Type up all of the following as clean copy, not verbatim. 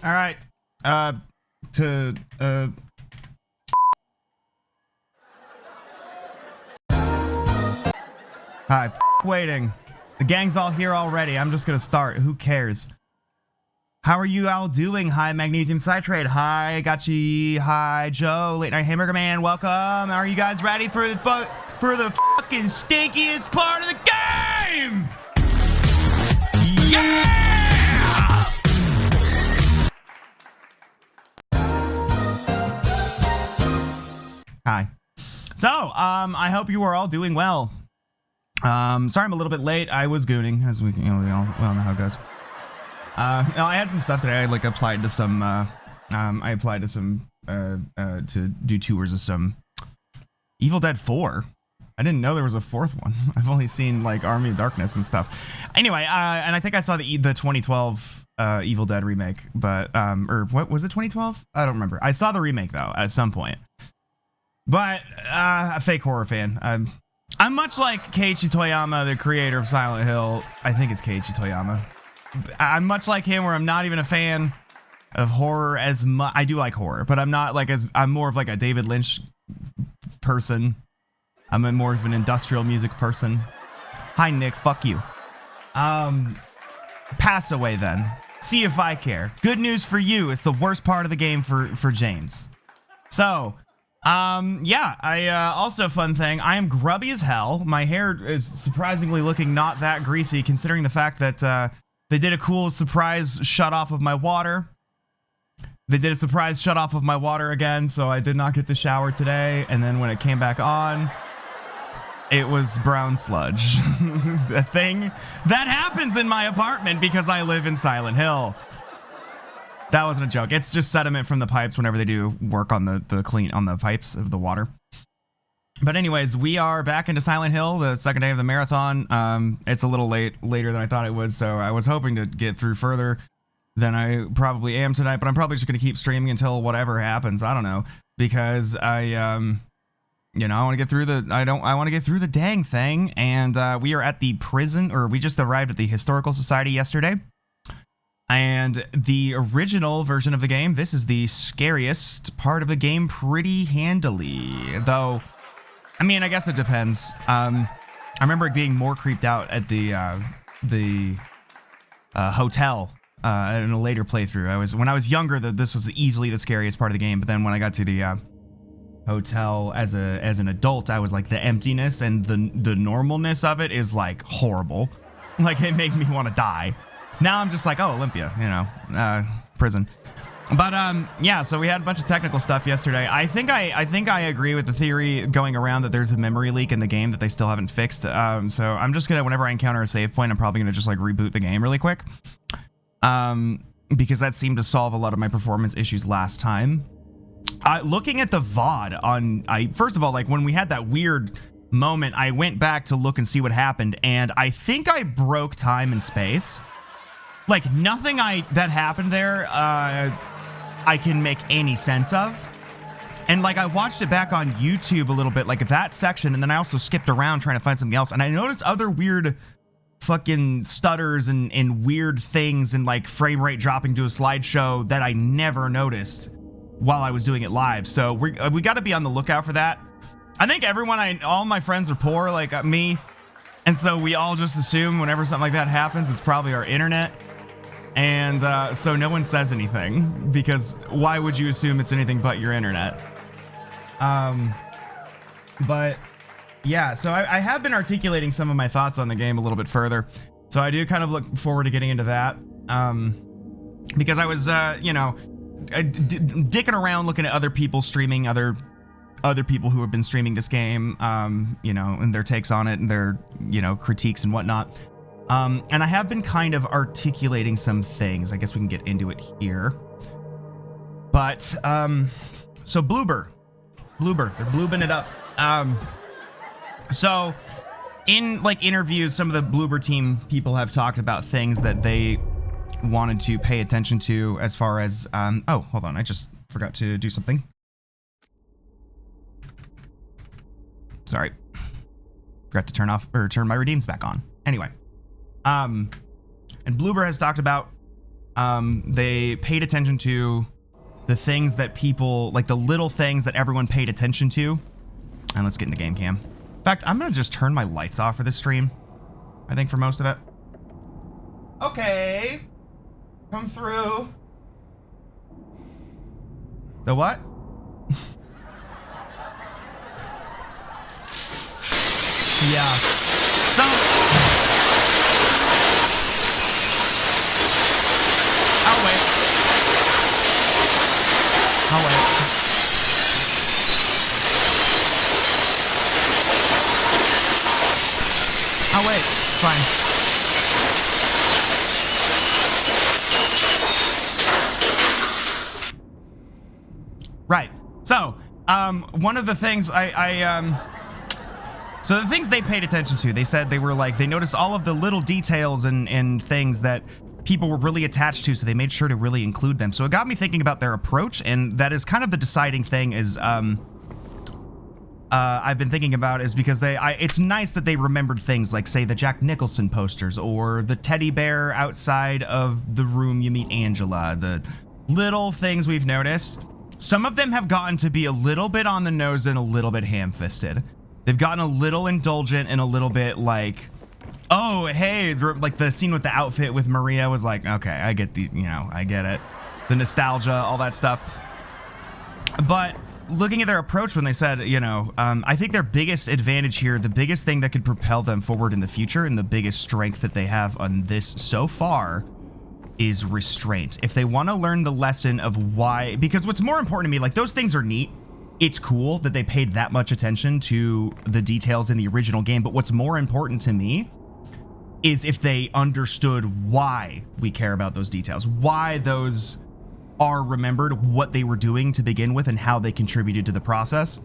All right. Hi, waiting. The gang's all here already. I'm just gonna start. Who cares? How are you all doing? Hi, Magnesium Citrate. Hi, Gotchi. Hi, Joe. Late Night Hamburger Man. Welcome. Are you guys ready for the fucking stinkiest part of the game? Yeah! Hi. So, I hope you are all doing well. Sorry I'm a little bit late. I was gooning, as we all know how it goes. No, I had some stuff today. I applied to some, to do tours of some Evil Dead 4. I didn't know there was a fourth one. I've only seen Army of Darkness and stuff. Anyway, and I think I saw the 2012 Evil Dead remake, but or what was it, 2012? I don't remember. I saw the remake though at some point. But a fake horror fan. I'm much like Keiichi Toyama, the creator of Silent Hill. I think it's Keiichi Toyama. I'm much like him, where I'm not even a fan of horror as much. I do like horror, but I'm not I'm more of a David Lynch person. I'm more of an industrial music person. Hi, Nick. Fuck you. Pass away then. See if I care. Good news for you. It's the worst part of the game for James. So, yeah. Also fun thing. I am grubby as hell. My hair is surprisingly looking not that greasy, considering the fact that they did a cool surprise shut off of my water. They did a surprise shut off of my water again, so I did not get the shower today. And then when it came back on, it was brown sludge. A thing that happens in my apartment because I live in Silent Hill. That wasn't a joke. It's just sediment from the pipes whenever they do work on the clean on the pipes of the water. But anyways, we are back into Silent Hill, the second day of the marathon. It's a little later than I thought it was, so I was hoping to get through further than I probably am tonight, but I'm probably just going to keep streaming until whatever happens. I don't know, because I want to get through I want to get through the dang thing, and we are at the prison, or we just arrived at the Historical Society yesterday. And the original version of the game, this is the scariest part of the game pretty handily, though. I mean, I guess it depends. I remember being more creeped out at the hotel in a later playthrough. When I was younger, this was easily the scariest part of the game. But then when I got to the hotel as an adult, I was like, the emptiness and the normalness of it is horrible. It made me want to die. Now I'm just like, oh, Olympia, prison. But yeah, so we had a bunch of technical stuff yesterday. I think I agree with the theory going around that there's a memory leak in the game that they still haven't fixed. So I'm just gonna, whenever I encounter a save point, I'm probably gonna just reboot the game really quick. Because that seemed to solve a lot of my performance issues last time. Looking at the VOD first of all, when we had that weird moment, I went back to look and see what happened, and I think I broke time and space. Nothing that happened there, I can make any sense of. And I watched it back on YouTube a little bit, that section, and then I also skipped around trying to find something else, and I noticed other weird fucking stutters and weird things, and frame rate dropping to a slideshow that I never noticed while I was doing it live. So we got to be on the lookout for that. I think all my friends are poor like me, and so we all just assume whenever something like that happens, it's probably our internet. And so no one says anything, because why would you assume it's anything but your internet? But yeah, so I have been articulating some of my thoughts on the game a little bit further. So I do kind of look forward to getting into that. Because I was, dicking around looking at other people streaming, other people who have been streaming this game, and their takes on it and their, critiques and whatnot. And I have been kind of articulating some things. I guess we can get into it here. But, so Bloober, they're bloobing it up. So in interviews, some of the Bloober team people have talked about things that they wanted to pay attention to as far as, oh, hold on. I just forgot to do something. Sorry. Forgot to turn my redeems back on. Anyway. And Bloober has talked about they paid attention to the things that people, like the little things that everyone paid attention to. And let's get into game cam. In fact, I'm gonna just turn my lights off for this stream, I think, for most of it. Okay. Come through. The what? Yeah. So I'll wait. It's fine. Right. So, one of the things so the things they paid attention to, they said they were like, they noticed all of the little details and things that people were really attached to, so they made sure to really include them. So it got me thinking about their approach, and that is kind of the deciding thing is, I've been thinking about is because it's nice that they remembered things like, say, the Jack Nicholson posters or the teddy bear outside of the room you meet Angela, the little things we've noticed. Some of them have gotten to be a little bit on the nose and a little bit ham-fisted. They've gotten a little indulgent and a little bit like, oh, hey, like the scene with the outfit with Maria was like, okay, I get I get it. The nostalgia, all that stuff. But looking at their approach when they said, I think their biggest advantage here, the biggest thing that could propel them forward in the future and the biggest strength that they have on this so far is restraint. If they want to learn the lesson of why, because what's more important to me, like those things are neat. It's cool that they paid that much attention to the details in the original game, but what's more important to me is if they understood why we care about those details, why those are remembered, what they were doing to begin with, and how they contributed to the process.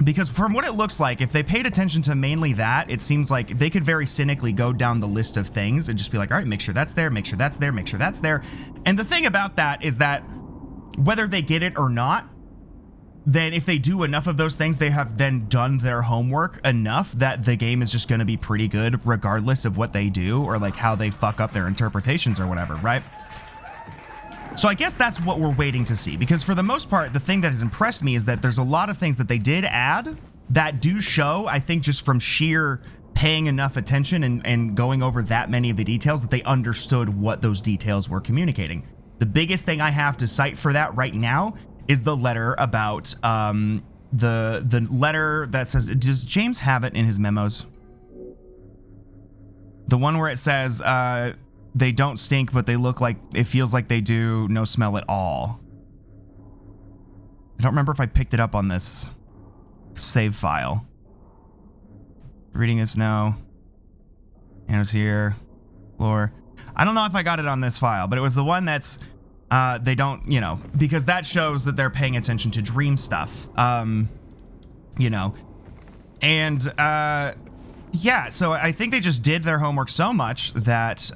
Because from what it looks like, if they paid attention to mainly that, it seems like they could very cynically go down the list of things and just be like, all right, make sure that's there, make sure that's there, make sure that's there. And the thing about that is that whether they get it or not, then if they do enough of those things, they have then done their homework enough that the game is just going to be pretty good regardless of what they do or like how they fuck up their interpretations or whatever, right? So I guess that's what we're waiting to see, because for the most part, the thing that has impressed me is that there's a lot of things that they did add that do show, I think, just from sheer paying enough attention and going over that many of the details, that they understood what those details were communicating. The biggest thing I have to cite for that right now is the letter about the letter that says, does James have it in his memos? The one where it says, they don't stink, but they look like, it feels like they do, no smell at all. I don't remember if I picked it up on this save file. Reading this now. And it's here. Floor. I don't know if I got it on this file, but it was the one that's, they don't, because that shows that they're paying attention to dream stuff. And, yeah, so I think they just did their homework so much that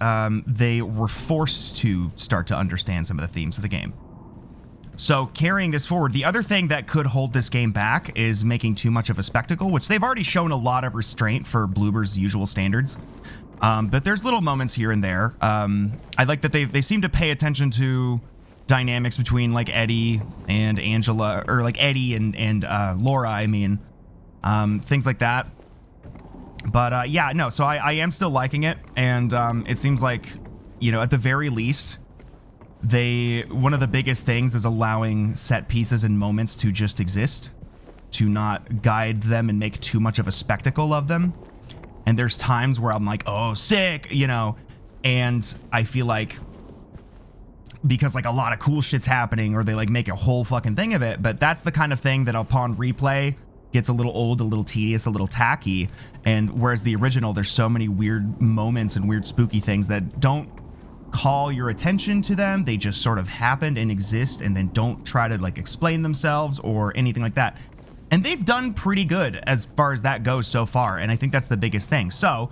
they were forced to start to understand some of the themes of the game. So carrying this forward, the other thing that could hold this game back is making too much of a spectacle, which they've already shown a lot of restraint for Bloober's usual standards. But there's little moments here and there. I like that they seem to pay attention to dynamics between like Eddie and Angela, or like Eddie and Laura, I mean, things like that. But yeah, no, so I am still liking it, and it seems like, at the very least, one of the biggest things is allowing set pieces and moments to just exist, to not guide them and make too much of a spectacle of them. And there's times where I'm like, oh, sick, and I feel like because like a lot of cool shit's happening, or they like make a whole fucking thing of it, but that's the kind of thing that upon replay gets a little old, a little tedious, a little tacky. And whereas the original, there's so many weird moments and weird spooky things that don't call your attention to them. They just sort of happened and exist, and then don't try to like explain themselves or anything like that. And they've done pretty good as far as that goes so far. And I think that's the biggest thing. So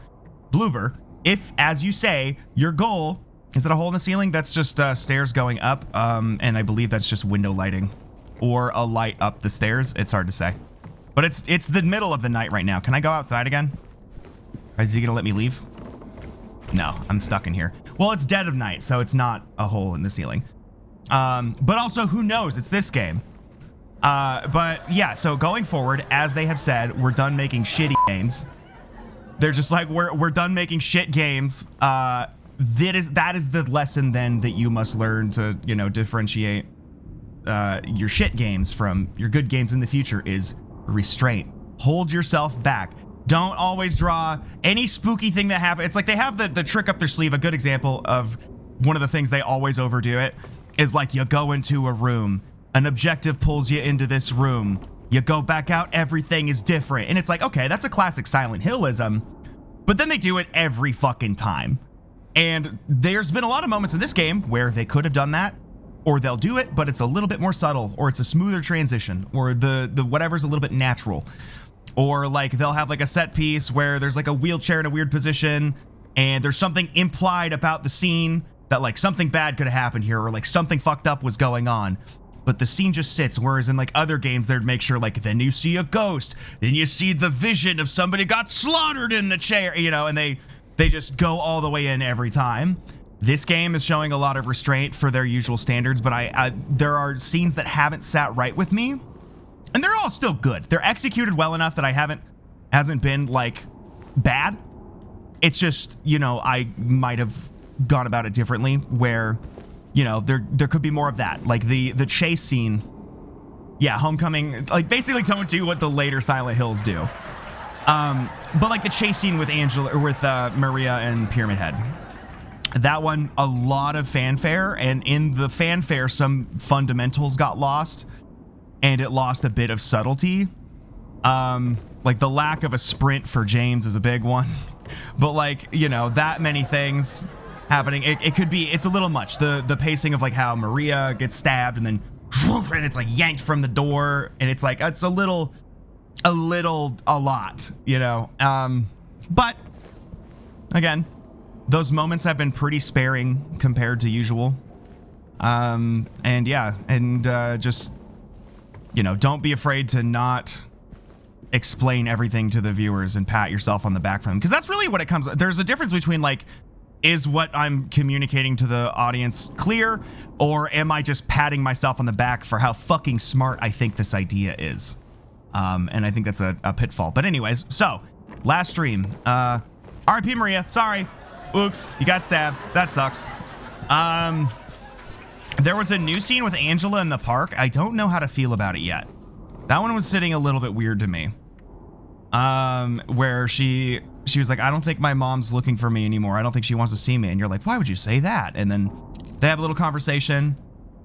Bloober, if, as you say, your goal is that a hole in the ceiling, that's just stairs going up. And I believe that's just window lighting or a light up the stairs. It's hard to say. But it's the middle of the night right now. Can I go outside again? Is he gonna let me leave? No, I'm stuck in here. Well, it's dead of night, so it's not a hole in the ceiling. But also, who knows? It's this game. But yeah, so going forward, as they have said, we're done making shitty games. They're just like, we're done making shit games. That is the lesson then that you must learn to, you know, differentiate your shit games from your good games in the future is restraint. Hold yourself back. Don't always draw any spooky thing that happens. It's like they have the trick up their sleeve. A good example of one of the things they always overdo it is like you go into a room, an objective pulls you into this room, you go back out, everything is different. And it's like, okay, that's a classic Silent Hillism, but then they do it every fucking time. And there's been a lot of moments in this game where they could have done that, or they'll do it, but it's a little bit more subtle, or it's a smoother transition, or the whatever's a little bit natural. Or like they'll have like a set piece where there's like a wheelchair in a weird position and there's something implied about the scene that like something bad could have happened here, or like something fucked up was going on. But the scene just sits, whereas in like other games, they'd make sure like then you see a ghost, then you see the vision of somebody got slaughtered in the chair, you know, and they just go all the way in every time. This game is showing a lot of restraint for their usual standards, but there are scenes that haven't sat right with me. And they're all still good. They're executed well enough that hasn't been like bad. It's just, you know, I might have gone about it differently where, you know, there could be more of that. Like the chase scene. Yeah, Homecoming, like basically don't do what the later Silent Hills do. But like the chase scene with Maria and Pyramid Head. That one, a lot of fanfare, and in the fanfare, some fundamentals got lost. And it lost a bit of subtlety. Like the lack of a sprint for James is a big one. But like, you know, that many things happening, it could be, it's a little much. The pacing of like how Maria gets stabbed and then and it's like yanked from the door. And it's like, it's a lot, you know. But again, those moments have been pretty sparing compared to usual. And yeah, and just, you know, don't be afraid to not explain everything to the viewers and pat yourself on the back for them. Because that's really what it comes. There's a difference between like, is what I'm communicating to the audience clear? Or am I just patting myself on the back for how fucking smart I think this idea is? And I think that's a pitfall. But anyways, so last stream, RIP Maria, sorry. Oops, you got stabbed. That sucks. There was a new scene with Angela in the park. I don't know how to feel about it yet. That one was sitting a little bit weird to me. Where she was like, I don't think my mom's looking for me anymore. I don't think she wants to see me. And you're like, why would you say that? And then they have a little conversation.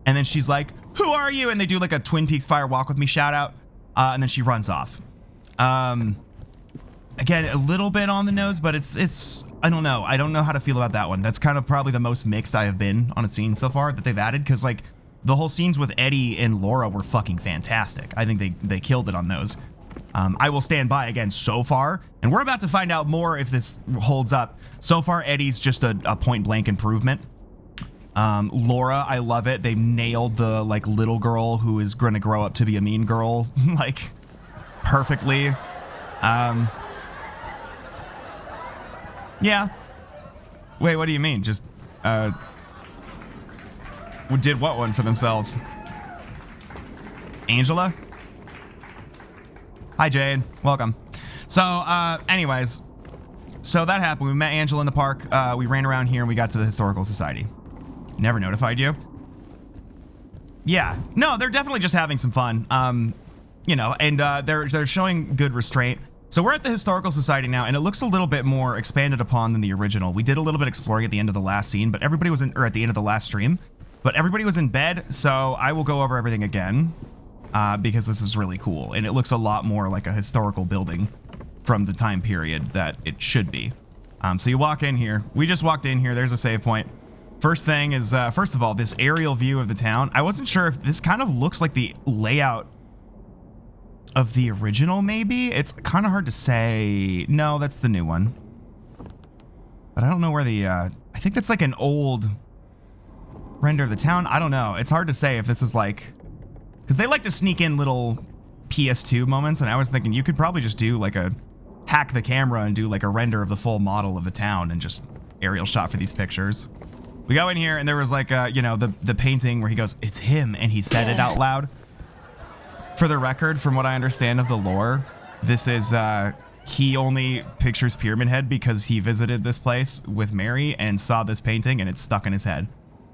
And then she's like, who are you? And they do like a Twin Peaks Fire Walk With Me shout out. And then she runs off. Again, a little bit on the nose, but it's I don't know. I don't know how to feel about that one. That's kind of probably the most mixed I have been on a scene so far that they've added, because like the whole scenes with Eddie and Laura were fucking fantastic. I think they killed it on those. I will stand by again so far, and we're about to find out more if this holds up. So far, Eddie's just a point blank improvement. Laura, I love it. They nailed the like little girl who is going to grow up to be a mean girl like perfectly. Yeah. Wait, what do you mean? Just, did what one for themselves? Angela? Hi, Jade. Welcome. So, anyways. So that happened. We met Angela in the park. We ran around here and we got to the Historical Society. Never notified you? Yeah. No, they're definitely just having some fun. You know, and they're showing good restraint. So we're at the Historical Society now, and it looks a little bit more expanded upon than the original. We did a little bit exploring at the end of the last scene, but everybody was at the end of the last stream, but everybody was in bed, so I will go over everything again, because this is really cool, and it looks a lot more like a historical building from the time period that it should be. So you walk in here. We just walked in here. There's a save point. First thing is, first of all, this aerial view of the town. I wasn't sure if this kind of looks like the layout of the original, maybe? It's kind of hard to say. No, that's the new one. But I don't know where the, I think that's like an old render of the town. I don't know. It's hard to say if this is like, because they like to sneak in little PS2 moments, and I was thinking you could probably just do like a hack the camera and do like a render of the full model of the town and just aerial shot for these pictures. We go in here and there was like, you know, the painting where he goes, it's him, and he said it out loud. For the record, from what I understand of the lore, this is, he only pictures Pyramid Head because he visited this place with Mary and saw this painting and it's stuck in his head.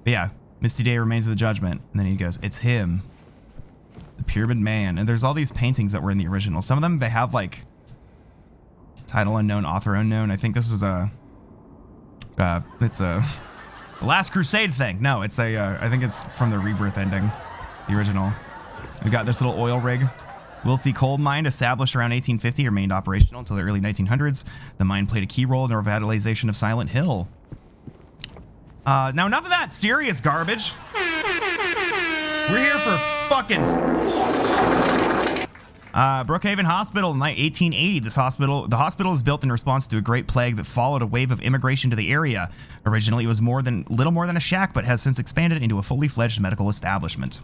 But yeah, Misty Day Remains of the Judgment. And then he goes, it's him. The Pyramid Man. And there's all these paintings that were in the original. Some of them, they have like title unknown, author unknown. I think this is it's a Last Crusade thing. No, it's I think it's from the Rebirth ending, the original. We got this little oil rig. Wiltsey coal mine, established around 1850, remained operational until the early 1900s. The mine played a key role in the revitalization of Silent Hill. Now, enough of that serious garbage. We're here for fucking Brookhaven Hospital in 1880. The hospital was built in response to a great plague that followed a wave of immigration to the area. Originally, it was little more than a shack, but has since expanded into a fully fledged medical establishment.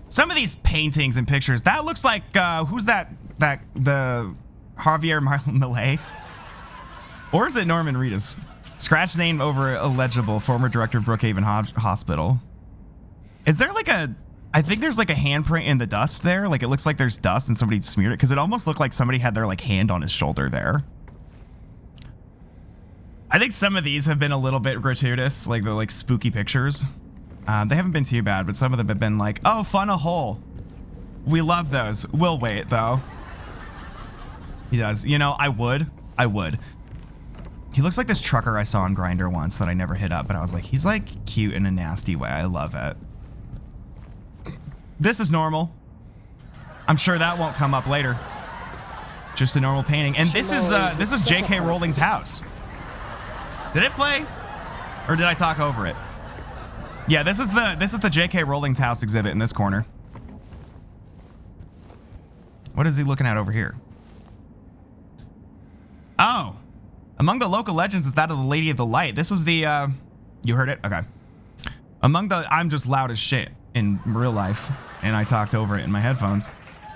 Some of these paintings and pictures, that looks like, who's that, the Javier Millet? Or is it Norman Reedus? Scratch name over illegible, former director of Brookhaven Hospital. Is there like I think there's like a handprint in the dust there. Like it looks like there's dust and somebody smeared it, because it almost looked like somebody had their like hand on his shoulder there. I think some of these have been a little bit gratuitous, like the like spooky pictures. They haven't been too bad, but some of them have been like, oh, fun a hole. We love those. We'll wait, though. He does. You know, I would. He looks like this trucker I saw on Grindr once that I never hit up, but I was like, he's like cute in a nasty way. I love it. This is normal. I'm sure that won't come up later. Just a normal painting. And this is J.K. Rowling's house. Did it play? Or did I talk over it? Yeah, this is the J.K. Rowling's house exhibit in this corner. What is he looking at over here? Oh, among the local legends is that of the Lady of the Light. This was the, you heard it? Okay. I'm just loud as shit in real life, and I talked over it in my headphones.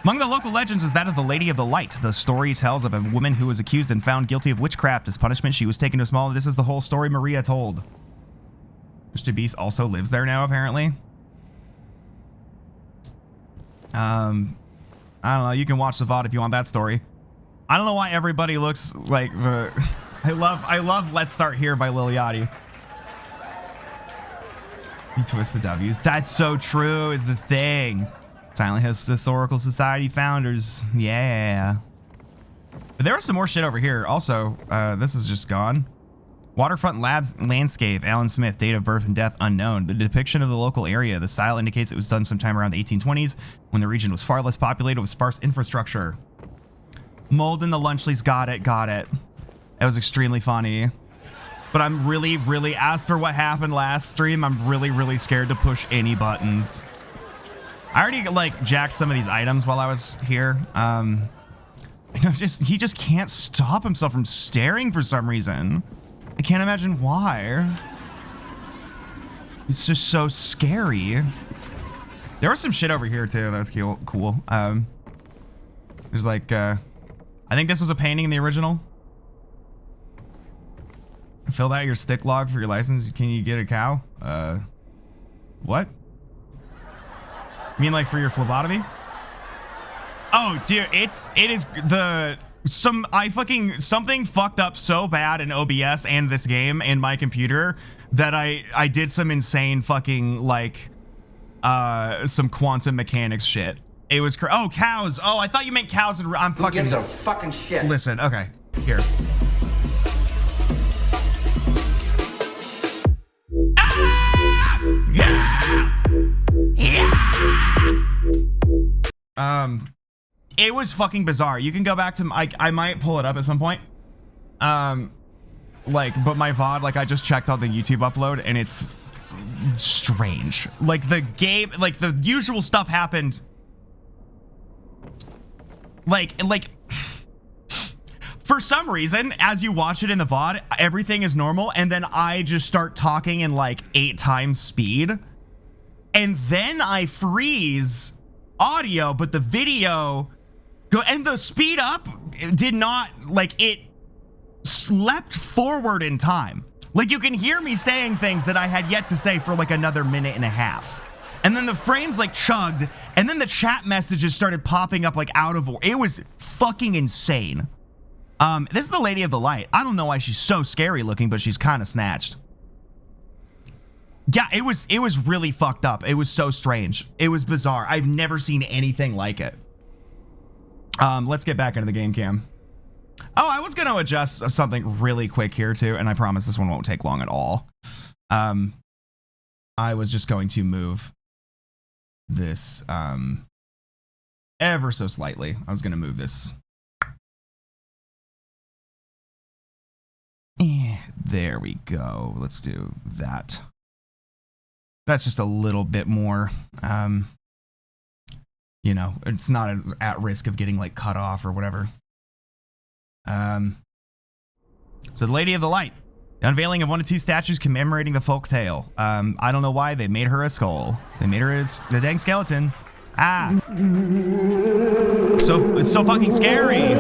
Among the local legends is that of the Lady of the Light. The story tells of a woman who was accused and found guilty of witchcraft. As punishment, she was taken to a small... This is the whole story Maria told. Mr. Beast also lives there now, apparently. I don't know. You can watch the VOD if you want that story. I don't know why everybody looks like the... I love Let's Start Here by Lil Yachty. You twist the W's. That's so true is the thing. Silent Hill Historical Society founders. Yeah. But there was some more shit over here. Also, this is just gone. Waterfront Labs landscape, Alan Smith, date of birth and death unknown. The depiction of the local area. The style indicates it was done sometime around the 1820s when the region was far less populated with sparse infrastructure. Mold in the Lunchley's got it. That was extremely funny. But I'm really, as for what happened last stream, I'm really scared to push any buttons. I already like jacked some of these items while I was here. He just can't stop himself from staring for some reason. I can't imagine why. It's just so scary. There was some shit over here too. That was cool. There's like, I think this was a painting in the original. Filled out your stick log for your license. Can you get a cow? What? You mean like for your phlebotomy? Oh, dear, something fucked up so bad in OBS and this game and my computer that I did some insane fucking like some quantum mechanics shit. It was oh, cows. Oh, I thought you meant cows and I'm fucking... Who gives a fucking shit? Listen, okay, here. It was fucking bizarre. You can go back to I might pull it up at some point. But my VOD, like I just checked out the YouTube upload and it's strange. Like the game, like the usual stuff happened. Like for some reason, as you watch it in the VOD, everything is normal, and then I just start talking in like 8 times speed, and then I freeze audio, but the video go, and the speed up did not, like, it leapt forward in time. Like, you can hear me saying things that I had yet to say for like another minute and a half. And then the frames like chugged, and then the chat messages started popping up like out of, it was fucking insane. This is the Lady of the Light. I don't know why she's so scary looking, but she's kind of snatched. Yeah, it was really fucked up. It was so strange. It was bizarre. I've never seen anything like it. Let's get back into the game cam. Oh, I was going to adjust something really quick here too, and I promise this one won't take long at all. I was just going to move this ever so slightly. I was going to move this. There we go. Let's do that. That's just a little bit more, you know, it's not as at risk of getting like cut off or whatever. So the Lady of the Light, the unveiling of 1 of 2 statues commemorating the folk tale. I don't know why they made her a skull. They made her the dang skeleton. Ah. So it's so fucking scary.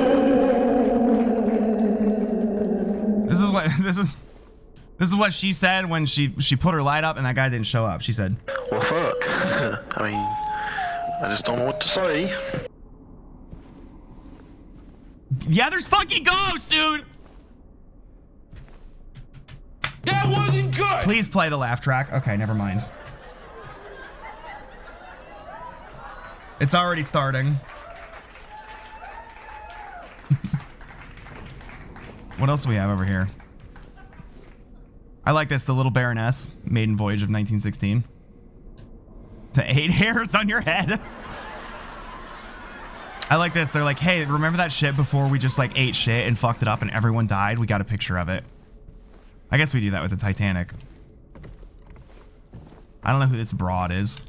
This is what she said when she put her light up and that guy didn't show up. She said, well, fuck. I mean, I just don't know what to say. Yeah, there's fucking ghosts, dude. That wasn't good. Please play the laugh track. Okay, never mind. It's already starting. What else do we have over here? I like this, the little Baroness, maiden voyage of 1916. The 8 hairs on your head. I like this. They're like, hey, remember that shit before we just like ate shit and fucked it up and everyone died? We got a picture of it. I guess we do that with the Titanic. I don't know who this broad is.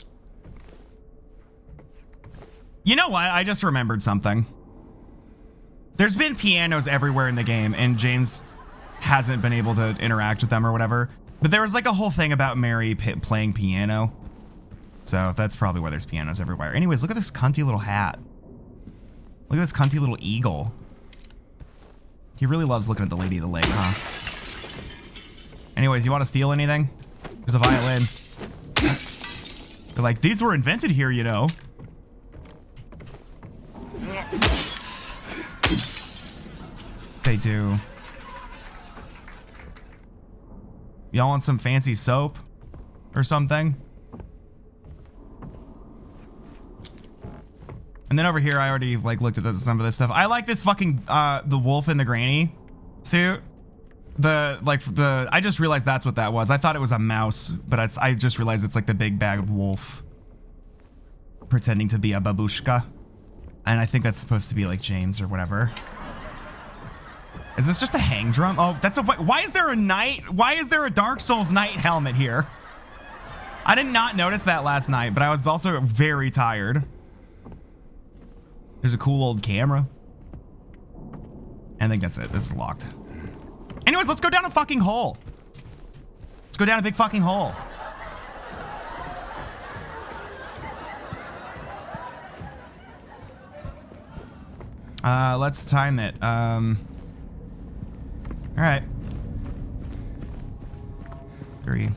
You know what? I just remembered something. There's been pianos everywhere in the game and James hasn't been able to interact with them or whatever. But there was like a whole thing about Mary playing piano. So that's probably why there's pianos everywhere. Anyways, look at this cunty little hat. Look at this cunty little eagle. He really loves looking at the Lady of the Lake, huh? Anyways, you want to steal anything? There's a violin. They're like, these were invented here, you know. They do. Y'all want some fancy soap or something? And then over here, I already like looked at some of this stuff. I like this fucking the wolf and the granny suit. I just realized that's what that was. I thought it was a mouse, but I just realized it's like the big bag wolf pretending to be a babushka. And I think that's supposed to be like James or whatever. Is this just a hang drum? Oh, that's a, why is there a Dark Souls Knight helmet here? I did not notice that last night, but I was also very tired. There's a cool old camera. I think that's it. This is locked. Anyways, let's go down a fucking hole. Let's go down a big fucking hole. Let's time it. All right. 3,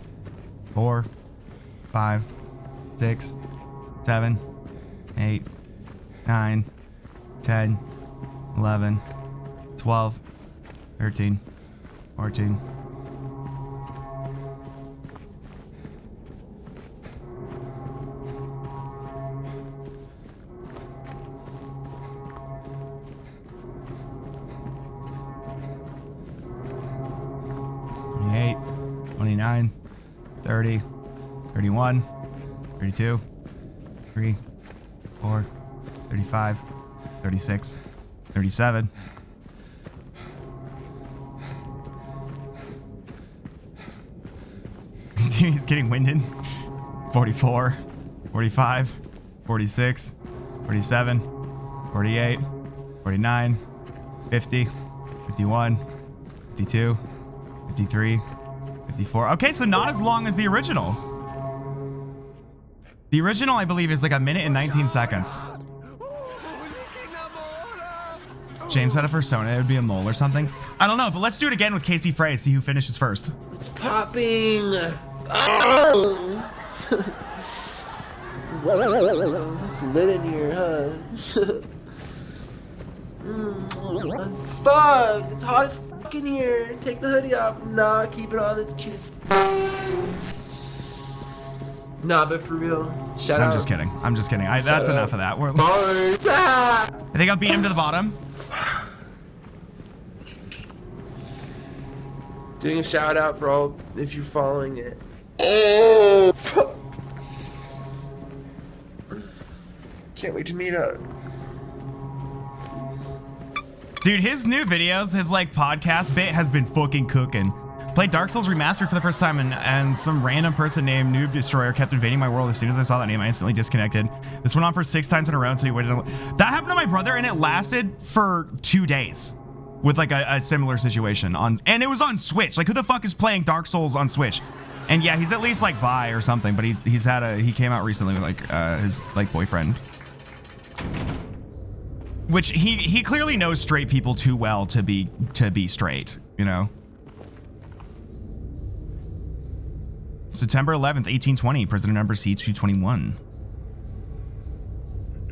4, 5, 6, 7, 8, 9, 10, 11, 12, 13, 14. Eight, 29, 30, 31, 32, 3, 4, 35, 36, 37. He's getting winded. 44, 45, 46, 47, 48, 49, 50, 51, 52, 53, 54. Okay, so not as long as the original. The original, I believe, is like 1 minute and 19 seconds. James had a persona, it would be a mole or something. I don't know, but let's do it again with Casey Frey, see who finishes first. It's popping. Oh. It's lit in here, huh? Fuck! It's hot as fuck in here. Take the hoodie off. Nah, keep it on. It's cute as fuck. Nah, but for real, shout out. I'm just kidding. I'm just kidding. That's enough of that. Bars. I think I'll beat him to the bottom. Doing a shout out for all if you're following it. Oh, fuck. Can't wait to meet up. Dude, his new videos, his like podcast bit has been fucking cooking. Played Dark Souls Remastered for the first time and some random person named Noob Destroyer kept invading my world. As soon as I saw that name, I instantly disconnected. This went on for 6 times in a row until he waited. That happened to my brother and it lasted for 2 days with like a similar situation and it was on Switch. Like who the fuck is playing Dark Souls on Switch? And yeah, he's at least like bi or something, but he came out recently with like his like boyfriend. Which he clearly knows straight people too well to be straight, you know? September 11th, 1820, prisoner number C221.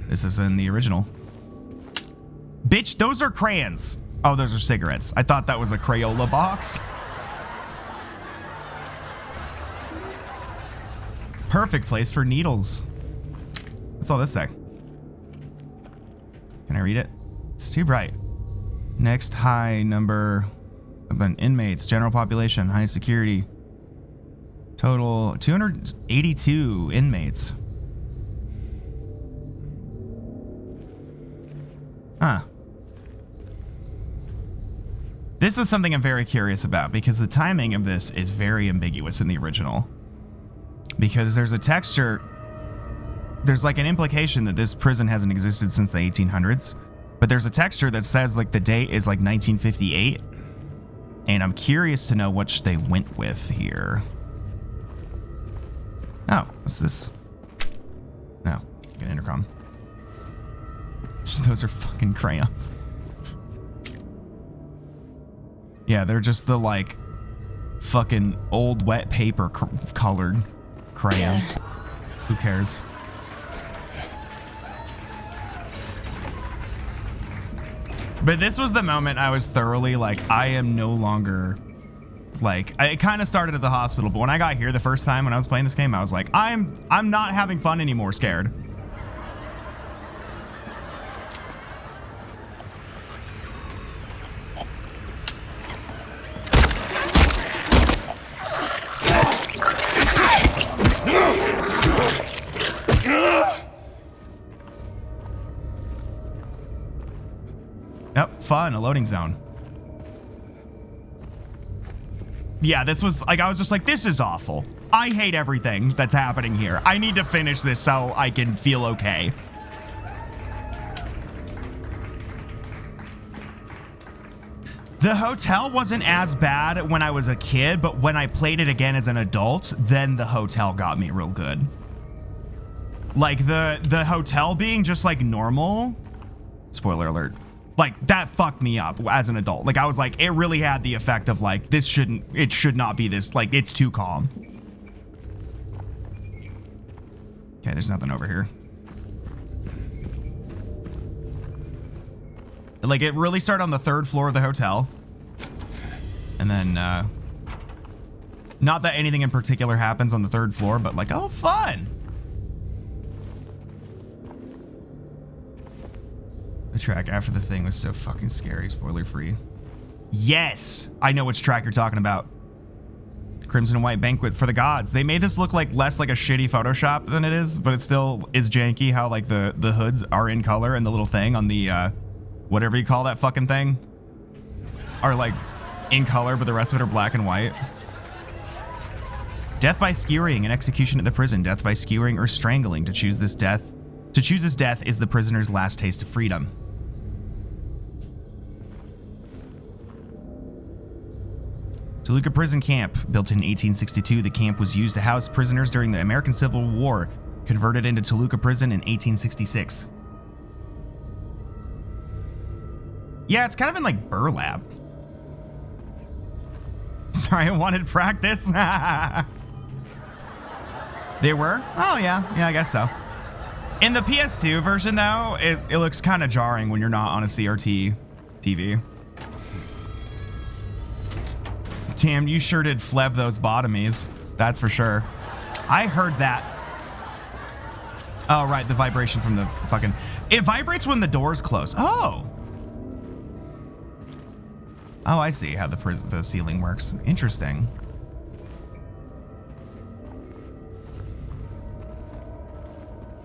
This is in the original. Bitch, those are crayons. Oh, those are cigarettes. I thought that was a Crayola box. Perfect place for needles. What's all this say? Can I read it? It's too bright. Next high number of inmates, general population, high security. Total 282 inmates. Huh. This is something I'm very curious about because the timing of this is very ambiguous in the original. Because there's a texture, there's like an implication that this prison hasn't existed since the 1800s, but there's a texture that says like the date is like 1958, and I'm curious to know what they went with here. Oh, what's this? No, get an intercom. Those are fucking crayons. Yeah, they're just the like fucking old wet paper colored crayons. Who cares? But this was the moment I was thoroughly like, I am no longer like, it kind of started at the hospital, but when I got here the first time when I was playing this game, I was like, I'm not having fun anymore, scared. Yep, fun, a loading zone. Yeah, this was like, I was just like, this is awful. I hate everything that's happening here. I need to finish this so I can feel okay. The hotel wasn't as bad when I was a kid, but when I played it again as an adult, then the hotel got me real good. Like the hotel being just like normal, spoiler alert, like that fucked me up as an adult. Like I was like, it really had the effect of like, it should not be this, like it's too calm. Okay, there's nothing over here. Like it really started on the 3rd floor of the hotel. And then, not that anything in particular happens on the 3rd floor, but like, oh, fun. The track after the thing was so fucking scary, spoiler free. Yes, I know which track you're talking about. Crimson and White Banquet for the Gods. They made this look like less like a shitty Photoshop than it is, but it still is janky how like the hoods are in color and the little thing on the, whatever you call that fucking thing, are like in color, but the rest of it are black and white. Death by skewering and execution at the prison. Death by skewering or strangling. To choose this death is the prisoner's last taste of freedom. Toluca Prison Camp. Built in 1862, the camp was used to house prisoners during the American Civil War. Converted into Toluca Prison in 1866. Yeah, it's kind of in like burlap. Sorry, I wanted practice. They were? Oh, yeah. Yeah, I guess so. In the PS2 version, though, it looks kind of jarring when you're not on a CRT TV. Damn, you sure did fleb those bottomies. That's for sure. I heard that. Oh, right, the vibration from the fucking... It vibrates when the doors close. Oh. Oh, I see how the ceiling works. Interesting.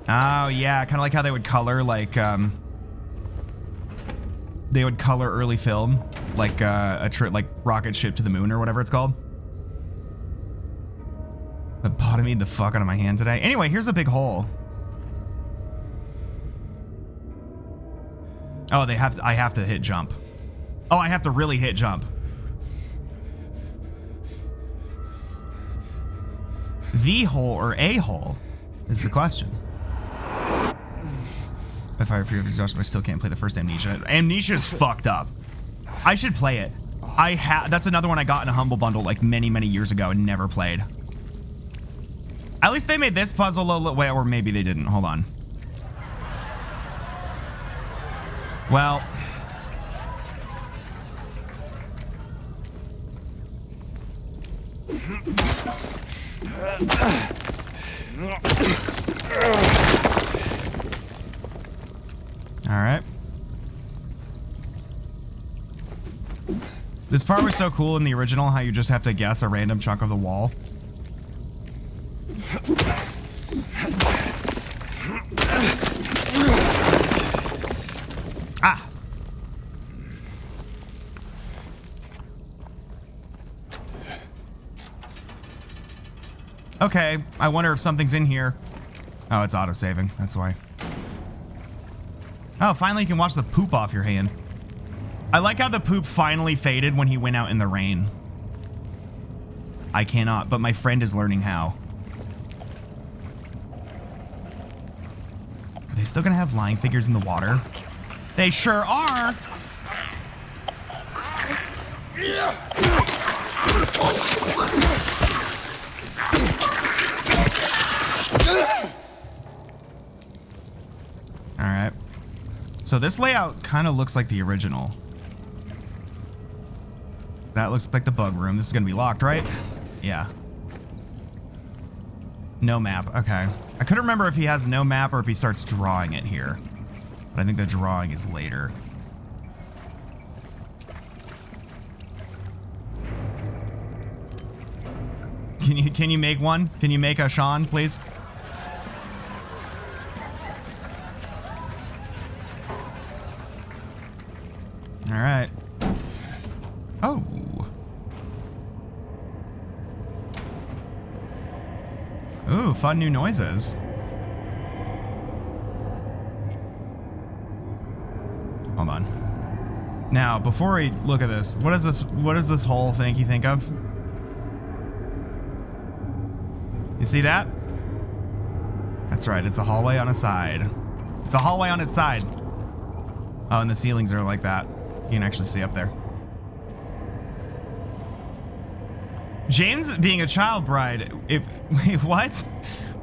Oh, yeah, kind of like how they would color, like, they would color early film, like a trip, like rocket ship to the moon or whatever it's called. Lobotomied the fuck out of my hand today. Anyway, here's a big hole. Oh, I have to hit jump. Oh, I have to really hit jump. The hole or a hole is the question. If I feel exhausted, I still can't play the first Amnesia. Amnesia's fucked up. I should play it. That's another one I got in a Humble Bundle like many, many years ago and never played. At least they made this puzzle a little way, or maybe they didn't. Hold on. Well. All right. This part was so cool in the original, how you just have to guess a random chunk of the wall. Ah. Okay, I wonder if something's in here. Oh, it's auto-saving, that's why. Oh, finally you can watch the poop off your hand. I like how the poop finally faded when he went out in the rain. I cannot, but my friend is learning how. Are they still gonna have lying figures in the water? They sure are! Alright. So this layout kind of looks like the original. That looks like the bug room. This is gonna be locked, right? Yeah. No map, okay. I couldn't remember if he has no map or if he starts drawing it here. But I think the drawing is later. Can you make one? Can you make a Sean, please? All right. Oh. Ooh, fun new noises. Hold on. Now, before we look at this, what does this whole thing you think of? You see that? That's right, it's a hallway on a side. It's a hallway on its side. Oh, and the ceilings are like that. You can actually see up there. James being a child bride, wait, what?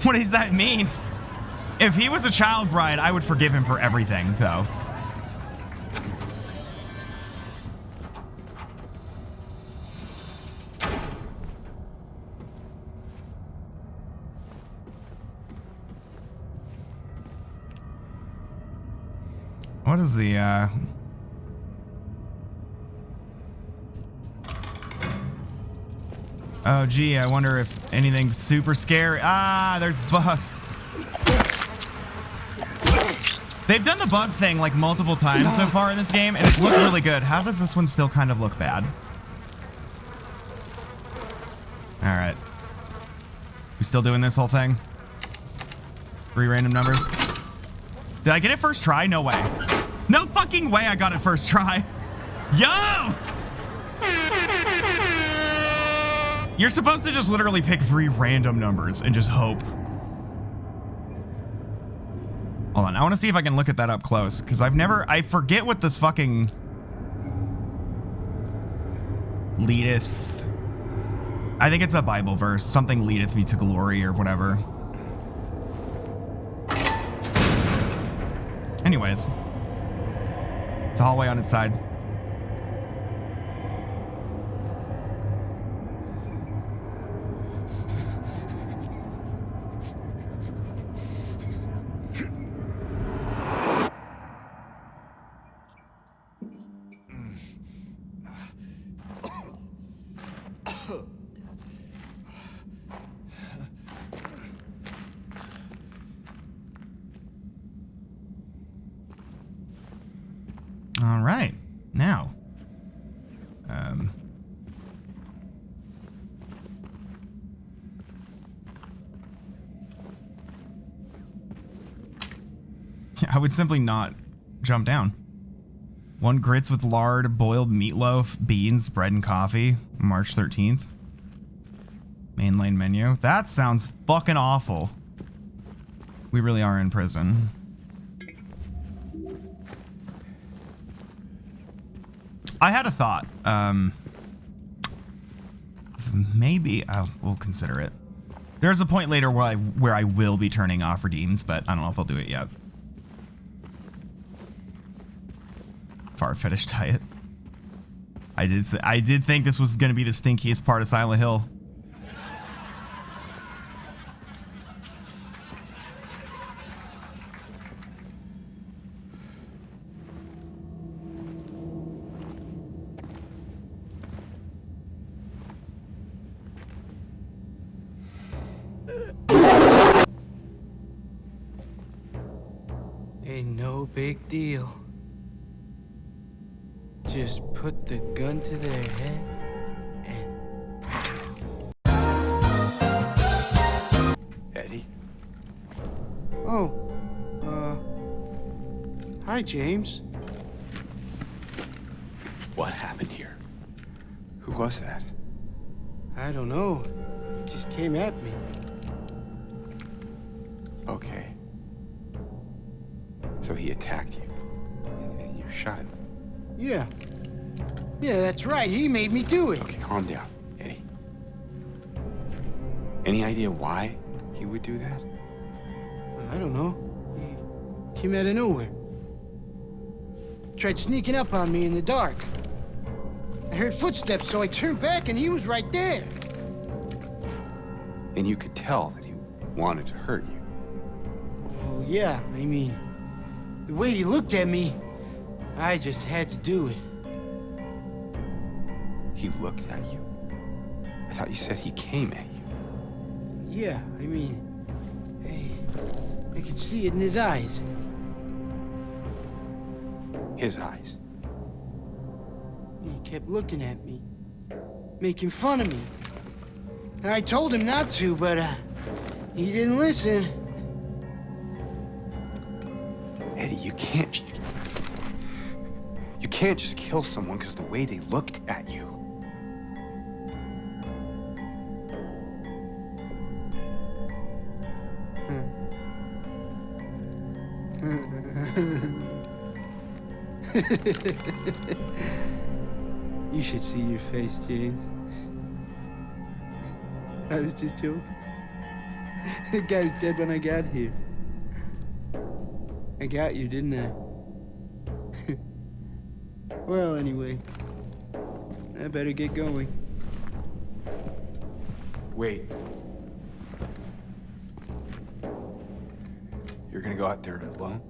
What does that mean? If he was a child bride, I would forgive him for everything, though. What is the, Oh, gee, I wonder if anything's super scary. Ah, there's bugs. They've done the bug thing like multiple times so far in this game, and it's looked really good. How does this one still kind of look bad? All right. We still doing this whole thing? 3 random numbers. Did I get it first try? No way. No fucking way I got it first try. Yo! You're supposed to just literally pick 3 random numbers and just hope. Hold on, I want to see if I can look at that up close, because I forget what this fucking leadeth. I think it's a Bible verse. Something leadeth me to glory or whatever. Anyways, it's a hallway on its side. All right, now, I would simply not jump down. 1 grits with lard, boiled meatloaf, beans, bread, and coffee. March 13th. Mainline menu. That sounds fucking awful. We really are in prison. I had a thought. Maybe we'll consider it. There's a point later where I will be turning off redeems, but I don't know if I'll do it yet. Far fetish diet. I did think this was gonna be the stinkiest part of Silent Hill. Ain't no big deal. Just put the gun to their head and Eddie? oh, hi James. What happened here? Who was that? I don't know. Just came at me. Okay. So he attacked you, and you shot him. Yeah. Yeah, that's right. He made me do it. Okay, calm down, Eddie. Any idea why he would do that? I don't know. He came out of nowhere. Tried sneaking up on me in the dark. I heard footsteps, so I turned back and he was right there. And you could tell that he wanted to hurt you. Well, yeah, I mean, the way he looked at me, I just had to do it. He looked at you? I thought you said he came at you. Yeah, I mean, I could see it in his eyes. His eyes. He kept looking at me, making fun of me. And I told him not to, but he didn't listen. Eddie, you can't just kill someone because of the way they looked at you. You should see your face, James. I was just joking. The guy was dead when I got here. I got you, didn't I? Well, anyway, I better get going. Wait. You're gonna go out there alone?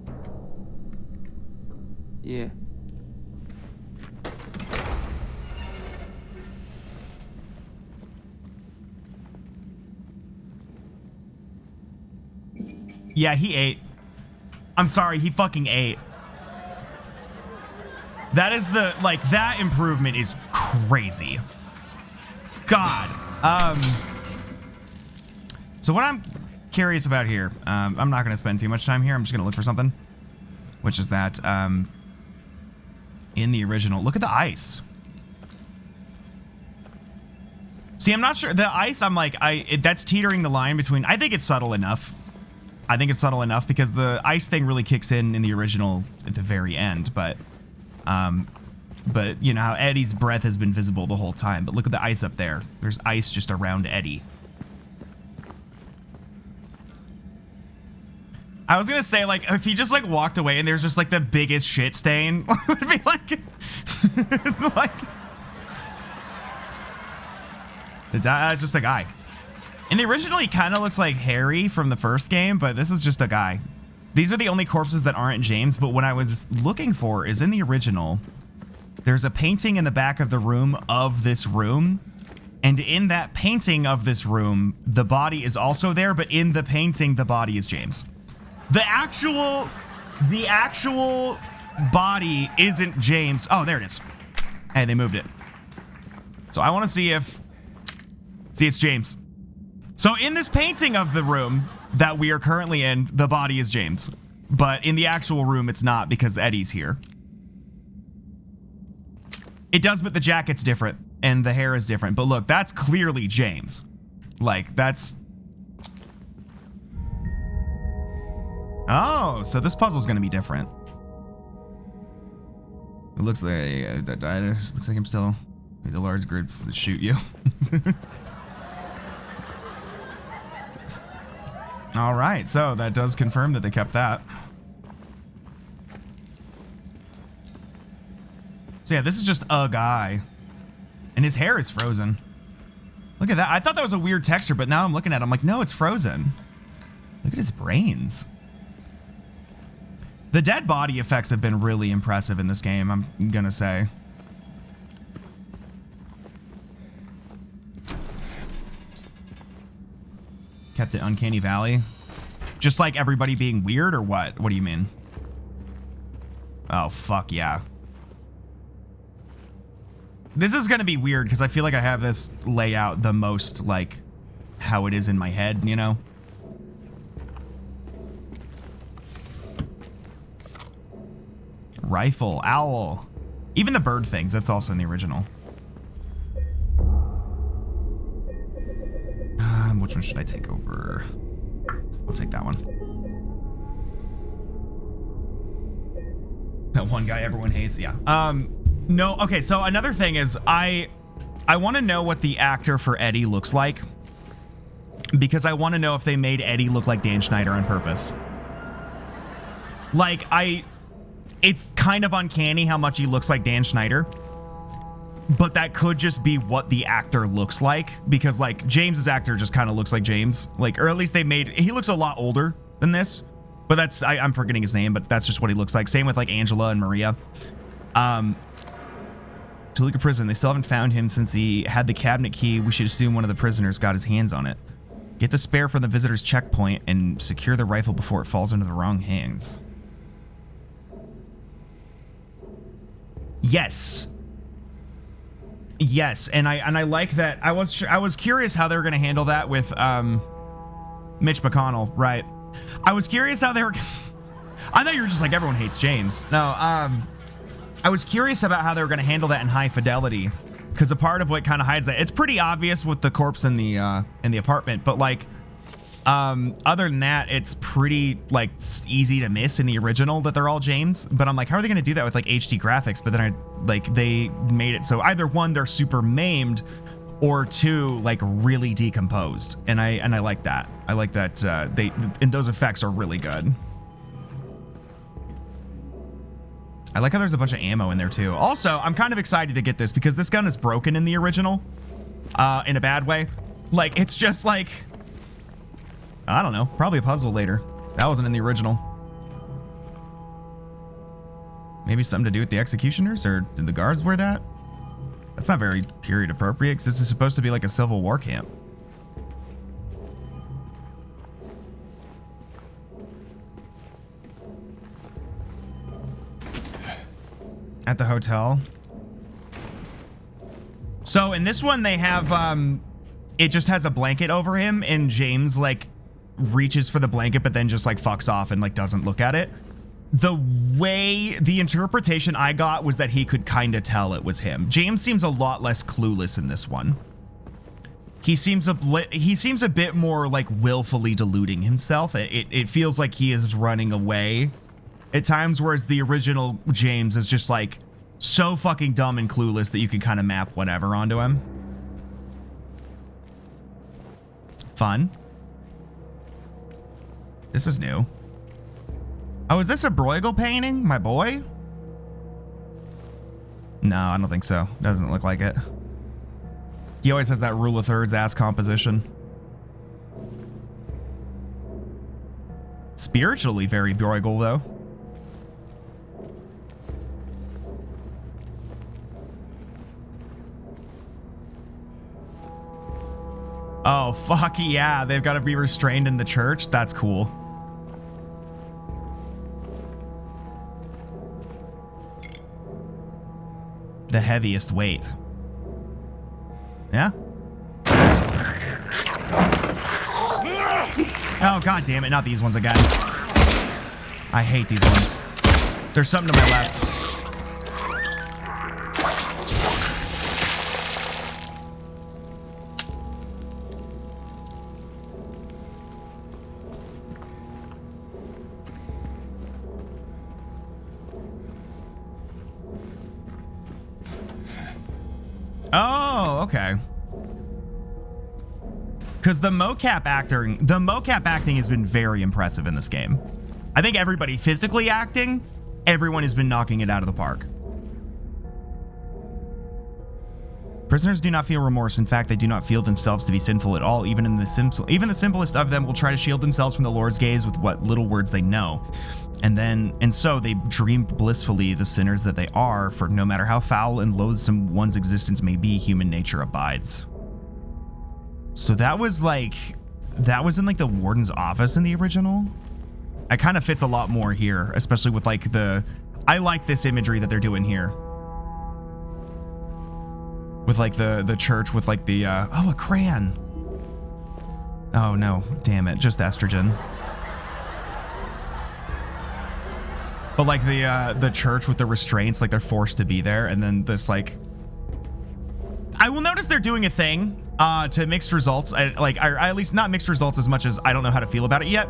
Yeah. Yeah, he ate. I'm sorry, he fucking ate. That is that improvement is crazy. God. So what I'm curious about here, I'm not gonna spend too much time here. I'm just gonna look for something, which is that, in the original, look at the ice. See, I'm not sure. The ice, I'm like, that's teetering the line between, I think it's subtle enough. I think it's subtle enough because the ice thing really kicks in the original at the very end, but But you know how Eddie's breath has been visible the whole time. But look at the ice up there. There's ice just around Eddie. I was gonna say, like, if he just like walked away and there's just like the biggest shit stain, it would be like, like, it's just a guy. In the original, he kind of looks like Harry from the first game, but this is just a guy. These are the only corpses that aren't James, but what I was looking for is in the original, there's a painting in the back of the room of this room, and in that painting of this room, the body is also there, but in the painting, the body is James. The actual body isn't James. Oh, there it is. Hey, they moved it. So I want to see if... See, it's James. So in this painting of the room that we are currently in, the body is James. But in the actual room, it's not because Eddie's here. It does, but the jacket's different and the hair is different. But look, that's clearly James. Like, that's... Oh, so this puzzle's gonna be different. It looks like looks like I'm still the large groups that shoot you. All right, so that does confirm that they kept that. So yeah, this is just a guy, and his hair is frozen. Look at that. I thought that was a weird texture, but now I'm looking at it, I'm like, no, it's frozen. Look at his brains. The dead body effects have been really impressive in this game, I'm gonna say. Kept it Uncanny Valley. Just like everybody being weird, or what? What do you mean? Oh, fuck yeah. This is gonna be weird because I feel like I have this layout the most like how it is in my head, you know? Rifle, owl. Even the bird things, that's also in the original. Which one should I take over? I'll take that one. That one guy everyone hates, yeah. No, okay, so another thing is I want to know what the actor for Eddie looks like. Because I want to know if they made Eddie look like Dan Schneider on purpose. Like, it's kind of uncanny how much he looks like Dan Schneider. But that could just be what the actor looks like, because like James's actor just kind of looks like James, like, or at least he looks a lot older than this, but that's, I'm forgetting his name, but that's just what he looks like. Same with like Angela and Maria. Toluca prison, they still haven't found him since he had the cabinet key. We should assume one of the prisoners got his hands on it. Get the spare from the visitor's checkpoint and secure the rifle before it falls into the wrong hands. Yes. Yes, and I like that. I was curious how they were going to handle that with Mitch McConnell, right? I was curious how they were. I thought you were just like, everyone hates James. No, I was curious about how they were going to handle that in High Fidelity, because a part of what kind of hides that, it's pretty obvious with the corpse in the apartment, but like other than that, it's pretty like easy to miss in the original that they're all James. But I'm like, how are they going to do that with like HD graphics? But then they made it so either one, they're super maimed, or two, like really decomposed. And I like that. I like that and those effects are really good. I like how there's a bunch of ammo in there too. Also, I'm kind of excited to get this because this gun is broken in the original, in a bad way. Like, it's just like, I don't know, probably a puzzle later. That wasn't in the original. Maybe something to do with the executioners, or did the guards wear that? That's not very period appropriate, because this is supposed to be like a Civil War camp. At the hotel. So in this one, they have, it just has a blanket over him, and James like reaches for the blanket, but then just like fucks off and like doesn't look at it. The interpretation I got was that he could kind of tell it was him. James seems a lot less clueless in this one. He seems a bit more like willfully deluding himself. It feels like he is running away at times, whereas the original James is just like so fucking dumb and clueless that you can kind of map whatever onto him. Fun. This is new. Oh, is this a Bruegel painting, my boy? No, I don't think so. Doesn't look like it. He always has that rule of thirds ass composition. Spiritually very Bruegel, though. Oh, fuck yeah. They've got to be restrained in the church. That's cool. The heaviest weight. Yeah. Oh, god damn it. Not these ones again. I hate these ones. There's something to my left. Oh, okay. Because the mocap acting has been very impressive in this game. I think everybody physically acting, everyone has been knocking it out of the park. Prisoners do not feel remorse. In fact, they do not feel themselves to be sinful at all. Even the simplest of them will try to shield themselves from the Lord's gaze with what little words they know. And so they dream blissfully the sinners that they are, for no matter how foul and loathsome one's existence may be, human nature abides. So that was in like the warden's office in the original. It kind of fits a lot more here, especially with like I like this imagery that they're doing here. With like the church with like the, oh, a crayon. Oh no, damn it, just estrogen. But like the church with the restraints, like they're forced to be there, and then this like, I will notice they're doing a thing to mixed results. Or at least not mixed results as much as I don't know how to feel about it yet.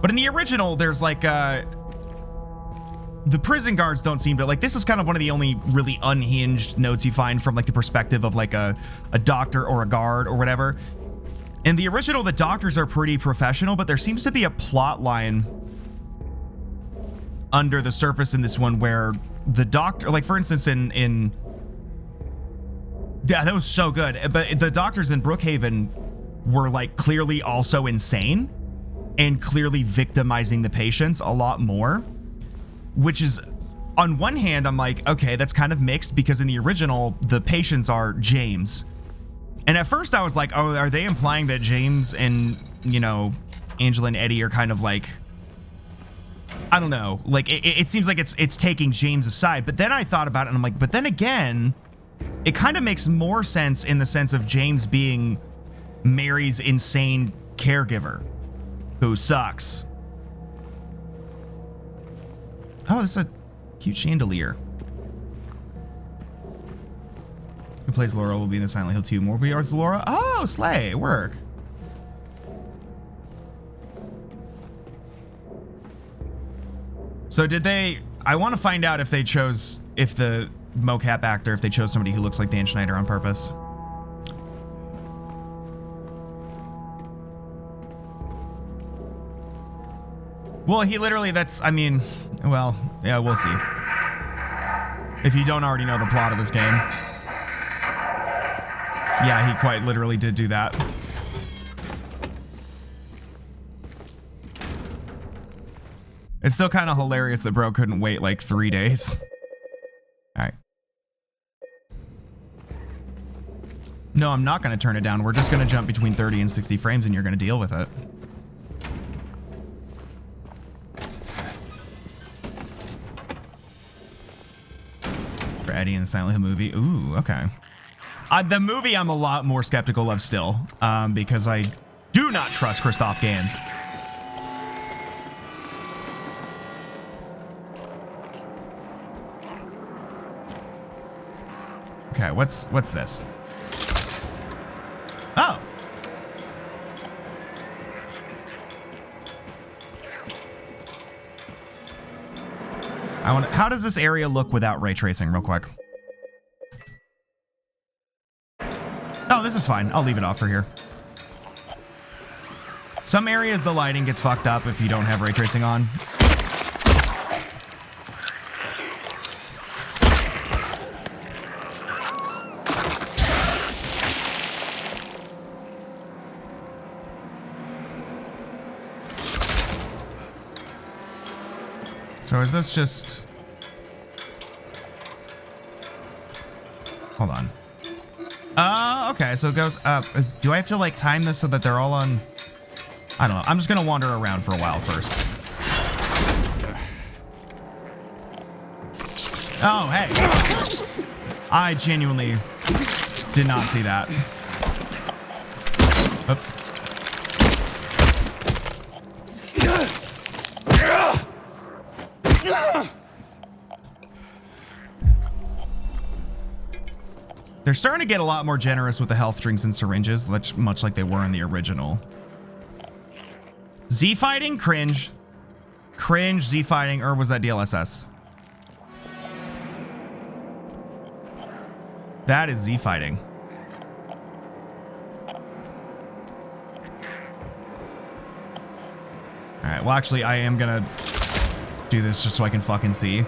But in the original, there's like the prison guards don't seem to like. This is kind of one of the only really unhinged notes you find from like the perspective of like a doctor or a guard or whatever. In the original, the doctors are pretty professional, but there seems to be a plot line under the surface in this one where the doctor, like for instance in yeah, that was so good, but the doctors in Brookhaven were like clearly also insane and clearly victimizing the patients a lot more, which is, on one hand, I'm like, okay, that's kind of mixed, because in the original the patients are James, and at first I was like, oh, are they implying that James and, you know, Angela and Eddie are kind of like, I don't know, like it seems like it's taking James aside. But then I thought about it and I'm like, but then again, it kind of makes more sense in the sense of James being Mary's insane caregiver who sucks. Oh, this is a cute chandelier. Who plays Laura will be in the Silent Hill 2 more VRs. Laura. Oh, slay, work. So did they, I want to find out if they chose, if the mocap actor, if they chose somebody who looks like Dan Schneider on purpose. Well, he literally, that's, I mean, well, yeah, we'll see. If you don't already know the plot of this game. Yeah, he quite literally did do that. It's still kind of hilarious that bro couldn't wait like 3 days. All right. No, I'm not going to turn it down. We're just going to jump between 30 and 60 frames and you're going to deal with it. For Eddie in the Silent Hill movie. Ooh, okay. The movie I'm a lot more skeptical of still, because I do not trust Christoph Gans. Okay, what's this? Oh. How does this area look without ray tracing real quick? Oh, this is fine. I'll leave it off for here. Some areas the lighting gets fucked up if you don't have ray tracing on. So is this just... Hold on. Okay, so it goes up. Do I have to like time this so that they're all on... I don't know. I'm just gonna wander around for a while first. Oh, hey. I genuinely did not see that. Oops. They're starting to get a lot more generous with the health drinks and syringes, much like they were in the original. Z fighting? Cringe. Cringe, Z fighting, or was that DLSS? That is Z fighting. Alright, well actually I am gonna do this just so I can fucking see.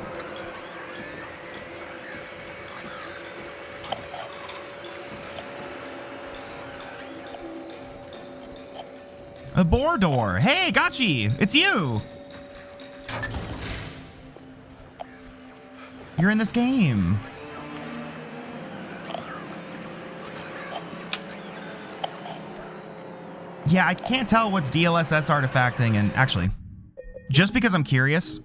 A boar door. Hey, Gotchi, it's you. You're in this game. Yeah, I can't tell what's DLSS artifacting, and actually, just because I'm curious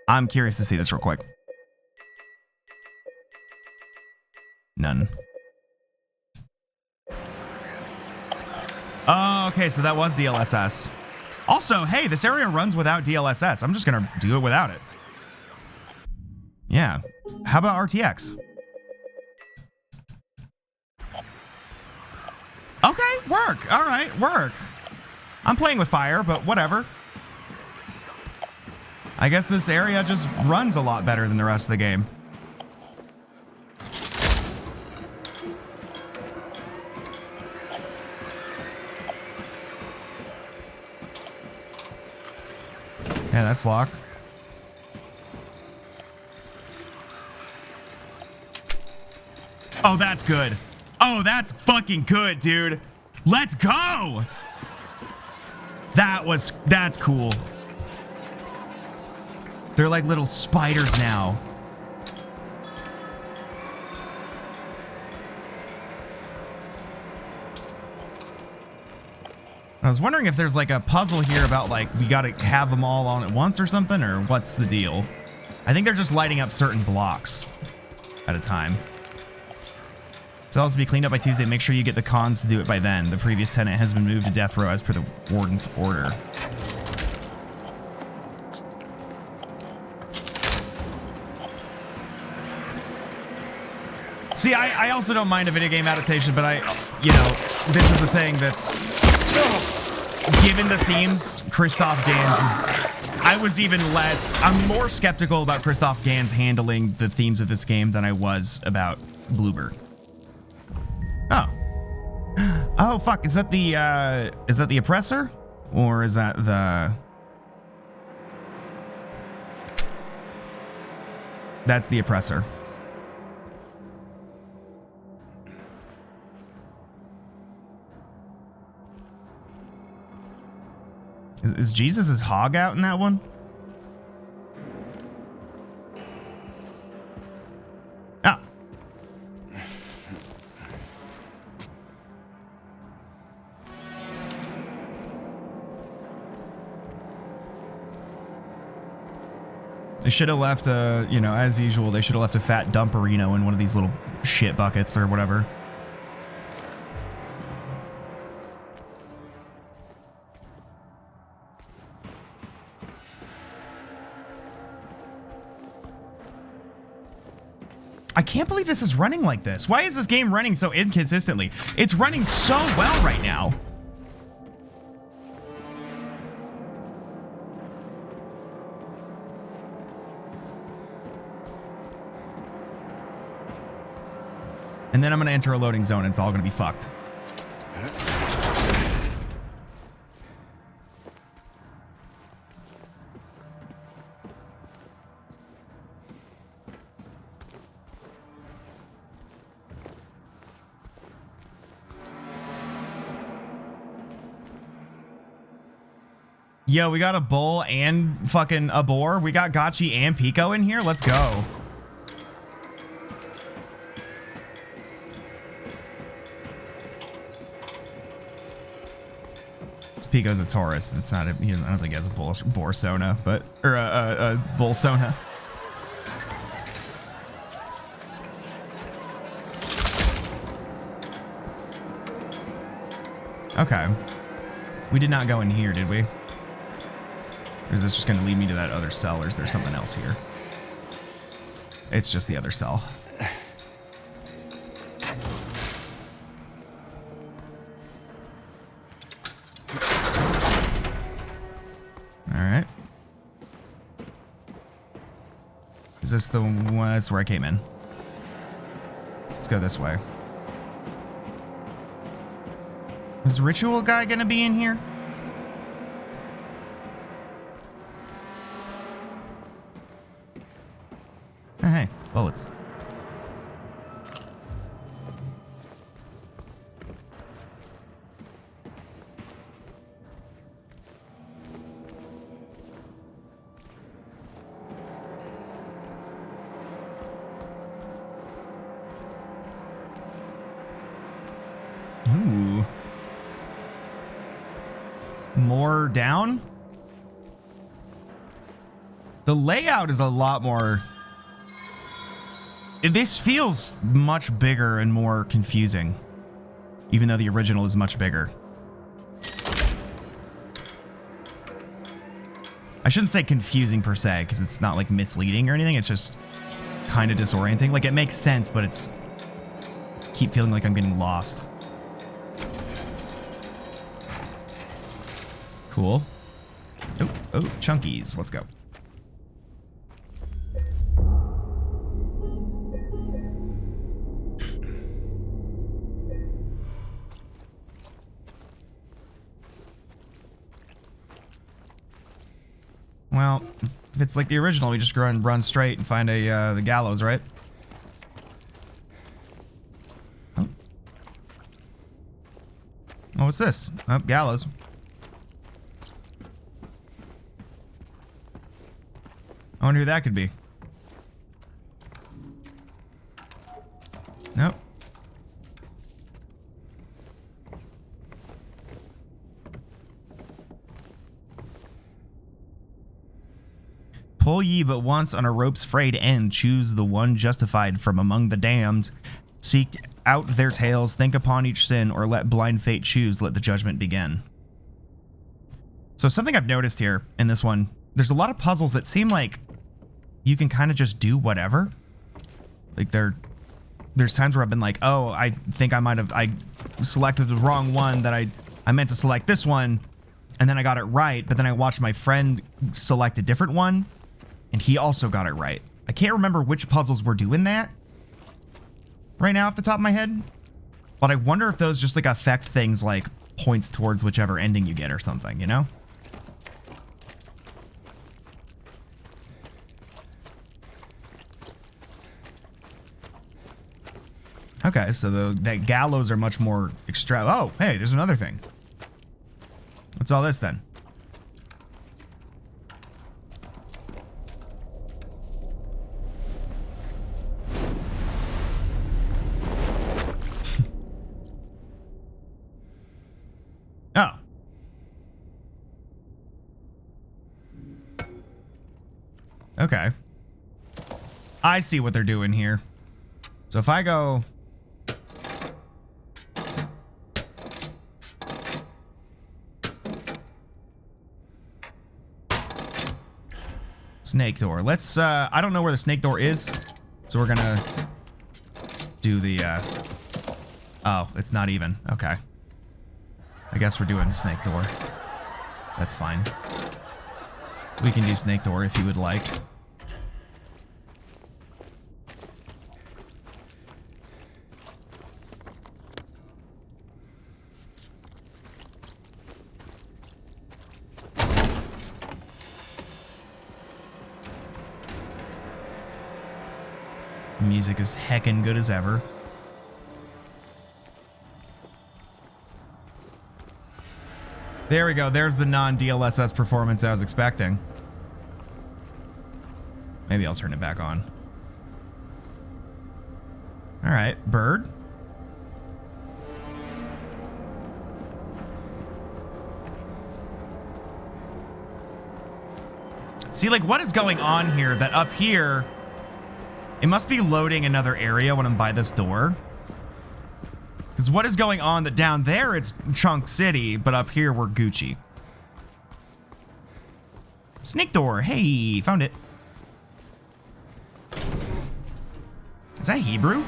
to see this real quick. None. Oh, okay, so that was DLSS. Also, hey, this area runs without DLSS. I'm just gonna do it without it. Yeah. How about RTX? Okay, work. All right, work. I'm playing with fire, but whatever. I guess this area just runs a lot better than the rest of the game. Yeah, that's locked. Oh, that's good. Oh, that's fucking good, dude. Let's go. That's cool. They're like little spiders now. I was wondering if there's like a puzzle here about like we gotta have them all on at once or something, or what's the deal? I think they're just lighting up certain blocks at a time. Cells to be cleaned up by Tuesday. Make sure you get the cons to do it by then. The previous tenant has been moved to death row as per the warden's order. See, I also don't mind a video game adaptation, but this is the thing that's, given the themes, Christoph Gans is, I'm more skeptical about Christoph Gans handling the themes of this game than I was about Bloober. Oh fuck, is that the oppressor? Or is that the... That's the oppressor. Is Jesus' hog out in that one? Oh. They should have left as usual, they should have left a fat dumperino in one of these little shit buckets or whatever. I can't believe this is running like this. Why is this game running so inconsistently? It's running so well right now. And then I'm gonna enter a loading zone. It's all gonna be fucked. Yo, we got a bull and fucking a boar. We got Gotchi and Pico in here. Let's go. This Pico's a Taurus. It's not. I don't think he has a boar sona, but or a bull sona. Okay. We did not go in here, did we? Or is this just going to lead me to that other cell, or is there something else here? It's just the other cell. All right. Is this the one? That's where I came in. Let's go this way. Is Ritual Guy going to be in here? Oh, hey, bullets. Ooh. More down? The layout is a lot more... This feels much bigger and more confusing, even though the original is much bigger. I shouldn't say confusing per se, because it's not like misleading or anything. It's just kind of disorienting. Like, it makes sense, but it's keep feeling like I'm getting lost. Cool. Oh, chunkies. Let's go. Well, if it's like the original, we just run straight and find the gallows, right? Oh, what's this? Oh, gallows. I wonder who that could be. Nope. Pull ye but once on a rope's frayed end, choose the one justified from among the damned. Seek out their tales, think upon each sin, or let blind fate choose, let the judgment begin. So something I've noticed here in this one, there's a lot of puzzles that seem like you can kind of just do whatever. Like there's times where I've been like, oh, I think I selected the wrong one, that I meant to select this one, and then I got it right, but then I watched my friend select a different one, and he also got it right. I can't remember which puzzles were doing that right now off the top of my head, but I wonder if those just like affect things like points towards whichever ending you get or something, you know? Okay, so that gallows are much more extra. Oh, hey, there's another thing. What's all this then? Oh. Okay. I see what they're doing here. So if I go... Snake door. Let's, I don't know where the snake door is, so we're gonna do the, oh, it's not even. Okay. I guess we're doing snake door. That's fine. We can do snake door if you would like. Music is heckin' good as ever. There we go. There's the non-DLSS performance I was expecting. Maybe I'll turn it back on. All right, bird. See, like, what is going on here? That up here, it must be loading another area when I'm by this door. Because what is going on that down there it's Chunk City, but up here we're Gucci. Snake door. Hey, found it. Is that Hebrew?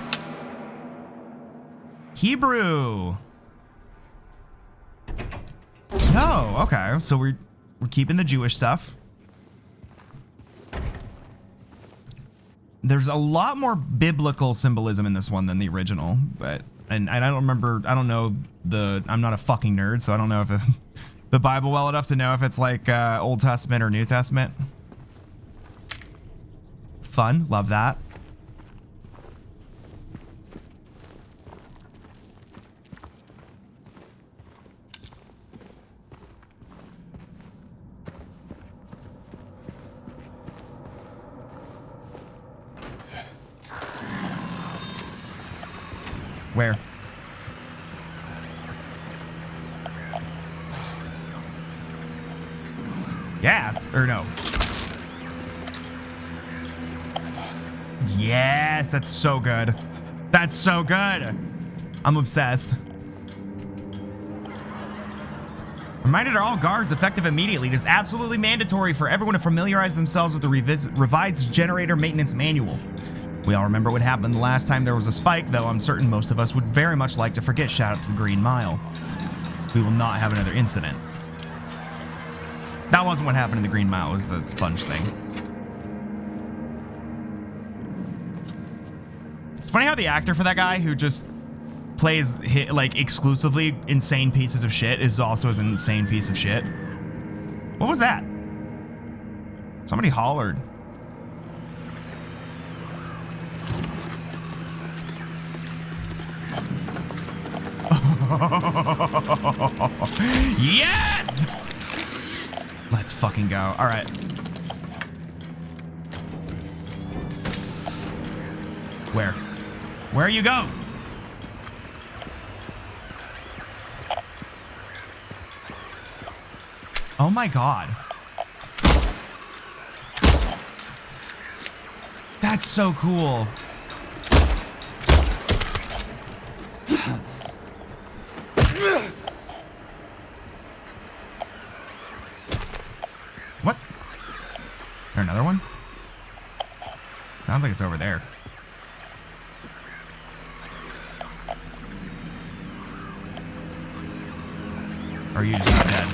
Hebrew. Oh, okay. So we're keeping the Jewish stuff. There's a lot more biblical symbolism in this one than the original, but and I don't remember. I don't know I'm not a fucking nerd, so I don't know if the Bible well enough to know if it's like Old Testament or New Testament. Fun, love that. Where? Gas, or no? Yes, that's so good. That's so good. I'm obsessed. Reminded are all guards effective immediately. It is absolutely mandatory for everyone to familiarize themselves with the revised generator maintenance manual. We all remember what happened the last time there was a spike, though I'm certain most of us would very much like to forget. Shout out to the Green Mile. We will not have another incident. That wasn't what happened in the Green Mile, it was the sponge thing. It's funny how the actor for that guy who just plays like exclusively insane pieces of shit is also an insane piece of shit. What was that? Somebody hollered. Yes! Let's fucking go. All right. Where you go? Oh my God. That's so cool. What? Is there another one? Sounds like it's over there. Or are you just not dead?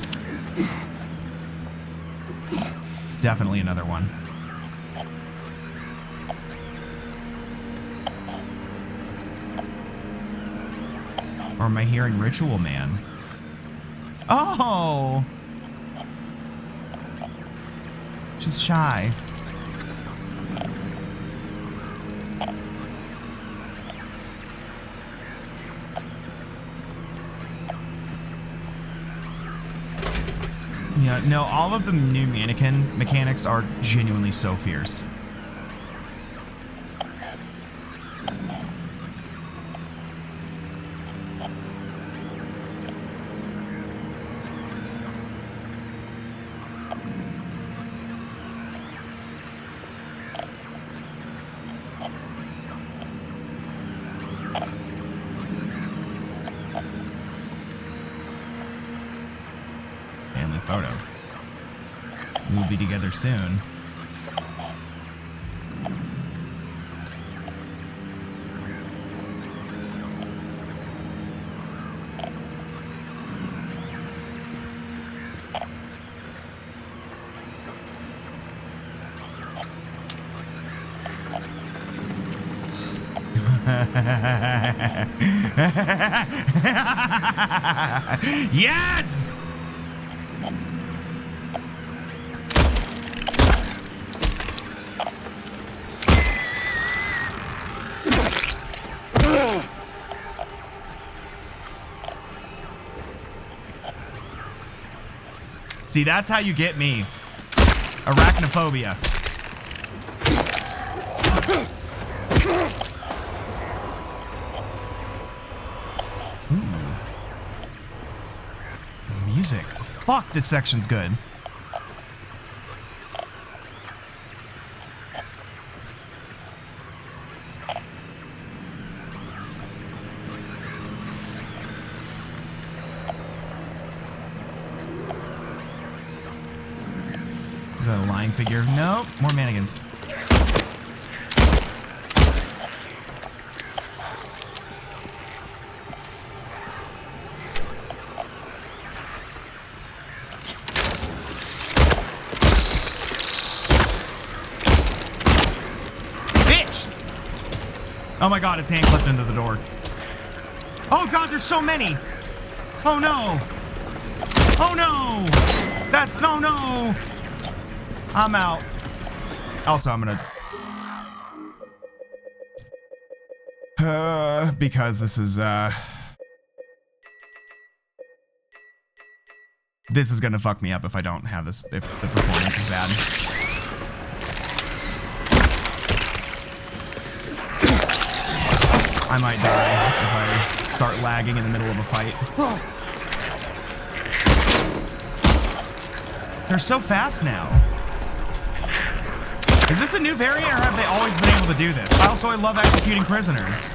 It's definitely another one. Or am I hearing Ritual Man? Oh! Just shy. Yeah, no, all of the new mannequin mechanics are genuinely so fierce. Photo. We'll be together soon. Yes! See, that's how you get me. Arachnophobia. Ooh. Music. Fuck, this section's good. Is that a lying figure? Nope. More mannequins. Oh my god, its hand clipped into the door. Oh god, there's so many! Oh no! Oh no! That's, no, no! I'm out. Also, I'm gonna... because this is, this is gonna fuck me up if I don't have this, if the performance is bad. I might die if I start lagging in the middle of a fight. They're so fast now. Is this a new variant or have they always been able to do this? Also, I love executing prisoners.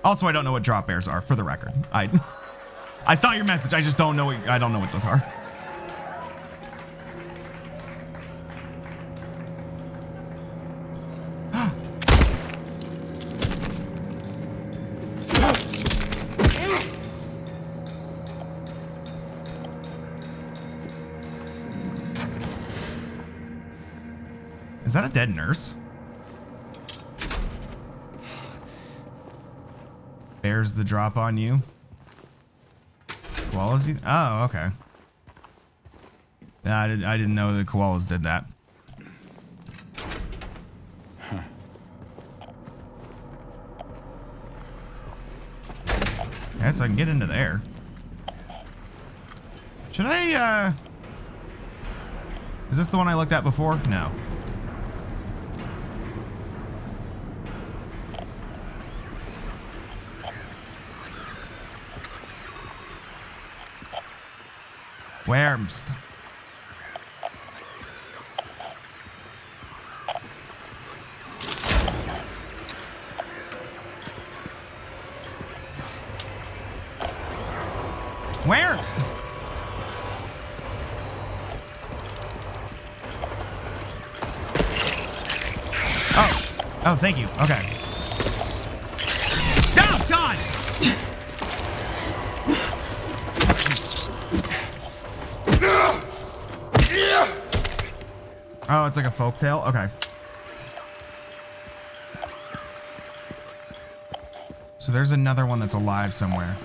Also, I don't know what drop bears are, for the record. I saw your message. I just don't know. I don't know what those are. Is that a dead nurse? Bears the drop on you. Koalas? Oh, okay. I didn't know the koalas did that. Huh. Guess I can get into there. Should I, is this the one I looked at before? No. Worms. Worms. Oh, thank you. Okay. Oh, God! Oh, it's like a folktale? Okay. So there's another one that's alive somewhere.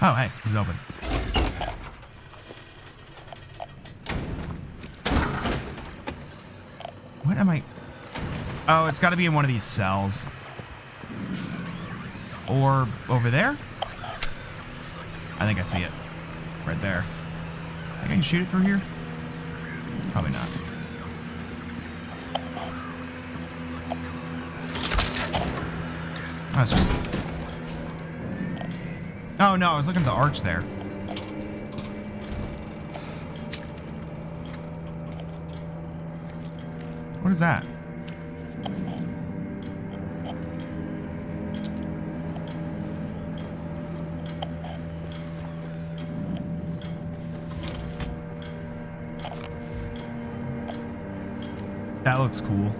Oh, hey, this is open. What am I? Oh, it's got to be in one of these cells. Or over there? I think I see it. Right there. Think I can shoot it through here? Probably not. Oh, it's just... Oh, no, I was looking at the arch there. What is that? That looks cool.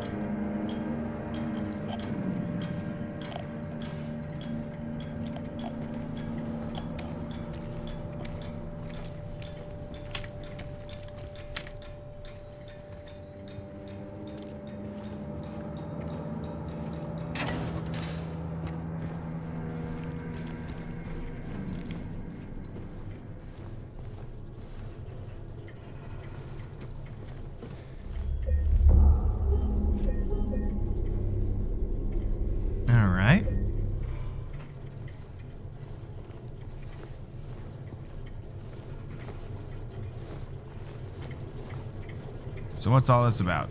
So what's all this about?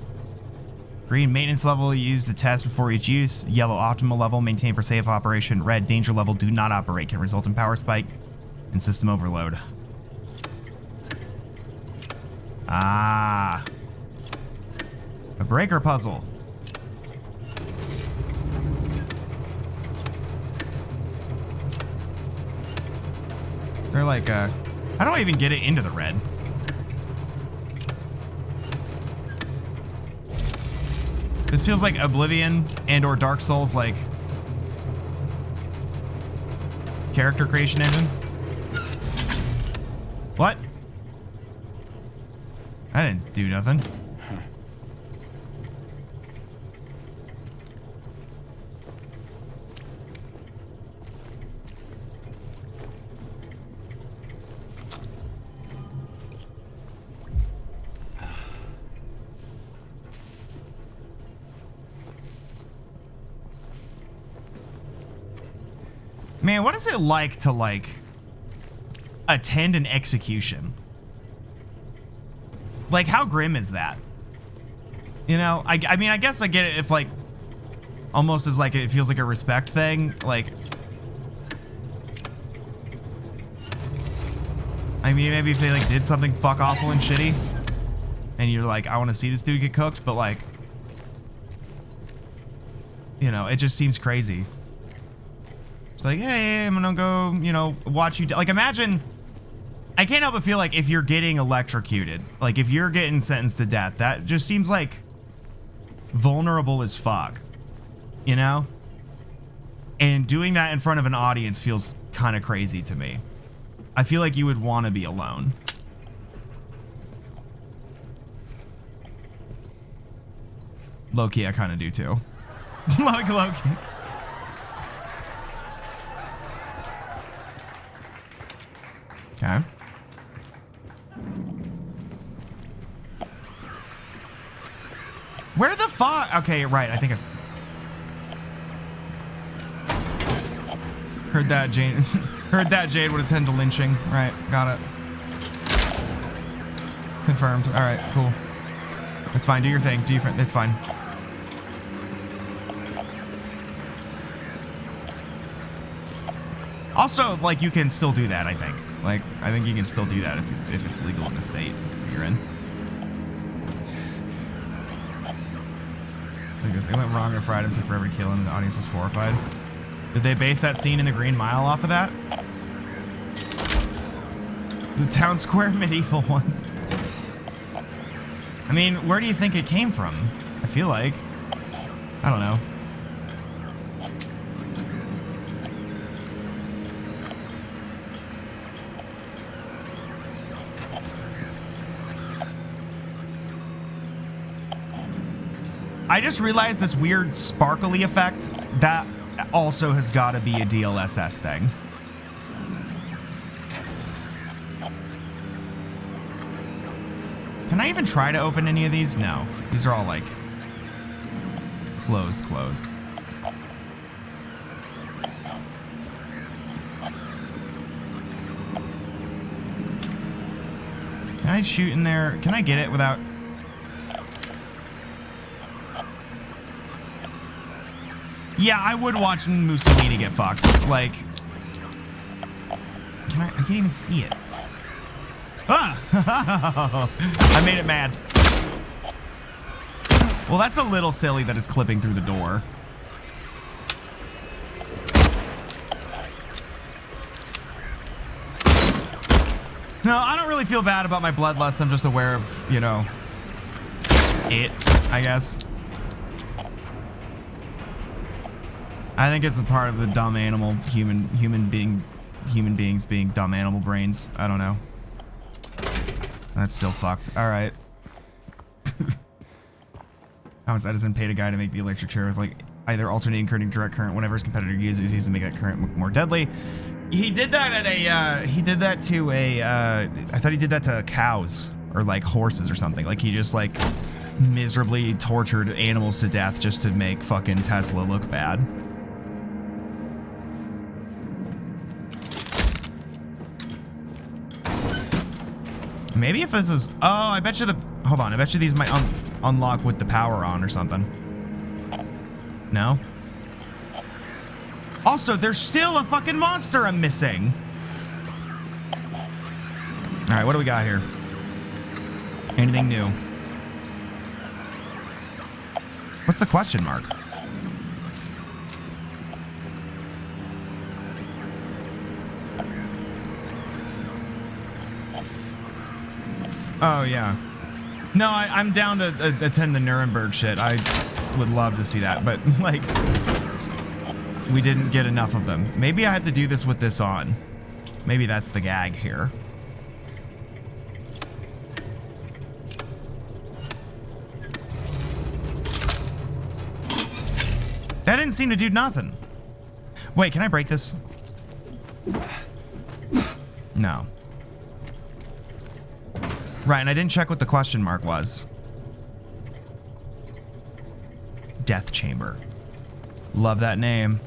Green, maintenance level, use the test before each use. Yellow, optimal level, maintain for safe operation. Red, danger level, do not operate, can result in power spike and system overload. Ah. A breaker puzzle. Is there like a... How do I even get it into the red? This feels like Oblivion and or Dark Souls like character creation engine. What? I didn't do nothing. Man, what is it like to, like, attend an execution? Like, how grim is that? You know, I mean, I guess I get it if, like, almost as, like, it feels like a respect thing. Like, I mean, maybe if they, like, did something fuck awful and shitty, and you're like, I want to see this dude get cooked, but, like, you know, it just seems crazy. It's like, hey, I'm gonna go, you know, watch you. Like, imagine, I can't help but feel like if you're getting electrocuted, like if you're getting sentenced to death, that just seems like vulnerable as fuck, you know? And doing that in front of an audience feels kind of crazy to me. I feel like you would want to be alone. Low-key, I kind of do too. Like, low-key. Okay. Where the fuck? Okay, right. I think I heard that Jane. Heard that Jade would attend to lynching. Right. Got it. Confirmed. All right. Cool. That's fine. Do your thing. Do your thing. It's fine. Also, like, you can still do that, I think. Like, I think you can still do that if it's legal in the state you're in. Because it went wrong or fried him, took forever to kill him, and the audience was horrified. Did they base that scene in the Green Mile off of that? The town square medieval ones. I mean, where do you think it came from? I feel like. I don't know. I just realized this weird sparkly effect, that also has got to be a DLSS thing. Can I even try to open any of these? No. These are all like closed. Can I shoot in there? Can I get it without... Yeah, I would watch Mussolini get fucked. Like, I can't even see it. Ah! I made it mad. Well, that's a little silly that it's clipping through the door. No, I don't really feel bad about my bloodlust. I'm just aware of, you know, it. I guess. I think it's a part of the dumb animal human beings being dumb animal brains. I don't know. That's still fucked. All right. How much Edison paid a guy to make the electric chair with like either alternating current or direct current whenever his competitor uses to make that current more deadly. He did that at a he did that to a I thought he did that to cows or like horses or something. Like he just like miserably tortured animals to death just to make fucking Tesla look bad. Maybe if this is, oh, I bet you hold on, I bet you these might unlock with the power on or something. No? Also, there's still a fucking monster I'm missing. All right, what do we got here? Anything new? What's the question mark? Oh, yeah. No, I'm down to attend the Nuremberg shit. I would love to see that, but, like, we didn't get enough of them. Maybe I have to do this with this on. Maybe that's the gag here. That didn't seem to do nothing. Wait, can I break this? No. Right, and I didn't check what the question mark was. Death Chamber. Love that name.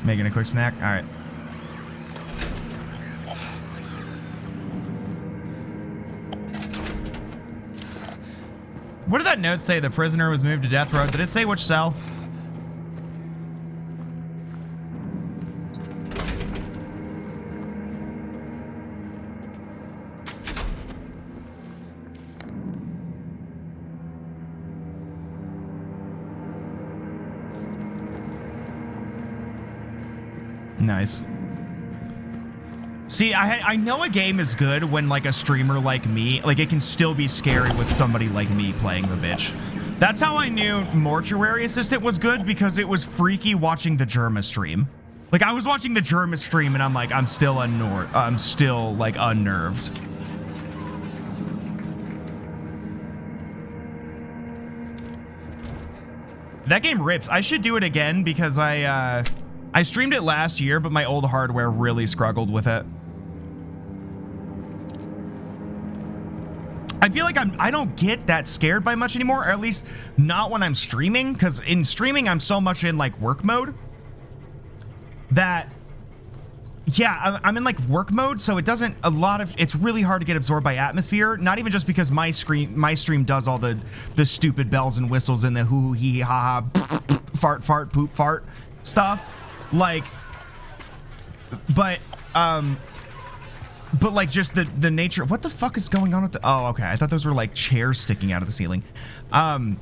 Making a quick snack? All right. What did that note say? The prisoner was moved to death row. Did it say which cell? Nice. See, I know a game is good when like a streamer like me, like it can still be scary with somebody like me playing the bitch. That's how I knew Mortuary Assistant was good, because it was freaky watching the Germa stream. Like I was watching the Germa stream and I'm like, I'm still like unnerved. That game rips. I should do it again because I streamed it last year, but my old hardware really struggled with it. I feel like I don't get that scared by much anymore, or at least not when I'm streaming, because in streaming I'm so much in like work mode that, yeah, I'm in like work mode, so it doesn't, it's really hard to get absorbed by atmosphere, not even just because my stream does all the stupid bells and whistles and the hoo hee ha ha fart fart poop fart stuff. Like, but like just the nature. What the fuck is going on with the, oh, okay. I thought those were like chairs sticking out of the ceiling. But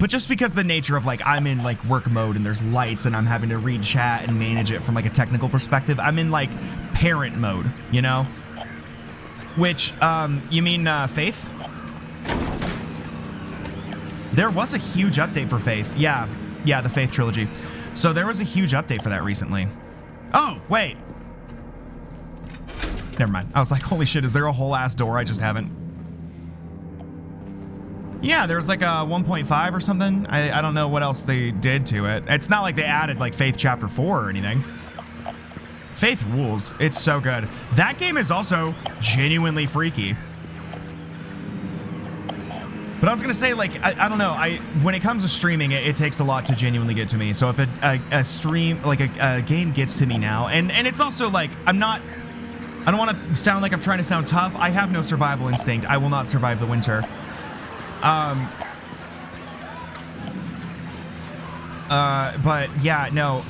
just because the nature of like, I'm in like work mode and there's lights and I'm having to read chat and manage it from like a technical perspective. I'm in like parent mode, you know? Which, you mean, Faith? There was a huge update for Faith. Yeah, the Faith trilogy. So there was a huge update for that recently. Oh, wait. Never mind. I was like, holy shit, is there a whole ass door I just haven't? Yeah, there was like a 1.5 or something. I don't know what else they did to it. It's not like they added like Faith Chapter 4 or anything. Faith rules. It's so good. That game is also genuinely freaky. But I was gonna say, like, I don't know. When it comes to streaming, it takes a lot to genuinely get to me. So if a stream, like a game gets to me now, and it's also like, I don't want to sound like I'm trying to sound tough. I have no survival instinct. I will not survive the winter. But yeah, no,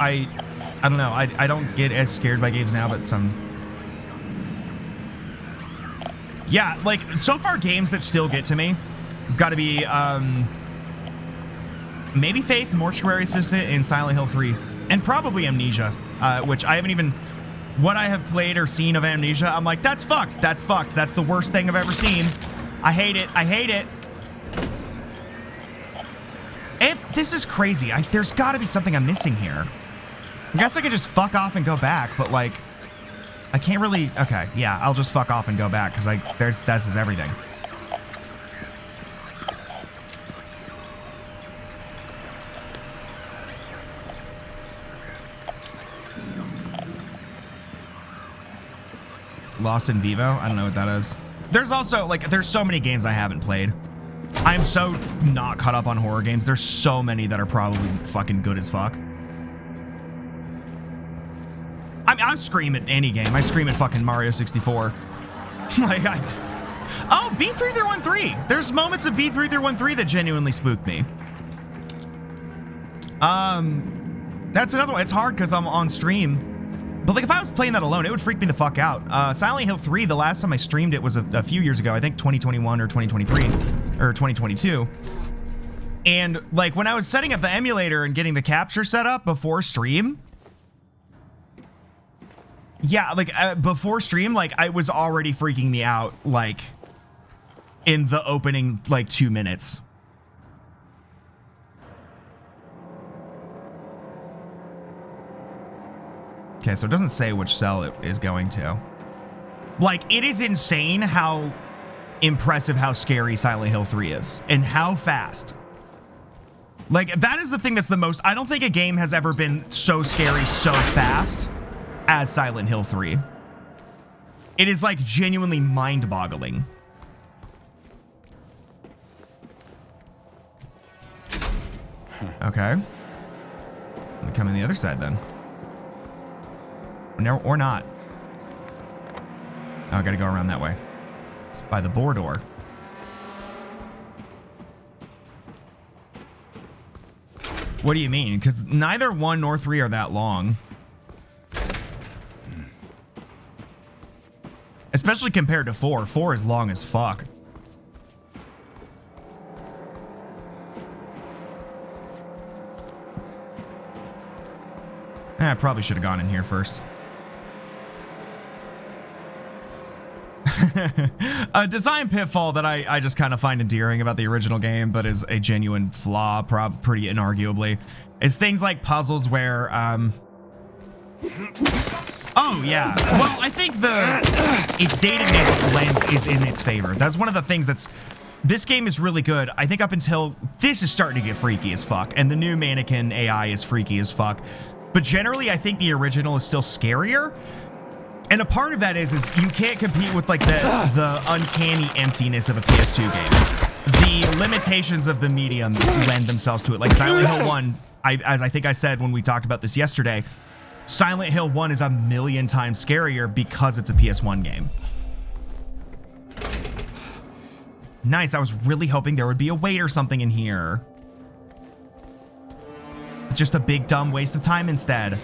I don't know. I don't get as scared by games now, but some... Yeah, like, so far games that still get to me, it's got to be, maybe Faith, Mortuary Assistant, and Silent Hill 3. And probably Amnesia, which I haven't even... What I have played or seen of Amnesia, I'm like, that's fucked. That's fucked. That's the worst thing I've ever seen. I hate it. I hate it. And this is crazy. There's got to be something I'm missing here. I guess I could just fuck off and go back, but like... I can't really... Okay, yeah, I'll just fuck off and go back, because this is everything. Lost in Vivo? I don't know what that is. There's also, like, there's so many games I haven't played. I'm so not caught up on horror games. There's so many that are probably fucking good as fuck. I mean, I scream at any game. I scream at fucking Mario 64. Like, oh, B3313. There's moments of B3313 that genuinely spooked me. That's another one. It's hard because I'm on stream. But like if I was playing that alone, it would freak me the fuck out. Silent Hill 3, the last time I streamed it was a few years ago. I think 2021 or 2023 or 2022. And like when I was setting up the emulator and getting the capture set up before stream, yeah, like before stream, like I was already freaking me out like in the opening like 2 minutes. Okay, so it doesn't say which cell it is going to. Like, it is insane how impressive how scary Silent Hill 3 is and how fast. Like, that is the thing that's the most... I don't think a game has ever been so scary so fast as Silent Hill 3. It is, like, genuinely mind-boggling. Okay. I'm gonna come in the other side, then. Or not. Oh, I gotta go around that way. It's by the boar door. What do you mean? Because neither 1 nor 3 are that long. Especially compared to 4. 4 is long as fuck. I probably should have gone in here first. A design pitfall that I just kind of find endearing about the original game, but is a genuine flaw, pretty inarguably, is things like puzzles where, oh yeah, well, I think its datedness lens is in its favor. That's one of the things this game is really good. I think up until, this is starting to get freaky as fuck, and the new mannequin AI is freaky as fuck, but generally I think the original is still scarier. And a part of that is you can't compete with like the uncanny emptiness of a PS2 game. The limitations of the medium lend themselves to it. Like Silent Hill 1, as I think I said when we talked about this yesterday, Silent Hill 1 is a million times scarier because it's a PS1 game. Nice, I was really hoping there would be a wait or something in here. Just a big dumb waste of time instead.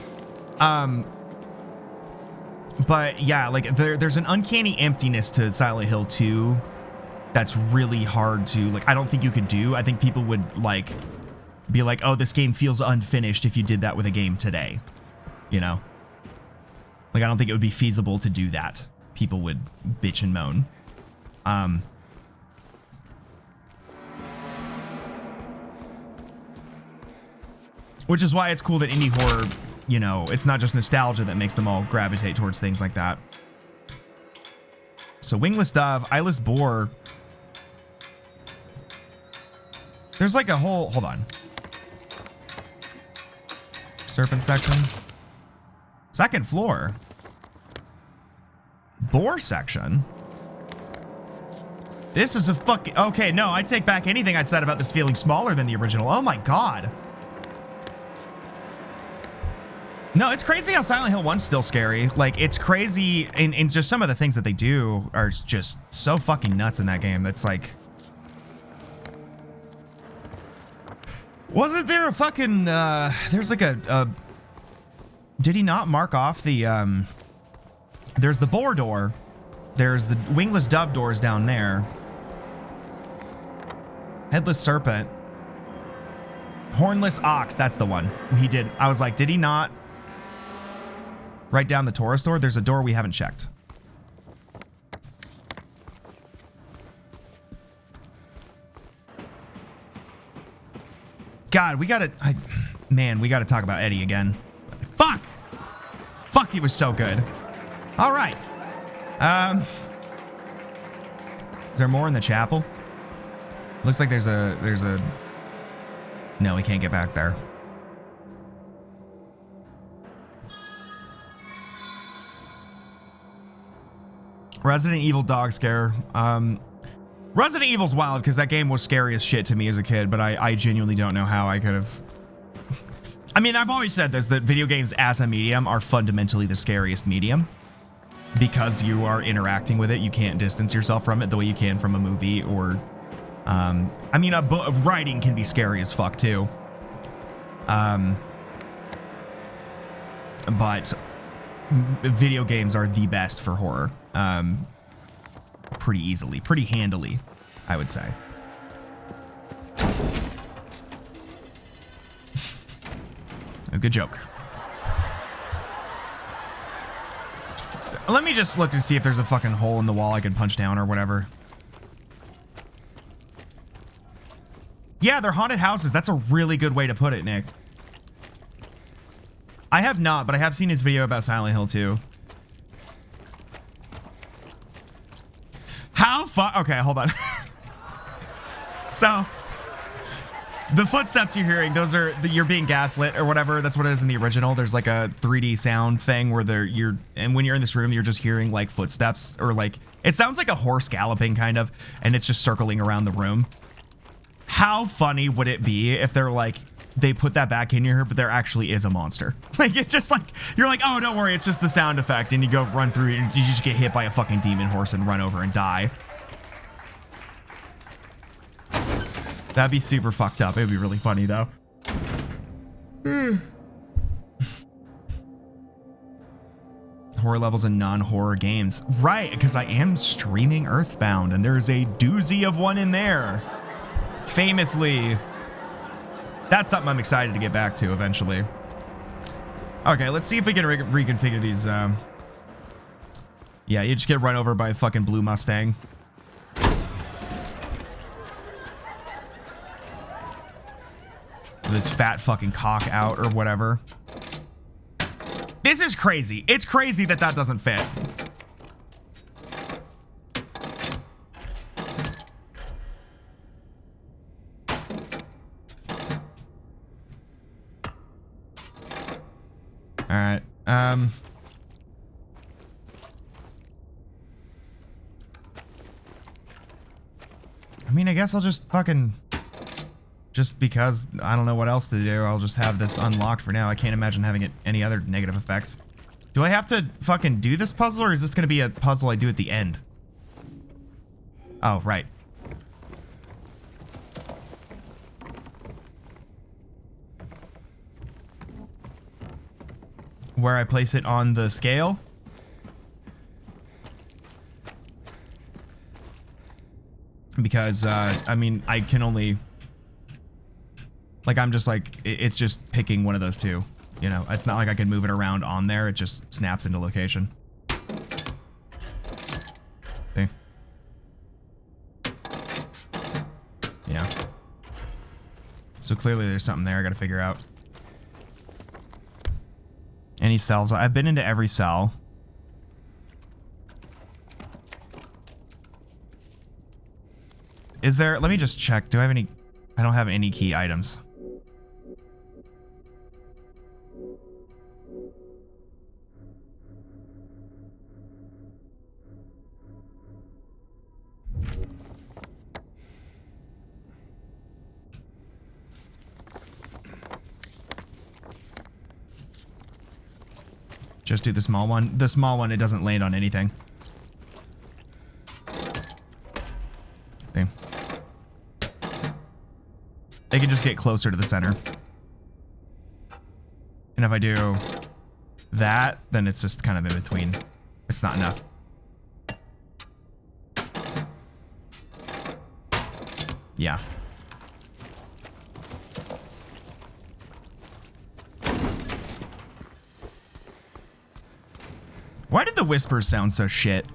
But yeah, like there's an uncanny emptiness to Silent Hill 2 that's really hard to, like, I don't think you could do. I think people would like be like, oh, this game feels unfinished if you did that with a game today, you know? Like, I don't think it would be feasible to do that. People would bitch and moan. Which is why it's cool that indie horror, you know, it's not just nostalgia that makes them all gravitate towards things like that. So wingless dove, eyeless boar. There's like a whole, hold on. Serpent section. Second floor. Boar section. This is a fucking, okay, no, I take back anything I said about this feeling smaller than the original. Oh my God. No, it's crazy how Silent Hill 1's still scary. Like, it's crazy, and just some of the things that they do are just so fucking nuts in that game. That's like... Wasn't there a fucking, there's like a Did he not mark off the, there's the boar door. There's the wingless dove doors down there. Headless serpent. Hornless ox, that's the one. He did. I was like, did he not write down the Taurus door? There's a door we haven't checked. God, we gotta talk about Eddie again. Fuck! Fuck, he was so good. All right. Is there more in the chapel? Looks like there's a... No, we can't get back there. Resident Evil dog scare. Resident Evil's wild because that game was scary as shit to me as a kid, but I genuinely don't know how I could have... I mean, I've always said this, that video games as a medium are fundamentally the scariest medium. Because you are interacting with it, you can't distance yourself from it the way you can from a movie or... I mean, writing can be scary as fuck too. But video games are the best for horror. Pretty easily, pretty handily, I would say. A good joke. Let me just look to see if there's a fucking hole in the wall I can punch down or whatever. Yeah, they're haunted houses. That's a really good way to put it, Nick. I have not, but I have seen his video about Silent Hill 2. How far? Okay, hold on. So, the footsteps you're hearing, those are you're being gaslit or whatever. That's what it is in the original. There's like a 3D sound thing where and when you're in this room, you're just hearing like footsteps or like it sounds like a horse galloping kind of, and it's just circling around the room. How funny would it be if they're like they put that back in here, but there actually is a monster? Like it's just like you're like, oh, don't worry, it's just the sound effect, and you go run through and you just get hit by a fucking demon horse and run over and die. That'd be super fucked up. It'd be really funny though. Horror levels in non-horror games, right? Because I am streaming Earthbound, and there's a doozy of one in there. Famously, that's something I'm excited to get back to eventually. Okay, let's see if we can reconfigure these. Yeah, you just get run over by a fucking blue Mustang. With his fat fucking cock out or whatever. This is crazy. It's crazy that that doesn't fit. All right. I mean, I guess I'll just fucking... Just because I don't know what else to do, I'll just have this unlocked for now. I can't imagine having it any other negative effects. Do I have to fucking do this puzzle, or is this going to be a puzzle I do at the end? Oh, right. Where I place it on the scale? Because, I mean, I can only... Like, I'm just like, it's just picking one of those two. You know, it's not like I can move it around on there. It just snaps into location. See? Yeah. So clearly there's something there I gotta figure out. Any cells? I've been into every cell. Is there, let me just check. Do I have any, I don't have any key items. Just do the small one. The small one, it doesn't land on anything. See? They can just get closer to the center. And if I do that, then it's just kind of in between. It's not enough. Yeah. Why did the whispers sound so shit?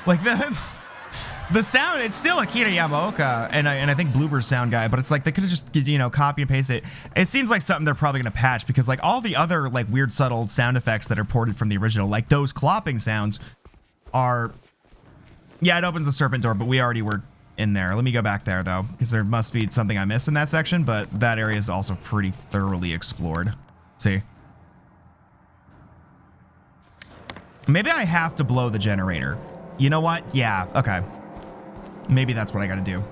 Like the sound, it's still Akira Yamaoka and I think Bloober's sound guy, but it's like they could have just, you know, copy and paste it. It seems like something they're probably gonna patch because like all the other like weird subtle sound effects that are ported from the original, like those clopping sounds are, yeah, it opens the serpent door, but we already were in there. Let me go back there though, because there must be something I missed in that section, but that area is also pretty thoroughly explored. See? Maybe I have to blow the generator. You know what? Yeah, okay. Maybe that's what I gotta do.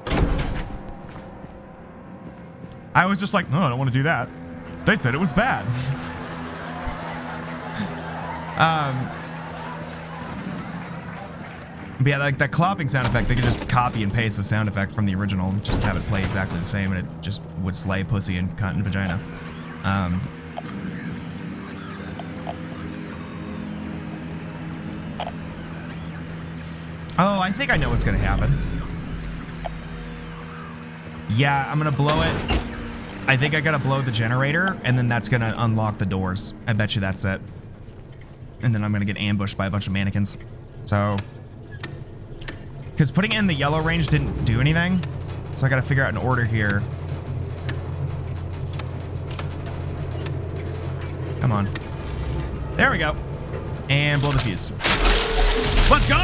I was just like, no, I don't want to do that. They said it was bad. But yeah, like that clopping sound effect, they could just copy and paste the sound effect from the original and just have it play exactly the same, and it just would slay pussy and cunt and vagina. Oh, I think I know what's gonna happen. Yeah, I'm gonna blow it. I think I gotta blow the generator, and then that's gonna unlock the doors. I bet you that's it. And then I'm gonna get ambushed by a bunch of mannequins. So, because putting it in the yellow range didn't do anything, so I gotta figure out an order here. Come on. There we go. And blow the fuse. Let's go!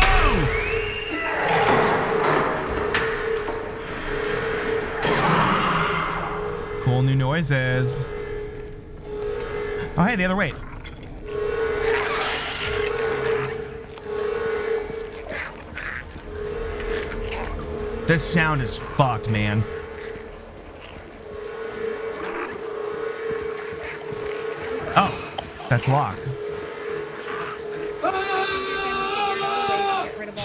Cool new noises. Oh, hey, the other way. This sound is fucked, man. Oh, that's locked.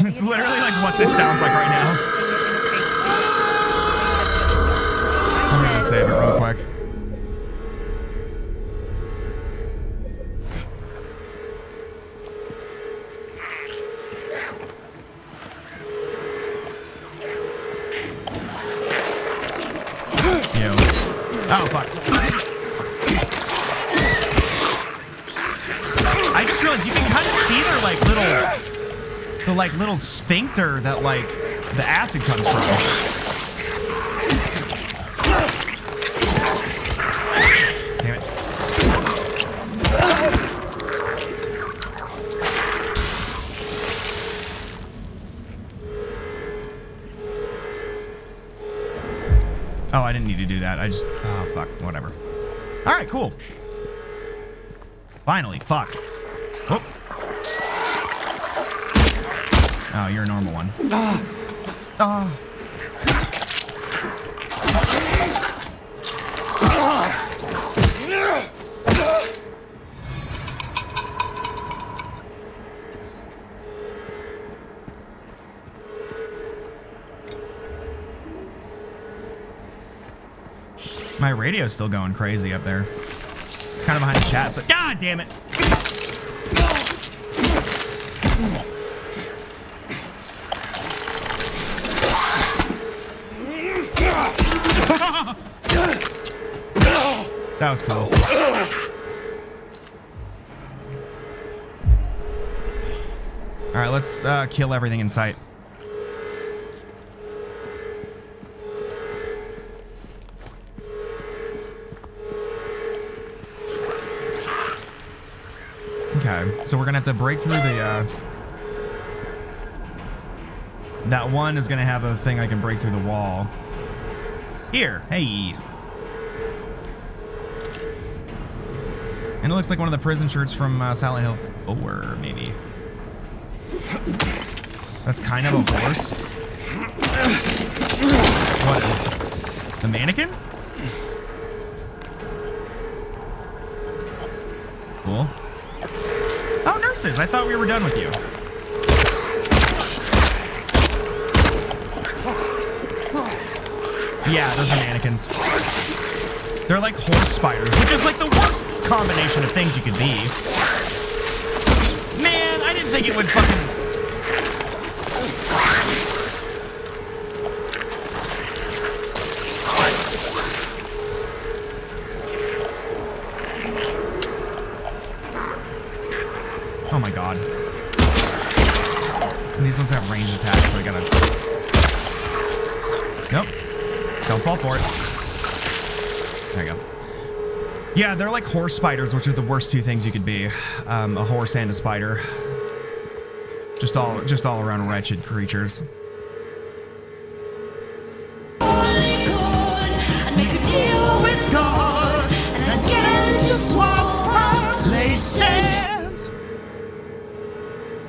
It's literally like what this sounds like right now. I'm gonna save it real quick. Ew. Oh, fuck. I just realized you can kind of see their like little sphincter that like the acid comes from. Damn it. Oh, I didn't need to do that. I just, oh fuck, whatever. All right, cool. Finally, fuck. Whoop. Oh, you're a normal one. My radio's still going crazy up there. It's kind of behind the chat, so God damn it! That was cool. All right, let's kill everything in sight. Okay, so we're gonna have to break through the, that one is gonna have a thing I can break through the wall. Here, hey. And it looks like one of the prison shirts from Silent Hill 4, maybe. That's kind of a horse. What is? The mannequin? Cool. Oh, nurses, I thought we were done with you. Yeah, those are mannequins. They're like horse spiders, which is like the worst combination of things you could be. Man, I didn't think it would fucking... Oh my god. And these ones have range attacks, so I gotta... Nope. Don't fall for it. There you go. Yeah, they're like horse spiders, which are the worst two things you could be. A horse and a spider. Just all around wretched creatures.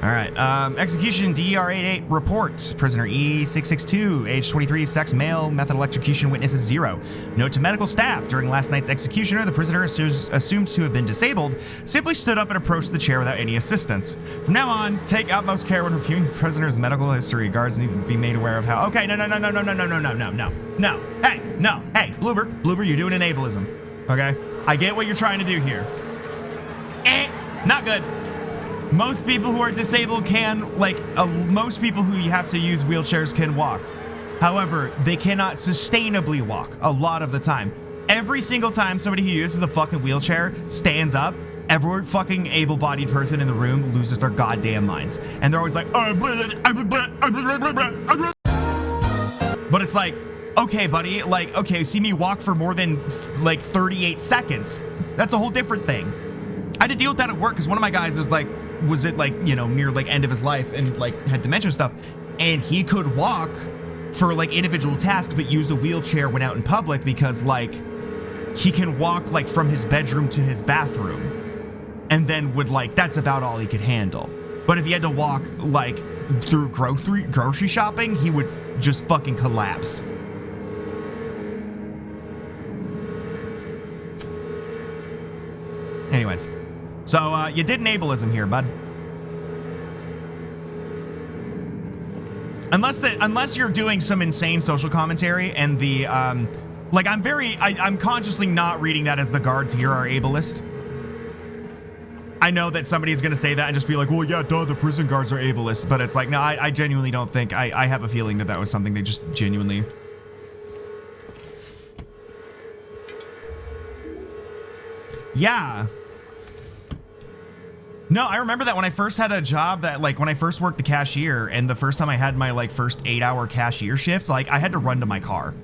All right, execution DR88 report. Prisoner E662, age 23, sex male, method electrocution witnesses 0. Note to medical staff, during last night's executioner, the prisoner assumed to have been disabled, simply stood up and approached the chair without any assistance. From now on, take utmost care when reviewing the prisoner's medical history. Guards need to be made aware of how... Okay, no. Hey, Bloober, you're doing an ableism, okay? I get what you're trying to do here. Not good. Most people who are disabled can, most people who you have to use wheelchairs can walk. However, they cannot sustainably walk a lot of the time. Every single time somebody who uses a fucking wheelchair stands up, every fucking able-bodied person in the room loses their goddamn minds. And they're always like, but it's like, okay, buddy, okay, see me walk for more than 38 seconds. That's a whole different thing. I had to deal with that at work because one of my guys was near end of his life and had dementia and stuff, and he could walk for individual tasks but used a wheelchair when out in public because he can walk from his bedroom to his bathroom and then would that's about all he could handle. But if he had to walk through grocery shopping, he would just fucking collapse. Anyways, so you did an ableism here, bud. Unless you're doing some insane social commentary and the I'm consciously not reading that as the guards here are ableist. I know that somebody's gonna say that and just be like, well, yeah, duh, the prison guards are ableist, but it's no, I genuinely don't think. I have a feeling that was something they just genuinely... Yeah. No, I remember that when I first had a job that when I first worked the cashier and the first time I had my first 8-hour cashier shift, I had to run to my car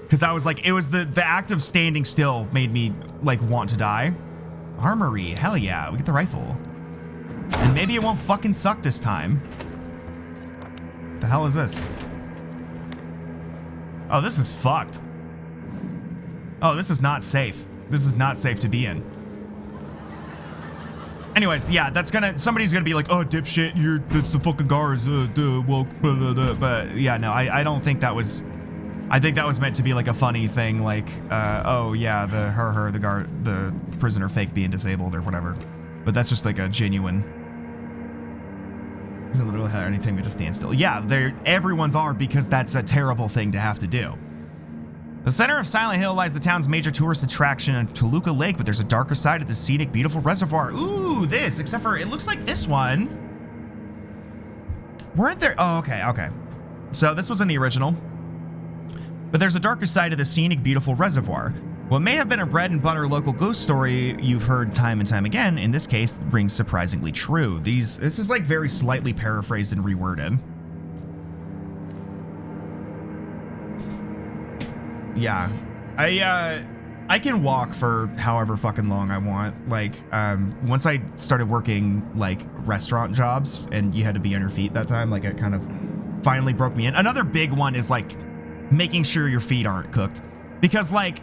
because I was it was the act of standing still made me want to die. Armory, hell yeah, we get the rifle. And maybe it won't fucking suck this time. The hell is this? Oh, this is fucked. Oh, this is not safe. This is not safe to be in. Anyways, yeah, somebody's gonna be like, oh, dipshit, that's the fucking guards, woke, blah, blah, blah. But yeah, no, I don't think that was, I think that was meant to be a funny thing, oh yeah, the prisoner fake being disabled or whatever. But that's just a genuine, doesn't literally have anything to stand still. Yeah, everyone's are because that's a terrible thing to have to do. The center of Silent Hill lies the town's major tourist attraction, Toluca Lake, but there's a darker side of the scenic, beautiful reservoir. Ooh, except for it looks like this one. Weren't there? Oh, okay. So this was in the original. But there's a darker side of the scenic, beautiful reservoir. What may have been a bread and butter local ghost story you've heard time and time again, in this case, rings surprisingly true. This is very slightly paraphrased and reworded. Yeah, I can walk for however fucking long I want. Once I started working restaurant jobs and you had to be on your feet that time, it kind of finally broke me in. Another big one is making sure your feet aren't cooked, because once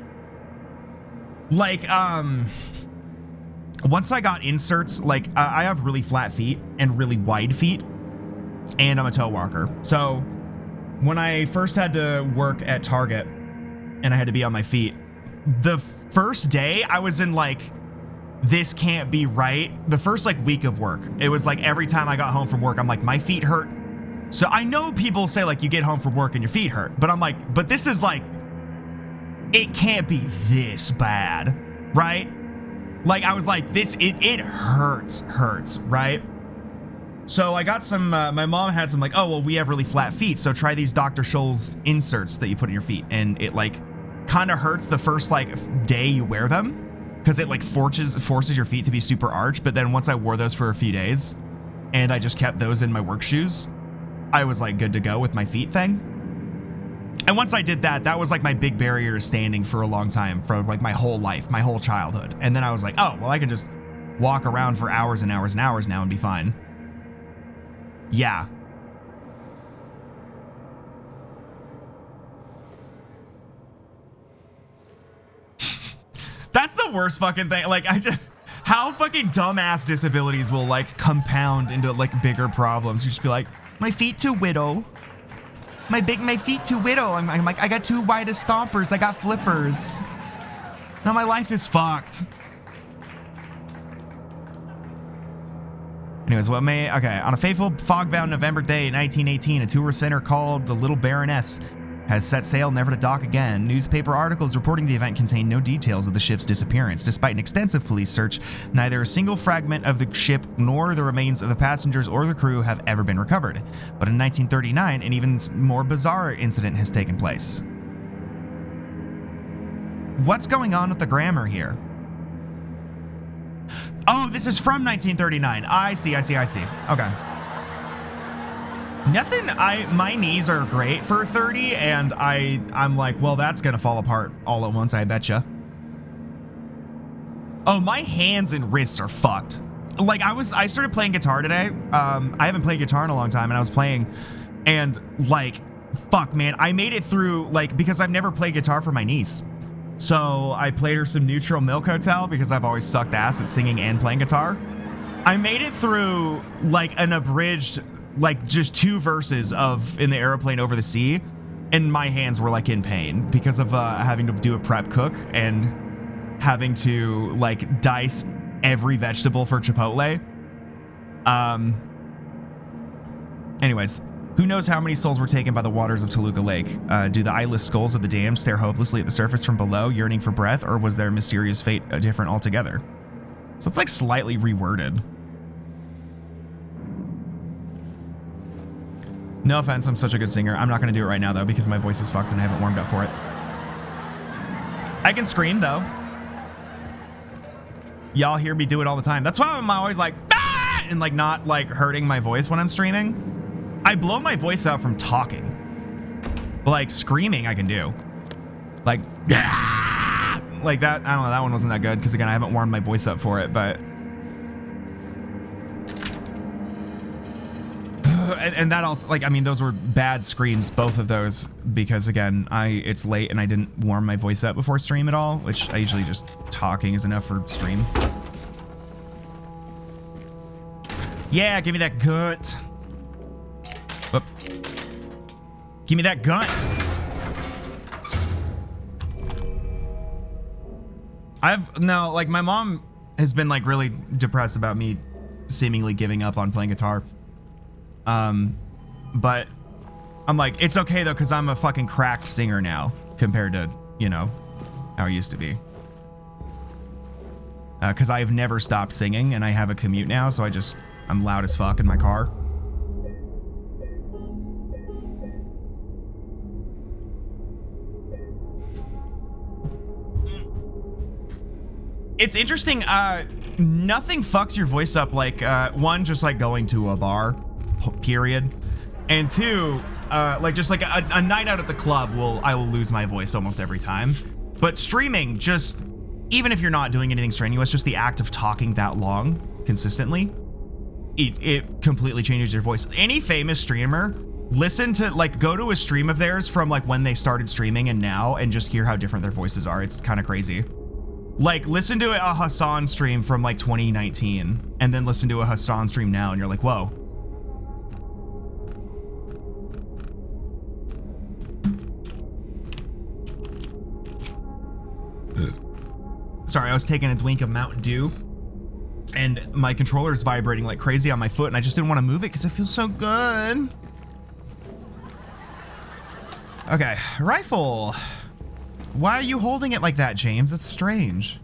I got inserts, I have really flat feet and really wide feet, and I'm a toe walker. So when I first had to work at Target and I had to be on my feet, the first day I was in this can't be right. The first week of work, it was every time I got home from work, I'm my feet hurt. So I know people say you get home from work and your feet hurt, but I'm but this is it can't be this bad, right? Like, I was like, it hurts, right? So I got some, my mom had some like, oh, well, we have really flat feet, so try these Dr. Scholl's inserts that you put in your feet. And it like kind of hurts the first like day you wear them because it like forces your feet to be super arched. But then once I wore those for a few days and I just kept those in my work shoes, I was like good to go with my feet thing. And once I did that, that was like my big barrier to standing for a long time, for like my whole life, my whole childhood. And then I was like, oh, well, I can just walk around for hours and hours and hours now and be fine. Yeah. That's the worst fucking thing. Like, how fucking dumbass disabilities will like compound into like bigger problems. You just be like, my feet too widow. My feet too widow. I'm like, I got too wide of stompers. I got flippers. Now my life is fucked. Anyways, on a fateful fog-bound November day, 1918, a tourist center called the Little Baroness has set sail never to dock again. Newspaper articles reporting the event contain no details of the ship's disappearance. Despite an extensive police search, neither a single fragment of the ship nor the remains of the passengers or the crew have ever been recovered. But in 1939, an even more bizarre incident has taken place. What's going on with the grammar here? Oh, this is from 1939. I see. Okay. Nothing, my knees are great for 30, and I'm like, well, that's gonna fall apart all at once, I betcha. Oh, my hands and wrists are fucked. Like, I started playing guitar today. I haven't played guitar in a long time, and I was playing, and like, fuck, man, I made it through, like, because I've never played guitar for my niece. So I played her some Neutral Milk Hotel because I've always sucked ass at singing and playing guitar. I made it through like an abridged, like just 2 verses of In the Aeroplane Over the Sea, and my hands were like in pain because of having to do a prep cook and having to like dice every vegetable for Chipotle. Anyways. Who knows how many souls were taken by the waters of Toluca Lake? Do the eyeless skulls of the damned stare hopelessly at the surface from below, yearning for breath, or was their mysterious fate different altogether? So it's like slightly reworded. No offense, I'm such a good singer. I'm not gonna do it right now though because my voice is fucked and I haven't warmed up for it. I can scream though. Y'all hear me do it all the time. That's why I'm always like, ah! And like not like hurting my voice when I'm streaming. I blow my voice out from talking. But like screaming I can do. Like, ah! Like that, I don't know, that one wasn't that good because again, I haven't warmed my voice up for it, but. And that also, like, I mean, those were bad screams, both of those, because again, it's late and I didn't warm my voice up before stream at all, which I usually just talking is enough for stream. Yeah, give me that gut. Whoop. Give me that gut. Like my mom has been like really depressed about me seemingly giving up on playing guitar. But I'm like, it's okay though, cause I'm a fucking cracked singer now compared to, you know, how I used to be. Cause I've never stopped singing and I have a commute now. So I'm loud as fuck in my car. It's interesting, nothing fucks your voice up like, one, just like going to a bar, period. And 2, like just like a night out at the club I will lose my voice almost every time. But streaming, just, even if you're not doing anything strenuous, just the act of talking that long consistently, it completely changes your voice. Any famous streamer, listen to, like, go to a stream of theirs from like when they started streaming and now, and just hear how different their voices are. It's kind of crazy. Like, listen to a Hassan stream from like 2019 and then listen to a Hassan stream now and you're like, whoa. Sorry, I was taking a drink of Mountain Dew and my controller is vibrating like crazy on my foot and I just didn't want to move it because it feels so good. Okay, rifle. Why are you holding it like that, James? That's strange.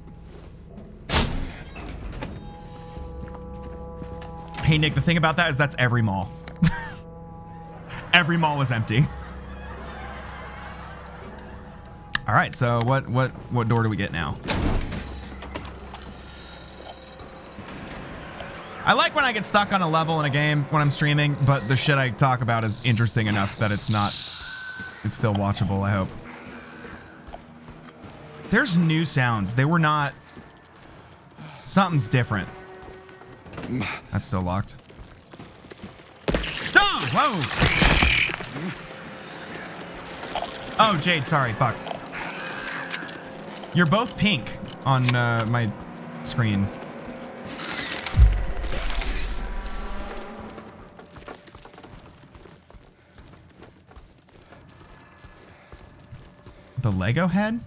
Hey, Nick, the thing about that is that's every mall. Every mall is empty. All right, so what door do we get now? I like when I get stuck on a level in a game when I'm streaming, but the shit I talk about is interesting enough that it's still watchable, I hope. There's new sounds. They were not... Something's different. That's still locked. Oh, whoa! Oh, Jade, sorry, fuck. You're both pink on my screen. The Lego head?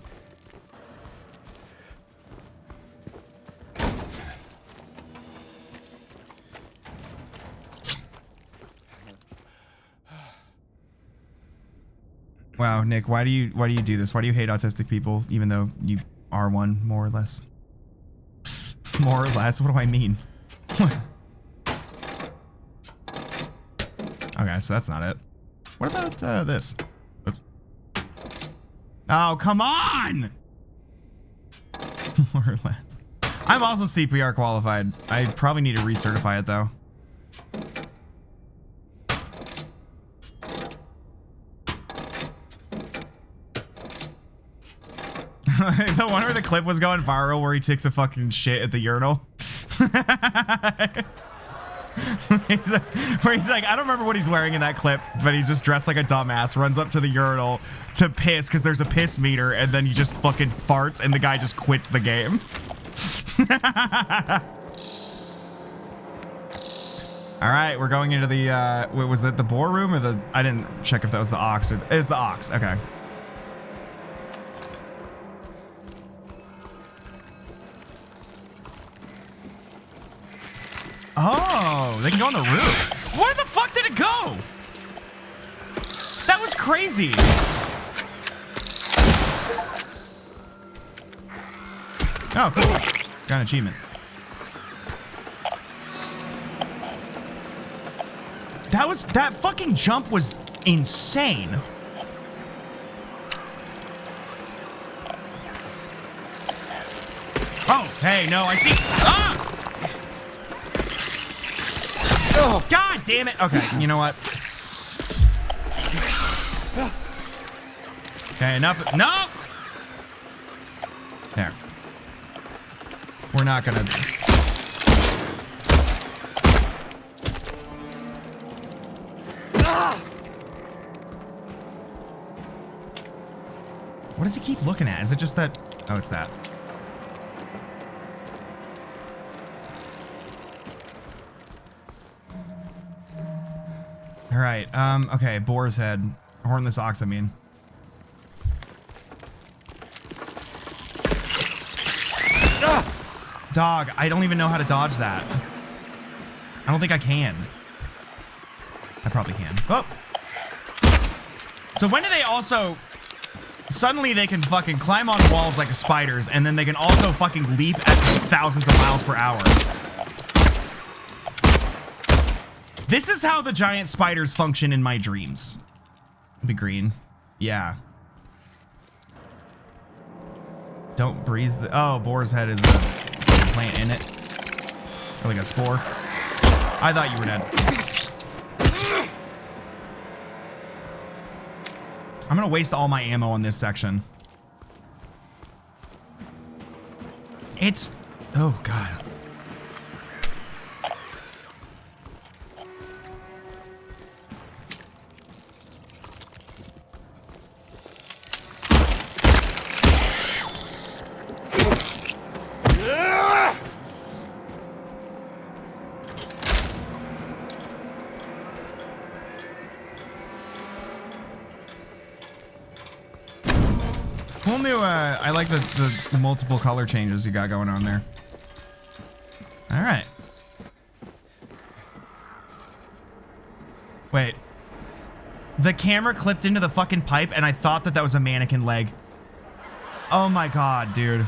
Wow, Nick, why do you do this? Why do you hate autistic people, even though you are one, more or less? More or less? What do I mean? Okay, so that's not it. What about this? Oops. Oh, come on! More or less. I'm also CPR qualified. I probably need to recertify it though. The one where the clip was going viral where he takes a fucking shit at the urinal. Where he's like, I don't remember what he's wearing in that clip, but he's just dressed like a dumbass, runs up to the urinal to piss because there's a piss meter, and then he just fucking farts and the guy just quits the game. All right, we're going into the, was it the boar room or the, I didn't check if that was the ox or, it's the ox, okay. Oh, they can go on the roof. Where the fuck did it go? That was crazy. Oh, cool. Got an achievement. That fucking jump was insane. Oh, hey, no, I see. Ah! Oh, God damn it. Okay, you know what? Okay, enough. No! There. We're not gonna... What does he keep looking at? Is it just that... Oh, it's that. All right, okay, boar's head. Hornless ox, I mean. Dog, I don't even know how to dodge that. I don't think I can. I probably can. Oh! So when do they also... Suddenly they can fucking climb on walls like spiders, and then they can also fucking leap at thousands of miles per hour. This is how the giant spiders function in my dreams. Be green. Yeah. Don't breathe the... Oh, boar's head is a plant in it. Or like a spore. I thought you were dead. I'm gonna waste all my ammo on this section. It's... Oh, God. Cool new, I like the multiple color changes you got going on there. All right. Wait. The camera clipped into the fucking pipe and I thought that that was a mannequin leg. Oh my god, dude.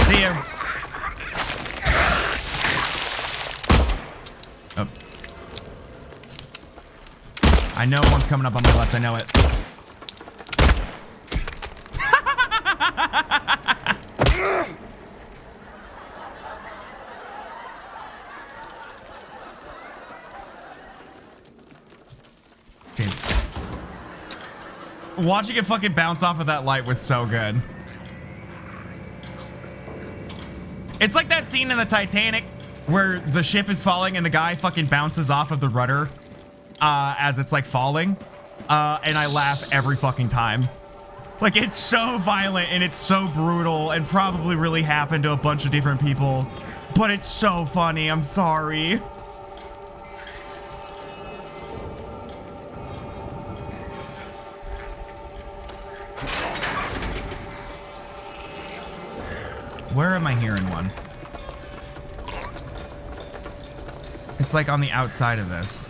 See you. Oh. I know one's coming up on my left. I know it. Watching it fucking bounce off of that light was so good. It's like that scene in the Titanic where the ship is falling and the guy fucking bounces off of the rudder as it's like falling. And I laugh every fucking time. Like, it's so violent and it's so brutal and probably really happened to a bunch of different people. But it's so funny. I'm sorry. Where am I hearing one? It's like on the outside of this.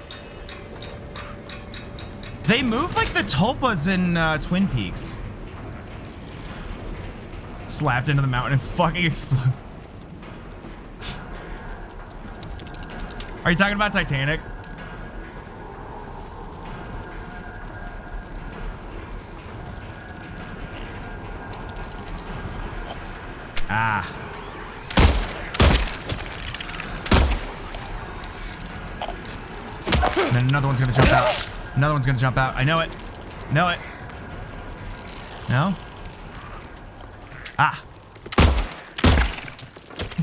They move like the tulpas in Twin Peaks. Slapped into the mountain and fucking explodes. Are you talking about Titanic? Ah. And then another one's gonna jump out. Another one's gonna jump out. I know it. Know it. No? Ah.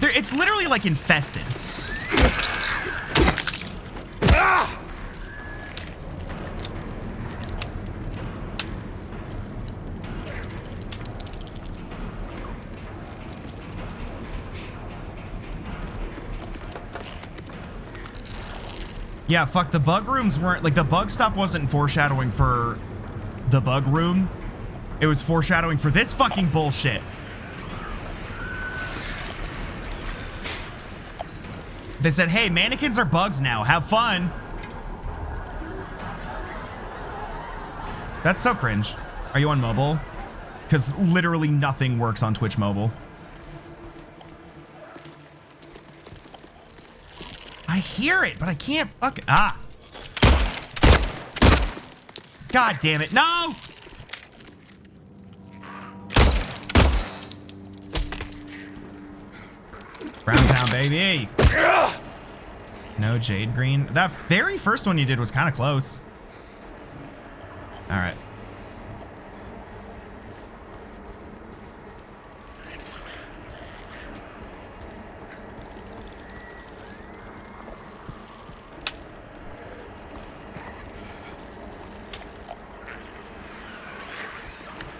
It's literally like infested. Ah! Yeah, fuck, the bug rooms weren't, like, the bug stuff wasn't foreshadowing for the bug room. It was foreshadowing for this fucking bullshit. They said, hey, mannequins are bugs now. Have fun. That's so cringe. Are you on mobile? Because literally nothing works on Twitch mobile. I hear it, but I can't fucking... Ah. God damn it. No! Brown Town, baby. No Jade Green. That very first one you did was kind of close. All right.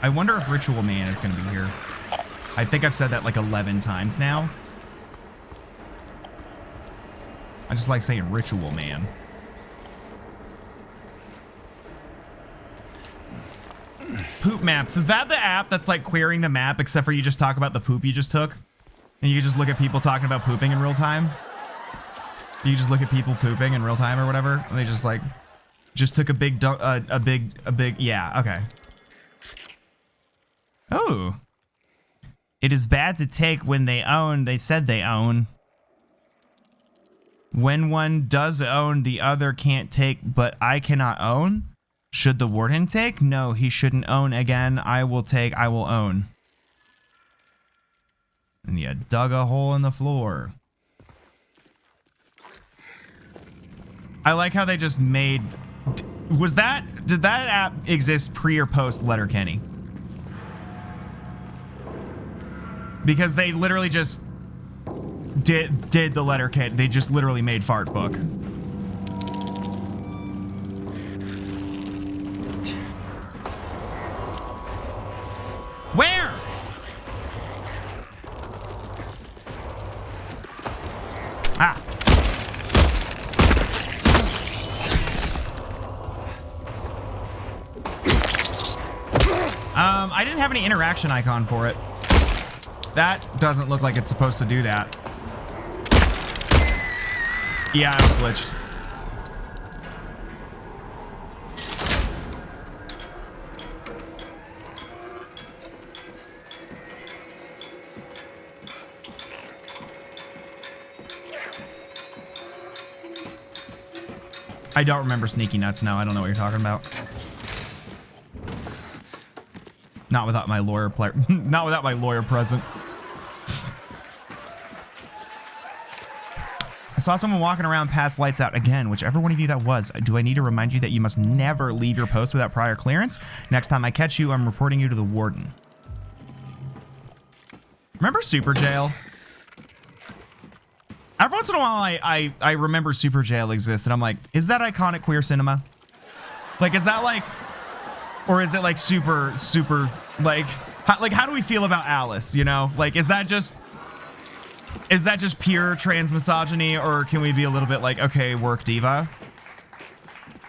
I wonder if Ritual Man is going to be here. I think I've said that like 11 times now. I just like saying Ritual Man. Poop Maps. Is that the app that's like querying the map except for you just talk about the poop you just took? And you just look at people talking about pooping in real time? You just look at people pooping in real time or whatever? And they just like, just took a big, yeah, okay. Oh. It is bad to take when they said they own. When one does own, the other can't take, but I cannot own? Should the warden take? No, he shouldn't own again. I will take, I will own. And you dug a hole in the floor. I like how they just made... did that app exist pre or post Letterkenny? Because they literally just did the Letterkenny. They just literally made Fart Book. Where? Ah. I didn't have any interaction icon for it. That doesn't look like it's supposed to do that. Yeah, I was glitched. I don't remember Sneaky Nuts now. I don't know what you're talking about. Not without my lawyer not without my lawyer present. I saw someone walking around past lights out again, whichever one of you that was. Do I need to remind you that you must never leave your post without prior clearance? Next time I catch you, I'm reporting you to the warden. Remember Super Jail? Every once in a while, I remember Super Jail exists, and I'm like, is that iconic queer cinema? Like, is that like, or is it like super, like how do we feel about Alice, you know? Like, is that just pure trans misogyny, or can we be a little bit like, okay, work diva?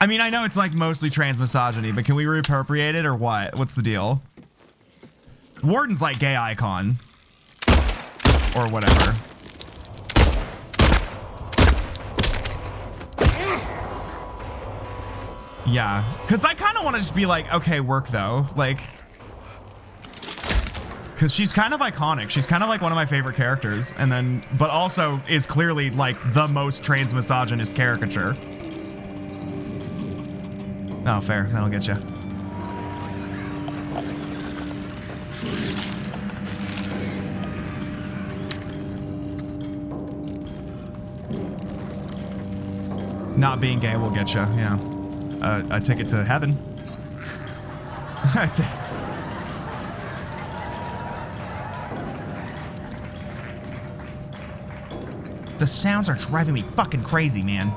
I mean, I know it's like mostly trans misogyny, but can we reappropriate it or what? What's the deal? Warden's like gay icon. Or whatever. Yeah, because I kind of want to just be like, okay, work though. Like, because she's kind of iconic. She's kind of like one of my favorite characters. And then, but also is clearly like the most trans misogynist caricature. Oh, fair. That'll get you. Not being gay will get you, yeah. A ticket to heaven. The sounds are driving me fucking crazy, man.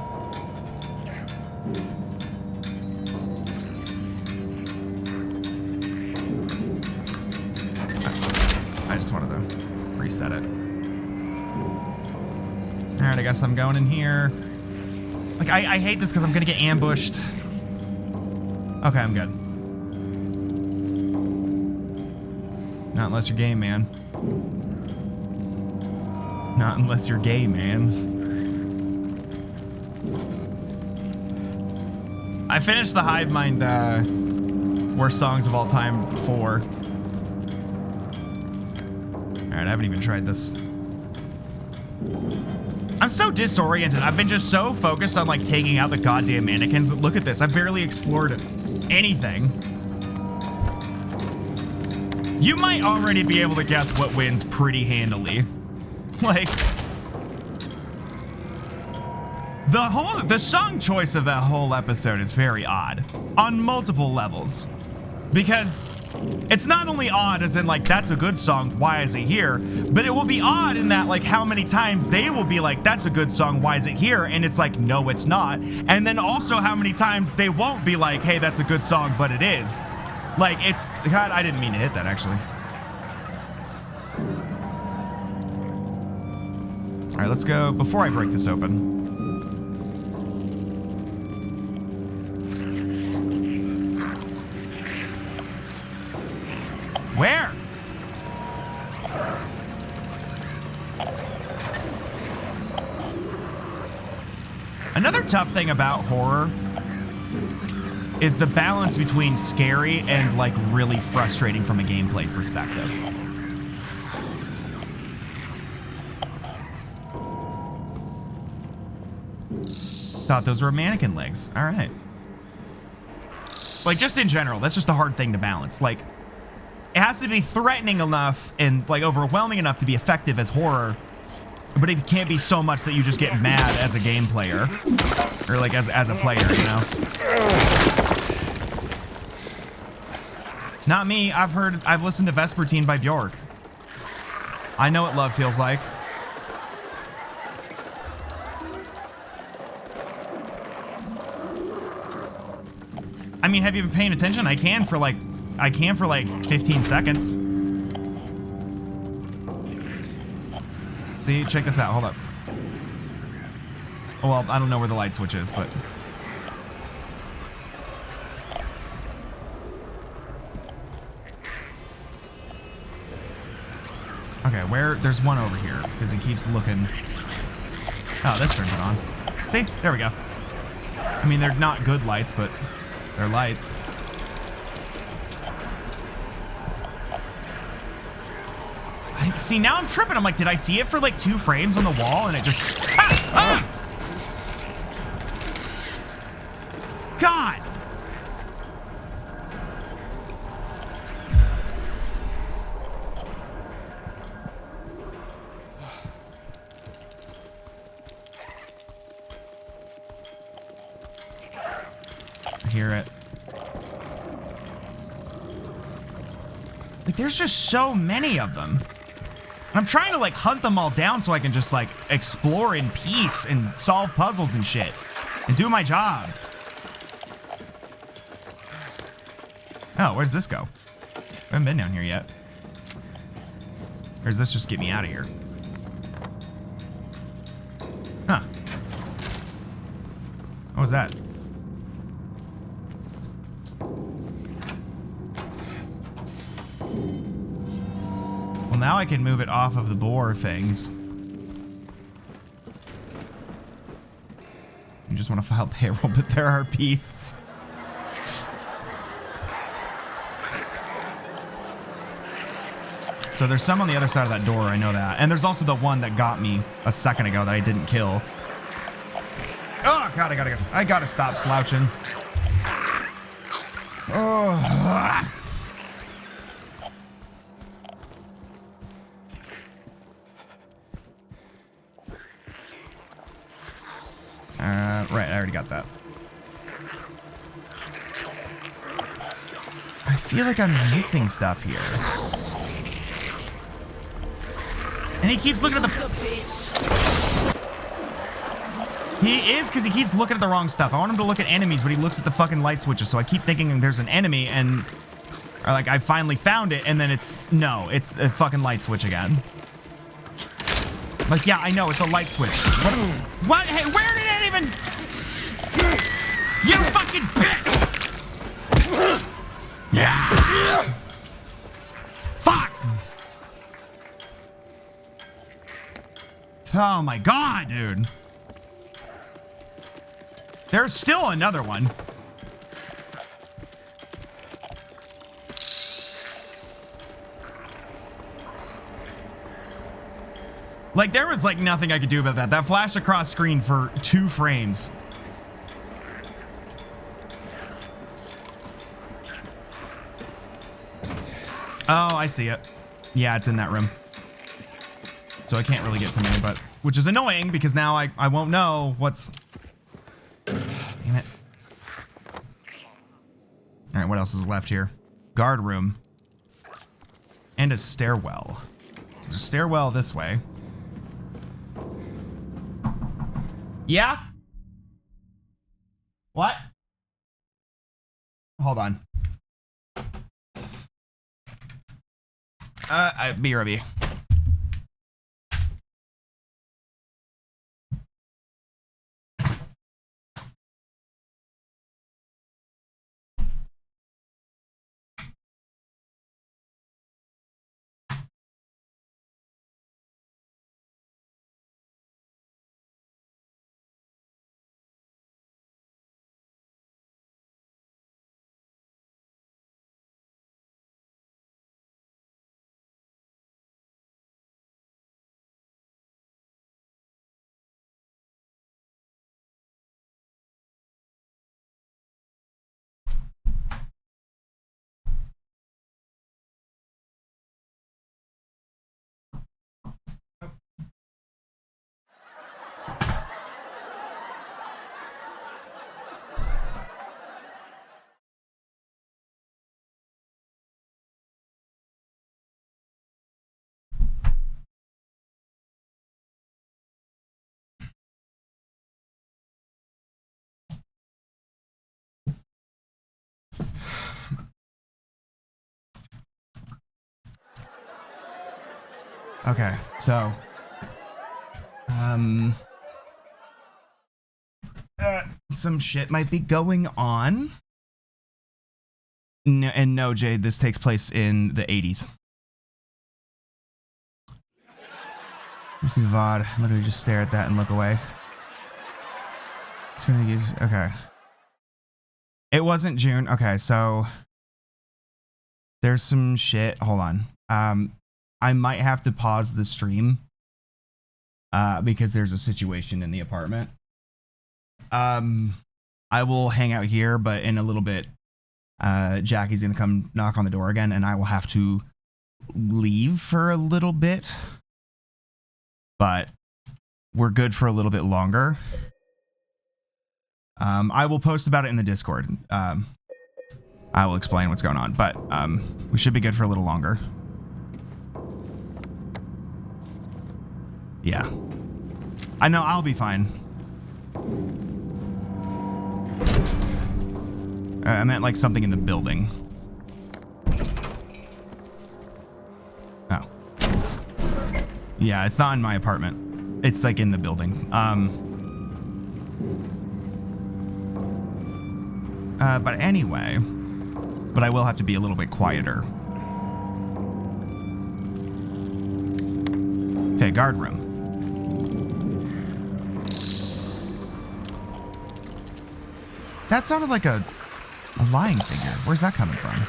I just wanted to reset it. All right, I guess I'm going in here. Like, I hate this because I'm gonna get ambushed. Okay, I'm good. Not unless you're gay, man. Not unless you're gay, man. I finished the Hive Mind, Worst Songs of All Time 4. Alright, I haven't even tried this. I'm so disoriented. I've been just so focused on like taking out the goddamn mannequins. Look at this. I've barely explored anything. You might already be able to guess what wins pretty handily. Like, the song choice of that whole episode is very odd on multiple levels, because it's not only odd as in like, that's a good song, why is it here? But it will be odd in that like how many times they will be like, that's a good song, why is it here? And it's like, no, it's not. And then also how many times they won't be like, hey, that's a good song, but it is. Like, it's, God, I didn't mean to hit that actually. All right, let's go before I break this open. Where? Another tough thing about horror is the balance between scary and like really frustrating from a gameplay perspective. Thought those were mannequin legs. All right. Like, just in general, that's just a hard thing to balance. Like, it has to be threatening enough and like overwhelming enough to be effective as horror, but it can't be so much that you just get mad as a game player, or like as a player, you know? Not me. I've listened to Vespertine by Bjork. I know what love feels like. I mean, have you been paying attention? I can for like 15 seconds. See, check this out. Hold up. Oh, well, I don't know where the light switch is, but. Okay, there's one over here, because he keeps looking. Oh, this turns it on. See? There we go. I mean, they're not good lights, but they're lights. See, now I'm tripping. I'm like, did I see it for like 2 frames on the wall and it just... Ah! Ah! God! I hear it. Like, there's just so many of them. And I'm trying to like hunt them all down so I can just like explore in peace and solve puzzles and shit and do my job. Oh, where's this go? I haven't been down here yet. Or does this just get me out of here? Huh. What was that? Well, now I can move it off of the boar things. You just want to file payroll, but there are beasts. So there's some on the other side of that door, I know that. And there's also the one that got me a second ago that I didn't kill. Oh, God, I gotta stop slouching. Oh. Right, I already got that. I feel like I'm missing stuff here. And he keeps looking at the... He is, because he keeps looking at the wrong stuff. I want him to look at enemies, but he looks at the fucking light switches, so I keep thinking there's an enemy, and... Or like, I finally found it, and then it's... No, it's a fucking light switch again. Like, yeah, I know, it's a light switch. What? Hey, where did it even... You fucking bitch! Yeah! Fuck! Oh my God, dude. There's still another one. Like, there was like nothing I could do about that. That flashed across screen for 2 frames. Oh, I see it. Yeah, it's in that room. So I can't really get to me, but... Which is annoying, because now I won't know what's... Damn it. Alright, what else is left here? Guard room. And a stairwell. So there's a stairwell this way. Yeah? What? Hold on. BRB. Okay, so some shit might be going on. No, and no, Jade, this takes place in the 80s. You see the VOD. Literally just stare at that and look away. It's gonna use. Okay. It wasn't June. Okay, so there's some shit. Hold on. I might have to pause the stream because there's a situation in the apartment. I will hang out here, but in a little bit, Jackie's gonna come knock on the door again, and I will have to leave for a little bit. But we're good for a little bit longer. I will post about it in the Discord. I will explain what's going on, but we should be good for a little longer. Yeah. I know I'll be fine. I meant like something in the building. Oh. Yeah, it's not in my apartment. It's like in the building. But anyway, but I will have to be a little bit quieter. Okay, guard room. That sounded like a lying figure. Where's that coming from?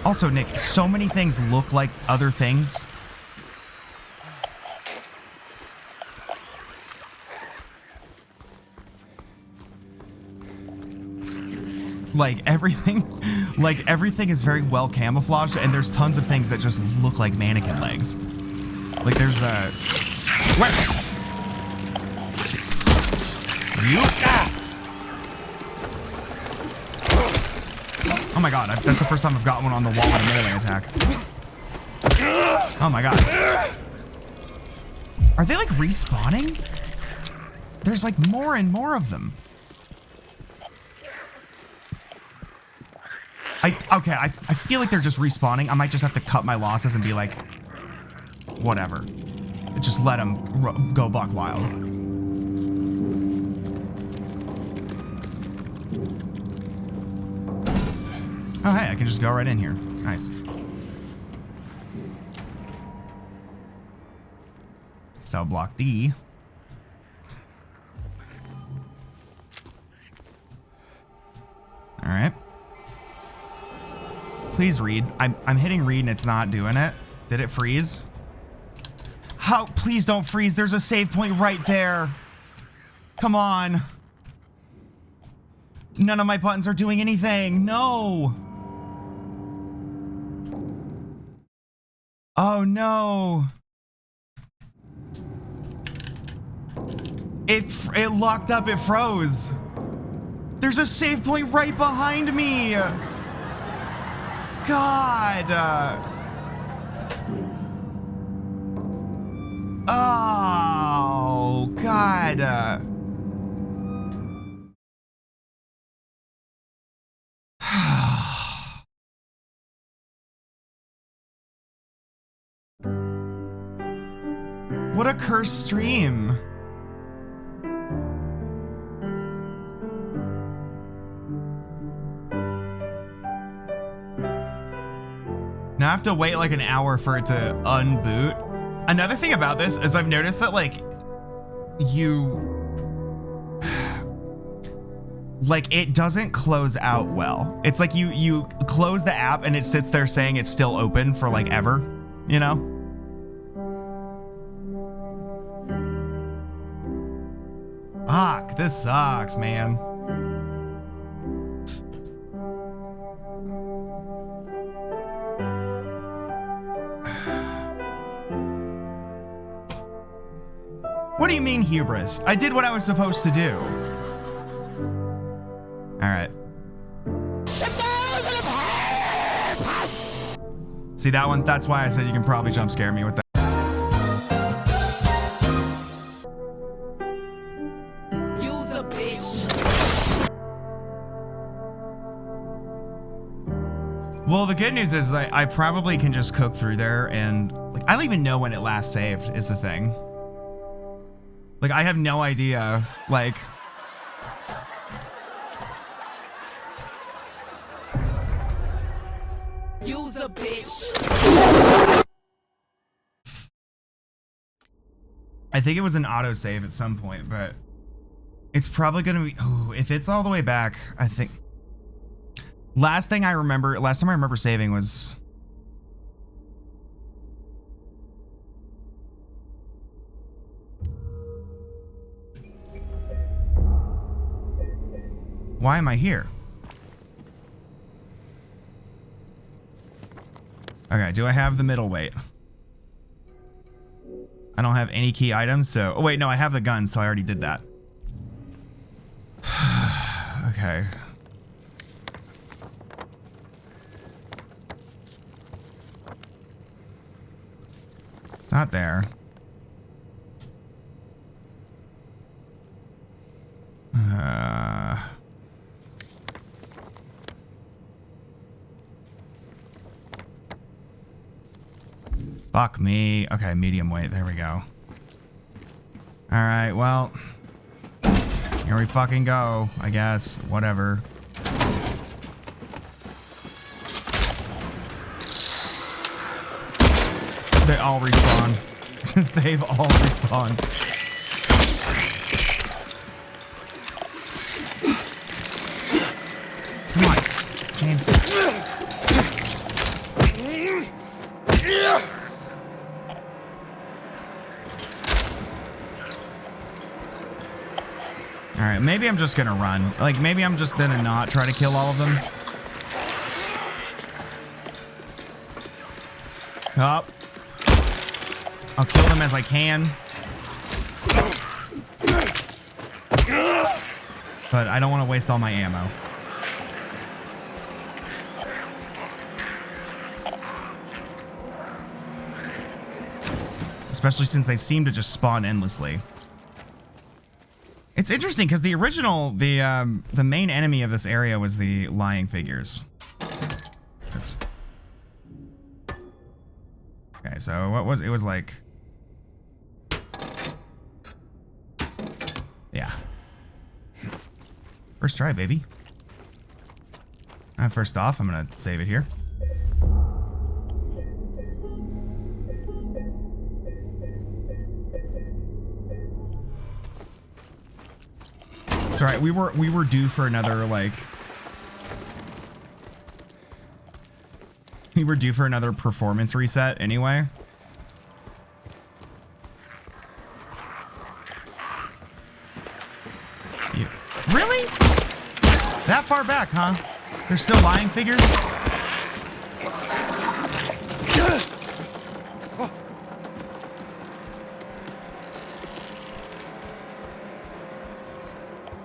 Also, Nick, so many things look like other things. Like everything is very well camouflaged, and there's tons of things that just look like mannequin legs. Like there's a... Where? You? Oh my god, that's the first time I've got one on the wall in a melee attack. Oh my god. Are they like respawning? There's like more and more of them. I feel like they're just respawning. I might just have to cut my losses and be like, whatever. Just let them go buck wild. Oh, hey, I can just go right in here. Nice. Cell block D. All right. Please read. I'm hitting read and it's not doing it. Did it freeze? How? Please don't freeze. There's a save point right there. Come on. None of my buttons are doing anything. No. Oh no. It locked up. It froze. There's a save point right behind me. God. Oh, God. What a cursed stream. Now I have to wait like an hour for it to unboot. Another thing about this is I've noticed that like it doesn't close out well. It's like you close the app and it sits there saying it's still open for like ever, you know? Fuck, this sucks, man. What do you mean hubris? I did what I was supposed to do. All right. See that one? That's why I said you can probably jump scare me with that. Use a bitch. Well, the good news is I probably can just cook through there and like I don't even know when it last saved is the thing. Like, I have no idea, like... Use a bitch. I think it was an autosave at some point, but it's probably gonna be, oh, if it's all the way back, I think. Last time I remember saving was. Why am I here? Okay, do I have the middleweight? I don't have any key items, so... Oh, wait, no, I have the gun, so I already did that. Okay. It's not there. Fuck me. Okay, medium weight. There we go. Alright, well. Here we fucking go, I guess. Whatever. They all respawn. They've all respawned. Come on, James. Alright, maybe I'm just gonna run. Like, maybe I'm just gonna not try to kill all of them. Up. I'll kill them as I can. But I don't want to waste all my ammo. Especially since they seem to just spawn endlessly. It's interesting because the original, the main enemy of this area was the lying figures. Oops. Okay, so what was it? Was like, yeah. First try, baby. First off, I'm gonna save it here. It's alright, we were due for another, like... We were due for another performance reset anyway. Yeah. Really? That far back, huh? There's still lying figures?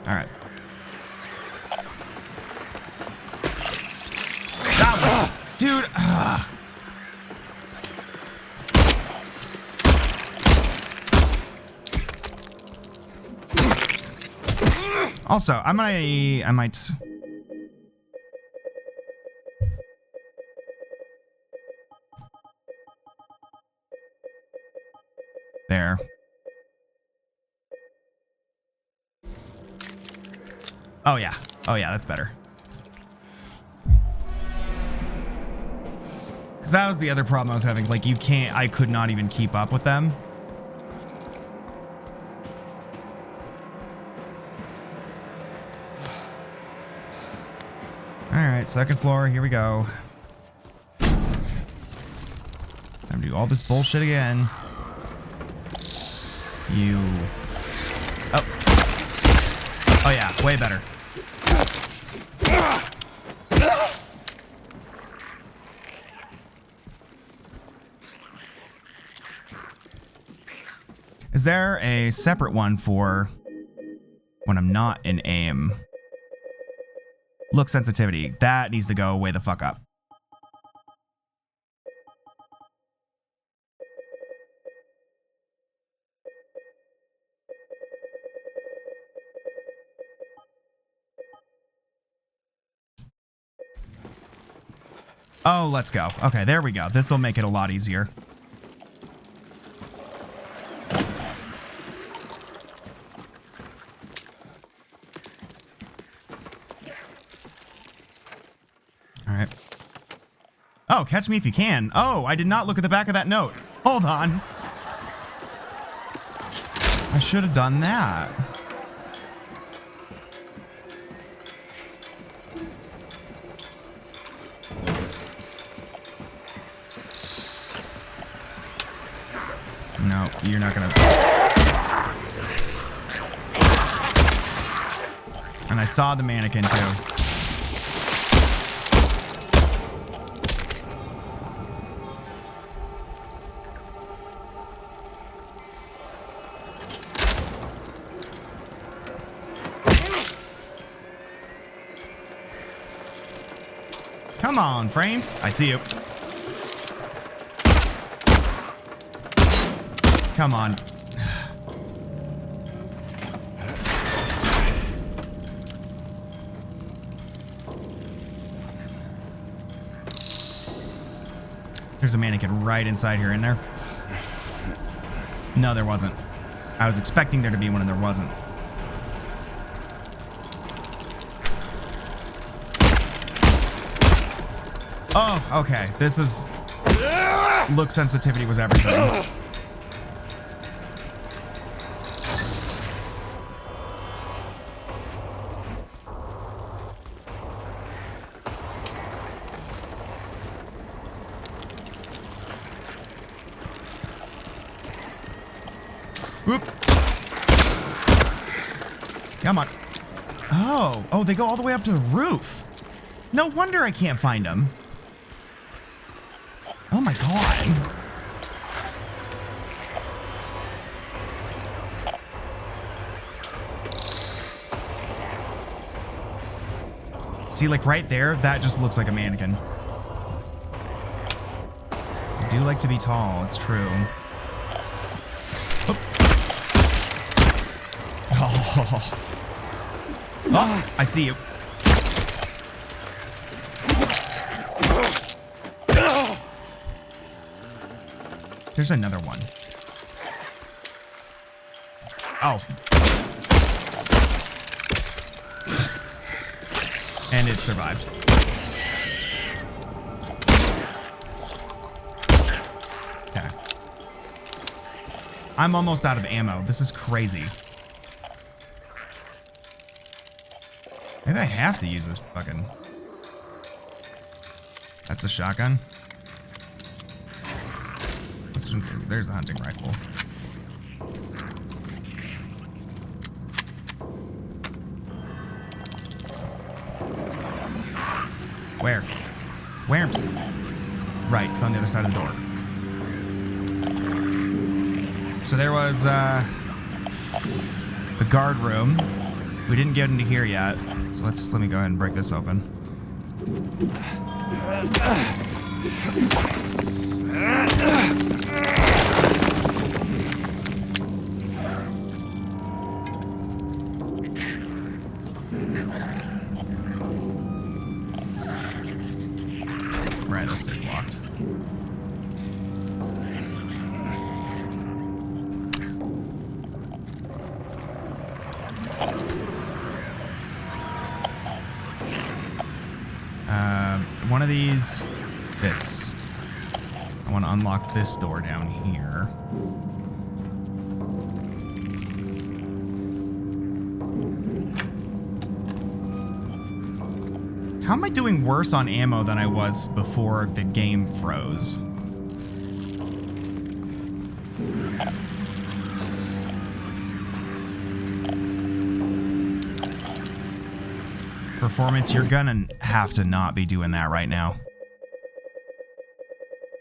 Alright. Dude. Also, I might. There. Oh yeah. Oh yeah, that's better. Because that was the other problem I was having. Like, I could not even keep up with them. Alright, second floor, here we go. Time to do all this bullshit again. You... Oh. Oh yeah, way better. Is there a separate one for when I'm not in aim? Look sensitivity. That needs to go way the fuck up. Oh, let's go. Okay, there we go. This will make it a lot easier. All right. Oh, catch me if you can. Oh, I did not look at the back of that note. Hold on. I should have done that. No, you're not gonna. And I saw the mannequin too. Come on, frames. I see you. Come on. There's a mannequin right inside here, isn't there? No, there wasn't. I was expecting there to be one and there wasn't. Oh, okay. This is... Look sensitivity was everything. Whoop. Come on. Oh, they go all the way up to the roof. No wonder I can't find them. Oh my god. See, like right there, that just looks like a mannequin. I do like to be tall, it's true. Oh. Oh, I see you. There's another one. Oh. And it survived. Okay. I'm almost out of ammo. This is crazy. Maybe I have to use this fucking... That's the shotgun. There's the hunting rifle. Where? Where's? Right, it's on the other side of the door. So there was the guard room. We didn't get into here yet. So let me go ahead and break this open. Right, this is locked. One of these, this. I want to unlock this door down here. How am I doing worse on ammo than I was before the game froze? Performance, you're gonna have to not be doing that right now.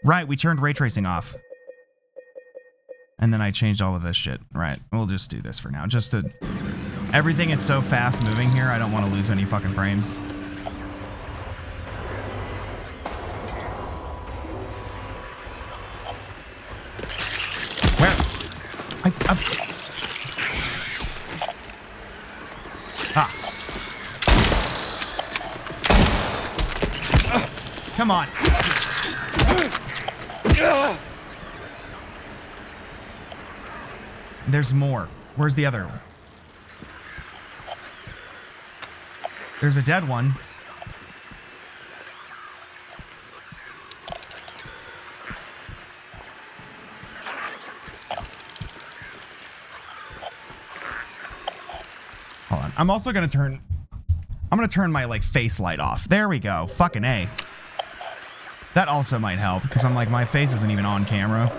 Right, we turned ray tracing off. And then I changed all of this shit. Right, we'll just do this for now. Just to... Everything is so fast moving here, I don't want to lose any fucking frames. Where? Ah. Come on. There's more. Where's the other one? There's a dead one. I'm also gonna turn my like face light off. There we go. Fucking A. That also might help because I'm like, my face isn't even on camera.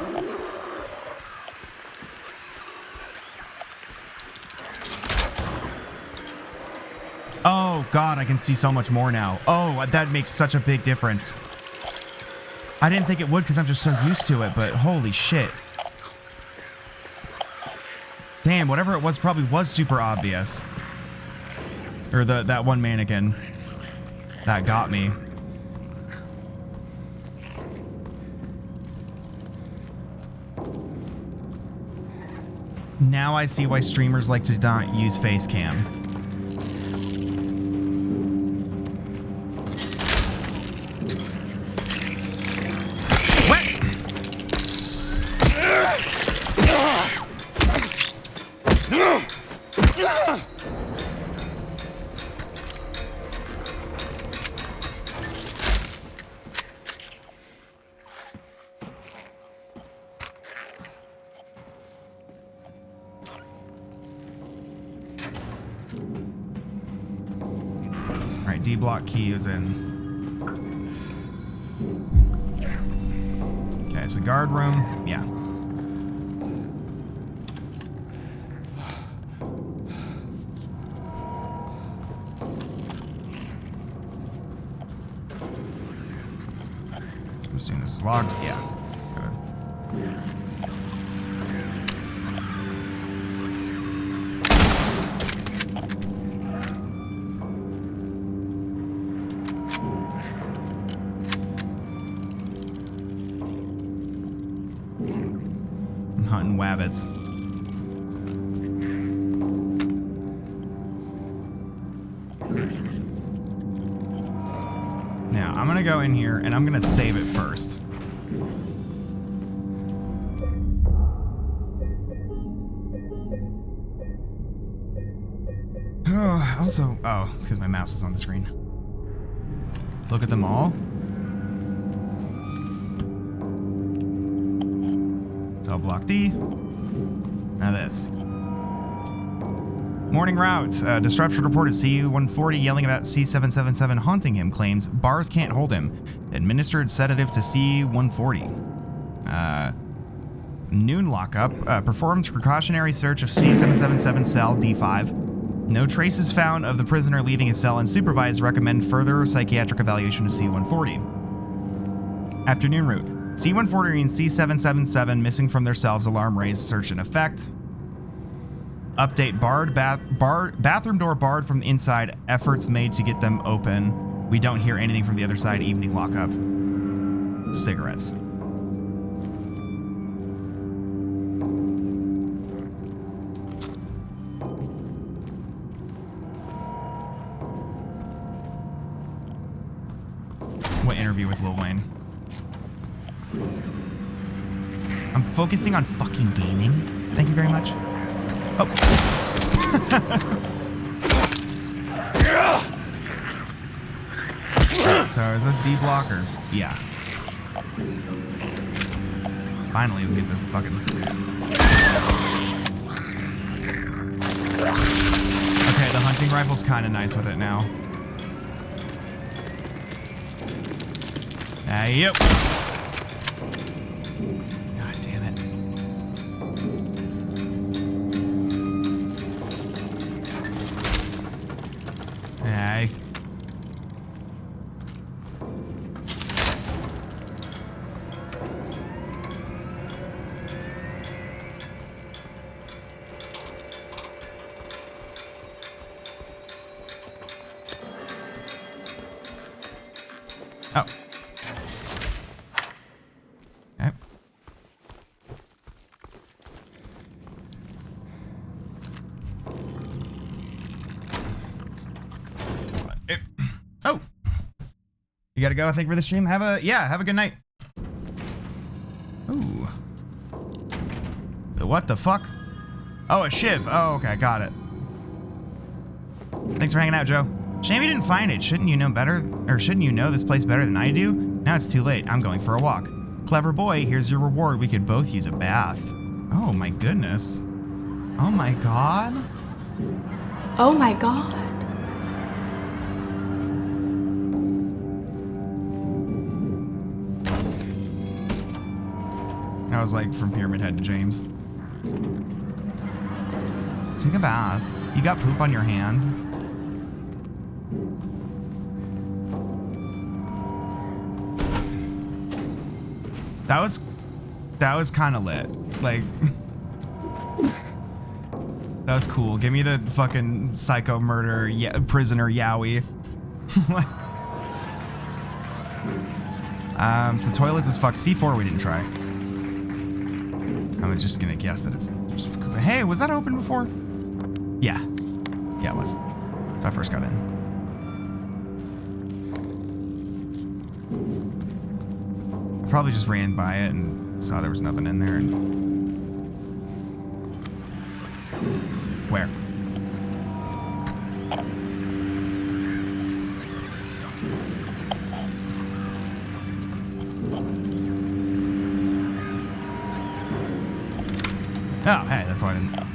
Oh God, I can see so much more now. Oh, that makes such a big difference. I didn't think it would because I'm just so used to it, but holy shit. Damn, whatever it was probably was super obvious. Or that one mannequin that got me. Now I see why streamers like to not use face cam. D-block key is in. Okay, it's a guard room. Yeah. I'm assuming this is locked. Yeah. Wabbits. Now, I'm gonna go in here and I'm gonna save it first. Oh, also, oh, it's because my mouse is on the screen. Look at them all. So block D. Now this. Morning route. Disruption reported CU-140 yelling about C-777 haunting him. Claims bars can't hold him. Administered sedative to C-140. Noon lockup. Performed precautionary search of C-777 cell D5. No traces found of the prisoner leaving his cell. Unsupervised. Recommend further psychiatric evaluation of C-140. Afternoon route. C-140 and C-777 missing from their cells. Alarm raised. Search in effect. Update. Bathroom door barred from the inside. Efforts made to get them open. We don't hear anything from the other side. Evening lockup. Cigarettes. What interview with Lil Wayne? I'm focusing on fucking gaming. Thank you very much. Oh. Right, so is this D-blocker? Yeah. Finally, we get the fucking... Okay, the hunting rifle's kind of nice with it now. Yep. God damn it. Hey. Oh. Oh, you gotta go. Thank you for the stream. Have a good night. Ooh. What the fuck? Oh, a shiv. Oh, okay, got it. Thanks for hanging out, Joe. Shame you didn't find it. Shouldn't you know better? Or shouldn't you know this place better than I do? Now it's too late. I'm going for a walk. Clever boy, here's your reward. We could both use a bath. Oh my goodness. Oh my god. Oh my god. I was like from Pyramid Head to James. Let's take a bath. You got poop on your hand? That was kind of lit. Like, that was cool. Give me the fucking psycho murder prisoner Yowie. So toilets is fucked. C4 we didn't try. I was just gonna guess that it's just, hey, was that open before? Yeah. Yeah, it was. So I first got in. I probably just ran by it and saw there was nothing in there. And where? Oh, hey, that's why I didn't.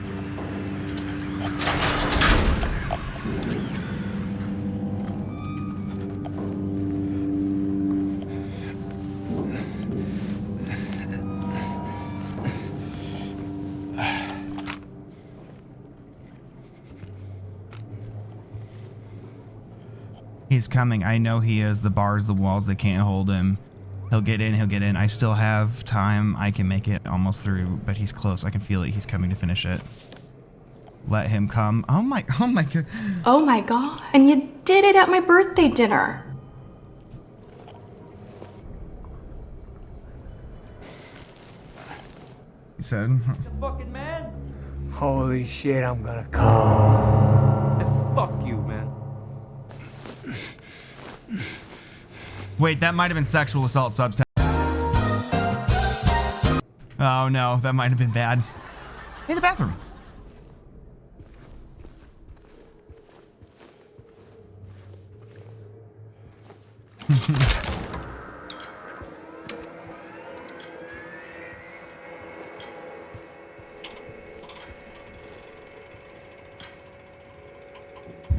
He's coming. I know he is. The bars, the walls, they can't hold him. He'll get in, he'll get in. I still have time. I can make it almost through, but he's close. I can feel it. He's coming to finish it. Let him come. Oh my god. Oh my god. And you did it at my birthday dinner. He said. Fucking man. Holy shit, I'm gonna come. And fuck you, man. Wait, that might have been sexual assault subtext. Oh no, that might have been bad. In the bathroom.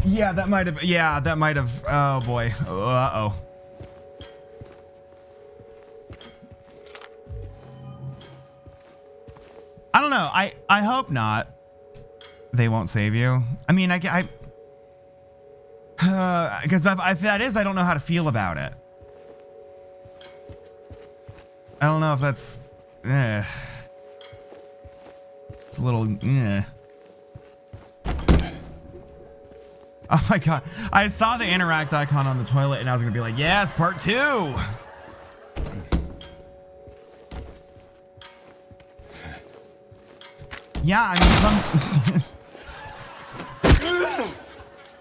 Yeah, that might have. Yeah, that might have. Oh boy. Uh-oh. I don't know. I hope not. They won't save you. I mean, because if that is, I don't know how to feel about it. I don't know if that's. It's a little. Oh my god. I saw the interact icon on the toilet and I was gonna be like, yes, part 2. Yeah, I mean,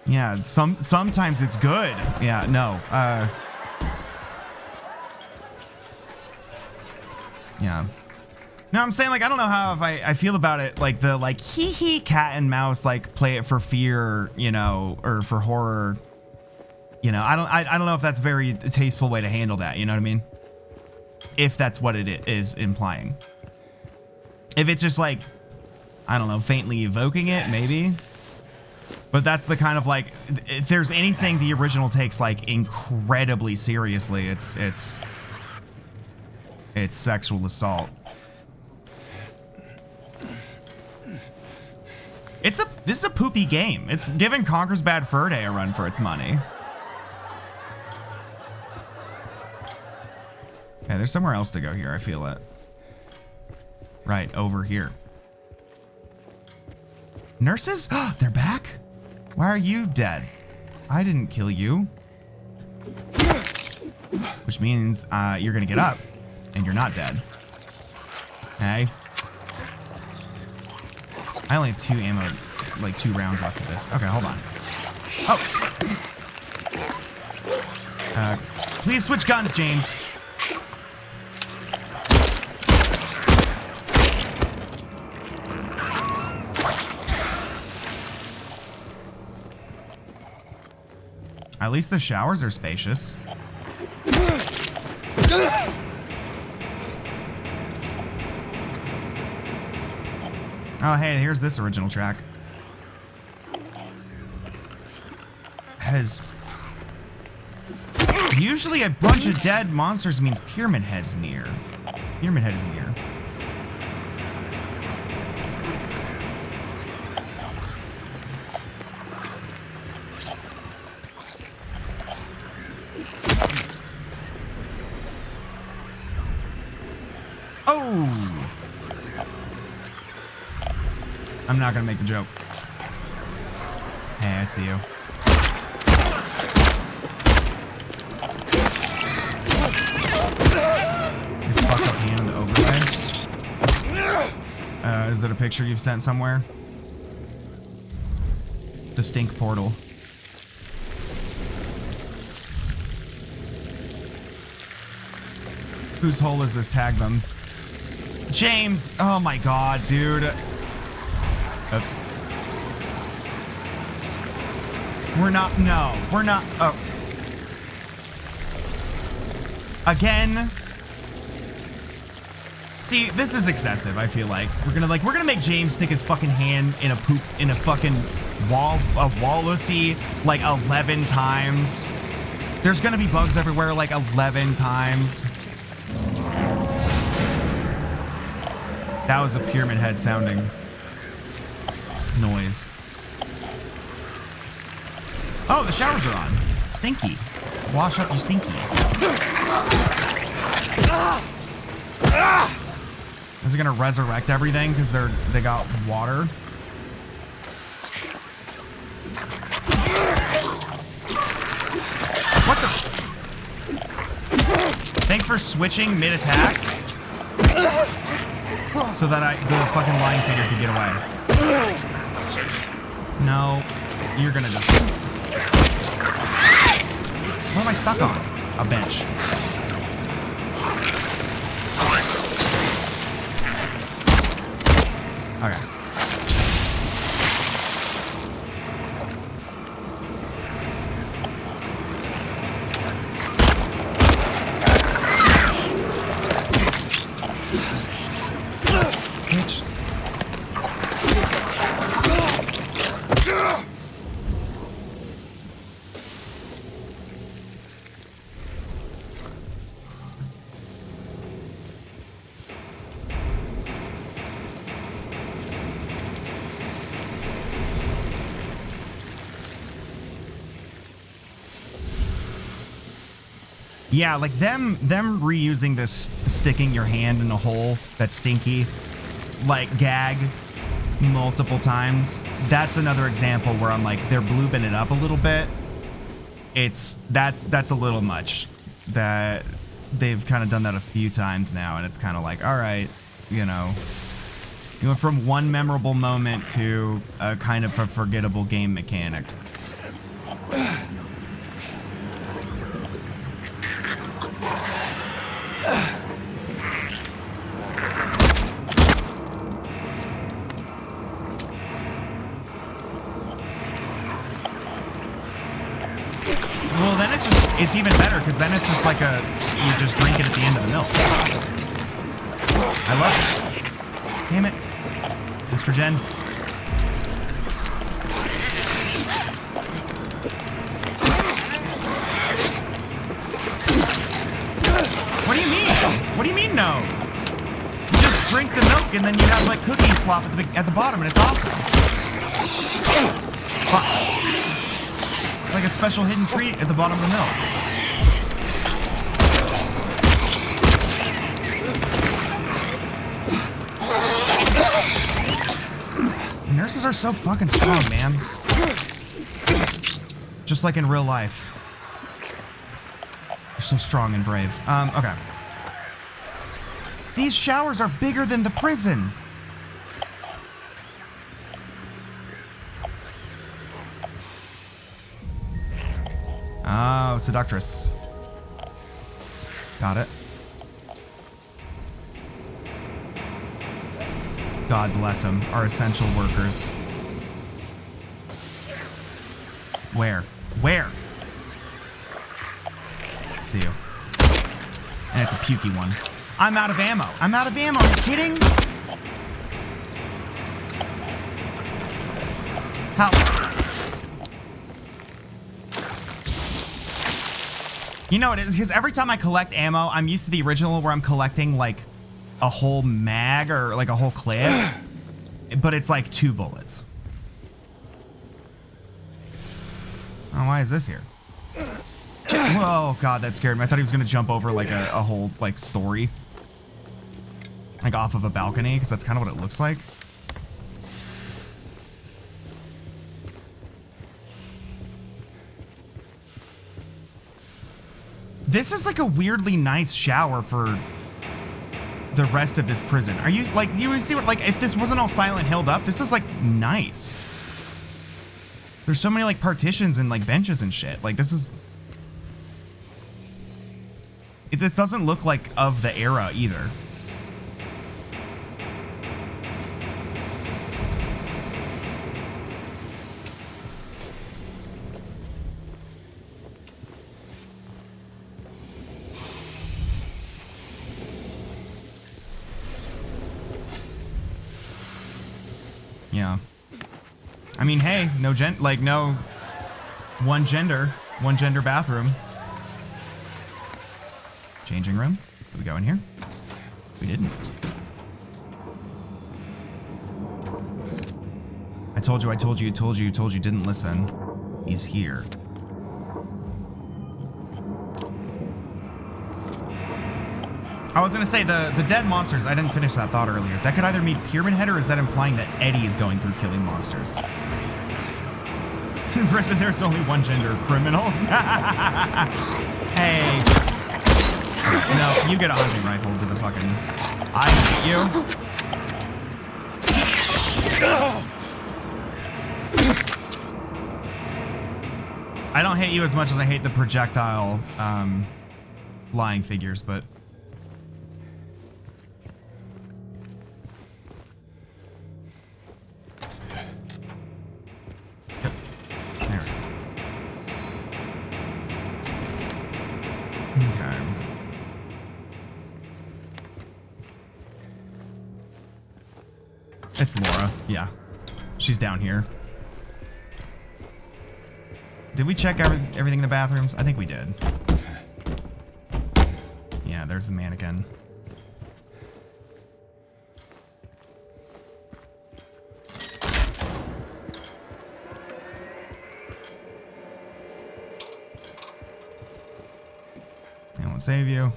yeah, sometimes it's good. Yeah, no. Yeah. No, I'm saying, like, I don't know how if I feel about it, like the hee cat and mouse, like play it for fear, you know, or for horror. You know, I don't know if that's a very tasteful way to handle that, you know what I mean? If that's what it is implying. If it's just like, I don't know, faintly evoking it, maybe. But that's the kind of like, if there's anything the original takes like incredibly seriously, it's sexual assault. This is a poopy game. It's giving Conker's Bad Fur Day a run for its money. Yeah, there's somewhere else to go here. I feel it. Right over here. Nurses? They're back? Why are you dead? I didn't kill you. Which means you're gonna get up and you're not dead. Hey. I only have 2 ammo, like 2 rounds left of this. Okay, hold on. Oh. Please switch guns, James. At least the showers are spacious. Oh, hey, here's this original track. Because usually a bunch of dead monsters means Pyramid Head's near. Pyramid Head is near. Oh! I'm not gonna make the joke. Hey, I see you. Your fucked up hand in the overlay. Is it a picture you've sent somewhere? The stink portal. Whose hole is this? Tag them. James! Oh my god, dude. Oops. We're not, no. We're not, oh. Again. See, this is excessive, I feel like. We're gonna make James stick his fucking hand in a fucking wallusy like 11 times. There's gonna be bugs everywhere like 11 times. That was a Pyramid Head sounding noise. Oh, the showers are on. Stinky. Wash up, you stinky. Is it gonna resurrect everything because they got water? What the? Thanks for switching mid-attack. So that the fucking lion figure could get away. No, you're gonna just... What am I stuck on? A bench. Okay. Bitch. Yeah, like them reusing this sticking your hand in a hole that's stinky, like gag multiple times. That's another example where I'm like, they're blooping it up a little bit. That's a little much. That they've kind of done that a few times now, and it's kind of like, all right, you know, you went from one memorable moment to a kind of a forgettable game mechanic. Well, then it's even better, because then it's just like you just drink it at the end of the milk. I love it. Damn it. Estrogen. What do you mean? What do you mean no? You just drink the milk and then you have like cookie slop at the bottom and it's awesome. Fuck. It's like a special hidden treat at the bottom of the milk. The nurses are so fucking strong, man. Just like in real life. They're so strong and brave. Okay. These showers are bigger than the prison. Oh, seductress. Got it. God bless them, our essential workers. Where? Where? See you. And it's a pukey one. I'm out of ammo. I'm out of ammo. Are you kidding? How? You know, it is because every time I collect ammo, I'm used to the original where I'm collecting like a whole mag or like a whole clip, but it's like 2 bullets. Oh, why is this here? Oh God, that scared me. I thought he was gonna jump over like a whole like story, like off of a balcony, because that's kind of what it looks like. This is like a weirdly nice shower for the rest of this prison. Are you like, you see what, like if this wasn't all Silent Hilled up, this is like nice. There's so many like partitions and like benches and shit. Like this is, this doesn't look like of the era either. Yeah. I mean, hey, no one gender bathroom. Changing room. Did we go in here? We didn't. I told you, didn't listen. He's here. I was gonna say, the dead monsters, I didn't finish that thought earlier. That could either mean Pyramid Head, or is that implying that Eddie is going through killing monsters? In prison, there's only one gender of criminals. Hey. No, you get a hunting rifle to the fucking... I hate you. I don't hate you as much as I hate the projectile lying figures, but... It's Laura. Yeah. She's down here. Did we check everything in the bathrooms? I think we did. Yeah, there's the mannequin. I won't save you.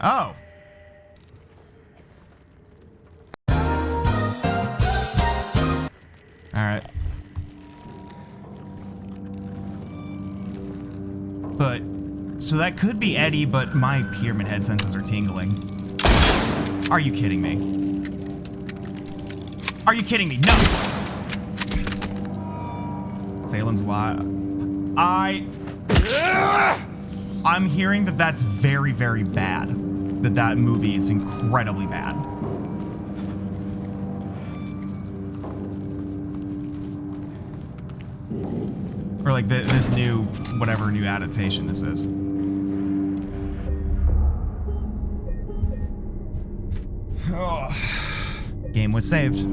Oh! Alright. But, so that could be Eddie, but my Pyramid Head senses are tingling. Are you kidding me? Are you kidding me? No! Salem's Lot. I'm hearing that that's very, very bad. That movie is incredibly bad. Or like this new, whatever new adaptation this is. Oh. Game was saved.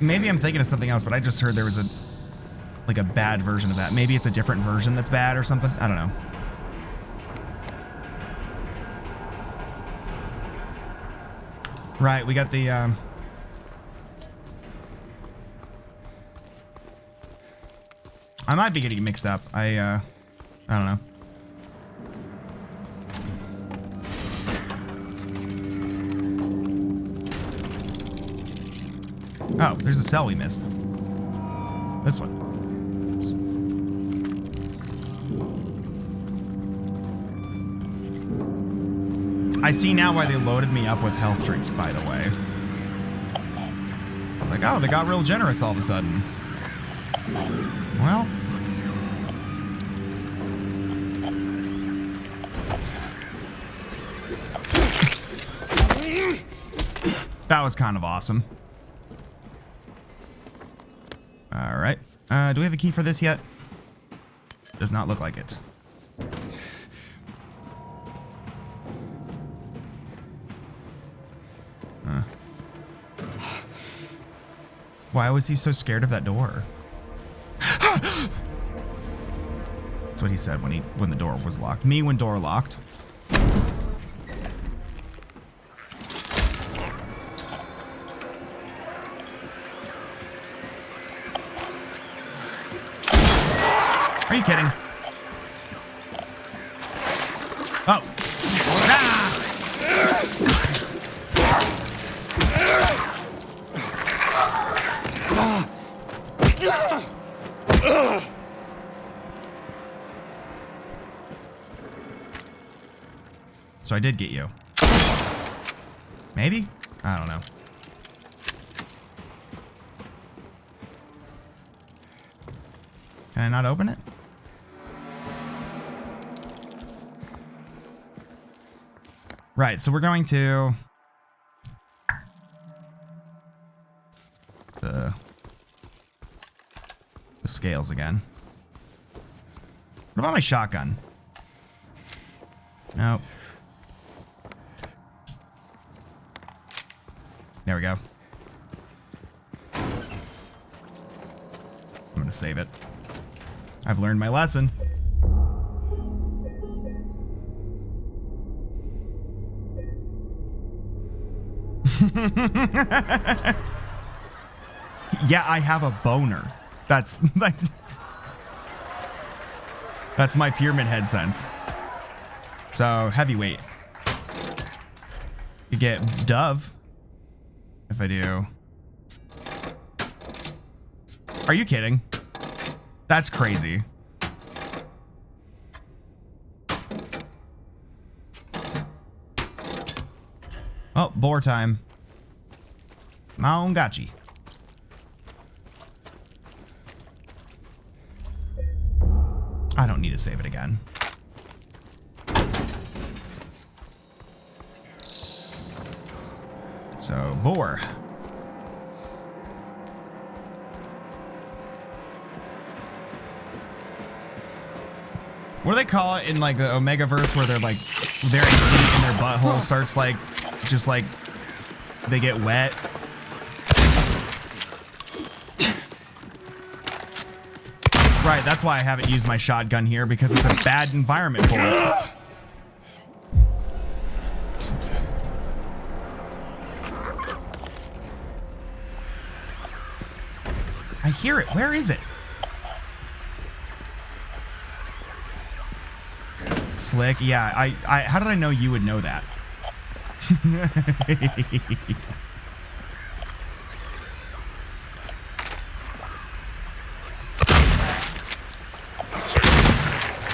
Maybe I'm thinking of something else, but I just heard there was a bad version of that. Maybe it's a different version that's bad or something. I don't know. Right, we got the, I might be getting mixed up. I don't know. Oh, there's a cell we missed. This one. I see now why they loaded me up with health drinks, by the way. I was like, oh, they got real generous all of a sudden. Well. That was kind of awesome. All right. Do we have a key for this yet? Does not look like it. Why was he so scared of that door? That's what he said when the door was locked. Me when door locked. Are you kidding? Oh. Ah! So I did get you. Maybe? I don't know. Can I not open it? Right, so we're going to the scales again. What about my shotgun? Nope. There we go. I'm gonna save it. I've learned my lesson. Yeah, I have a boner. That's like that's my pyramid head sense. So heavyweight. You get Dove if I do. Are you kidding? That's crazy. Oh, boar time. Maongachi. I don't need to save it again. So, boar. What do they call it in like the Omega verse where they're like very deep and their butthole starts like just like they get wet? Right, that's why I haven't used my shotgun here, because it's a bad environment for it. I hear it. Where is it? Slick. Yeah, I how did I know you would know that?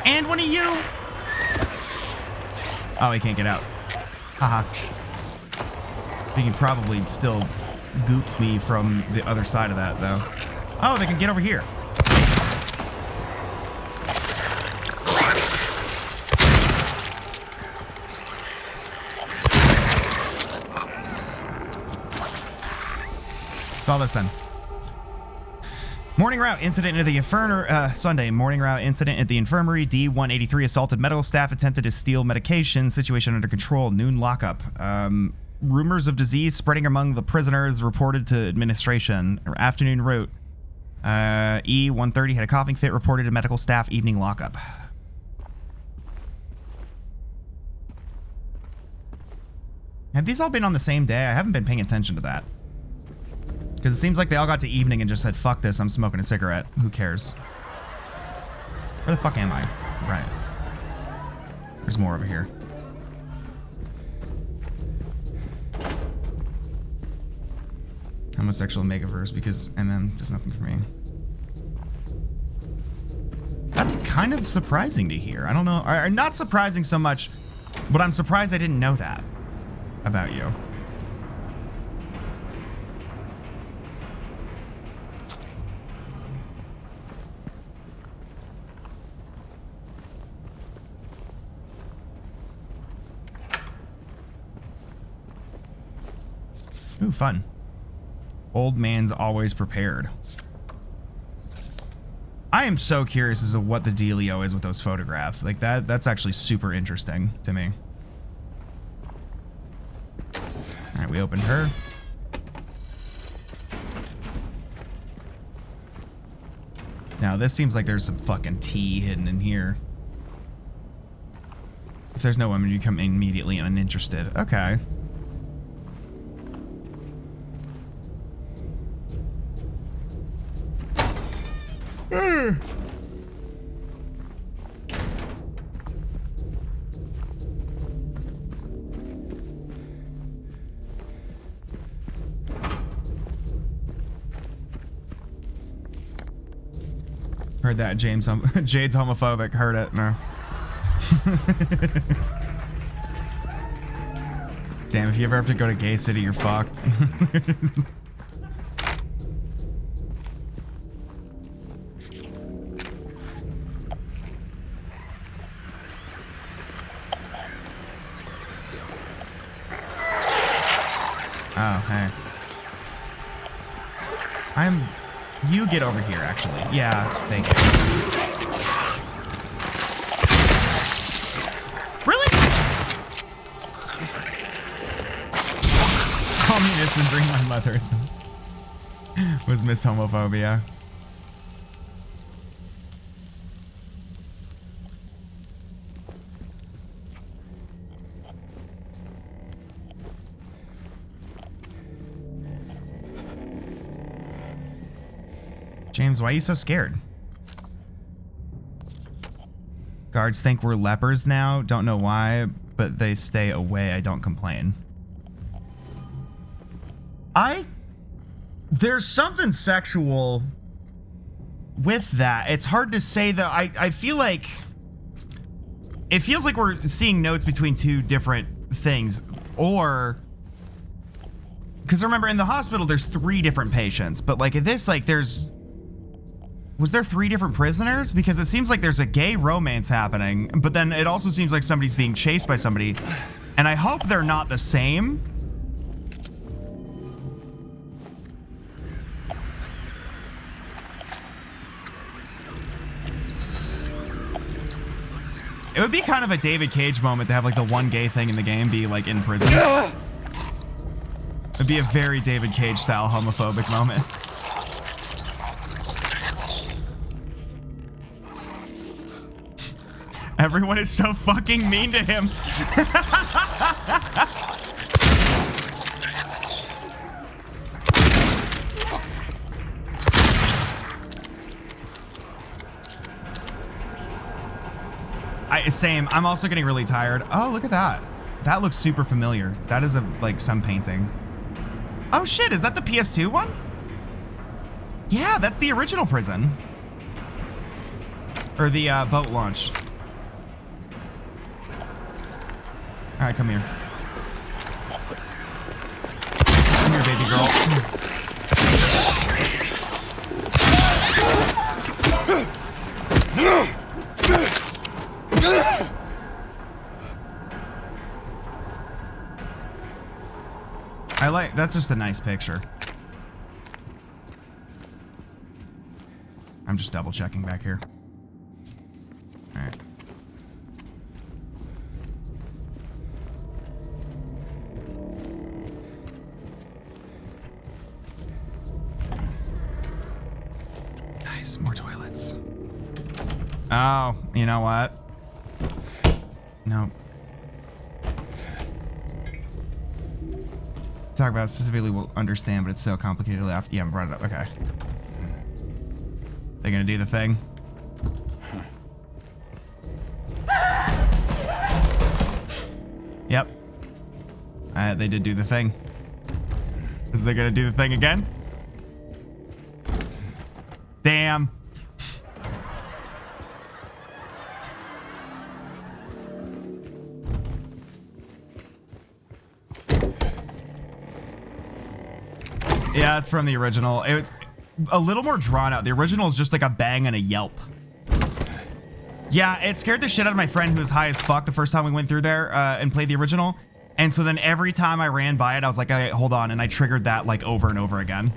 And one of you. Oh, he can't get out. Haha. He can probably still goop me from the other side of that, though. Oh, they can get over here. Saw this then. Morning route incident at the Sunday morning route incident at the infirmary. D183 assaulted medical staff, attempted to steal medication. Situation under control. Noon lockup. Rumors of disease spreading among the prisoners reported to administration. Afternoon route. E130 had a coughing fit, reported to medical staff. Evening lockup. Have these all been on the same day? I haven't been paying attention to that. Because it seems like they all got to evening and just said, fuck this, I'm smoking a cigarette. Who cares? Where the fuck am I? Right. There's more over here. Homosexual megaverse, because MM does nothing for me. That's kind of surprising to hear. I don't know. Or not surprising so much, but I'm surprised I didn't know that about you. Ooh, fun. Old man's always prepared. I am so curious as to what the dealio is with those photographs. Like that's actually super interesting to me. All right, we opened her. Now, this seems like there's some fucking tea hidden in here. If there's no women, you become immediately uninterested. Okay. Heard that, James. Jade's homophobic. Heard it. No. Damn, if you ever have to go to Gay City, you're fucked. Oh, hey. You get over here, actually. Yeah, thank you. Really? Communist and bring my mothers. Was Miss Homophobia. James, why are you so scared? Guards think we're lepers now. Don't know why, but they stay away. I don't complain. There's something sexual with that. It's hard to say though. I feel like it feels like we're seeing notes between two different things, or because remember in the hospital there's 3 different patients, but like at this, like was there 3 different prisoners? Because it seems like there's a gay romance happening, but then it also seems like somebody's being chased by somebody, and I hope they're not the same. It would be kind of a David Cage moment to have like the one gay thing in the game be like in prison. It'd be a very David Cage style homophobic moment. Everyone is so fucking mean to him. Same. I'm also getting really tired. Oh, look at that. That looks super familiar. That is like some painting. Oh shit, is that the PS2 one? Yeah, that's the original prison. Or the boat launch. All right, come here. Come here, baby girl. That's just a nice picture. I'm just double checking back here. All right. Nice, more toilets. Oh, you know what? Nope. Talk about it specifically, we'll understand, but it's so complicated. Yeah, I brought it up. Okay. They're gonna do the thing. Yep. They did do the thing. Is they gonna do the thing again? Damn. Yeah, it's from the original. It was a little more drawn out. The original is just like a bang and a yelp. Yeah, it scared the shit out of my friend who was high as fuck the first time we went through there and played the original. And so then every time I ran by it, I was like, okay, hold on. And I triggered that like over and over again.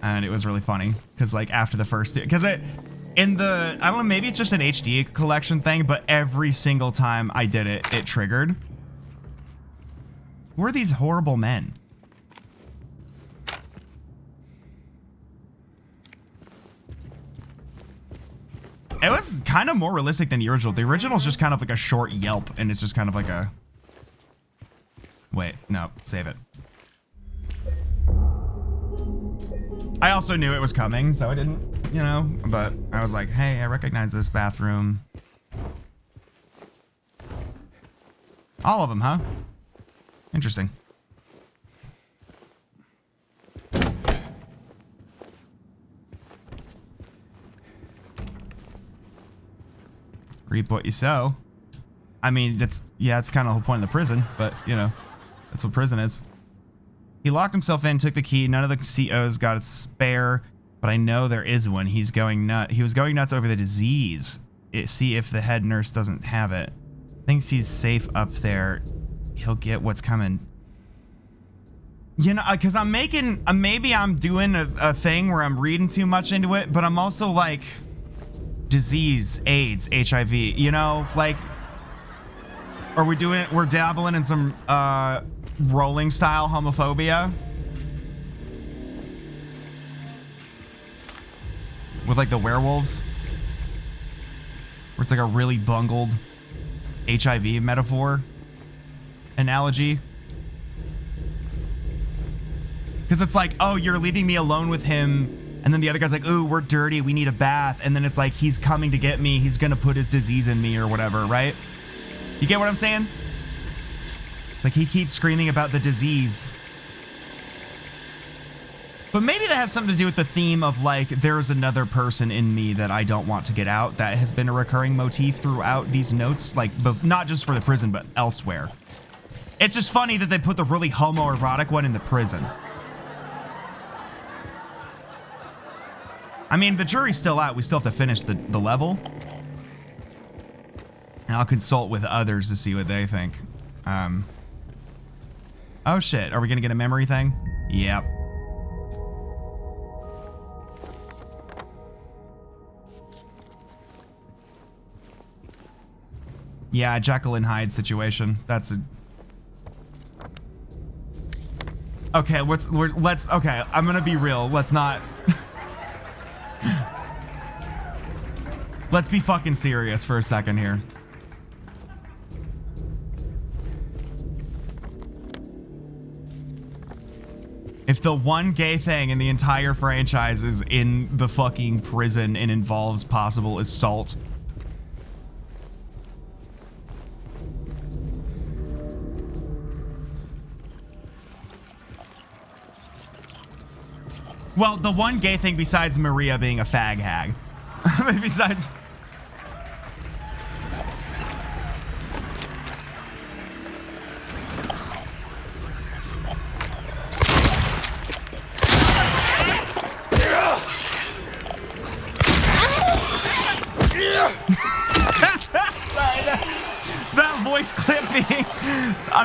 And it was really funny because like after the first, because I don't know, maybe it's just an HD collection thing, but every single time I did it, it triggered. Who are these horrible men? It was kind of more realistic than the original. The original is just kind of like a short yelp, and it's just kind of like a... Wait, no, save it. I also knew it was coming, so I didn't, you know, but I was like, hey, I recognize this bathroom. All of them, huh? Interesting. Reap what you sow. I mean, that's kind of the whole point of the prison, but you know, that's what prison is. He locked himself in, took the key. None of the COs got a spare, but I know there is one. He's going nuts. He was going nuts over the disease. See if the head nurse doesn't have it. Thinks he's safe up there. He'll get what's coming. You know, because I'm making, maybe I'm doing a thing where I'm reading too much into it, but I'm also like, disease, AIDS, HIV, you know, like, are we doing it? We're dabbling in some rolling style homophobia with like the werewolves, where it's like a really bungled HIV metaphor analogy. Because it's like, oh, you're leaving me alone with him. And then the other guy's like, ooh, we're dirty. We need a bath. And then it's like, he's coming to get me. He's going to put his disease in me or whatever, right? You get what I'm saying? It's like he keeps screaming about the disease. But maybe that has something to do with the theme of like, there's another person in me that I don't want to get out. That has been a recurring motif throughout these notes, like not just for the prison, but elsewhere. It's just funny that they put the really homoerotic one in the prison. I mean, the jury's still out. We still have to finish the level. And I'll consult with others to see what they think. Oh shit, are we gonna get a memory thing? Yep. Yeah, Jekyll and Hyde situation. That's a... Okay, let's, okay, I'm gonna be real. Let's not... Let's be fucking serious for a second here. If the one gay thing in the entire franchise is in the fucking prison and involves possible assault. Well, the one gay thing besides Maria being a fag hag. Besides... That voice clip being...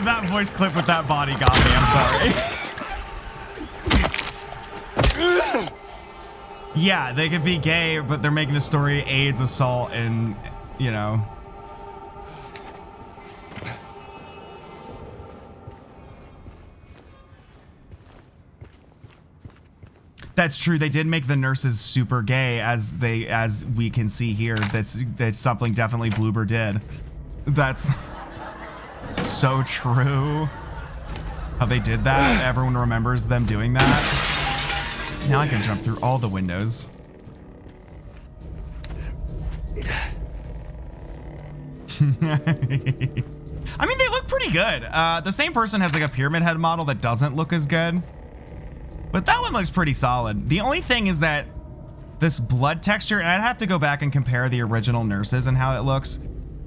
that voice clip with that body got me, I'm sorry. Yeah, they could be gay, but they're making the story AIDS, assault, and, you know... That's true. They did make the nurses super gay, as we can see here. That's something definitely Bloober did. That's so true. How they did that. Everyone remembers them doing that. Now I can jump through all the windows. I mean, they look pretty good. The same person has like a pyramid head model that doesn't look as good. But that one looks pretty solid. The only thing is that this blood texture, and I'd have to go back and compare the original nurses and how it looks.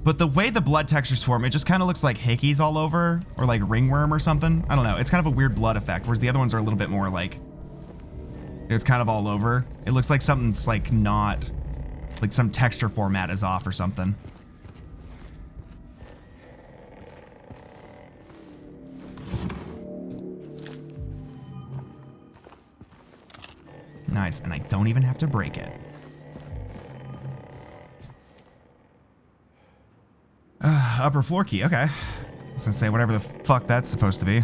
But the way the blood textures form, it just kind of looks like hickeys all over, or like ringworm or something. I don't know. It's kind of a weird blood effect, whereas the other ones are a little bit more like, it's kind of all over. It looks like something's like not, like some texture format is off or something. Nice, and I don't even have to break it. Upper floor key, okay. I was gonna say whatever the fuck that's supposed to be.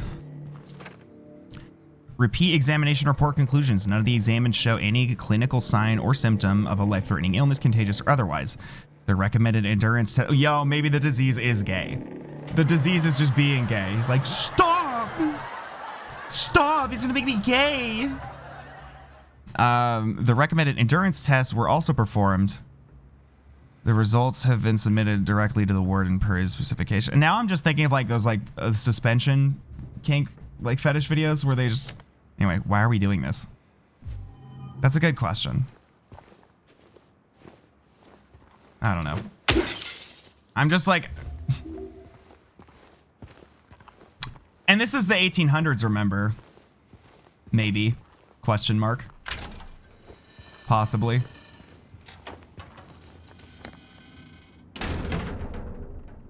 Repeat examination report conclusions. None of the examined show any clinical sign or symptom of a life-threatening illness, contagious or otherwise. The recommended endurance test. Yo, maybe the disease is gay. The disease is just being gay. He's like, stop! Stop! He's gonna make me gay! The recommended endurance tests were also performed. The results have been submitted directly to the warden per his specification. And now I'm just thinking of like those like suspension kink like fetish videos where they just... Anyway, why are we doing this? That's a good question. I don't know. I'm just like... And this is the 1800s, remember? Maybe. Question mark. Possibly.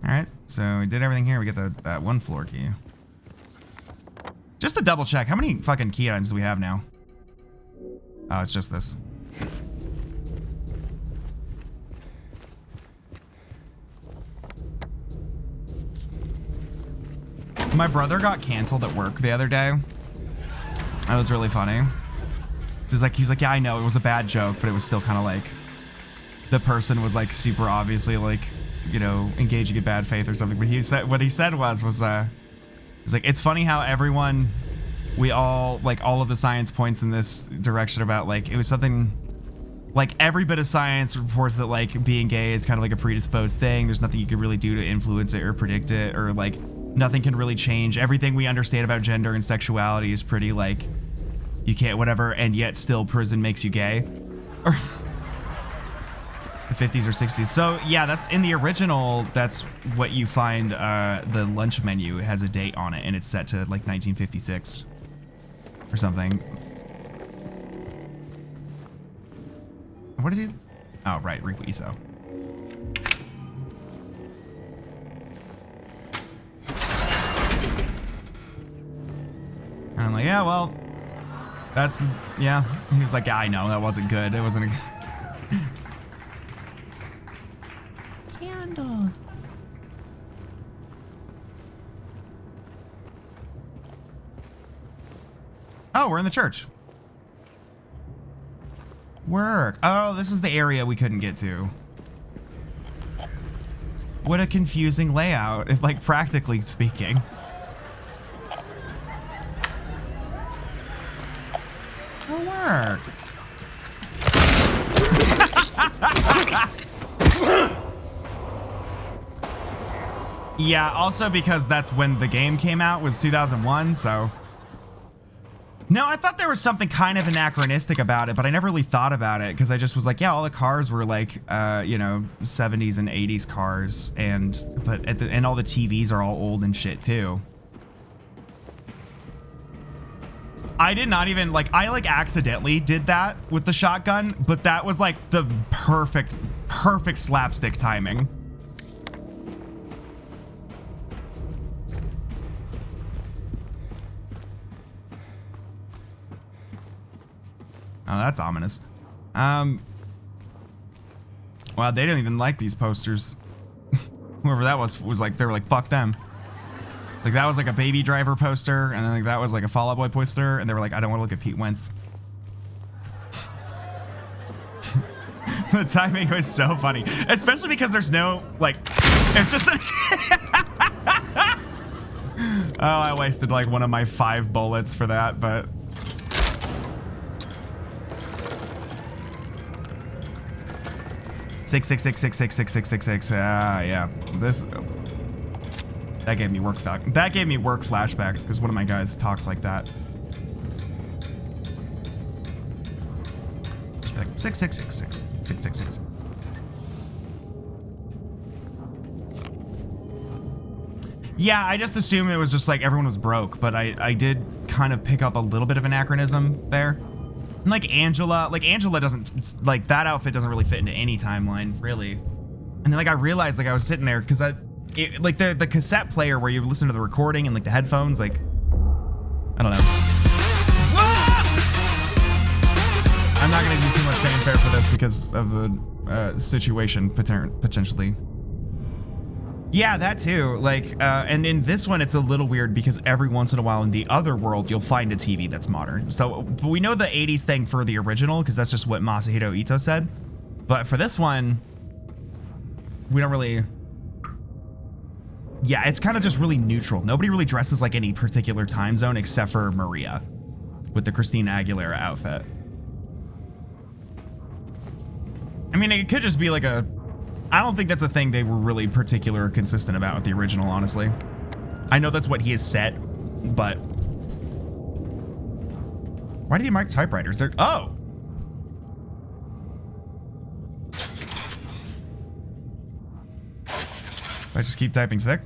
Alright, so we did everything here. We get that one floor key. Just to double check, how many fucking key items do we have now? Oh, it's just this. My brother got canceled at work the other day. That was really funny. So he's like, yeah, I know it was a bad joke, but it was still kind of like the person was like super obviously like, you know, engaging in bad faith or something. But he said, what he said was he's like, it's funny how everyone, we all, like all of the science points in this direction about like, it was something like every bit of science reports that like being gay is kind of like a predisposed thing. There's nothing you can really do to influence it or predict it, or like nothing can really change. Everything we understand about gender and sexuality is pretty like, you can't whatever, and yet still prison makes you gay. Or the 50s or 60s. So yeah, that's in the original, that's what you find. The lunch menu has a date on it and it's set to like 1956 or something. What did he? Oh, right, Requiso. And I'm like, yeah, well, that's, yeah. He was like, yeah, I know, that wasn't good. It wasn't a good. Candles. Oh, we're in the church. Work. Oh, this is the area we couldn't get to. What a confusing layout, if like practically speaking. Oh, work. Yeah, also because that's when the game came out, was 2001, so. No, I thought there was something kind of anachronistic about it, but I never really thought about it because I just was like, yeah, all the cars were like, you know, 70s and 80s cars, and all the TVs are all old and shit too. I did not even like, I like accidentally did that with the shotgun, but that was like the perfect slapstick timing. Oh, that's ominous. Wow, they didn't even like these posters. Whoever that was like, they were like, fuck them. Like that was like a Baby Driver poster, and then like that was like a Fall Out Boy poster, and they were like, I don't want to look at Pete Wentz. The timing was so funny, especially because there's no like, it's just. Oh, I wasted like one of my 5 bullets for that, but. Six. Yeah. This. That gave me work flashbacks because one of my guys talks like that. Just be like 6. Yeah, I just assumed it was just like everyone was broke, but I did kind of pick up a little bit of anachronism there. And like Angela doesn't, like that outfit doesn't really fit into any timeline, really. And then like I realized like I was sitting there because like the cassette player where you listen to the recording and like the headphones, like, I don't know. I'm not gonna do too much fanfare for this because of the situation potentially. Yeah, that too. Like, and in this one, it's a little weird because every once in a while in the other world, you'll find a TV that's modern. So but we know the 80s thing for the original because that's just what Masahiro Ito said. But for this one, we don't really... Yeah, it's kind of just really neutral. Nobody really dresses like any particular time zone except for Maria with the Christina Aguilera outfit. I mean, it could just be like a... I don't think that's a thing they were really particular or consistent about with the original, honestly. I know that's what he has said, but... Why do you mark typewriters? They're... Oh! Do I just keep typing sick?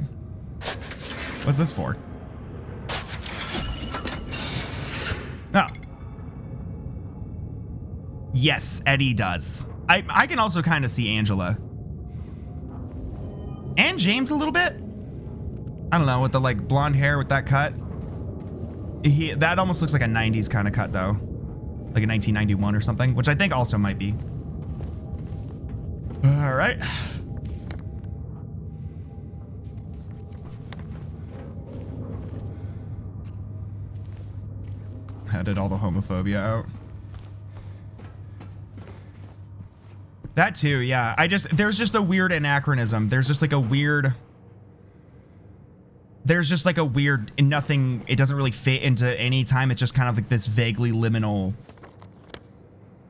What's this for? Oh. Yes, Eddie does. I can also kind of see Angela. And James a little bit. I don't know, with the like blonde hair with that cut. That almost looks like a 90s kind of cut though. Like a 1991 or something, which I think also might be. All right. Edit all the homophobia out. That too, yeah. There's just a weird anachronism. There's just like a weird nothing, it doesn't really fit into any time. It's just kind of like this vaguely liminal,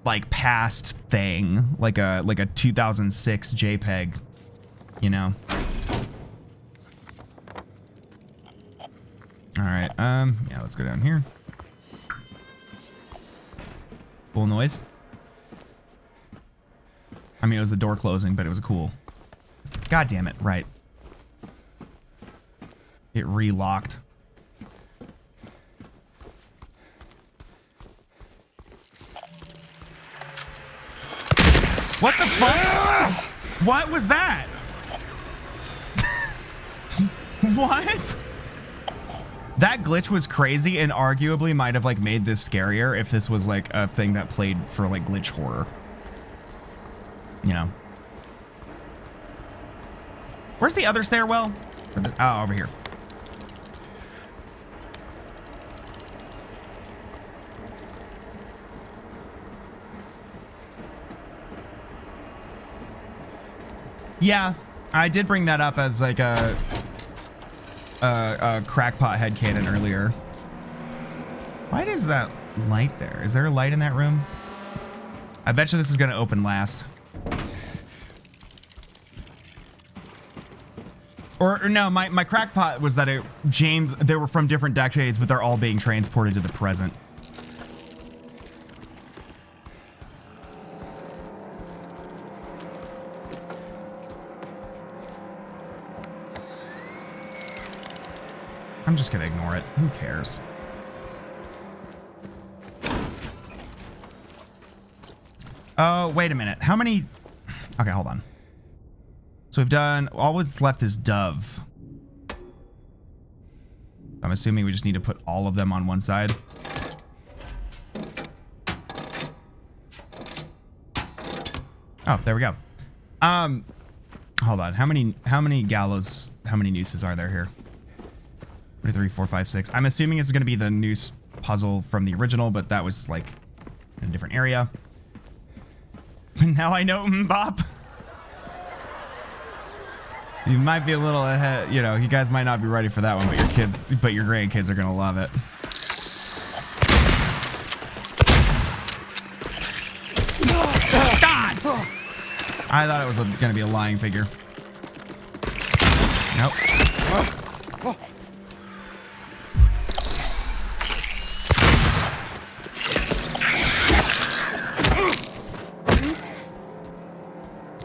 like past thing, like a 2006 JPEG, you know? All right, yeah, let's go down here. Cool noise. I mean, it was the door closing, but it was cool. God damn it, right. It re-locked. What the fuck? What was that? What? That glitch was crazy and arguably might have like made this scarier if this was like a thing that played for like glitch horror. You know. Where's the other stairwell? Oh, over here. Yeah, I did bring that up as like a crackpot headcanon earlier. Why is that light there? Is there a light in that room? I bet you this is gonna open last. Or no, my crackpot was that they were from different decades, but they're all being transported to the present. I'm just gonna ignore it. Who cares? Oh, wait a minute. How many? Okay, hold on. So we've done, all what's left is Dove. I'm assuming we just need to put all of them on one side. Oh, there we go. Hold on. How many gallows, how many nooses are there here? 2, 3, 4, 5, 6. I'm assuming it's going to be the noose puzzle from the original, but that was like in a different area. Now I know Mbop. You might be a little ahead, you know, you guys might not be ready for that one, but your grandkids are gonna love it. God! I thought it was gonna be a lying figure. Nope.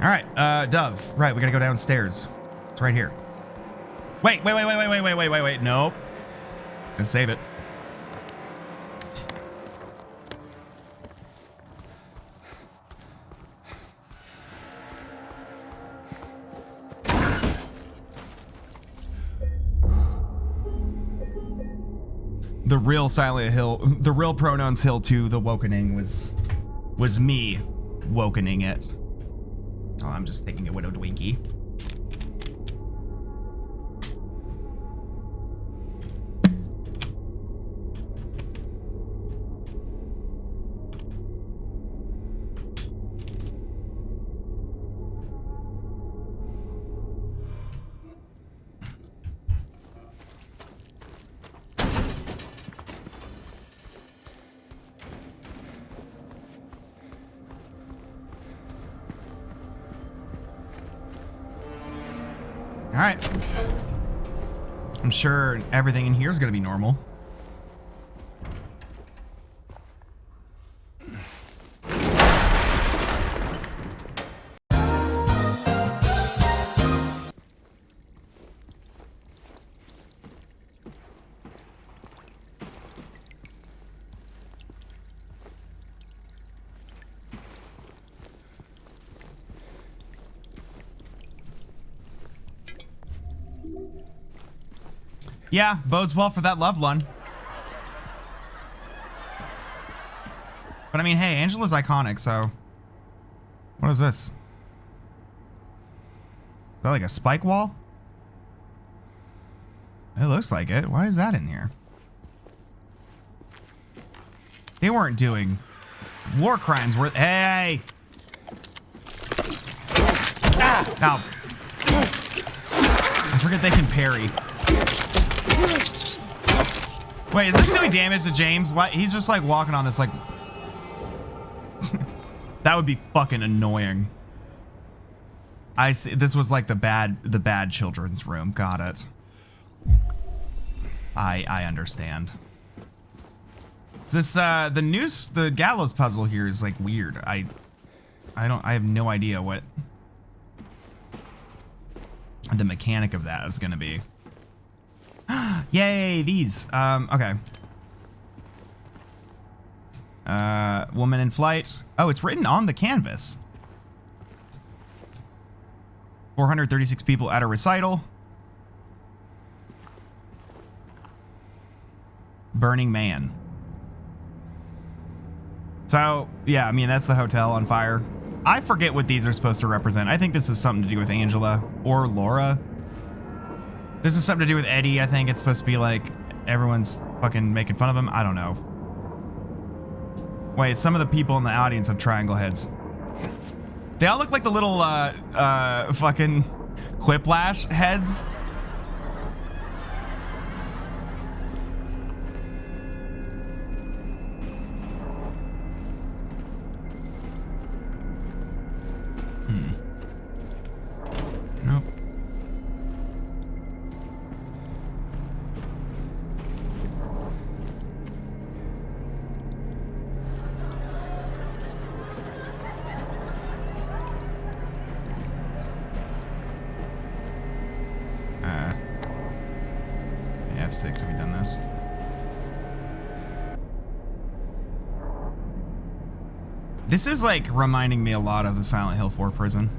All right, Dove. Right, we gotta go downstairs. It's right here. Wait. Nope. Gonna save it. The real Silent Hill, the real pronouns Hill 2, the wokening was me wokening it. Oh, I'm just taking a widowed Winky. All right. I'm sure everything in here is going to be normal. Yeah, bodes well for that loved one. But I mean, hey, Angela's iconic, so... What is this? Is that like a spike wall? It looks like it. Why is that in here? They weren't doing war crimes worth... Hey! Ah! Ow. I forget they can parry. Wait, is this doing damage to James? What? He's just like walking on this like... That would be fucking annoying. I see. This was like the bad children's room. Got it. I understand. This the gallows puzzle here is like weird. I have no idea what the mechanic of that is gonna be. Yay, these. Okay. Woman in flight. Oh, it's written on the canvas. 436 people at a recital. Burning Man. So, yeah, I mean, that's the hotel on fire. I forget what these are supposed to represent. I think this is something to do with Angela or Laura. This is something to do with Eddie. I think it's supposed to be like everyone's fucking making fun of him. I don't know. Wait, some of the people in the audience have triangle heads. They all look like the little fucking Quiplash heads. Nope. F6, have we done this? This is like reminding me a lot of the Silent Hill 4 prison.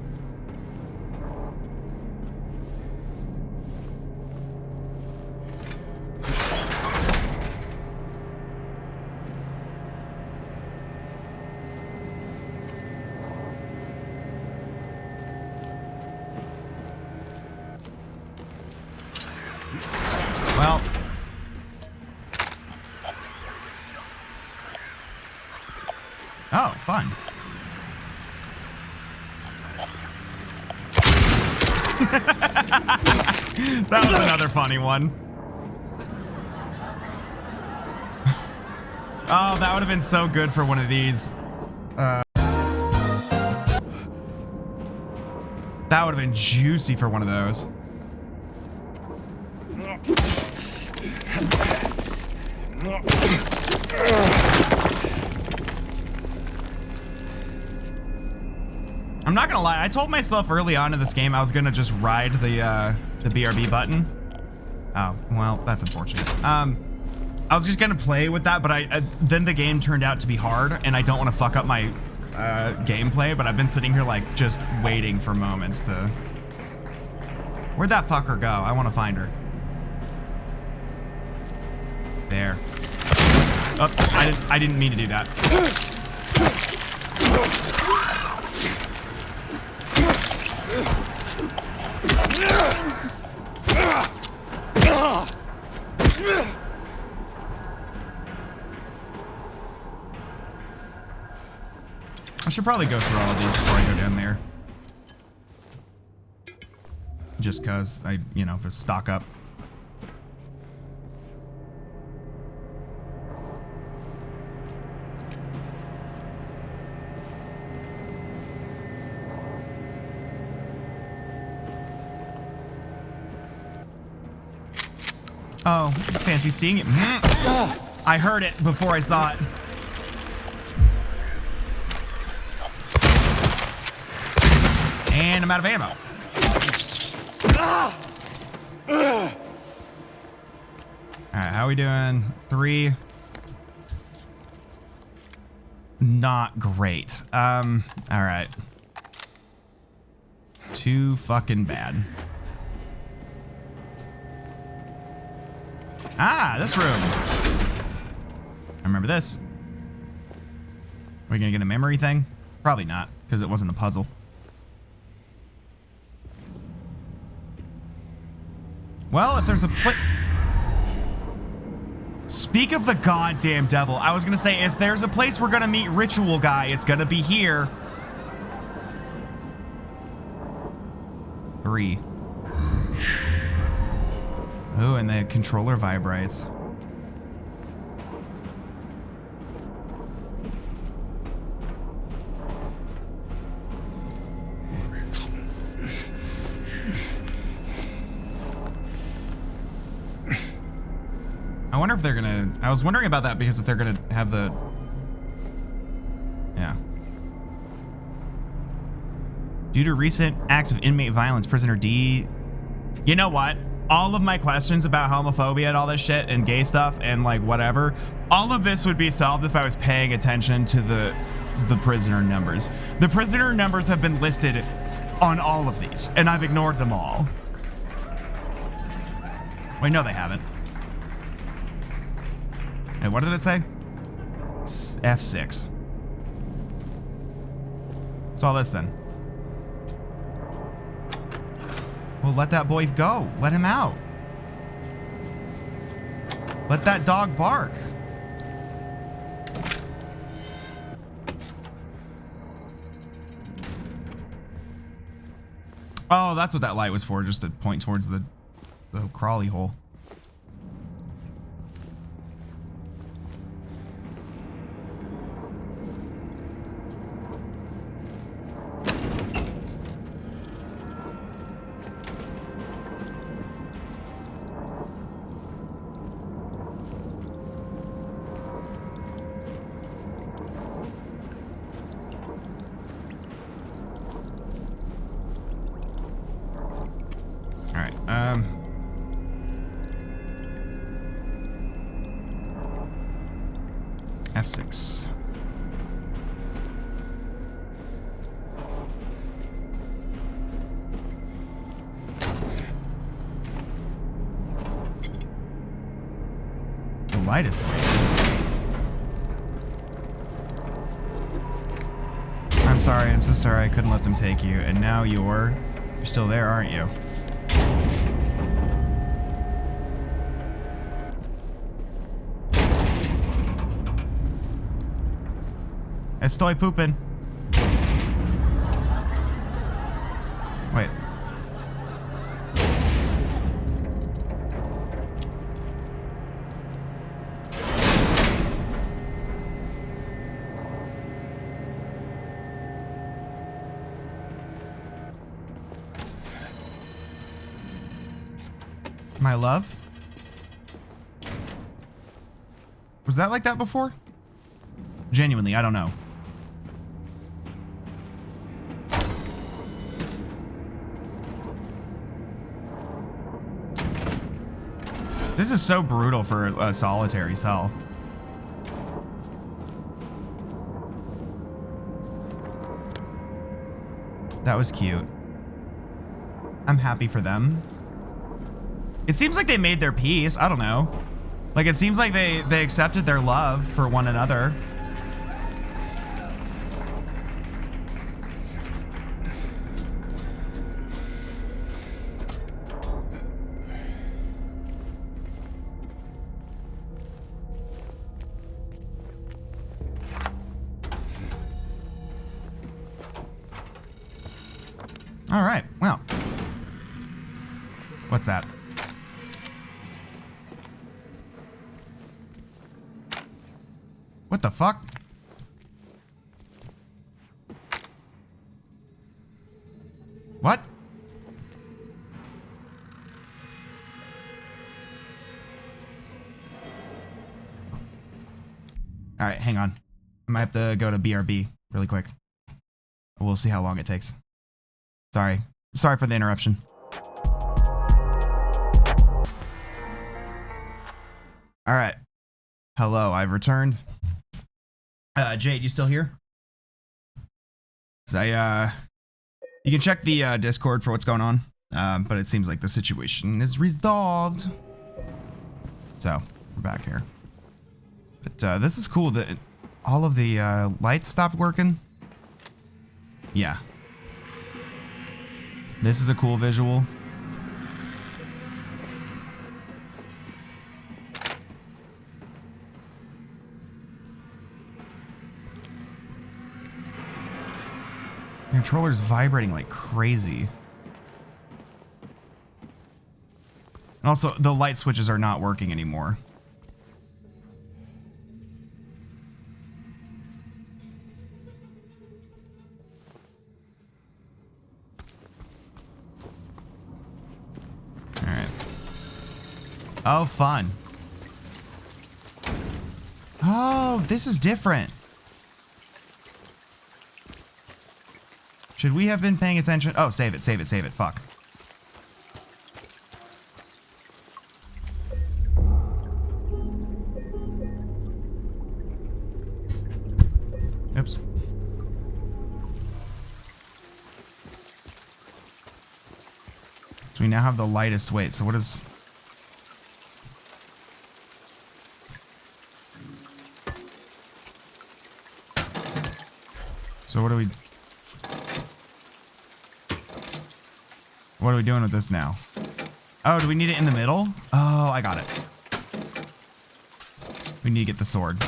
Well, oh, fun. That was another funny one. Oh, that would have been so good for one of these. That would have been juicy for one of those. I'm not gonna lie, I told myself early on in this game I was gonna just ride the BRB button. Oh, well, that's unfortunate. I was just gonna play with that, but then the game turned out to be hard, and I don't want to fuck up my gameplay, but I've been sitting here like just waiting for moments to... Where'd that fucker go? I want to find her. There. Oh, I didn't mean to do that. I should probably go through all of these before I go down there. Just cause to stock up. Oh, fancy seeing it. I heard it before I saw it. And I'm out of ammo. Alright, how are we doing? 3. Not great. Alright. 2 fucking bad. Ah, this room. I remember this. Are we gonna get a memory thing? Probably not, because it wasn't a puzzle. Well, if there's a Speak of the goddamn devil. I was gonna say, if there's a place we're gonna meet Ritual Guy, it's gonna be here. 3. Oh, and the controller vibrates. I wonder if they're gonna... I was wondering about that because if they're gonna have the... Yeah. Due to recent acts of inmate violence, prisoner D... You know what? All of my questions about homophobia and all this shit and gay stuff and like whatever, all of this would be solved if I was paying attention to the prisoner numbers. The prisoner numbers have been listed on all of these, and I've ignored them all. Wait, no, they haven't. Hey, what did it say? It's F6. What's all this then? Well, let that boy go. Let him out. Let that dog bark. Oh, that's what that light was for, just to point towards the crawly hole. F6. The lightest way. I'm sorry, I'm so sorry I couldn't let them take you. And now you're still there, aren't you? Estoy pooping. Wait. My love? Was that like that before? Genuinely, I don't know. This is so brutal for a solitary cell. That was cute. I'm happy for them. It seems like they made their peace. I don't know. Like, it seems like they accepted their love for one another. All right, well. What's that? What the fuck? What? All right, hang on. I might have to go to BRB really quick. We'll see how long it takes. Sorry for the interruption. All right. Hello, I've returned. Jade, you still here? So you can check the Discord for what's going on, but it seems like the situation is resolved. So we're back here. But this is cool that all of the lights stopped working. Yeah. This is a cool visual. The controller's vibrating like crazy. And also, the light switches are not working anymore. All right. Oh, fun. Oh, this is different. Should we have been paying attention? Oh, save it. Fuck. Oops. So we now have the lightest weight. So what is... So what are we doing with this now? Oh, do we need it in the middle? Oh, I got it. We need to get the sword.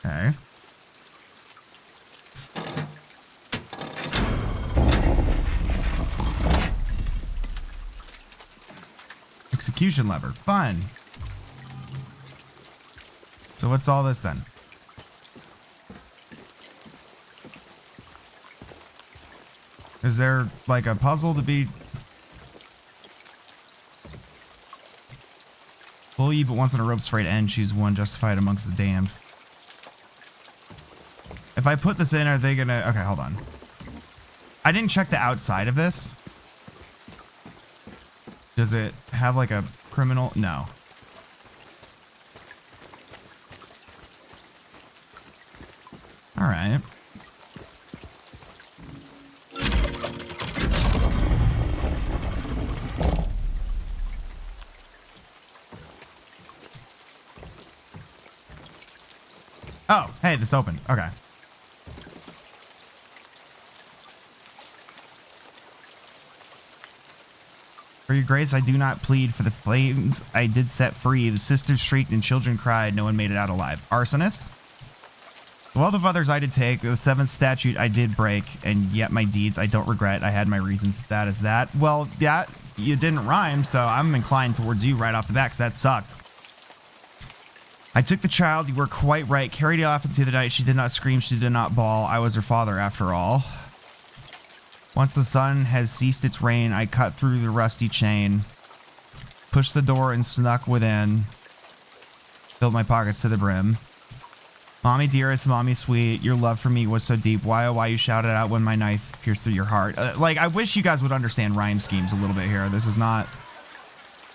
Okay. Execution lever. Fun. So what's all this then? Is there like a puzzle to be... Pull you but once on a rope's frayed end, choose one justified amongst the damned. If I put this in, are they gonna... Okay, hold on. I didn't check the outside of this. Does it have like a criminal? No. All right. Oh, hey, this opened. Okay. For your grace, I do not plead for the flames I did set free. The sisters shrieked and children cried. No one made it out alive. Arsonist? The wealth of others I did take. The seventh statute I did break. And yet my deeds I don't regret. I had my reasons. That is that. Well, that, you didn't rhyme, so I'm inclined towards you right off the bat, because that sucked. I took the child. You were quite right. Carried it off into the night. She did not scream. She did not bawl. I was her father after all. Once the sun has ceased its reign, I cut through the rusty chain, pushed the door and snuck within, filled my pockets to the brim. Mommy dearest, mommy sweet, your love for me was so deep. Why, oh, why you shouted out when my knife pierced through your heart. Like, I wish you guys would understand rhyme schemes a little bit here. This is not...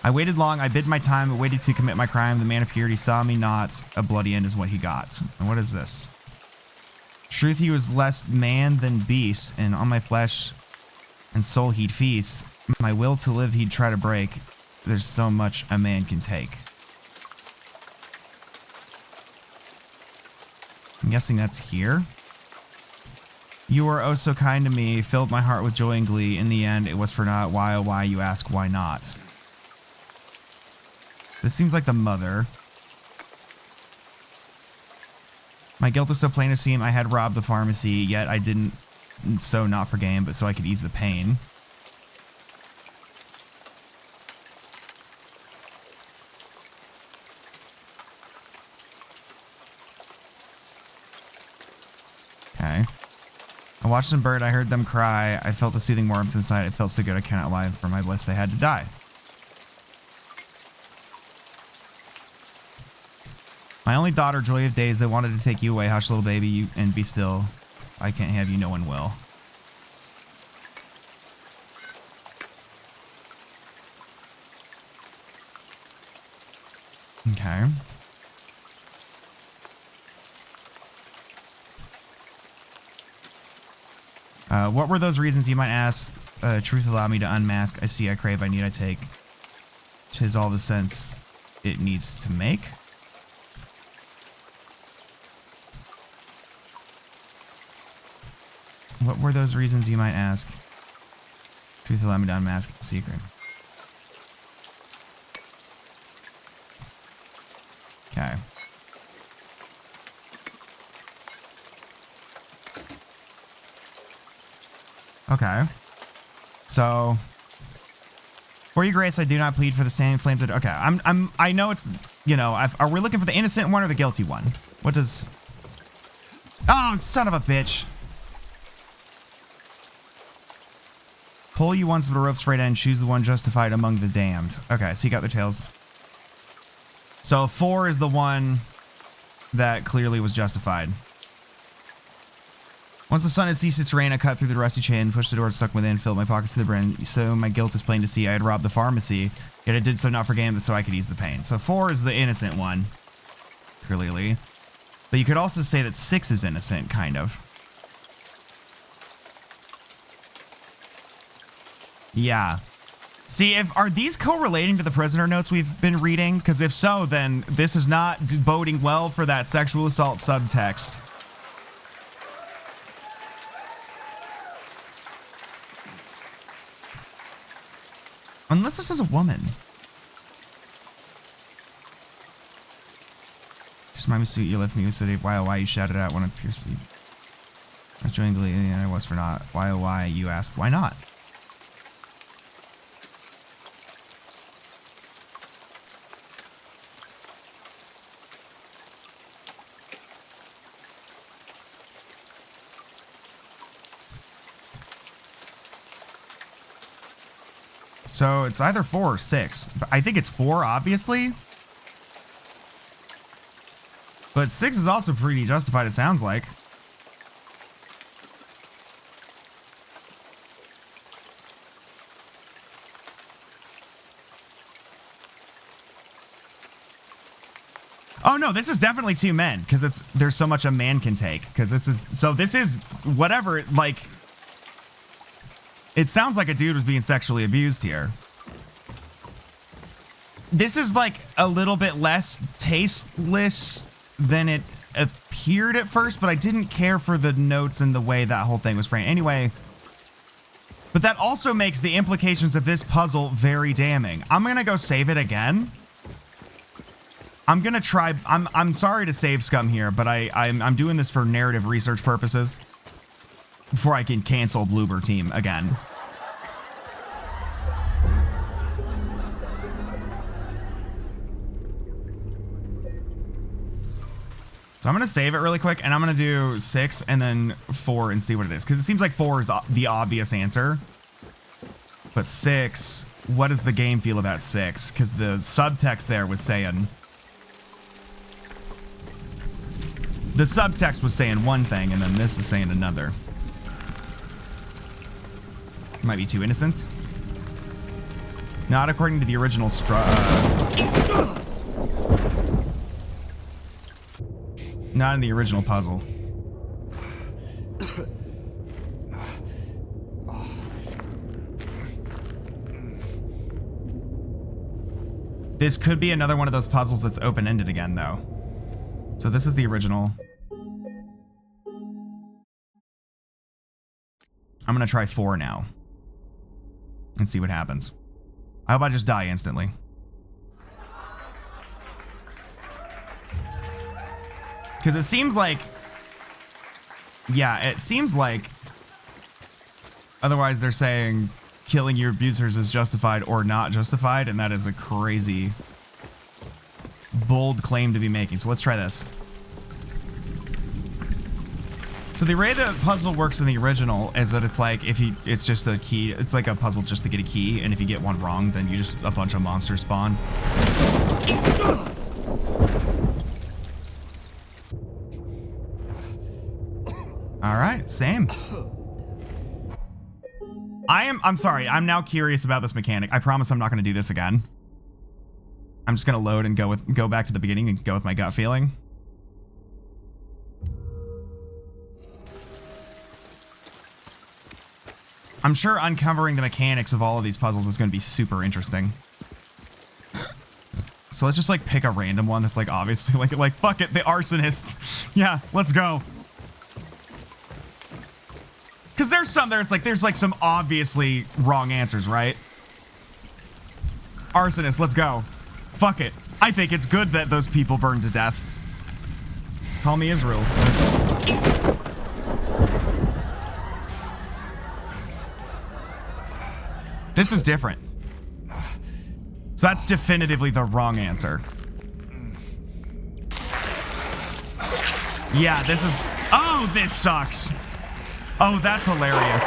I waited long, I bid my time, I waited to commit my crime. The man of purity saw me not. A bloody end is what he got. And what is this? Truth, he was less man than beast, and on my flesh and soul he'd feast. My will to live he'd try to break. There's so much a man can take. I'm guessing that's here. You were oh so kind to me, filled my heart with joy and glee. In the end, it was for naught. Why, oh why, you ask, why not? This seems like the mother. My guilt is so plain to see. I had robbed the pharmacy, yet I didn't, so not for gain, but so I could ease the pain. Okay. I watched them burn. I heard them cry. I felt the soothing warmth inside. It felt so good. I cannot lie. For my bliss, they had to die. My only daughter, joy of days. They wanted to take you away. Hush, little baby, you, and be still. I can't have you. No one will. Okay. What were those reasons, you might ask? Truth allowed me to unmask. I see, I crave, I need, I take. 'Tis all the sense it needs to make. What were those reasons, you might ask? Truth allowed me to unmask. Secret. Okay. Okay. So, for your grace, I do not plead for the same flames that. Okay, I know it's, you know, are we looking for the innocent one or the guilty one? What does? Oh, son of a bitch! Pull you once, but a rope straight end. Choose the one justified among the damned. Okay, seek out their tails. So 4 is the one that clearly was justified. Once the sun had ceased its rain, I cut through the rusty chain, pushed the door stuck within, filled my pockets to the brim. So my guilt is plain to see. I had robbed the pharmacy, yet I did so not for gain, but so I could ease the pain. So 4 is the innocent one, clearly. But you could also say that 6 is innocent, kind of. Yeah. See, are these correlating to the prisoner notes we've been reading? Because if so, then this is not boding well for that sexual assault subtext. Unless this is a woman. Just my suit, you left me with city. Why, oh, why, you shouted out when I pierced you. I was joining glee, and I was for not. Why, oh, why, you ask. Why not? So it's either 4 or 6. I think it's 4, obviously. But 6 is also pretty justified, it sounds like. Oh no, this is definitely 2 men, because there's so much a man can take. Because this is whatever, like, it sounds like a dude was being sexually abused here. This is like a little bit less tasteless than it appeared at first, but I didn't care for the notes and the way that whole thing was framed. Anyway, but that also makes the implications of this puzzle very damning. I'm gonna go save it again. I'm gonna try. I'm sorry to save scum here, but I'm doing this for narrative research purposes before I can cancel Bloober Team again. So I'm going to save it really quick, and I'm going to do 6 and then 4 and see what it is. Because it seems like 4 is the obvious answer. But 6, what does the game feel about 6? Because the subtext there was saying... The subtext was saying one thing, and then this is saying another. Might be 2 innocents. Not according to the original not in the original puzzle. This could be another one of those puzzles that's open-ended again, though. So this is the original. I'm gonna try 4 now. And see what happens. I hope I just die instantly. Because it seems like... Yeah, it seems like... Otherwise they're saying killing your abusers is justified or not justified, and that is a crazy, bold claim to be making. So let's try this. So the way the puzzle works in the original is that it's like it's just a key. It's like a puzzle just to get a key, and if you get one wrong, then you just a bunch of monsters spawn. All right, same. I'm sorry. I'm now curious about this mechanic. I promise I'm not going to do this again. I'm just going to load and go back to the beginning and go with my gut feeling. I'm sure uncovering the mechanics of all of these puzzles is going to be super interesting. So let's just like pick a random one that's like obviously like fuck it, the arsonist. Yeah, let's go. Because there's some there, it's like there's like some obviously wrong answers, right? Arsonist, let's go. Fuck it. I think it's good that those people burned to death. Call me Israel. This is different. So that's definitively the wrong answer. Yeah, this is... Oh, this sucks. Oh, that's hilarious.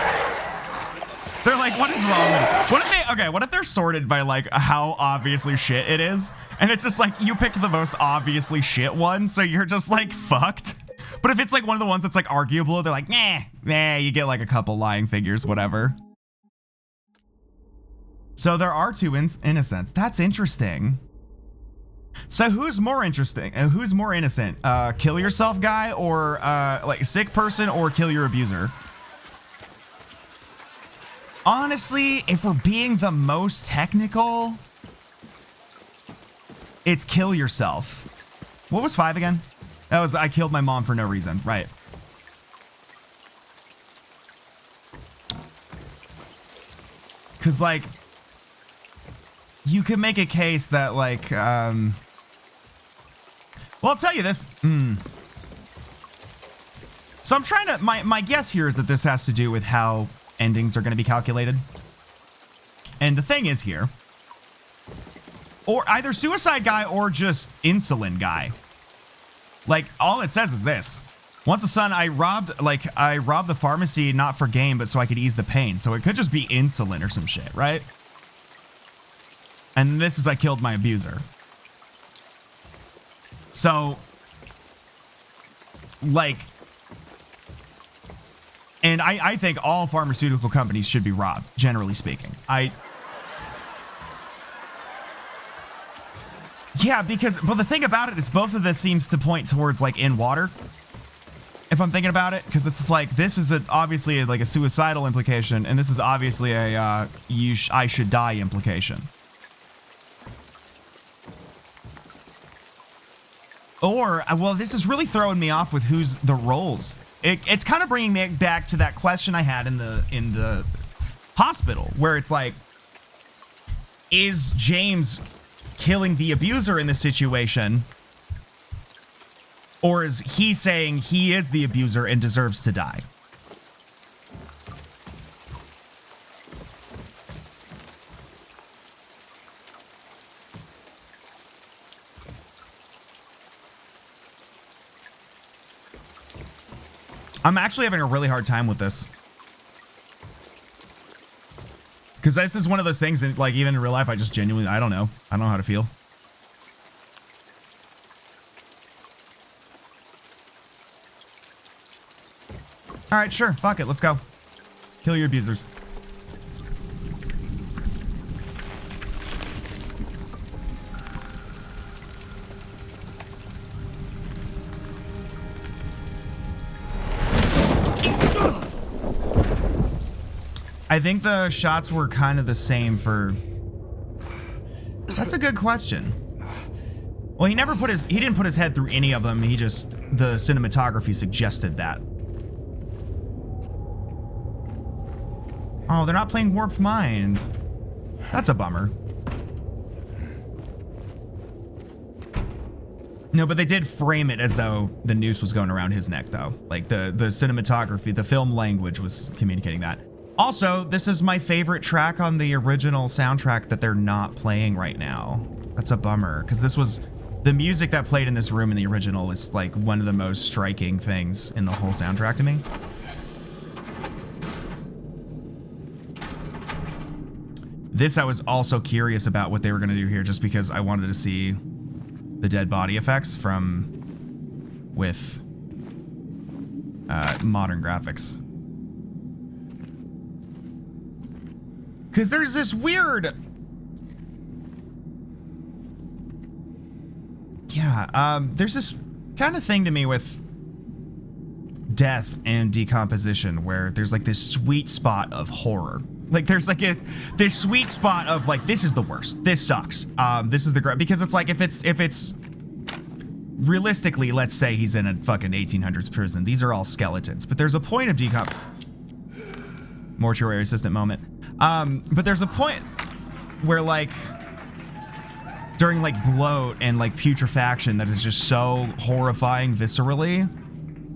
They're like, what is wrong with it? What if they... Okay, what if they're sorted by, like, how obviously shit it is? And it's just like, you picked the most obviously shit one, so you're just, like, fucked. But if it's, like, one of the ones that's, like, arguable, they're like, nah, you get, like, a couple lying figures, whatever. So there are two innocents. That's interesting. So who's more interesting? Who's more innocent? Kill yourself guy or like sick person or kill your abuser? Honestly, if we're being the most technical, it's kill yourself. What was 5 again? That was I killed my mom for no reason. Right. Cause like you could make a case that like, well, I'll tell you this. So I'm trying to, my guess here is that this has to do with how endings are going to be calculated. And the thing is here, or either suicide guy or just insulin guy. Like all it says is this. Once a son, I robbed the pharmacy, not for gain, but so I could ease the pain. So it could just be insulin or some shit, right? And this is I killed my abuser. So, like, and I think all pharmaceutical companies should be robbed, generally speaking. Yeah, because, but the thing about it is both of this seems to point towards, like, in water. If I'm thinking about it, because it's just like, this is obviously like a suicidal implication, and this is obviously a I should die implication. Or, well, this is really throwing me off with who's the roles. It's kind of bringing me back to that question I had in the hospital, where it's like, is James killing the abuser in this situation? Or is he saying he is the abuser and deserves to die? I'm actually having a really hard time with this. Because this is one of those things that, like, even in real life, I just genuinely, I don't know. I don't know how to feel. All right, sure. Fuck it. Let's go. Kill your abusers. I think the shots were kind of the same for... That's a good question. Well, he didn't put his head through any of them. He just, the cinematography suggested that. Oh, they're not playing Warped Mind. That's a bummer. No, but they did frame it as though the noose was going around his neck, though. Like, the cinematography, the film language was communicating that. Also, this is my favorite track on the original soundtrack that they're not playing right now. That's a bummer, because this was The music that played in this room in the original is like one of the most striking things in the whole soundtrack to me. This I was also curious about what they were going to do here, just because I wanted to see the dead body effects with modern graphics. Because there's this weird... Yeah, there's this kind of thing to me with death and decomposition where there's like this sweet spot of horror. Like there's like this sweet spot of like, this is the worst. This sucks. This is the great, because it's like if it's realistically, let's say he's in a fucking 1800s prison. These are all skeletons, but there's a point of mortuary assistant moment. But there's a point where like during like bloat and like putrefaction that is just so horrifying viscerally.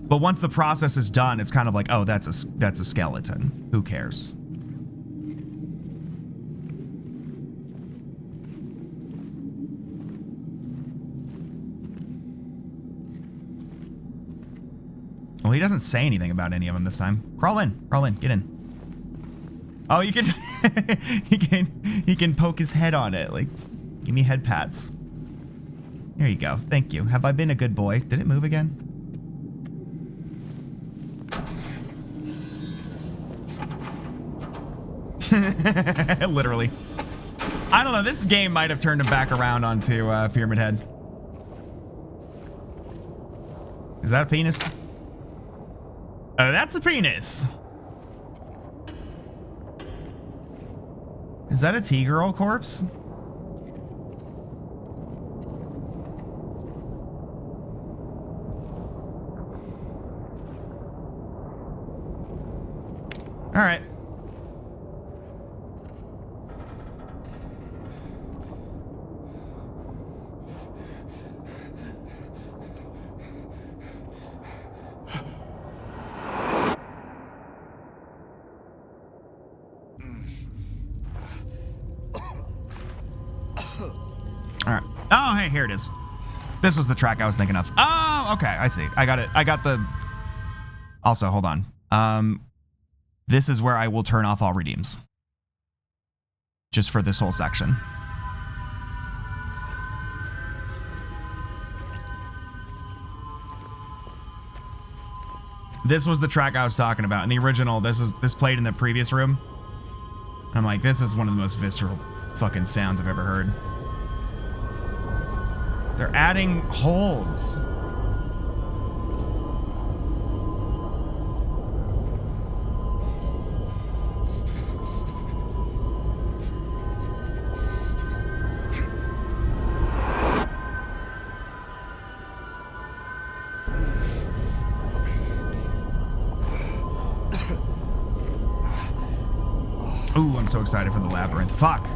But once the process is done, it's kind of like, oh, that's a skeleton. Who cares? Well, he doesn't say anything about any of them this time. Crawl in, get in. Oh, you can he can poke his head on it. Like, give me head pats. There you go. Thank you. Have I been a good boy? Did it move again? Literally. I don't know. This game might have turned him back around onto Pyramid Head. Is that a penis? Oh, that's a penis. Is that a T-girl corpse? All right. All right. Oh, hey, here it is. This was the track I was thinking of. Oh, okay. I see. I got it. I got the... Also, hold on. This is where I will turn off all redeems. Just for this whole section. This was the track I was talking about. In the original, this played in the previous room. I'm like, this is one of the most visceral fucking sounds I've ever heard. They're adding holes. Ooh, I'm so excited for the Labyrinth. Fuck.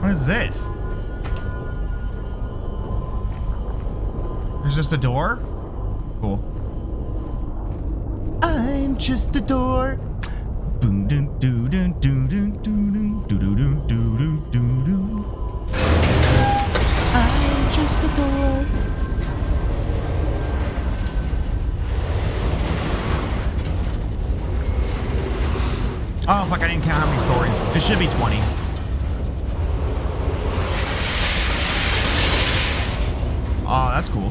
What is this? There's just a door? Cool. I'm just a door. Boom doo doo doo doo doo doo doo doo doo doo doo doo. I'm just a door. Oh fuck, I didn't count how many stories. It should be 20. Oh, that's cool.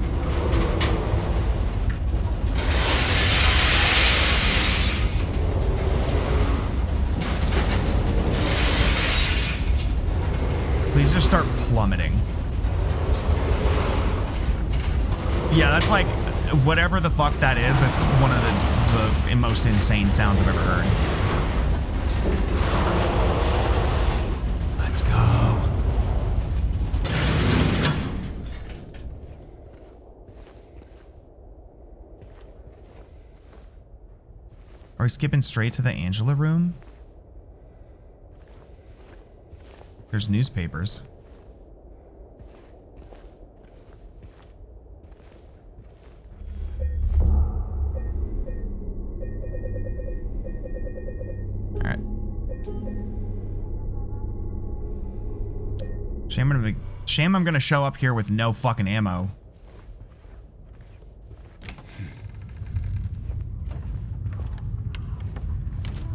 Please just start plummeting. Yeah, that's like, whatever the fuck that is, that's one of the most insane sounds I've ever heard. Let's go. Are we skipping straight to the Angela room? There's newspapers. All right. Shame I'm gonna show up here with no fucking ammo.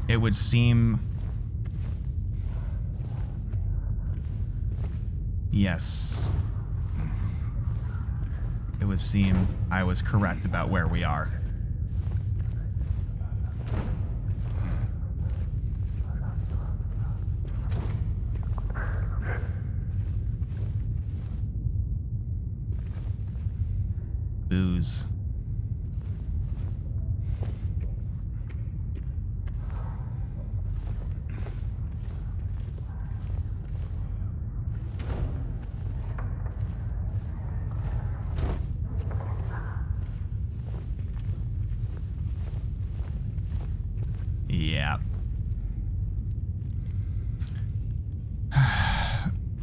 It would seem... Yes. It would seem I was correct about where we are. Booze. Yeah.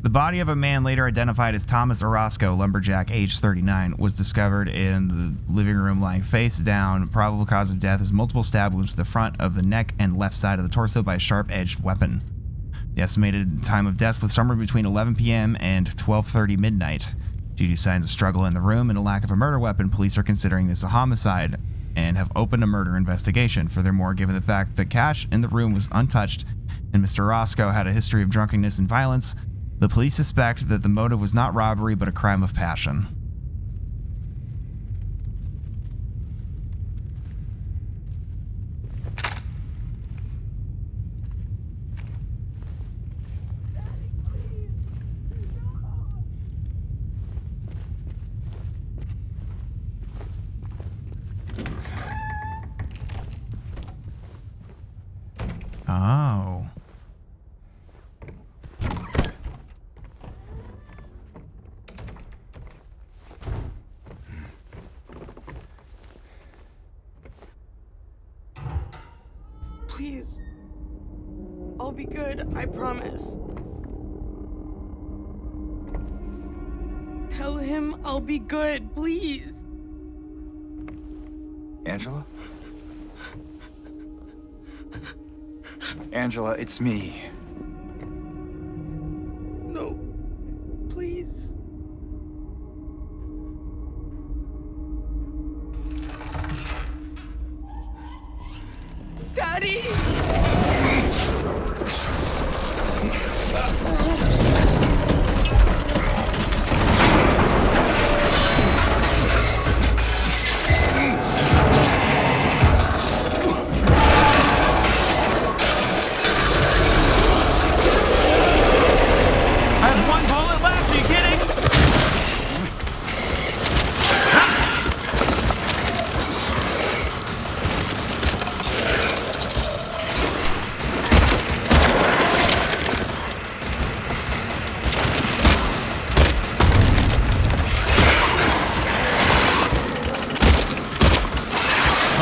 The body of a man later identified as Thomas Orozco, lumberjack, age 39, was discovered in the living room lying face down. Probable cause of death is multiple stab wounds to the front of the neck and left side of the torso by a sharp-edged weapon. The estimated time of death was somewhere between 11 p.m. and 12:30 midnight. Due to signs of struggle in the room and a lack of a murder weapon, police are considering this a homicide and have opened a murder investigation. Furthermore, given the fact that cash in the room was untouched and Mr. Orozco had a history of drunkenness and violence, the police suspect that the motive was not robbery but a crime of passion. Oh. Please. I'll be good, I promise. Tell him I'll be good, please. Angela? Angela, it's me. No. Please. Daddy! I have one bullet left, are you kidding?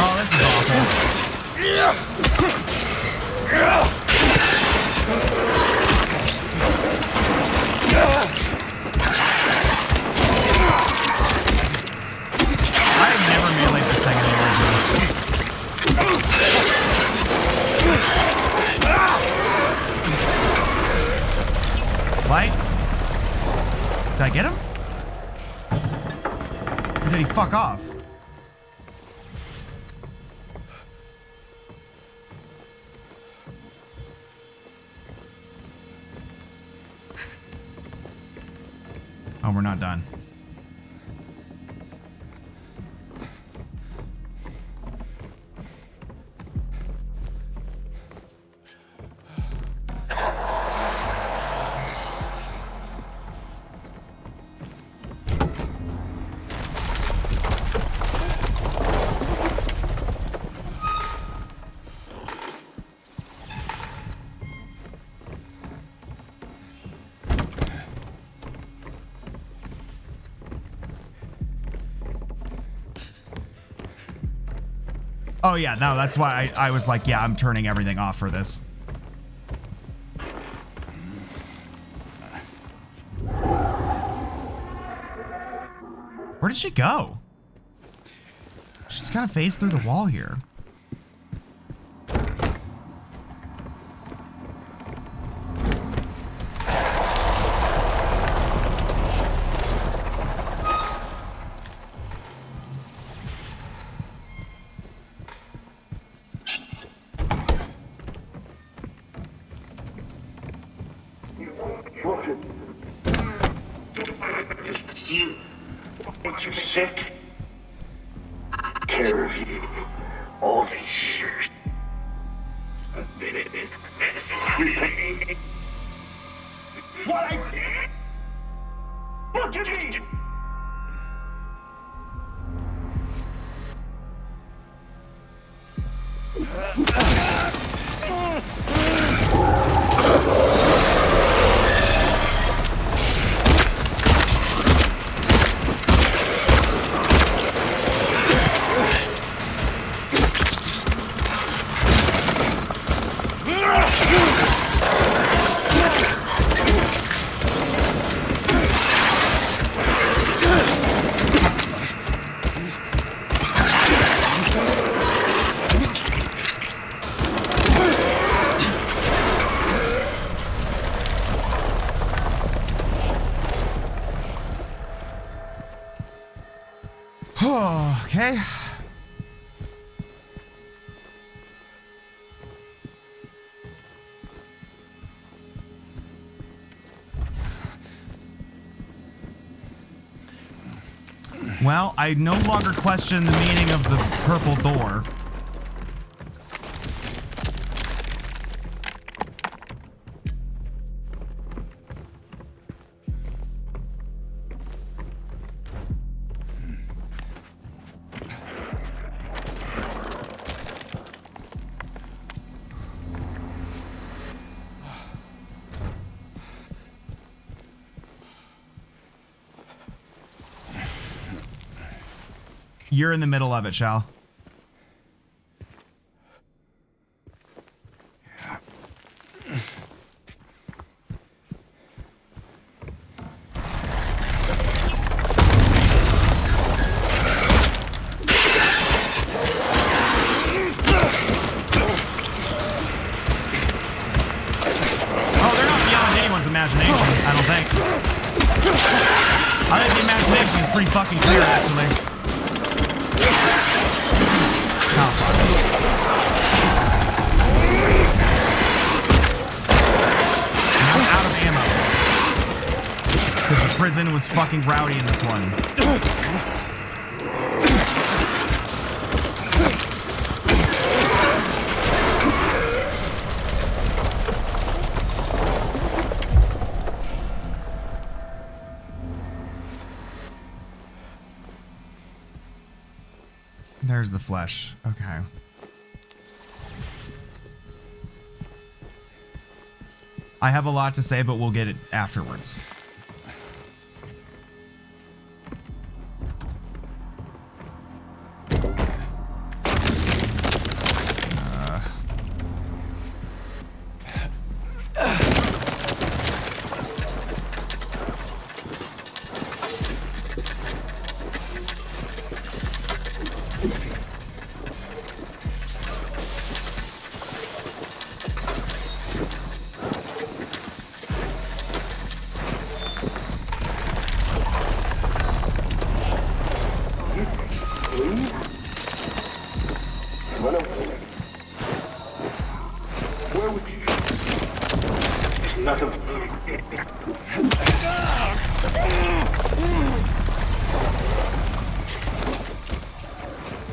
Oh, this is awful. I've never meleeed this thing in the original. Light? Did I get him? Or did he fuck off? Oh, we're not done. Oh yeah, no, that's why I was like, yeah, I'm turning everything off for this. Where did she go? She's kind of phased through the wall here. You. Aren't you sick? Care of you. All this shit. What I did? What you mean? Okay. Well, I no longer question the meaning of the purple door. You're in the middle of it, Shal. Pretty fucking clear, actually. Oh, fuck. I'm out of ammo. Because the prison was fucking rowdy in this one. There's the flesh. Okay. I have a lot to say, but we'll get it afterwards.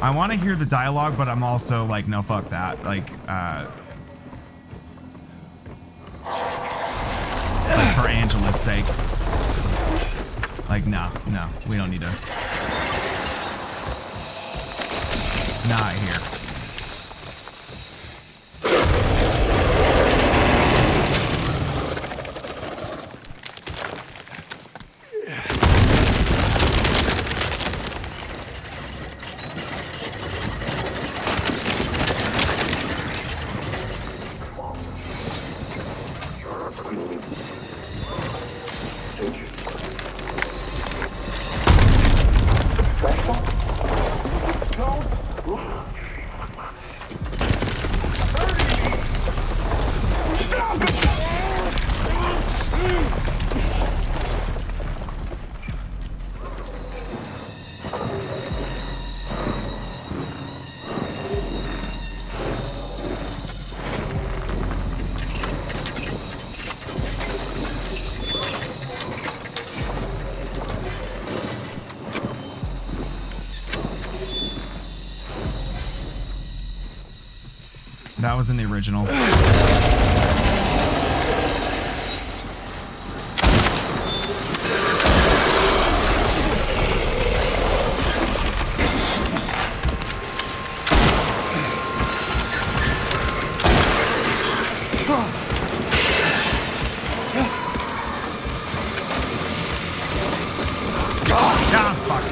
I want to hear the dialogue, but I'm also like, no, fuck that. Like for Angela's sake. Like, no, we don't need to. Not here. That was in the original. Ah, fuck.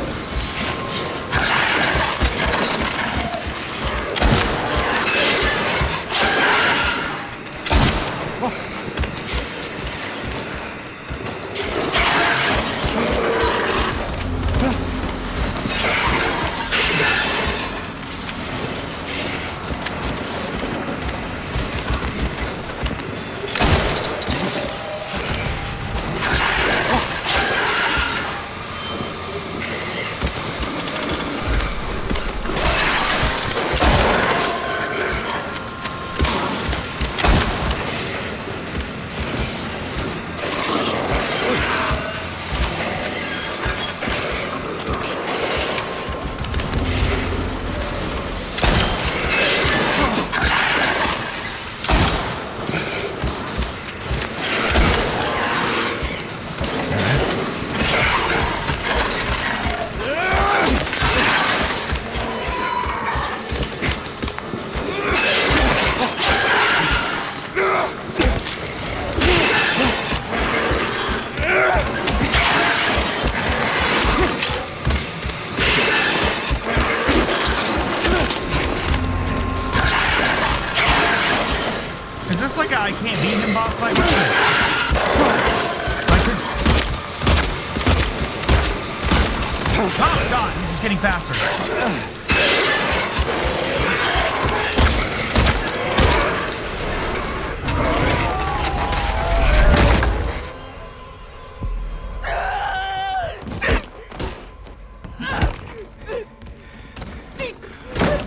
Is this like a I can't beat him boss fight? What is this? Oh god, this is getting faster.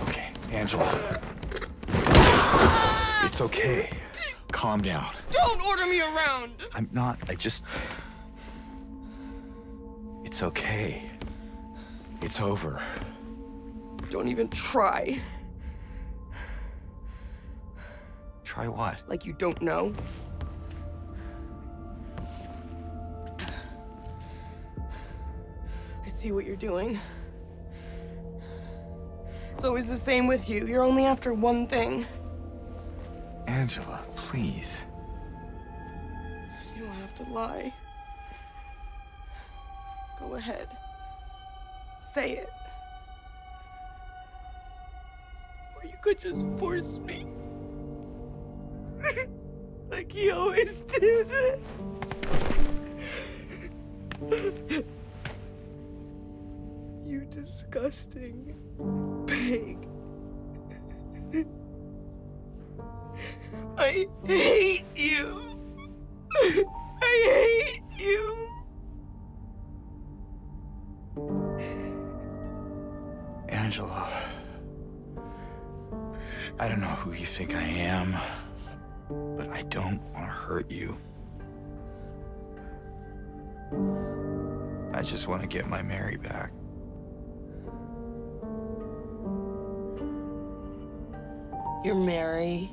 Okay, Angela. It's okay. Calm down. Don't order me around! I'm not. It's okay. It's over. Don't even try. Try what? Like you don't know. I see what you're doing. It's always the same with you. You're only after one thing. Angela, please. You don't have to lie. Go ahead. Say it. Or you could just force me. Like he always did. You disgusting pig. I hate you. I hate you. Angela. I don't know who you think I am, but I don't want to hurt you. I just want to get my Mary back. You're Mary.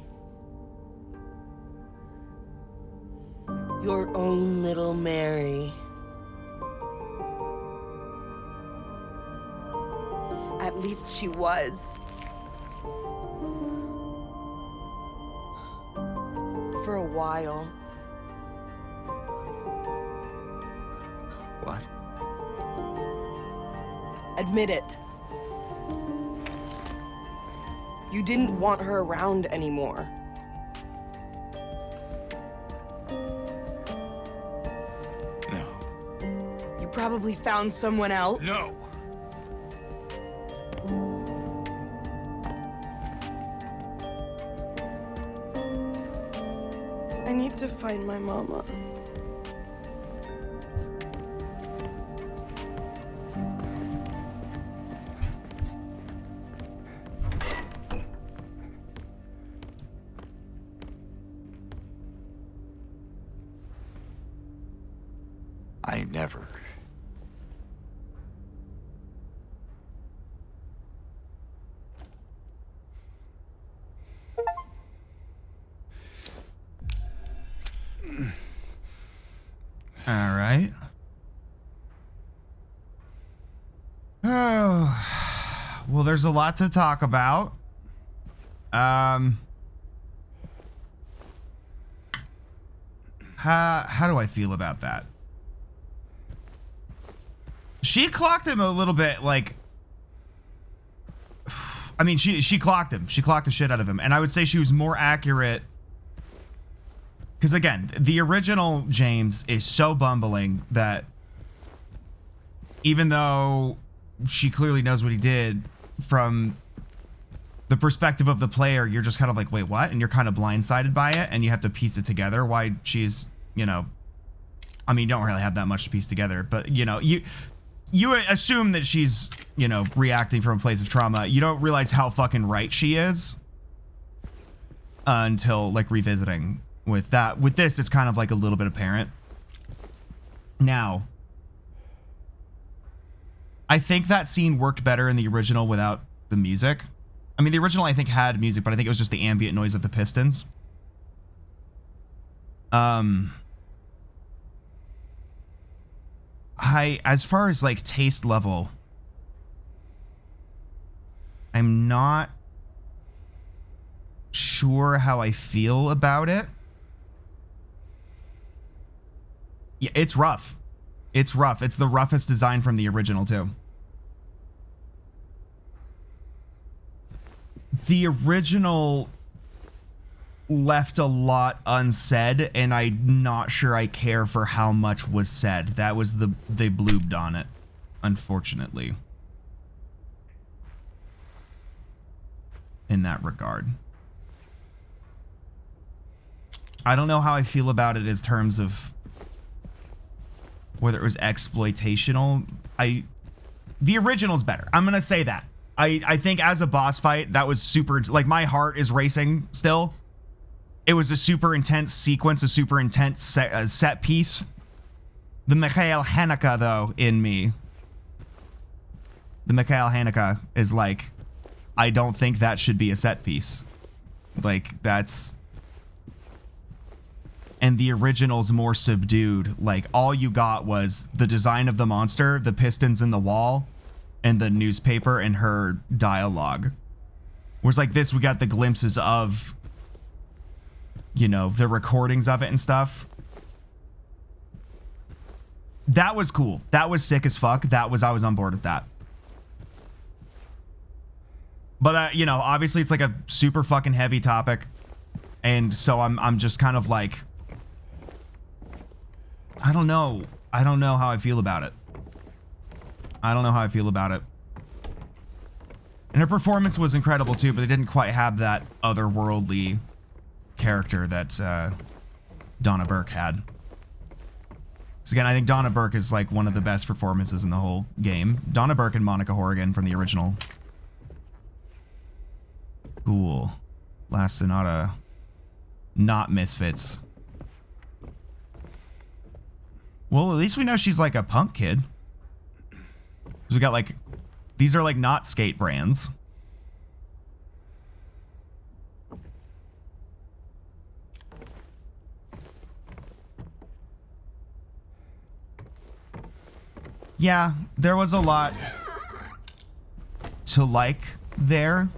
Your own little Mary. At least she was. For a while. What? Admit it. You didn't want her around anymore. No. You probably found someone else. No. I need to find my mama. I never. All right. Oh, well, there's a lot to talk about. How do I feel about that? She clocked him a little bit, like, I mean, she clocked him. She clocked the shit out of him. And I would say she was more accurate. Because again, the original James is so bumbling that even though she clearly knows what he did, from the perspective of the player, you're just kind of like, wait, what? And you're kind of blindsided by it, and you have to piece it together why she's, you know, I mean, you don't really have that much to piece together, but, you know, you assume that she's, you know, reacting from a place of trauma. You don't realize how fucking right she is until, like, revisiting with that. With this, it's kind of like a little bit apparent. Now, I think that scene worked better in the original without the music. I mean, the original, I think, had music, but I think it was just the ambient noise of the pistons. As far as, like, taste level, I'm not sure how I feel about it. Yeah, it's rough. It's rough. It's the roughest design from the original, too. The original left a lot unsaid, and I'm not sure I care for how much was said. That was they blooped on it, unfortunately. In that regard. I don't know how I feel about it in terms of whether it was exploitational. The original's better. I'm gonna say that. I think as a boss fight, that was super, like, my heart is racing still. It was a super intense sequence, a super intense set piece. The Mikhail Haneke, though, in me. The Mikhail Haneke is like, I don't think that should be a set piece. Like, that's... And the original's more subdued. Like, all you got was the design of the monster, the pistons in the wall, and the newspaper and her dialogue. Whereas, like, this, we got the glimpses of, you know, the recordings of it and stuff. That was cool. That was sick as fuck. I was on board with that. But, you know, obviously it's like a super fucking heavy topic. And so I'm just kind of like, I don't know. I don't know how I feel about it. I don't know how I feel about it. And her performance was incredible too, but it didn't quite have that otherworldly character that Donna Burke had. So again, I think Donna Burke is like one of the best performances in the whole game. Donna Burke and Monica Horrigan from the original. Cool. Last Sonata. Not Misfits. Well, at least we know she's like a punk kid. We got like, these are like not skate brands. Yeah, there was a lot to like there.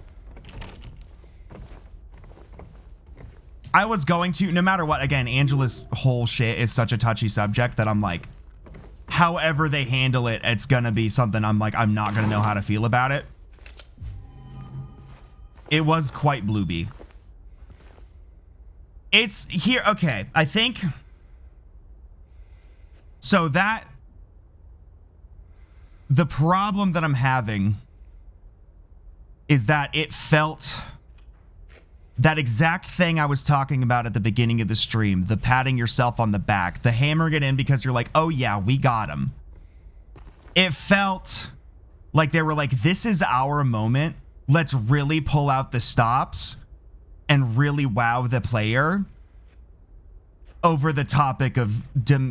I was going to, no matter what, again, Angela's whole shit is such a touchy subject that I'm like, however they handle it, it's gonna be something I'm like, I'm not gonna know how to feel about it. It was quite blooby. It's here, okay, I think, so that, the problem that I'm having is that it felt that exact thing I was talking about at the beginning of the stream, the patting yourself on the back, the hammering it in because you're like, oh yeah, we got him. It felt like they were like, this is our moment. Let's really pull out the stops and really wow the player over the topic of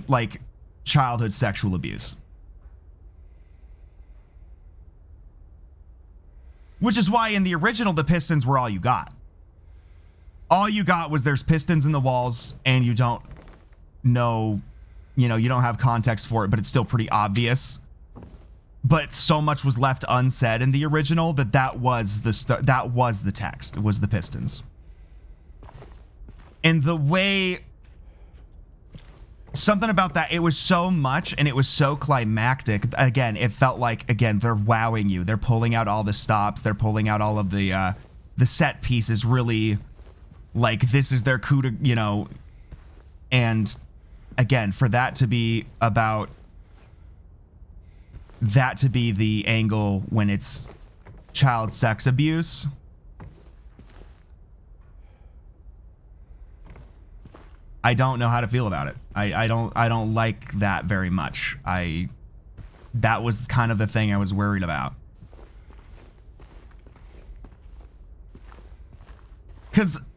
like childhood sexual abuse. Which is why in the original, the pistons were all you got. All you got was there's pistons in the walls and you don't know you know, you don't have context for it, but it's still pretty obvious. But so much was left unsaid in the original that was the text, was the Pistons. And the way, something about that, it was so much and it was so climactic. Again, it felt like, again, they're wowing you. They're pulling out all the stops. They're pulling out all of the set pieces, really, like, this is their coup to, you know, and again, for that to be about, that to be the angle when it's child sex abuse. I don't know how to feel about it. I don't like that very much. That was kind of the thing I was worried about.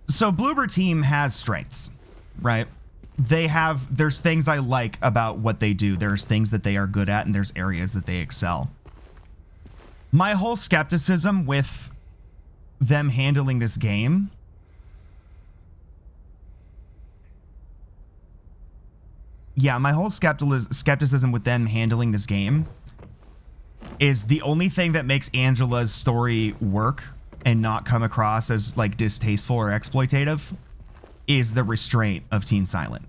So Bloober Team has strengths, right? There's things I like about what they do. There's things that they are good at, and there's areas that they excel. My whole skepticism with them handling this game my whole skepticism with them handling this game is the only thing that makes Angela's story work and not come across as like distasteful or exploitative is the restraint of Teen Silent,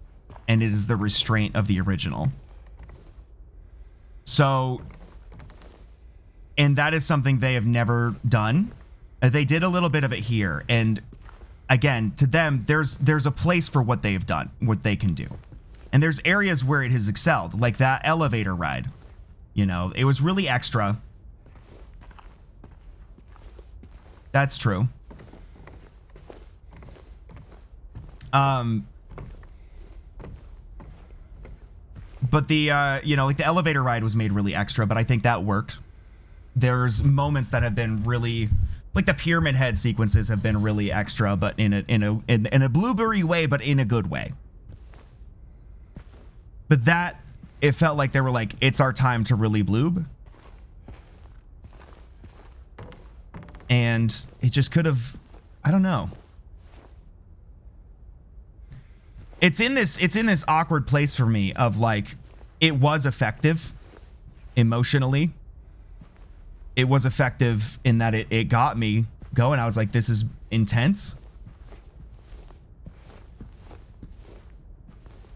and it is the restraint of the original. So, and that is something they have never done. They did a little bit of it here, and again, to them, there's a place for what they have done, what they can do. And there's areas where it has excelled, like that elevator ride. You know, it was really extra. That's true. But the, you know, like the elevator ride was made really extra, but I think that worked. There's moments that have been really, like the Pyramid Head sequences have been really extra, but in a blueberry way, but in a good way. But that, it felt like they were like, it's our time to really bloob. And it just could have, I don't know. It's in this awkward place for me of like, it was effective emotionally. It was effective in that it got me going. I was like, this is intense.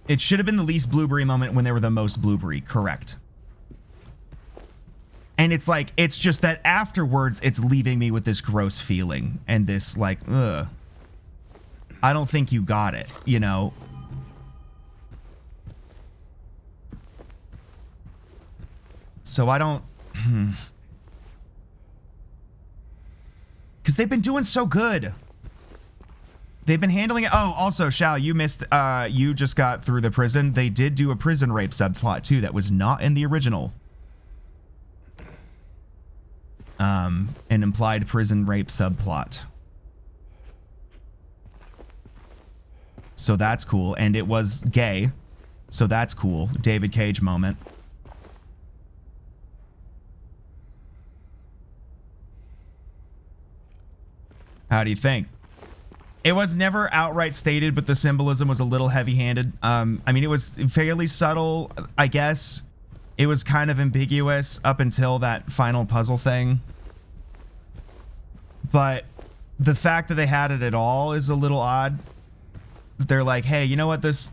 It should have been the least blueberry moment when they were the most blueberry, correct. And it's like, it's just that afterwards, it's leaving me with this gross feeling and this like, ugh. I don't think you got it, you know? So I don't, because they've been doing so good. They've been handling it. Oh, also, Shao, you missed, you just got through the prison. They did do a prison rape subplot too that was not in the original. An implied prison rape subplot. So that's cool. And it was gay. So that's cool. David Cage moment. How do you think? It was never outright stated, but the symbolism was a little heavy-handed. I mean, it was fairly subtle, I guess. It was kind of ambiguous up until that final puzzle thing. But the fact that they had it at all is a little odd. They're like, hey, you know what, this...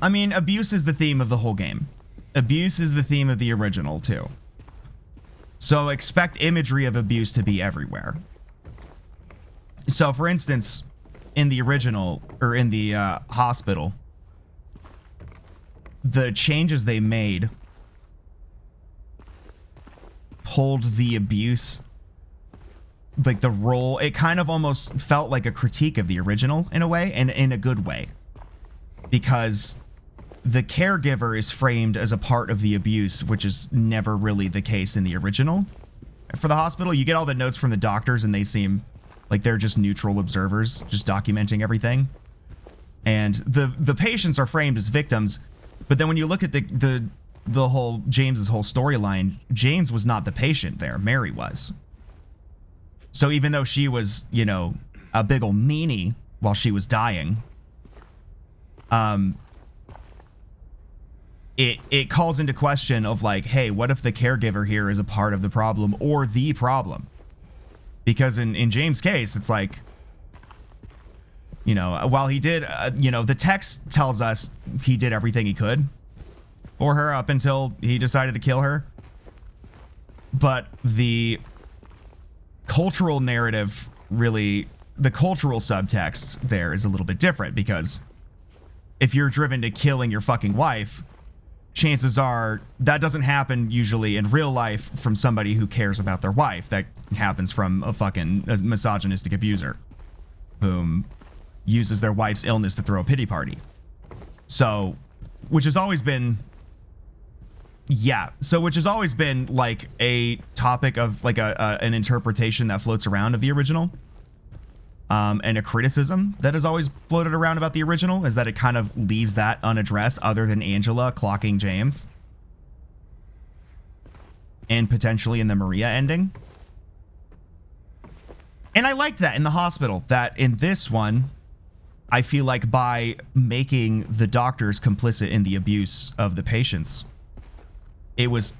I mean, abuse is the theme of the whole game. Abuse is the theme of the original, too. So expect imagery of abuse to be everywhere. So, for instance, in the original, or in the hospital, the changes they made pulled the abuse, like the role, it kind of almost felt like a critique of the original in a way, and in a good way. Because the caregiver is framed as a part of the abuse, which is never really the case in the original. For the hospital, you get all the notes from the doctors and they seem like they're just neutral observers, just documenting everything. And the patients are framed as victims, but then when you look at the whole, James's whole storyline, James was not the patient there, Mary was. So even though she was, you know, a big ol' meanie while she was dying, it calls into question of like, hey, what if the caregiver here is a part of the problem or the problem? Because in James' case, it's like, you know, while he did, you know, the text tells us he did everything he could for her up until he decided to kill her. But the cultural narrative, really, the cultural subtext there is a little bit different, because if you're driven to killing your fucking wife, chances are that doesn't happen usually in real life from somebody who cares about their wife. That happens from a misogynistic abuser whom uses their wife's illness to throw a pity party. So, which has always been like a topic of like an interpretation that floats around of the original. And a criticism that has always floated around about the original is that it kind of leaves that unaddressed, other than Angela clocking James. And potentially in the Maria ending. And I liked that in the hospital, that in this one, I feel like by making the doctors complicit in the abuse of the patients, it was...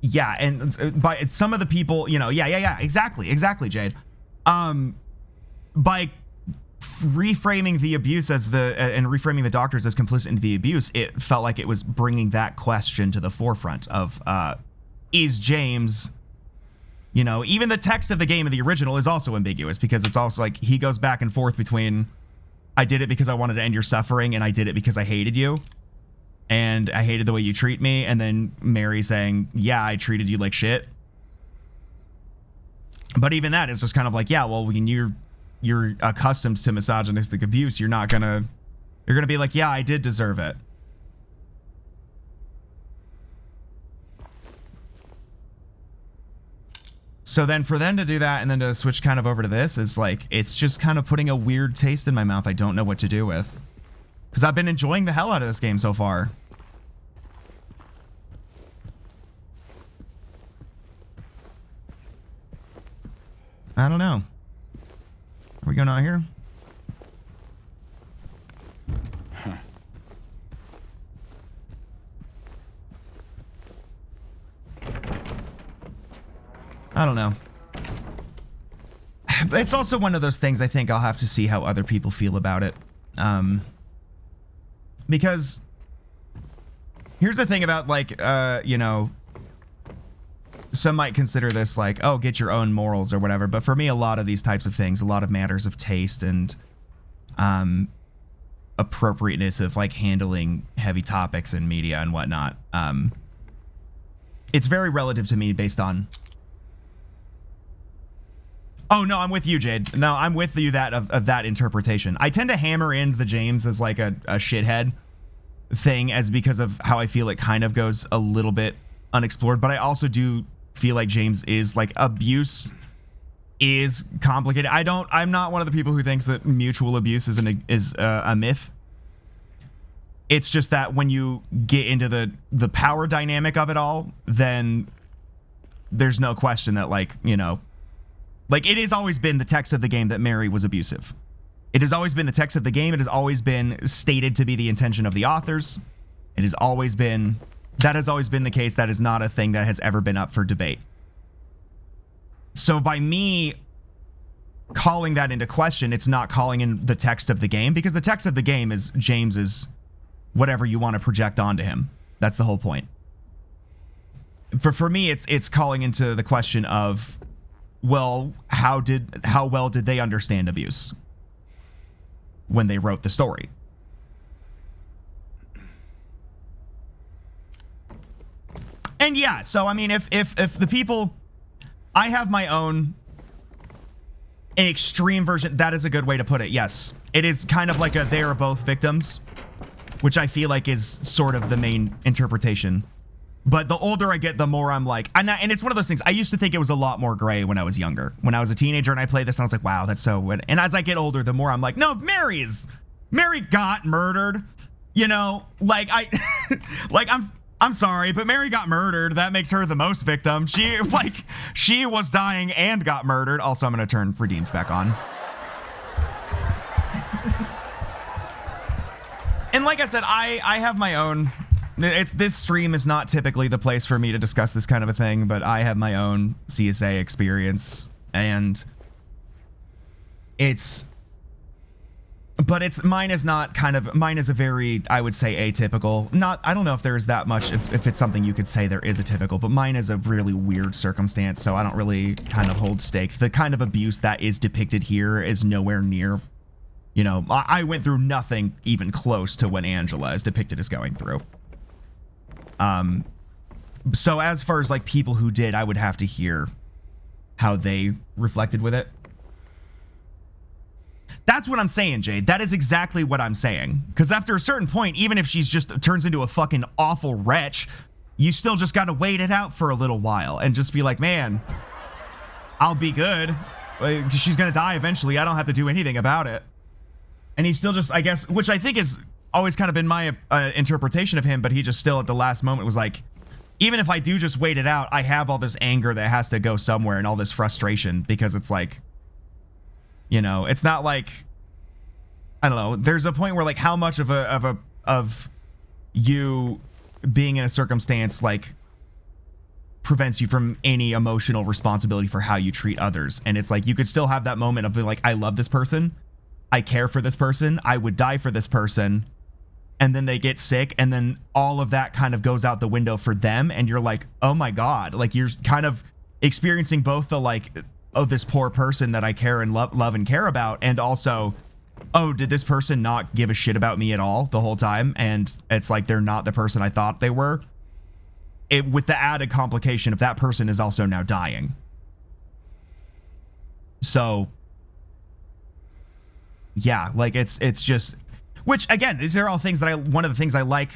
Yeah, and by some of the people, you know, yeah, exactly, Jade. By reframing the abuse as and reframing the doctors as complicit in the abuse, it felt like it was bringing that question to the forefront of, is James, you know, even the text of the game of the original is also ambiguous, because it's also like he goes back and forth between, I did it because I wanted to end your suffering, and I did it because I hated you. And I hated the way you treat me. And then Mary saying, yeah, I treated you like shit. But even that is just kind of like, yeah, well, when you're accustomed to misogynistic abuse, you're gonna be like, yeah, I did deserve it. So then for them to do that and then to switch kind of over to this is like, it's just kind of putting a weird taste in my mouth I don't know what to do with. Because I've been enjoying the hell out of this game so far. I don't know. Are we going out here? Huh. I don't know. But it's also one of those things I think I'll have to see how other people feel about it. Because here's the thing about, like, you know, some might consider this like, oh, get your own morals or whatever. But for me, a lot of these types of things, a lot of matters of taste and appropriateness of like handling heavy topics in media and whatnot. It's very relative to me based on. Oh, no, I'm with you, Jade. No, I'm with you of that interpretation. I tend to hammer in the James as like a shithead thing as because of how I feel it kind of goes a little bit unexplored. But I also do feel like James is like abuse is complicated. I'm not one of the people who thinks that mutual abuse is a myth. It's just that when you get into the power dynamic of it all, then there's no question that, like, you know, like, it has always been the text of the game that Mary was abusive. It has always been the text of the game. It has always been stated to be the intention of the authors. That has always been the case. That is not a thing that has ever been up for debate. So by me calling that into question, it's not calling in the text of the game, because the text of the game is James's whatever you want to project onto him. That's the whole point. For me, it's calling into the question of, well, how well did they understand abuse when they wrote the story? And yeah, so I mean, if the people, I have my own, an extreme version. That is a good way to put it. Yes, it is kind of like they are both victims, which I feel like is sort of the main interpretation. But the older I get, the more I'm like, and it's one of those things. I used to think it was a lot more gray when I was younger. When I was a teenager and I played this, and I was like, wow, that's so weird. And as I get older, the more I'm like, no, Mary got murdered. You know, like I'm sorry, but Mary got murdered. That makes her the most victim. She was dying and got murdered. Also, I'm gonna turn redeems back on. And like I said, I have my own. This stream is not typically the place for me to discuss this kind of a thing, but I have my own CSA experience, and mine is a very, I would say, atypical. I don't know if there is that much, if it's something you could say there is a typical, but mine is a really weird circumstance, so I don't really kind of hold stake. The kind of abuse that is depicted here is nowhere near, you know, I went through nothing even close to what Angela is depicted as going through. So as far as like people who did, I would have to hear how they reflected with it. That's what I'm saying, Jade. That is exactly what I'm saying. Because after a certain point, even if she's just turns into a fucking awful wretch, you still just got to wait it out for a little while and just be like, man, I'll be good. She's going to die eventually. I don't have to do anything about it. And he still just, I guess, which I think is always kind of been my interpretation of him, but he just still at the last moment was like, even if I do just wait it out, I have all this anger that has to go somewhere and all this frustration, because it's like, you know, it's not like, I don't know, there's a point where like how much of you being in a circumstance like prevents you from any emotional responsibility for how you treat others. And it's like you could still have that moment of being like, I love this person, I care for this person, I would die for this person, and then they get sick, and then all of that kind of goes out the window for them, and you're like, oh my god, like you're kind of experiencing both the like, oh, this poor person that I care and love and care about, and also, oh, did this person not give a shit about me at all the whole time, and it's like they're not the person I thought they were, with the added complication of that person is also now dying. So yeah, like it's just, which again, these are all things that one of the things I like.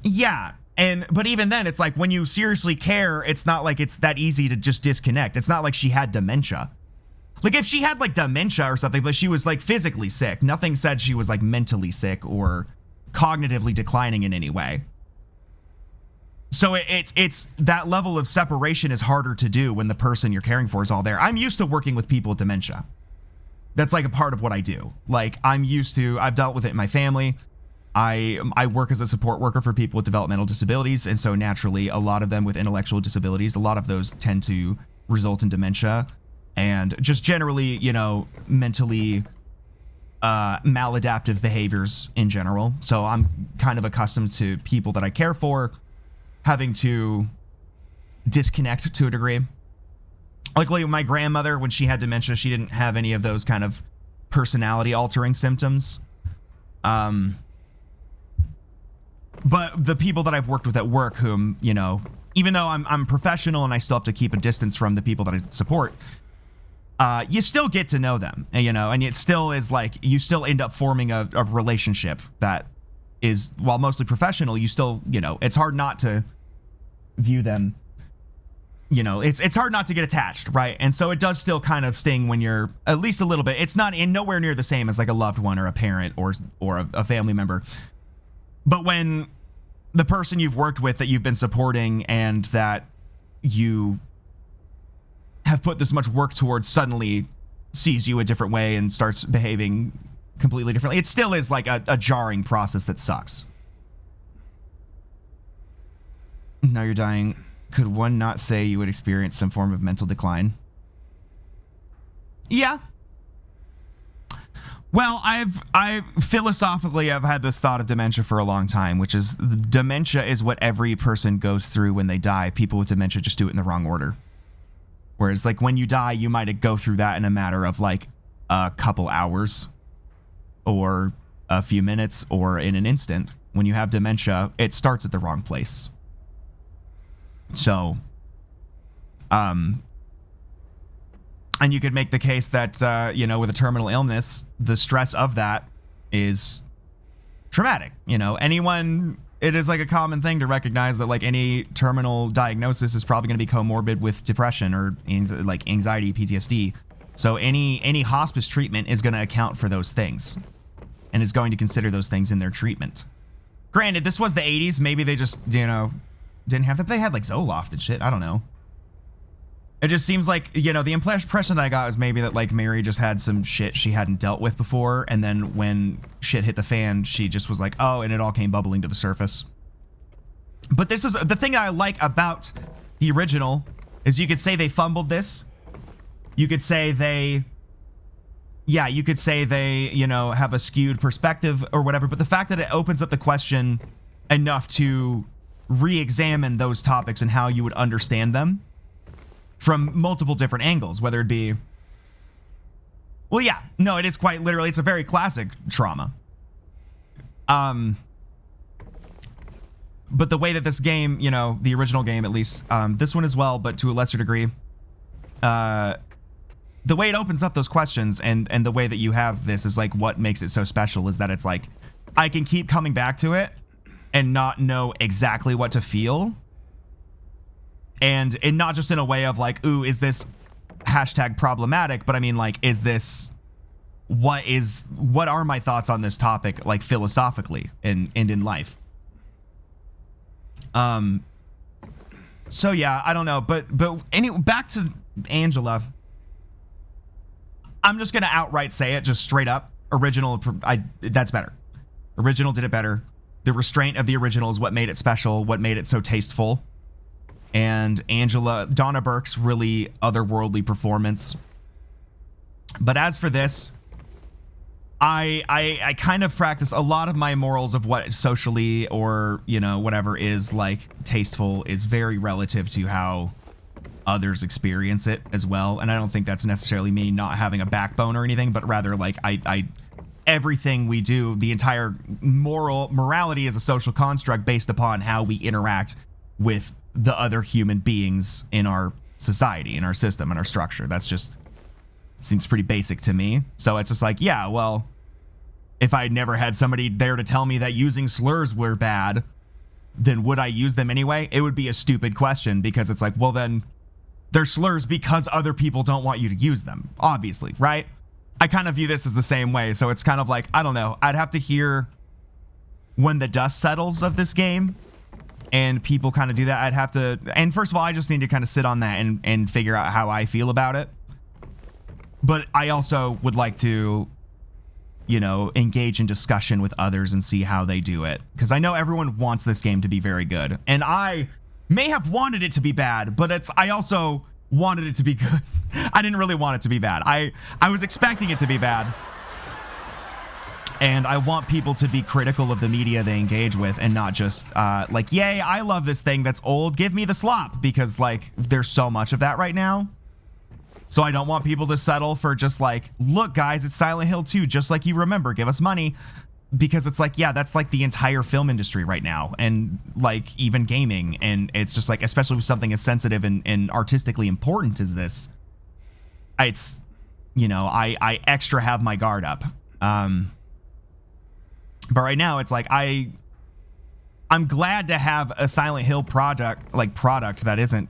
Yeah. But even then, it's like when you seriously care, it's not like it's that easy to just disconnect. It's not like she had dementia. Like if she had like dementia or something, but she was like physically sick, nothing said she was like mentally sick or cognitively declining in any way. So it's that level of separation is harder to do when the person you're caring for is all there. I'm used to working with people with dementia. That's like a part of what I do. Like I've dealt with it in my family. I work as a support worker for people with developmental disabilities, and so naturally a lot of them with intellectual disabilities, a lot of those tend to result in dementia and just generally, you know, mentally maladaptive behaviors in general. So I'm kind of accustomed to people that I care for having to disconnect to a degree. Like my grandmother, when she had dementia, she didn't have any of those kind of personality altering symptoms. But the people that I've worked with at work, whom, you know, even though I'm professional and I still have to keep a distance from the people that I support, you still get to know them, you know, and it still is like, you still end up forming a relationship that is, while mostly professional, you still, you know, it's hard not to view them, you know, it's hard not to get attached, right? And so it does still kind of sting when you're at least a little bit. It's not nowhere near the same as like a loved one or a parent or a family member. But when the person you've worked with that you've been supporting and that you have put this much work towards suddenly sees you a different way and starts behaving completely differently, it still is like a jarring process that sucks. Now you're dying. Could one not say you would experience some form of mental decline? Yeah. Well, I philosophically, I've had this thought of dementia for a long time, which is dementia is what every person goes through when they die. People with dementia just do it in the wrong order. Whereas like when you die, you might go through that in a matter of like a couple hours or a few minutes or in an instant. When you have dementia, it starts at the wrong place. So, and you could make the case that, you know, with a terminal illness, the stress of that is traumatic. You know, it is like a common thing to recognize that like any terminal diagnosis is probably going to be comorbid with depression or like anxiety, PTSD. So any hospice treatment is going to account for those things and is going to consider those things in their treatment. Granted, this was the 80s. Maybe they just, you know, didn't have that. They had like Zoloft and shit. I don't know. It just seems like, you know, the impression that I got was maybe that like Mary just had some shit she hadn't dealt with before, and then when shit hit the fan, she just was like, oh, and it all came bubbling to the surface. But this is the thing I like about the original is you could say they fumbled this. You could say they, yeah, you could say they, you know, have a skewed perspective or whatever, but the fact that it opens up the question enough to re-examine those topics and how you would understand them from multiple different angles, whether it be, well, yeah, no, it is quite literally, it's a very classic trauma. But the way that this game, you know, the original game at least, this one as well, but to a lesser degree, the way it opens up those questions and the way that you have this is like what makes it so special is that it's like, I can keep coming back to it and not know exactly what to feel. And not just in a way of like, ooh, is this hashtag problematic? But I mean, like, is this, what are my thoughts on this topic, like philosophically and in life? So yeah, I don't know, but anyway, back to Angela. I'm just gonna outright say it, just straight up. Original, that's better. Original did it better. The restraint of the original is what made it special, what made it so tasteful. And Donna Burke's really otherworldly performance. But as for this, I kind of practice a lot of my morals of what socially or, you know, whatever is like tasteful is very relative to how others experience it as well. And I don't think that's necessarily me not having a backbone or anything, but rather like I everything we do, the entire morality is a social construct based upon how we interact with the other human beings in our society, in our system, in our structure. That's just seems pretty basic to me. So it's just like, yeah, well, if I never had somebody there to tell me that using slurs were bad, then would I use them anyway? It would be a stupid question because it's like, well, then they're slurs because other people don't want you to use them, obviously, right? I kind of view this as the same way. So it's kind of like, I don't know. I'd have to hear when the dust settles of this game and people kind of do that. I'd have to, and first of all, I just need to kind of sit on that and figure out how I feel about it. But I also would like to, you know, engage in discussion with others and see how they do it. Because I know everyone wants this game to be very good. And I may have wanted it to be bad, but I also wanted it to be good. I didn't really want it to be bad. I was expecting it to be bad. And I want people to be critical of the media they engage with and not just like, yay, I love this thing that's old. Give me the slop. Because like there's so much of that right now. So I don't want people to settle for just like, look, guys, it's Silent Hill 2, just like you remember. Give us money. Because it's like, yeah, that's like the entire film industry right now. And like even gaming. And it's just like, especially with something as sensitive and artistically important as this. It's, you know, I extra have my guard up. But right now, it's like I'm glad to have a Silent Hill product that isn't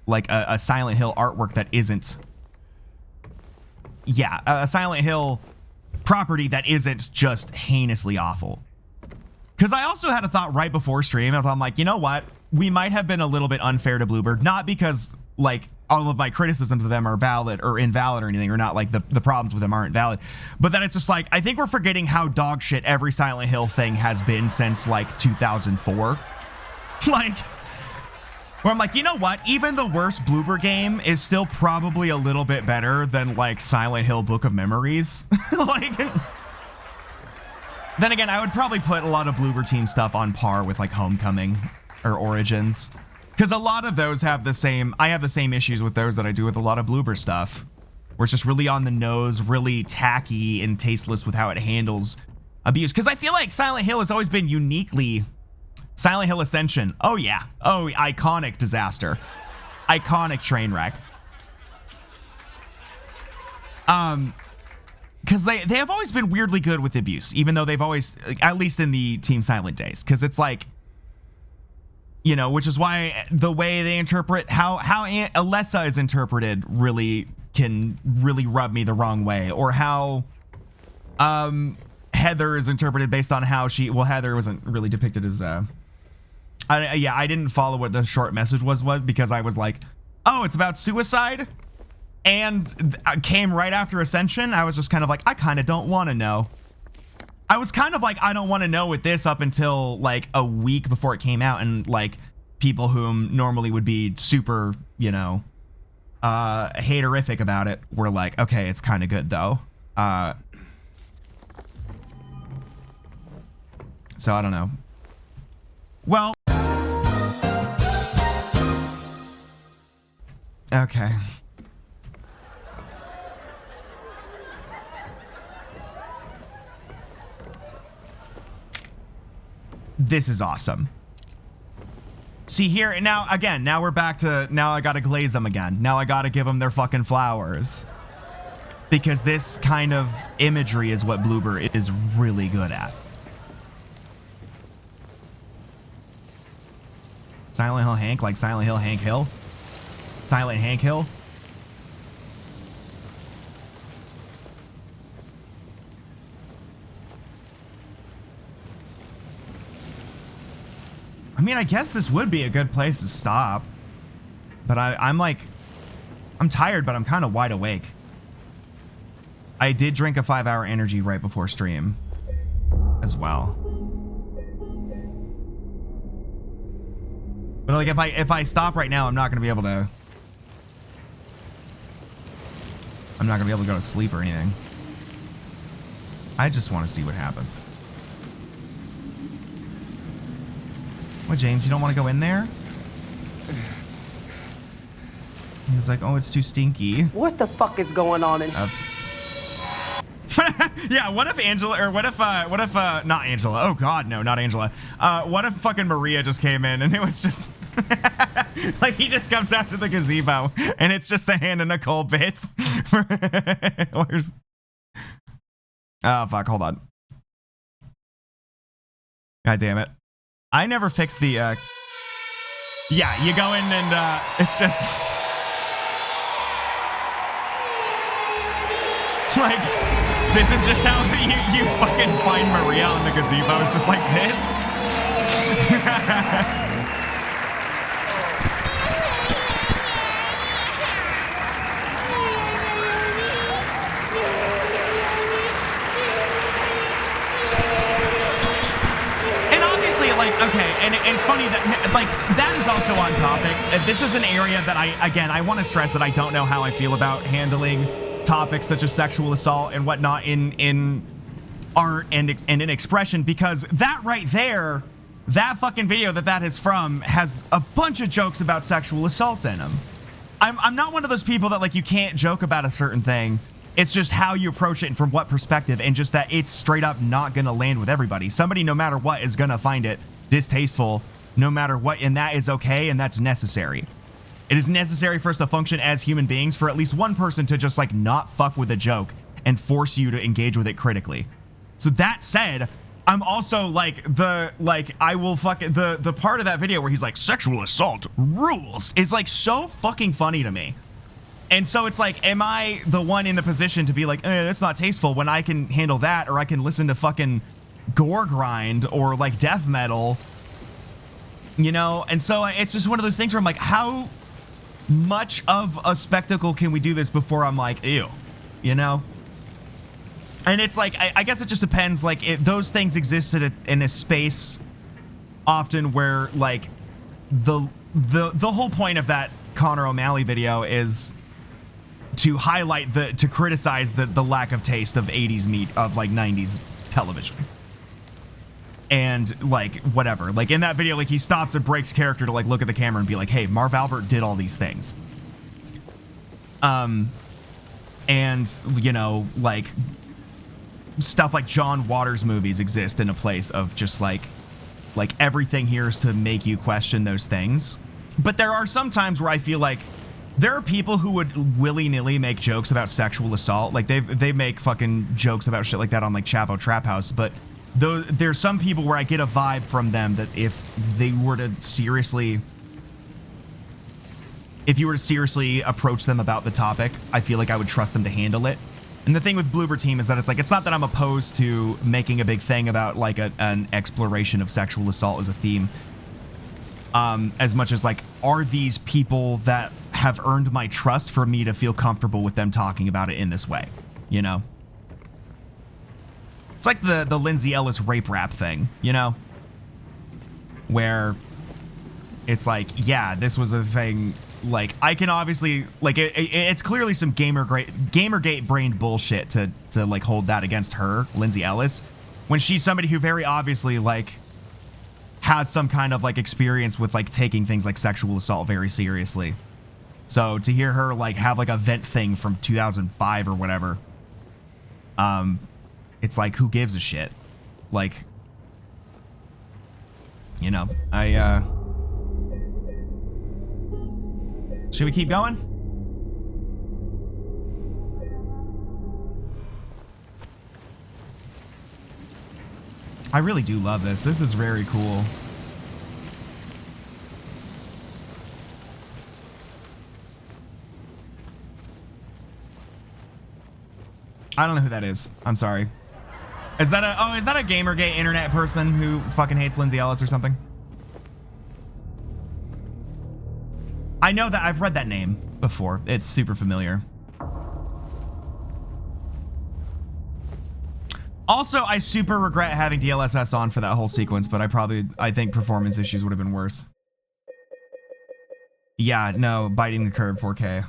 like a Silent Hill artwork that isn't, yeah, a Silent Hill property that isn't just heinously awful. Because I also had a thought right before stream. I'm like, you know what? We might have been a little bit unfair to Bluebird, not because like all of my criticisms of them are valid or invalid or anything, or not like the problems with them aren't valid, but that it's just like, I think we're forgetting how dog shit every Silent Hill thing has been since like 2004. Like, where I'm like, you know what? Even the worst Bloober game is still probably a little bit better than like Silent Hill Book of Memories. Like, then again, I would probably put a lot of Bloober team stuff on par with like Homecoming or Origins. Because a lot of those have the same, I have the same issues with those that I do with a lot of Bloober stuff. Where it's just really on the nose, really tacky and tasteless with how it handles abuse. Because I feel like Silent Hill has always been uniquely, Silent Hill Ascension, oh yeah, oh, iconic disaster. Iconic train wreck. Because they have always been weirdly good with abuse, even though they've always, at least in the Team Silent days. Because it's like, you know, which is why the way they interpret how Alessa is interpreted really can really rub me the wrong way, or how Heather is interpreted based on how she, well, Heather wasn't really depicted as I didn't follow what the short message was because I was like, oh, it's about suicide, and came right after Ascension, I was just kind of like, I kind of don't want to know. I was kind of like, I don't want to know with this up until like a week before it came out, and like people whom normally would be super, you know, haterific about it were like, okay, it's kind of good though. So I don't know. Well, okay. This is awesome. See here, now again, now we're back to, now I gotta glaze them again. Now I gotta give them their fucking flowers. Because this kind of imagery is what Bloober is really good at. Silent Hill Hank, like Silent Hill Hank Hill? Silent Hank Hill? I mean, I guess this would be a good place to stop. But I'm like, I'm tired, but I'm kind of wide awake. I did drink a 5-hour energy right before stream as well. But like if I stop right now, I'm not gonna be able to go to sleep or anything. I just want to see what happens. What, James, you don't want to go in there? He was like, oh, it's too stinky. What the fuck is going on in yeah, what if Angela, or what if not Angela, oh god, no, not Angela. What if fucking Maria just came in and it was just, like he just comes out to the gazebo and it's just the Hannah Nicole bit. Where's, oh fuck, hold on. God damn it. I never fixed the, yeah, you go in and, it's just, like, this is just how you fucking find Maria on the gazebo. It's just like this. And obviously, like, okay, and it's funny that, like, that is also on topic. This is an area that I want to stress that I don't know how I feel about handling topics such as sexual assault and whatnot in art and in expression, because that right there, that fucking video that is from has a bunch of jokes about sexual assault in them. I'm not one of those people that like you can't joke about a certain thing. It's just how you approach it and from what perspective, and just that it's straight up not gonna land with everybody. Somebody, no matter what, is gonna find it distasteful no matter what, and that is okay, and that's necessary. It is necessary for us to function as human beings for at least one person to just like not fuck with a joke and force you to engage with it critically. So that said, I'm also like I will fucking the part of that video where he's like sexual assault rules is like so fucking funny to me. And so it's like, am I the one in the position to be like, that's not tasteful when I can handle that, or I can listen to fucking gore grind or like death metal, you know? And so it's just one of those things where I'm like, how much of a spectacle can we do this before I'm like, ew, you know? And it's like, I guess it just depends. Like, those things exist in a space often where like the whole point of that Connor O'Malley video is to highlight to criticize the lack of taste of 80s meat, of like 90s television. And like whatever, like in that video, like he stops and breaks character to like look at the camera and be like, hey, Marv Albert did all these things. And you know, like stuff like John Waters movies exist in a place of just like everything here is to make you question those things. But there are some times where I feel like there are people who would willy-nilly make jokes about sexual assault. Like they make fucking jokes about shit like that on like Chapo Trap House, but there's some people where I get a vibe from them that if you were to seriously approach them about the topic, I feel like I would trust them to handle it. And the thing with Bloober Team is that it's like, it's not that I'm opposed to making a big thing about like an exploration of sexual assault as a theme, as much as like, are these people that have earned my trust for me to feel comfortable with them talking about it in this way, you know? It's like the Lindsay Ellis rape rap thing, you know? Where it's like, yeah, this was a thing, like, I can obviously, like, it's clearly some Gamergate brained bullshit to like hold that against her, Lindsay Ellis, when she's somebody who very obviously, like, has some kind of, like, experience with, like, taking things like sexual assault very seriously. So to hear her, like, have, like, a vent thing from 2005 or whatever, it's like, who gives a shit? Like, you know, should we keep going? I really do love this. This is very cool. I don't know who that is. I'm sorry. Is that a Gamergate internet person who fucking hates Lindsay Ellis or something? I know that I've read that name before. It's super familiar. Also, I super regret having DLSS on for that whole sequence, but I think performance issues would have been worse. Yeah, no, biting the curve 4K.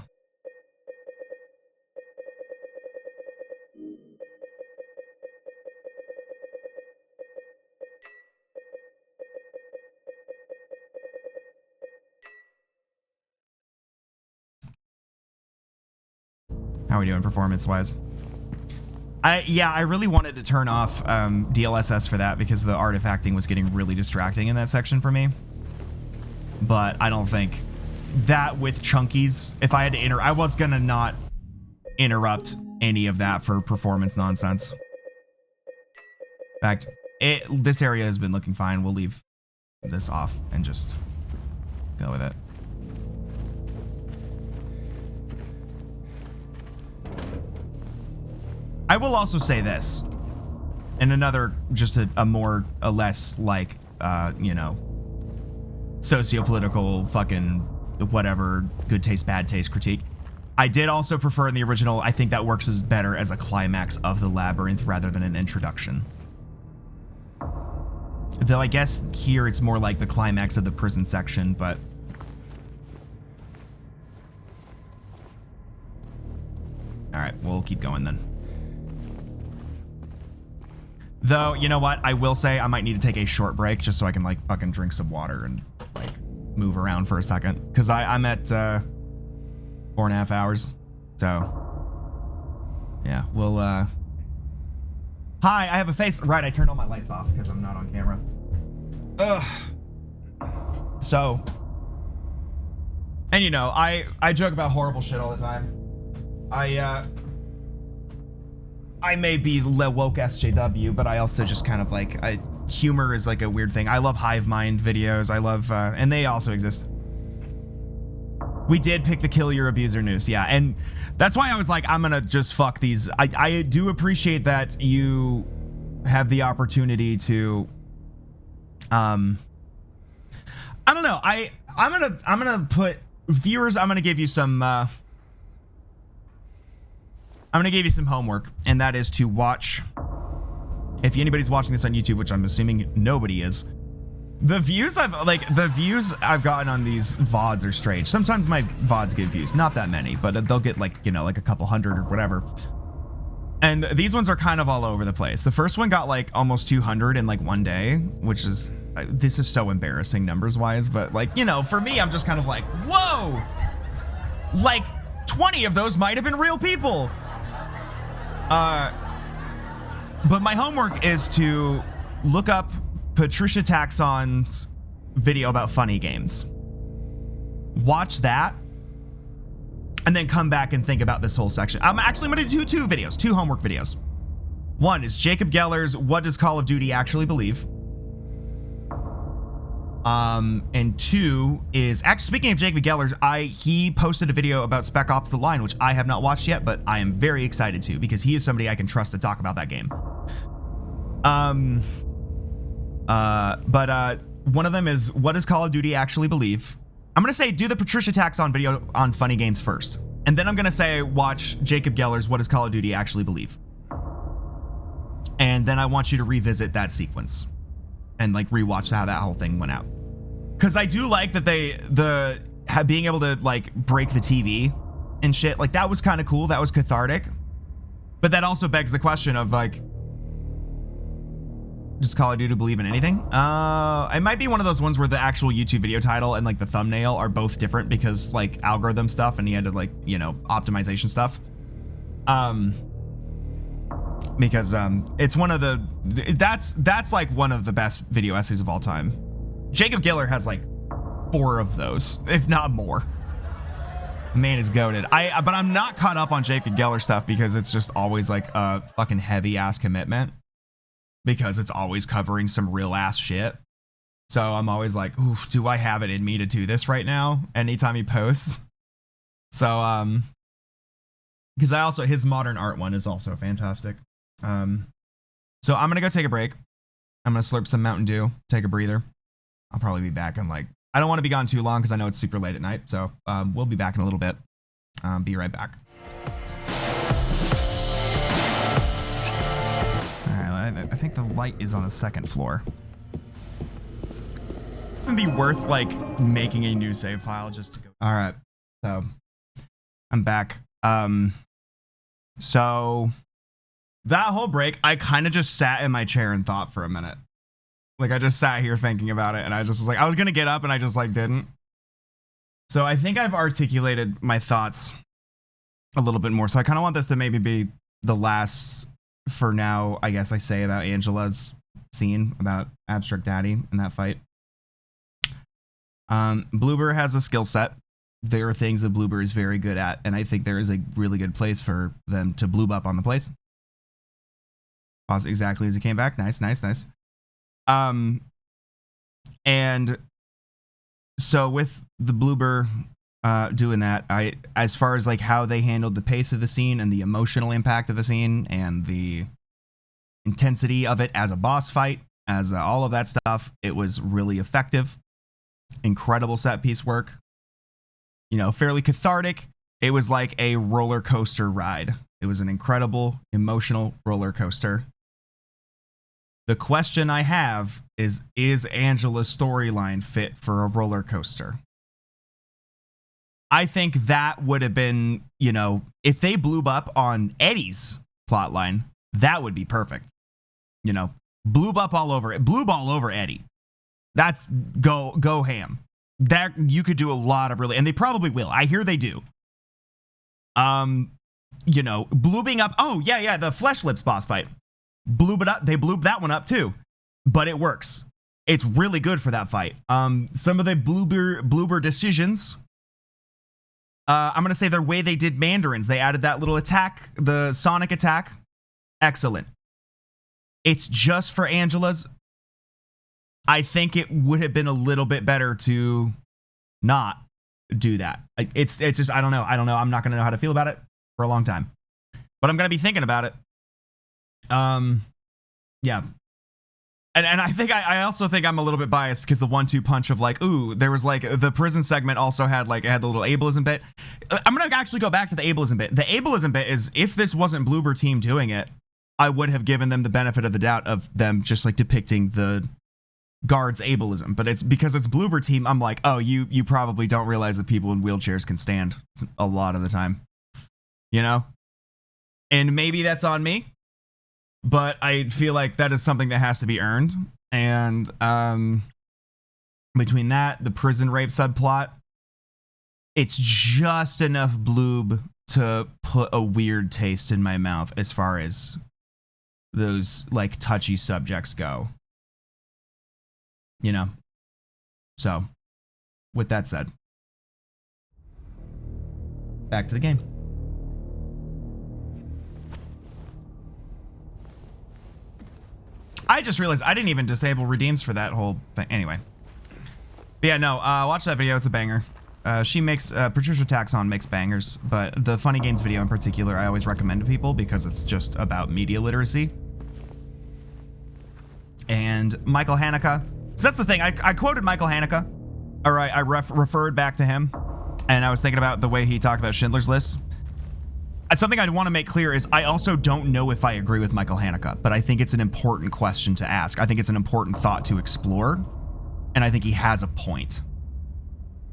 How are we doing performance-wise? I really wanted to turn off DLSS for that because the artifacting was getting really distracting in that section for me. But I don't think that with chunkies, if I had to I was gonna not interrupt any of that for performance nonsense. In fact, this area has been looking fine. We'll leave this off and just go with it. I will also say this, and another, just a less, like, you know, socio-political fucking whatever, good taste, bad taste critique. I did also prefer in the original, I think that works as better as a climax of the Labyrinth rather than an introduction. Though I guess here it's more like the climax of the prison section, but... Alright, we'll keep going then. Though, you know what? I will say I might need to take a short break just so I can, like, fucking drink some water and, like, move around for a second. Because I'm at 4.5 hours. So, yeah, we'll, Hi, I have a face. Right, I turned all my lights off because I'm not on camera. Ugh. So, and you know, I joke about horrible shit all the time. I may be the woke SJW, but I also just kind of like, humor is like a weird thing. I love hive mind videos. I love, and they also exist. We did pick the kill your abuser noose. Yeah. And that's why I was like, I'm going to just fuck these. I do appreciate that you have the opportunity to, I don't know. I'm going to put viewers, I'm going to give you some, I'm going to give you some homework, and that is to watch, if anybody's watching this on YouTube, which I'm assuming nobody is, the views I've gotten on these VODs are strange. Sometimes my VODs get views, not that many, but they'll get like, you know, like a couple hundred or whatever. And these ones are kind of all over the place. The first one got like almost 200 in like one day, which is, this is so embarrassing numbers wise, but like, you know, for me, I'm just kind of like, whoa, like 20 of those might have been real people. But my homework is to look up Patricia Taxon's video about funny games. Watch that, and then come back and think about this whole section. I'm going to do two videos, two homework videos. One is Jacob Geller's What Does Call of Duty Actually Believe? And two is, actually speaking of Jacob Geller's, he posted a video about Spec Ops The Line, which I have not watched yet, but I am very excited to, because he is somebody I can trust to talk about that game. But one of them is What Does Call of Duty Actually Believe? I'm gonna say do the Patricia Taxon video on Funny Games first. And then I'm gonna say watch Jacob Geller's What Does Call of Duty Actually Believe? And then I want you to revisit that sequence and like rewatch how that whole thing went out. Cause I do like that being able to like break the TV and shit, like that was kind of cool. That was cathartic. But that also begs the question of like, does Call of Duty believe in anything? It might be one of those ones where the actual YouTube video title and like the thumbnail are both different because like algorithm stuff and he had to like, you know, optimization stuff. Because it's one of that's like one of the best video essays of all time. Jacob Giller has like 4 of those, if not more. The man is goated. But I'm not caught up on Jacob Geller stuff because it's just always like a fucking heavy ass commitment. Because it's always covering some real ass shit. So I'm always like, ooh, do I have it in me to do this right now? Anytime he posts. So, because his modern art one is also fantastic. So I'm gonna go take a break. I'm gonna slurp some Mountain Dew, take a breather. I'll probably be back in like, I don't want to be gone too long because I know it's super late at night. So we'll be back in a little bit. Be right back. I think the light is on the 2nd floor. It'd be worth like making a new save file just to go. All right, so I'm back. So that whole break, I kind of just sat in my chair and thought for a minute. Like I just sat here thinking about it, and I just was like, I was gonna get up, and I just like didn't. So I think I've articulated my thoughts a little bit more. So I kind of want this to maybe be the last. For now, I guess I say about Angela's scene about Abstract Daddy in that fight. Bloober has a skill set. There are things that Bloober is very good at, and I think there is a really good place for them to bloob up on the place. Pause exactly as he came back. Nice. And so with the Bloober doing that, as far as like how they handled the pace of the scene and the emotional impact of the scene and the intensity of it as a boss fight, as all of that stuff, it was really effective. Incredible set piece work. You know, fairly cathartic. It was like a roller coaster ride. It was an incredible emotional roller coaster. The question I have is Angela's storyline fit for a roller coaster? I think that would have been, you know, if they blew up on Eddie's plotline, that would be perfect. You know, bloob up all over it, bloob all over Eddie. That's go ham. That you could do a lot of really, and they probably will. I hear they do. You know, bloobing up. Oh yeah, the Flesh Lips boss fight. Bloob it up. They bloob that one up too, but it works. It's really good for that fight. Some of the bloober decisions. I'm going to say the way they did Mandarins. They added that little attack, the sonic attack. Excellent. It's just for Angela's. I think it would have been a little bit better to not do that. It's just, I don't know. I'm not going to know how to feel about it for a long time. But I'm going to be thinking about it. Yeah. And I think I also think I'm a little bit biased because the 1-2 punch of like, ooh, there was like the prison segment also had like, it had the little ableism bit. I'm going to actually go back to the ableism bit. The ableism bit is if this wasn't Bloober team doing it, I would have given them the benefit of the doubt of them just like depicting the guards ableism. But it's because it's Bloober team. I'm like, oh, you probably don't realize that people in wheelchairs can stand a lot of the time, you know? And maybe that's on me. But I feel like that is something that has to be earned. And between that, the prison rape subplot, it's just enough bloob to put a weird taste in my mouth as far as those like touchy subjects go. You know? So, with that said, back to the game. I just realized I didn't even disable redeems for that whole thing. Anyway. But yeah, no, watch that video. It's a banger. She makes, Patricia Taxon makes bangers, but the Funny Games video in particular, I always recommend to people because it's just about media literacy. And Michael Haneke. So that's the thing. I quoted Michael Haneke All right, I referred back to him, and I was thinking about the way he talked about Schindler's List. Something I want to make clear is I also don't know if I agree with Michael Haneke, but I think it's an important question to ask. I think it's an important thought to explore, and I think he has a point.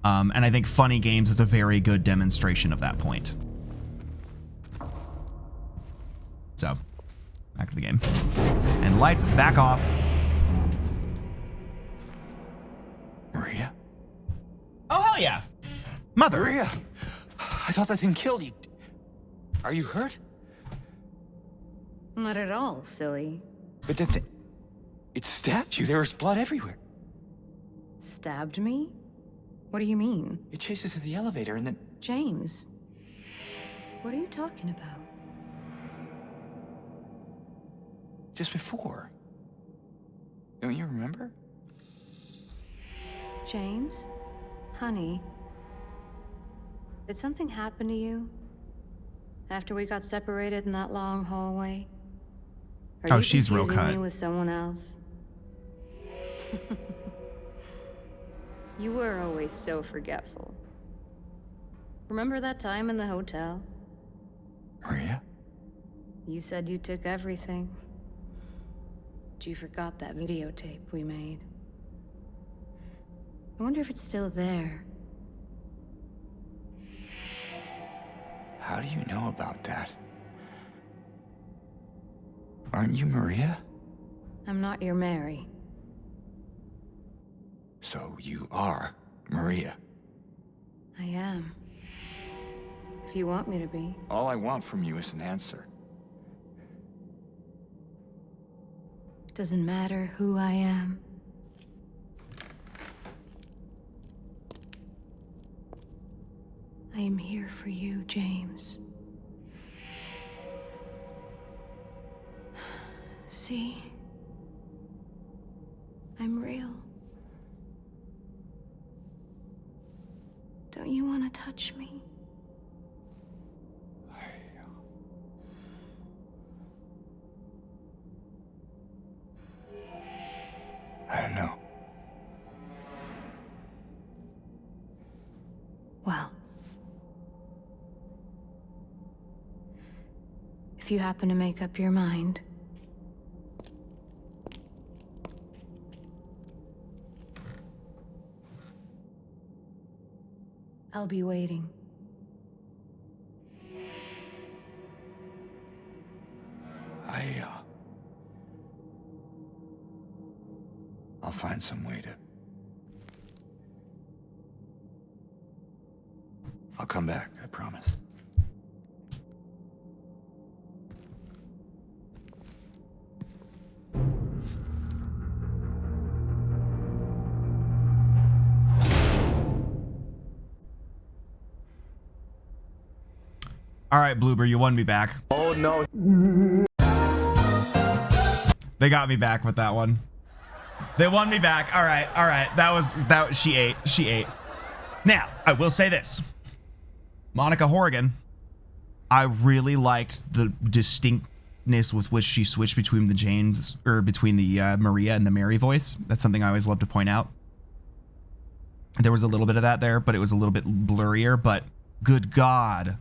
And I think Funny Games is a very good demonstration of that point. So, back to the game. And lights back off. Maria? Oh, hell yeah. Mother. Maria! I thought that thing killed you. Are you hurt? Not at all, silly. But the thing... It stabbed you. There was blood everywhere. Stabbed me? What do you mean? It chased us to the elevator and then... James, what are you talking about? Just before. Don't you remember? James? Honey? Did something happen to you? After we got separated in that long hallway? Are you she's real confusing cut. me with someone else? You were always so forgetful. Remember that time in the hotel? Maria? You said you took everything. But you forgot that videotape we made. I wonder if it's still there. How do you know about that? Aren't you Maria? I'm not your Mary. So you are Maria. I am. If you want me to be. All I want from you is an answer. Doesn't matter who I am. I am here for you, James. See? I'm real. Don't you want to touch me? I don't know. Well, if you happen to make up your mind, I'll be waiting. I'll find some way to... I'll come back, I promise. All right, Bloober, you won me back. Oh no. They got me back with that one. They won me back. All right, all right. She ate. Now, I will say this. Monica Horrigan, I really liked the distinctness with which she switched between the James, or between the Maria and the Mary voice. That's something I always love to point out. There was a little bit of that there, but it was a little bit blurrier, but good God,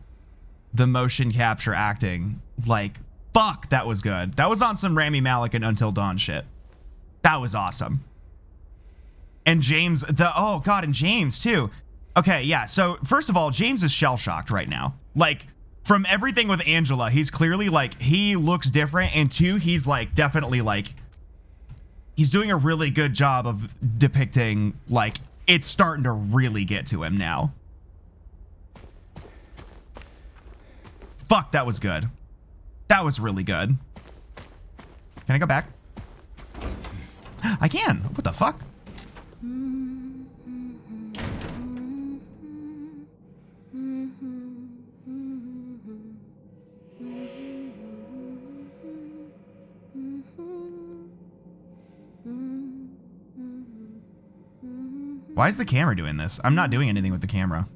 the motion capture acting, like, fuck, that was good. That was on some Rami Malek and Until Dawn shit. That was awesome. And James, oh God, and James too. Okay, yeah, so first of all, James is shell-shocked right now. Like, from everything with Angela, he's clearly like, he looks different, and two, he's like, definitely like, he's doing a really good job of depicting, like, it's starting to really get to him now. Fuck, that was good. That was really good. Can I go back? I can. What the fuck? Why is the camera doing this? I'm not doing anything with the camera.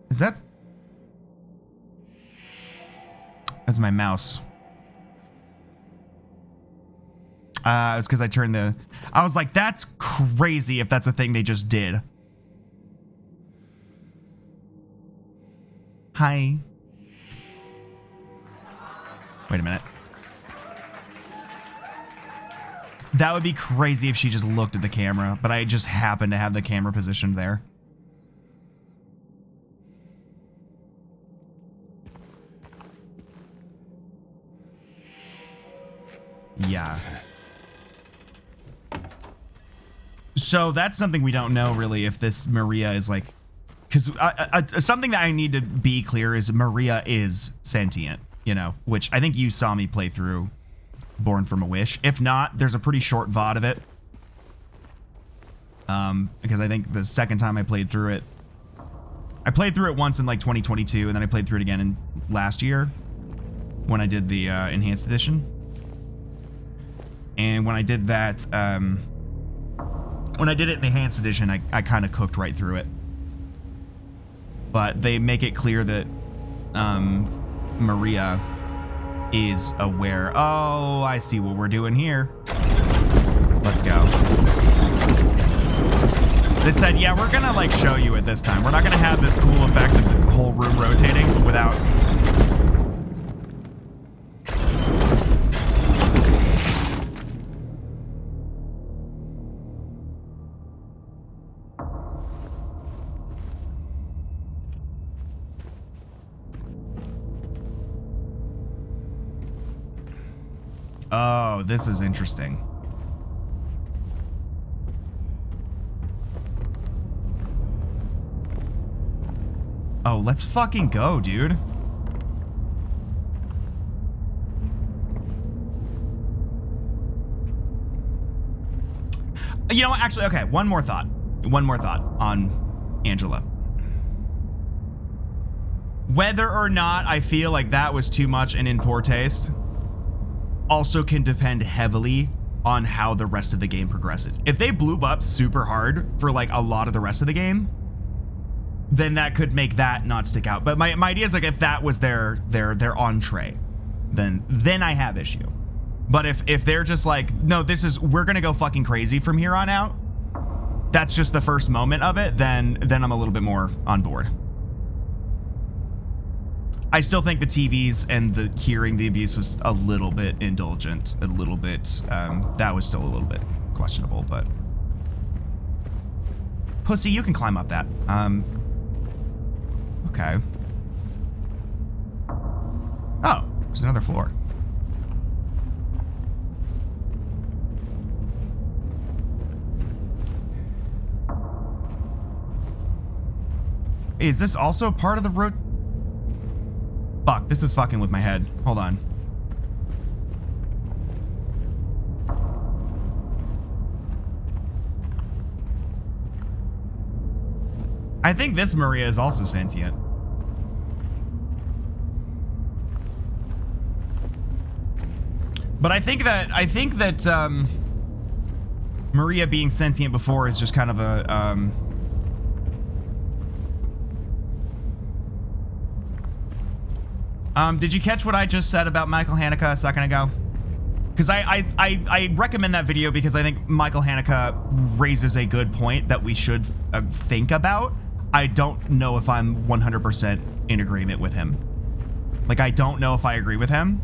Is that... That's my mouse. It's because I turned the... I was like, that's crazy if that's a thing they just did. Hi. Wait a minute. That would be crazy if she just looked at the camera, but I just happened to have the camera positioned there. Yeah. So that's something we don't know really if this Maria is like, because something that I need to be clear is Maria is sentient, you know, which I think you saw me play through Born from a Wish. If not, there's a pretty short VOD of it. Because I think the second time I played through it once in like 2022, and then I played through it again in last year when I did the enhanced edition. And when I did that, when I did it in the enhanced edition, I kind of cooked right through it. But they make it clear that Maria is aware. Oh, I see what we're doing here. Let's go. They said, yeah, we're gonna like show you it this time. We're not gonna have this cool effect of the whole room rotating without... Oh, this is interesting. Oh, let's fucking go, dude. You know what? Actually, okay, one more thought. One more thought on Angela. Whether or not I feel like that was too much and in poor taste also can depend heavily on how the rest of the game progresses. If they blew up super hard for like a lot of the rest of the game, then that could make that not stick out. But my idea is like if that was their entree, then I have issue. But if they're just like, no, we're gonna go fucking crazy from here on out, that's just the first moment of it, then I'm a little bit more on board. I still think the TVs and the hearing the abuse was a little bit indulgent, a little bit, that was still a little bit questionable, but. Pussy, you can climb up that. Okay. Oh, there's another floor. Is this also part of the Fuck, this is fucking with my head. Hold on. I think this Maria is also sentient. But I think that Maria being sentient before is just kind of a did you catch what I just said about Michael Haneke a second ago? Because I recommend that video because I think Michael Haneke raises a good point that we should think about. I don't know if I'm 100% in agreement with him. Like, I don't know if I agree with him.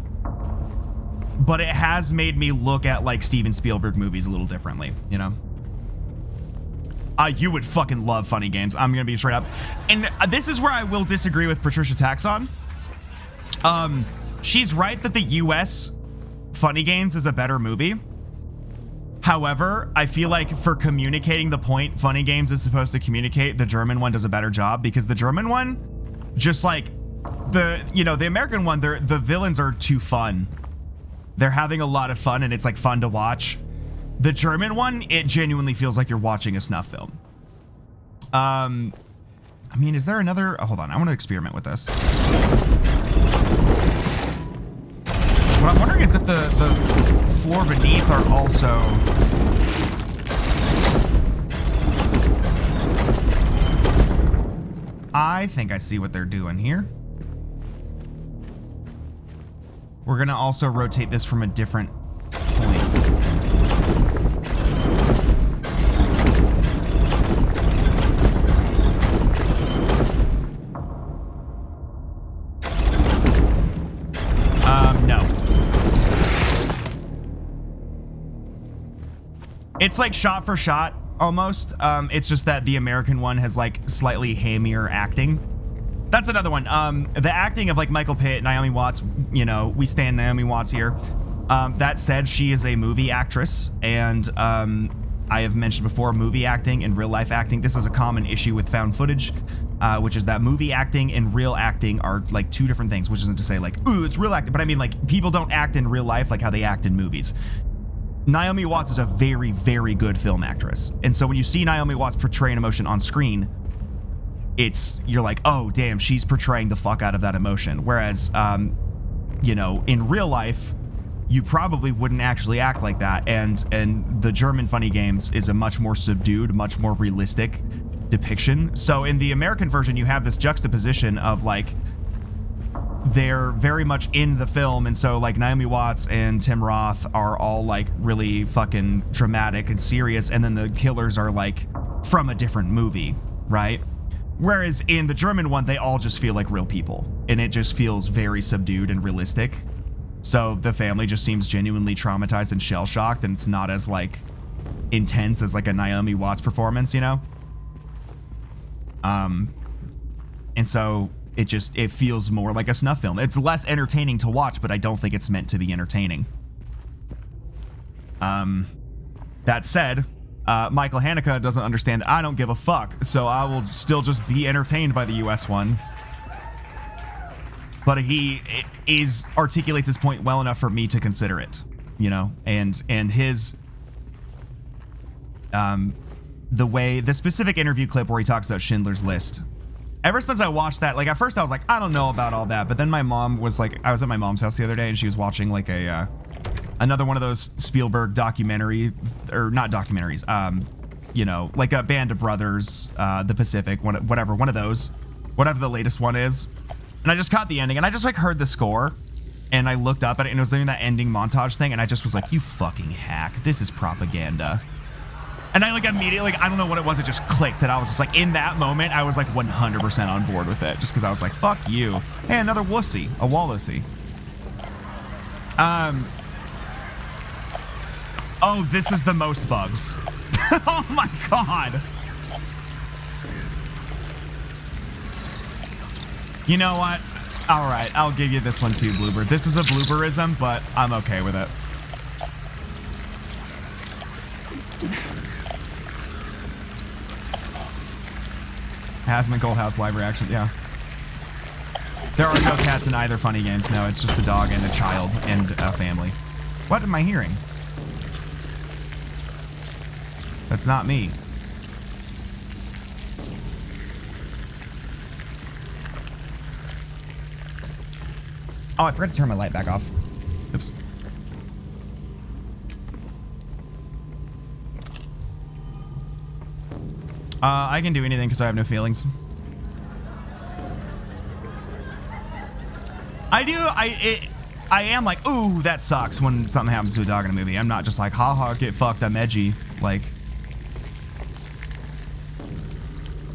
But it has made me look at, like, Steven Spielberg movies a little differently, you know? You would fucking love funny games. I'm gonna be straight up. And this is where I will disagree with Patricia Taxon. She's right that the US Funny Games is a better movie. However, I feel like for communicating the point Funny Games is supposed to communicate, the German one does a better job because the German one, just like the American one, the villains are too fun. They're having a lot of fun and it's like fun to watch. The German one, it genuinely feels like you're watching a snuff film. I mean, is there another? Oh, hold on, I want to experiment with this. What I'm wondering is if the floor beneath are also... I think I see what they're doing here. We're gonna also rotate this from a different point. It's like shot for shot almost. It's just that the American one has like slightly hammier acting. That's another one. The acting of like Michael Pitt, Naomi Watts, you know, we stand Naomi Watts here. That said, she is a movie actress, and I have mentioned before, movie acting and real life acting. This is a common issue with found footage, which is that movie acting and real acting are like two different things, which isn't to say like, ooh, it's real acting, but I mean like people don't act in real life like how they act in movies. Naomi Watts is a very, very good film actress. And so when you see Naomi Watts portray an emotion on screen, you're like, oh, damn, she's portraying the fuck out of that emotion. Whereas, you know, in real life, you probably wouldn't actually act like that. And the German Funny Games is a much more subdued, much more realistic depiction. So in the American version, you have this juxtaposition of like, they're very much in the film, and so like Naomi Watts and Tim Roth are all like really fucking dramatic and serious, and then the killers are like from a different movie, right? Whereas in the German one, they all just feel like real people, and it just feels very subdued and realistic. So the family just seems genuinely traumatized and shell-shocked, and it's not as like intense as like a Naomi Watts performance, you know? And so it feels more like a snuff film. It's less entertaining to watch, but I don't think it's meant to be entertaining. That said, Michael Haneke doesn't understand that I don't give a fuck, so I will still just be entertained by the US one. But he articulates his point well enough for me to consider it, you know, and his the specific interview clip where he talks about Schindler's List. Ever since I watched that, like at first I was like, I don't know about all that, but then my mom was like, I was at my mom's house the other day and she was watching like another one of those Spielberg documentary, or not documentaries, you know, like a Band of Brothers, The Pacific, whatever the latest one is. And I just caught the ending and I just like heard the score and I looked up at it and it was doing that ending montage thing and I just was like, you fucking hack, this is propaganda. And I like immediately, like, I don't know what it was, it just clicked that I was just like, in that moment, I was like 100% on board with it, just because I was like, fuck you. Hey, another wussy, a wallusy. Oh, this is the most bugs. Oh my god. You know what? All right, I'll give you this one too, Bloober. This is a Blooberism, but I'm okay with it. Hasman Goldhouse live reaction, yeah. There are no cats in either Funny Games, no, it's just a dog and a child and a family. What am I hearing? That's not me. Oh, I forgot to turn my light back off. Oops. I can do anything because I have no feelings. I am like, ooh, that sucks when something happens to a dog in a movie. I'm not just like, haha, get fucked, I'm edgy. Like,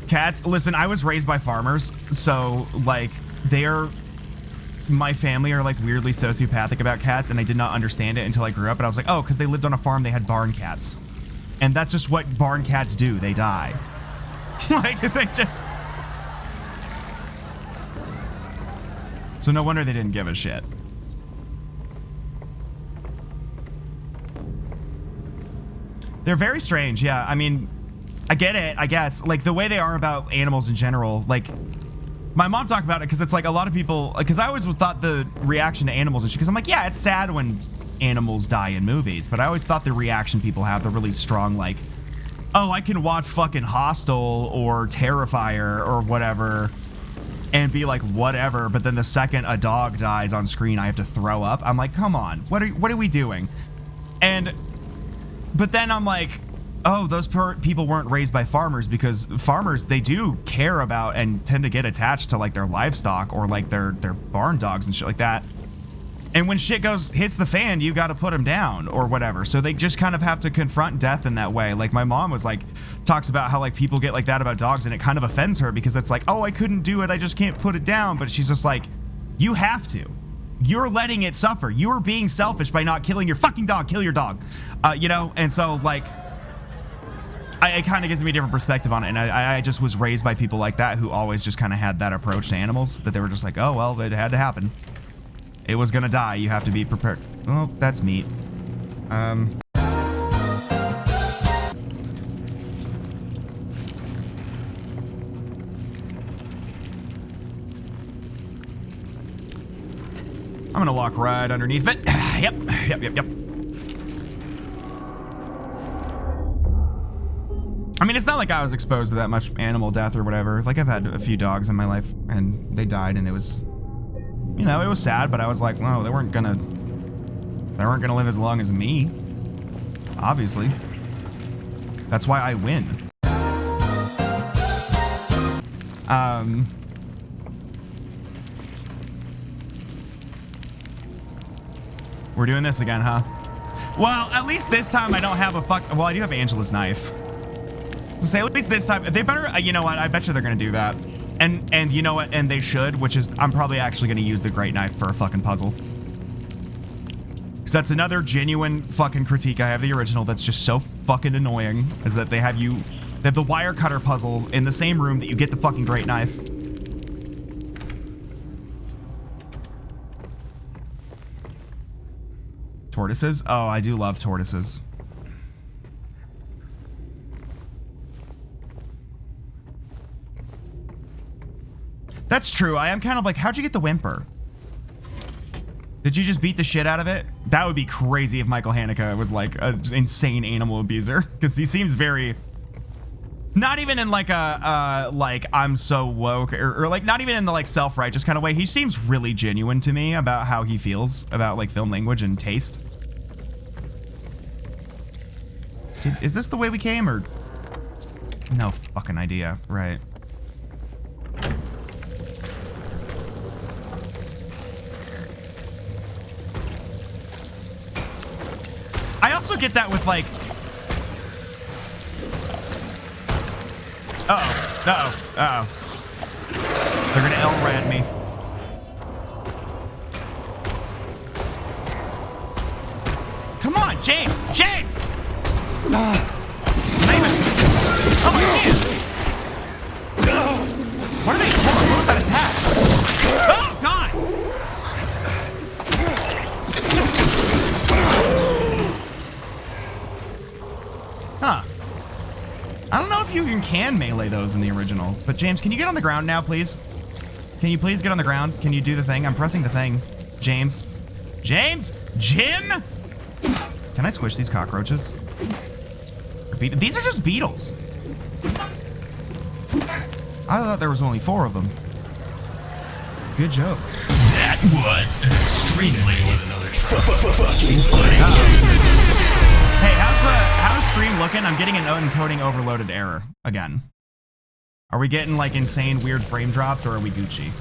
cats, listen, I was raised by farmers, so like, my family are like weirdly sociopathic about cats, and I did not understand it until I grew up, and I was like, oh, because they lived on a farm, they had barn cats. And that's just what barn cats do, they die. Like, they just... So no wonder they didn't give a shit. They're very strange, yeah. I mean, I get it, I guess. Like, the way they are about animals in general, like... My mom talked about it because it's like a lot of people... Because I always thought the reaction to animals and shit... Because I'm like, yeah, it's sad when animals die in movies. But I always thought the reaction people have, the really strong, like... Oh, I can watch fucking Hostel or Terrifier or whatever and be like, whatever, but then the second a dog dies on screen, I have to throw up. I'm like, come on, what are we doing? But then I'm like, oh, those people weren't raised by farmers, because farmers, they do care about and tend to get attached to like their livestock or like their barn dogs and shit like that. And when shit hits the fan, you got to put them down or whatever. So they just kind of have to confront death in that way. Like my mom was like, talks about how like people get like that about dogs, and it kind of offends her because it's like, oh, I couldn't do it, I just can't put it down. But she's just like, you have to. You're letting it suffer. You're being selfish by not killing your fucking dog. Kill your dog. You know? And so like, it kind of gives me a different perspective on it. And I just was raised by people like that who always just kind of had that approach to animals, that they were just like, oh, well, it had to happen. It was going to die. You have to be prepared. Well, that's meat. I'm going to walk right underneath it. Yep. I mean, it's not like I was exposed to that much animal death or whatever. Like, I've had a few dogs in my life, and they died, and it was, you know, it was sad, but I was like, well, they weren't gonna live as long as me. Obviously. That's why I win. We're doing this again, huh? Well, at least this time I don't have a well, I do have Angela's knife. To say, at least this time, they better, you know what, I bet you they're gonna do that. And you know what, and they should, which is, I'm probably actually gonna use the great knife for a fucking puzzle. Because that's another genuine fucking critique I have of the original that's just so fucking annoying, is that they have the wire cutter puzzle in the same room that you get the fucking great knife. Tortoises? Oh, I do love tortoises. That's true. I am kind of like, how'd you get the whimper? Did you just beat the shit out of it? That would be crazy if Michael Haneke was like an insane animal abuser, because he seems very, not even in like a like I'm so woke, or like not even in the like self-righteous kind of way. He seems really genuine to me about how he feels about like film language and taste. Is this the way we came, or no fucking idea? Right. I also get that with like, they're gonna L-rad me. Come on, James! Not even. Oh, I can't. What are they for? What was that attack? Oh, God! Huh. I don't know if you even can melee those in the original, but James, can you get on the ground now, please? Can you please get on the ground? Can you do the thing? I'm pressing the thing. James? Jim? Can I squish these cockroaches? These are just beetles. I thought there was only 4 of them. Good joke. That was extremely fucking funny. Hey, how's stream looking? I'm getting an encoding overloaded error again. Are we getting like insane weird frame drops, or are we Gucci?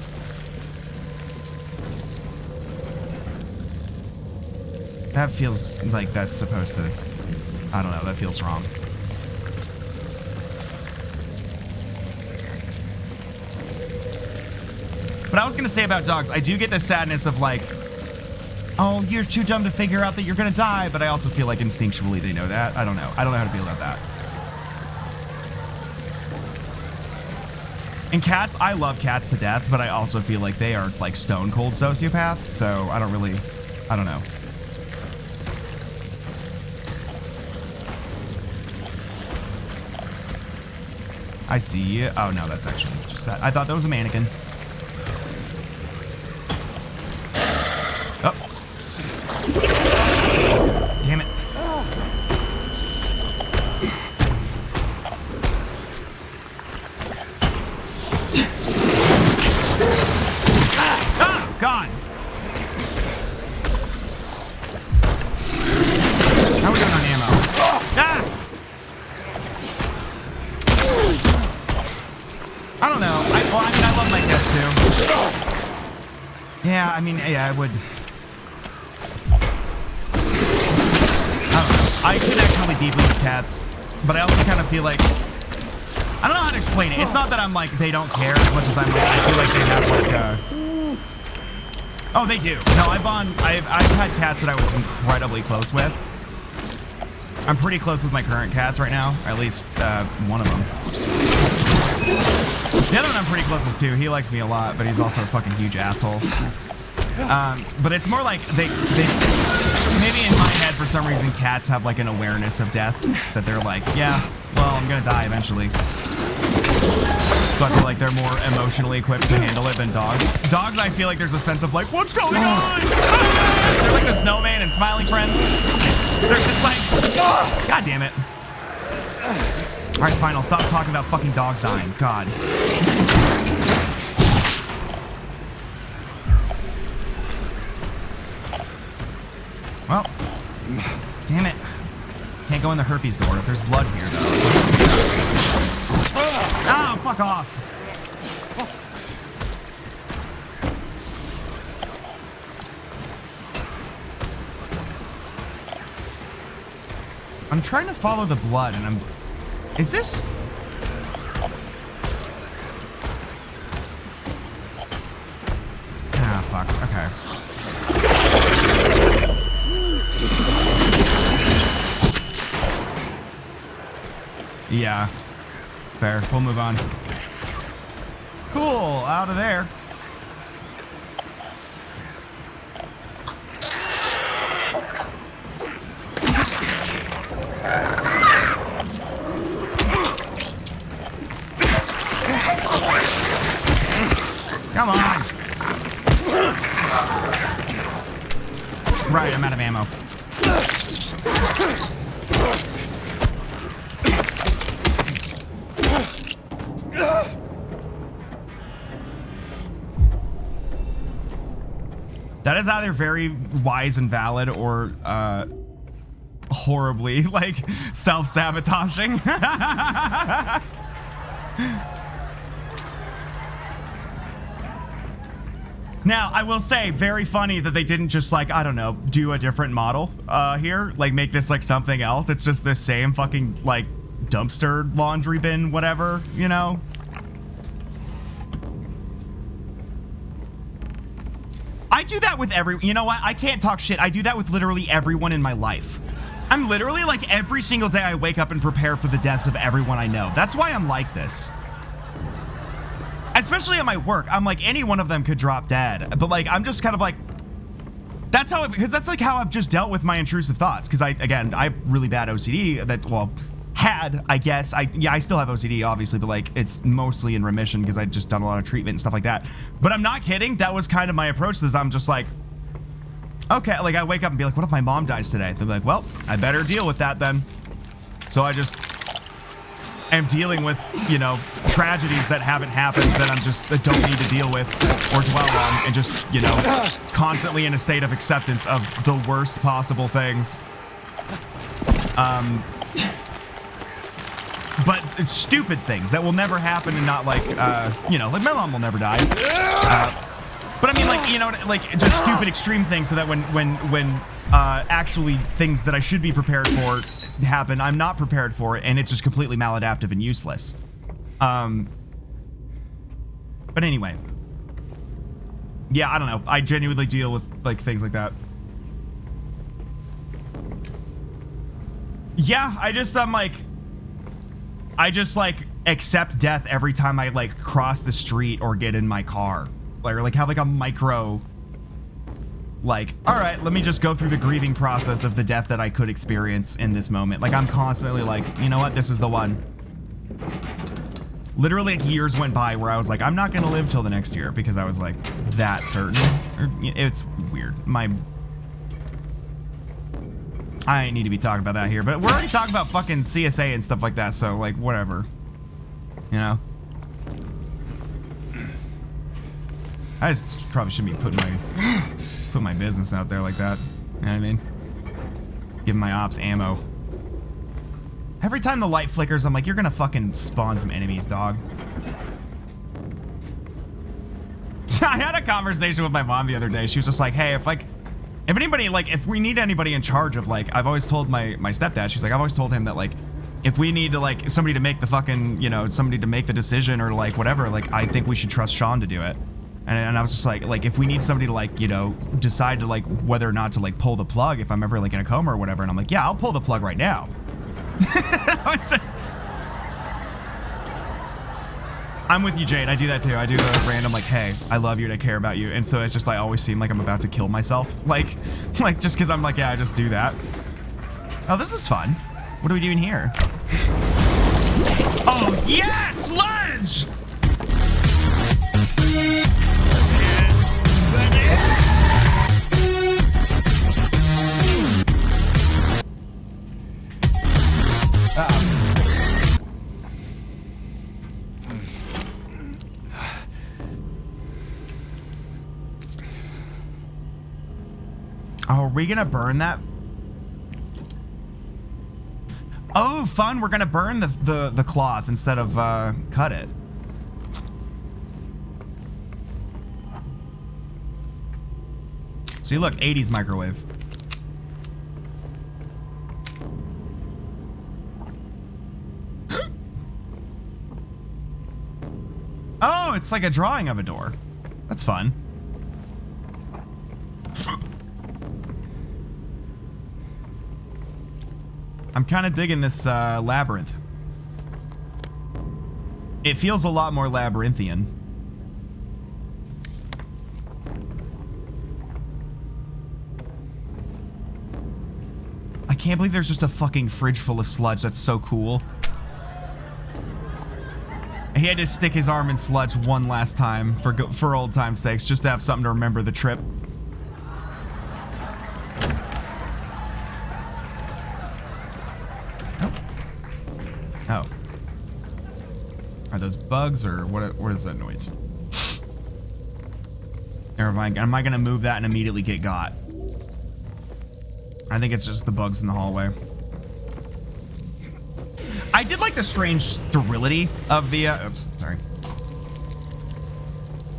That feels like that's supposed to, I don't know, that feels wrong. But I was gonna say about dogs, I do get the sadness of like, oh, you're too dumb to figure out that you're gonna die, but I also feel like instinctually they know that. I don't know. I don't know how to feel about that. And cats, I love cats to death, but I also feel like they are like stone cold sociopaths, so I don't know. I see you. Oh no, that's actually just that. I thought that was a mannequin. Oh. Damn it. Ah, God. How are we doing on ammo? Ah! I don't know. I love my cats too. Yeah, I mean, yeah, I would. I don't know. I connect really deeply with cats, but I also kind of feel like, I don't know how to explain it. It's not that I'm like, they don't care as much as I'm like, I feel like they have like, oh, they do. No, I've had cats that I was incredibly close with. I'm pretty close with my current cats right now, or at least one of them. The other one I'm pretty close with too. He likes me a lot, but he's also a fucking huge asshole. But it's more like they maybe in my head for some reason cats have like an awareness of death that they're like, yeah, well, I'm gonna die eventually. So I feel like they're more emotionally equipped to handle it than dogs. Dogs, I feel like there's a sense of like, what's going on? They're like the snowman and smiling friends. They're just like, God damn it. All right, fine, I'll stop talking about fucking dogs dying. God. Well, damn it. Can't go in the herpes door. There's blood here, though. Ah, fuck off. I'm trying to follow the blood, and I'm... Is this... Ah, fuck. Okay. Yeah. Fair. We'll move on. Cool. Out of there. Come on. Right, I'm out of ammo. That is either very wise and valid or horribly like self-sabotaging. Now, I will say, very funny that they didn't just like, I don't know, do a different model here, like make this like something else. It's just the same fucking like dumpster laundry bin, whatever, you know? I do that with you know what? I can't talk shit. I do that with literally everyone in my life. I'm literally like every single day I wake up and prepare for the deaths of everyone I know. That's why I'm like this. Especially at my work, I'm like, any one of them could drop dead. But like, I'm just kind of like, that's how, because that's like how I've just dealt with my intrusive thoughts. Because I have really bad OCD that, well, had, I guess. I still have OCD, obviously, but like, it's mostly in remission because I've just done a lot of treatment and stuff like that. But I'm not kidding. That was kind of my approach to this. I'm just like, okay, like I wake up and be like, what if my mom dies today? They're like, well, I better deal with that then. So I just am dealing with, you know, tragedies that haven't happened that don't need to deal with or dwell on, and just, you know, constantly in a state of acceptance of the worst possible things. But it's stupid things that will never happen, and not like, you know, like my mom will never die. But I mean, like, you know, like just stupid extreme things so that when actually things that I should be prepared for happen, I'm not prepared for it, and it's just completely maladaptive and useless. But anyway. Yeah, I don't know. I genuinely deal with like things like that. Yeah, I just accept death every time I like cross the street or get in my car. Or like have like a micro, like, all right, let me just go through the grieving process of the death that I could experience in this moment. Like, I'm constantly like, you know what, this is the one. Literally, like, years went by where I was like, I'm not gonna live till the next year because I was like that certain. It's weird. I ain't need to be talking about that here, but we're already talking about fucking CSA and stuff like that, so like, whatever. You know? I just probably shouldn't be putting my business out there like that. You know what I mean? Giving my ops ammo. Every time the light flickers, I'm like, you're gonna fucking spawn some enemies, dog. I had a conversation with my mom the other day. She was just like, hey, if anybody, like, if we need anybody in charge of, like, I've always told my stepdad, she's like, I've always told him that, like, if we need to, like, somebody to make the fucking, you know, somebody to make the decision or, like, whatever, like, I think we should trust Sean to do it. And I was just like, if we need somebody to, like, you know, decide to, like, whether or not to, like, pull the plug if I'm ever, like, in a coma or whatever. And I'm like, yeah, I'll pull the plug right now. I'm with you, Jade. I do that too. I do the random like, hey, I love you and I care about you. And so it's just I always seem like I'm about to kill myself. Like just because I'm like, yeah, I just do that. Oh, this is fun. What are we doing here? Oh, yes! Lunge! Oh, are we gonna burn that? Oh, fun. We're gonna burn the cloth instead of cut it. See, look, 80s microwave. Oh, it's like a drawing of a door. That's fun. I'm kind of digging this labyrinth. It feels a lot more labyrinthian. I can't believe there's just a fucking fridge full of sludge. That's so cool. He had to stick his arm in sludge one last time for old time's sakes, just to have something to remember the trip. Oh. Are those bugs or what is that noise? Never mind. Am I gonna move that and immediately get got? I think it's just the bugs in the hallway. I did like the strange sterility of the oops, sorry.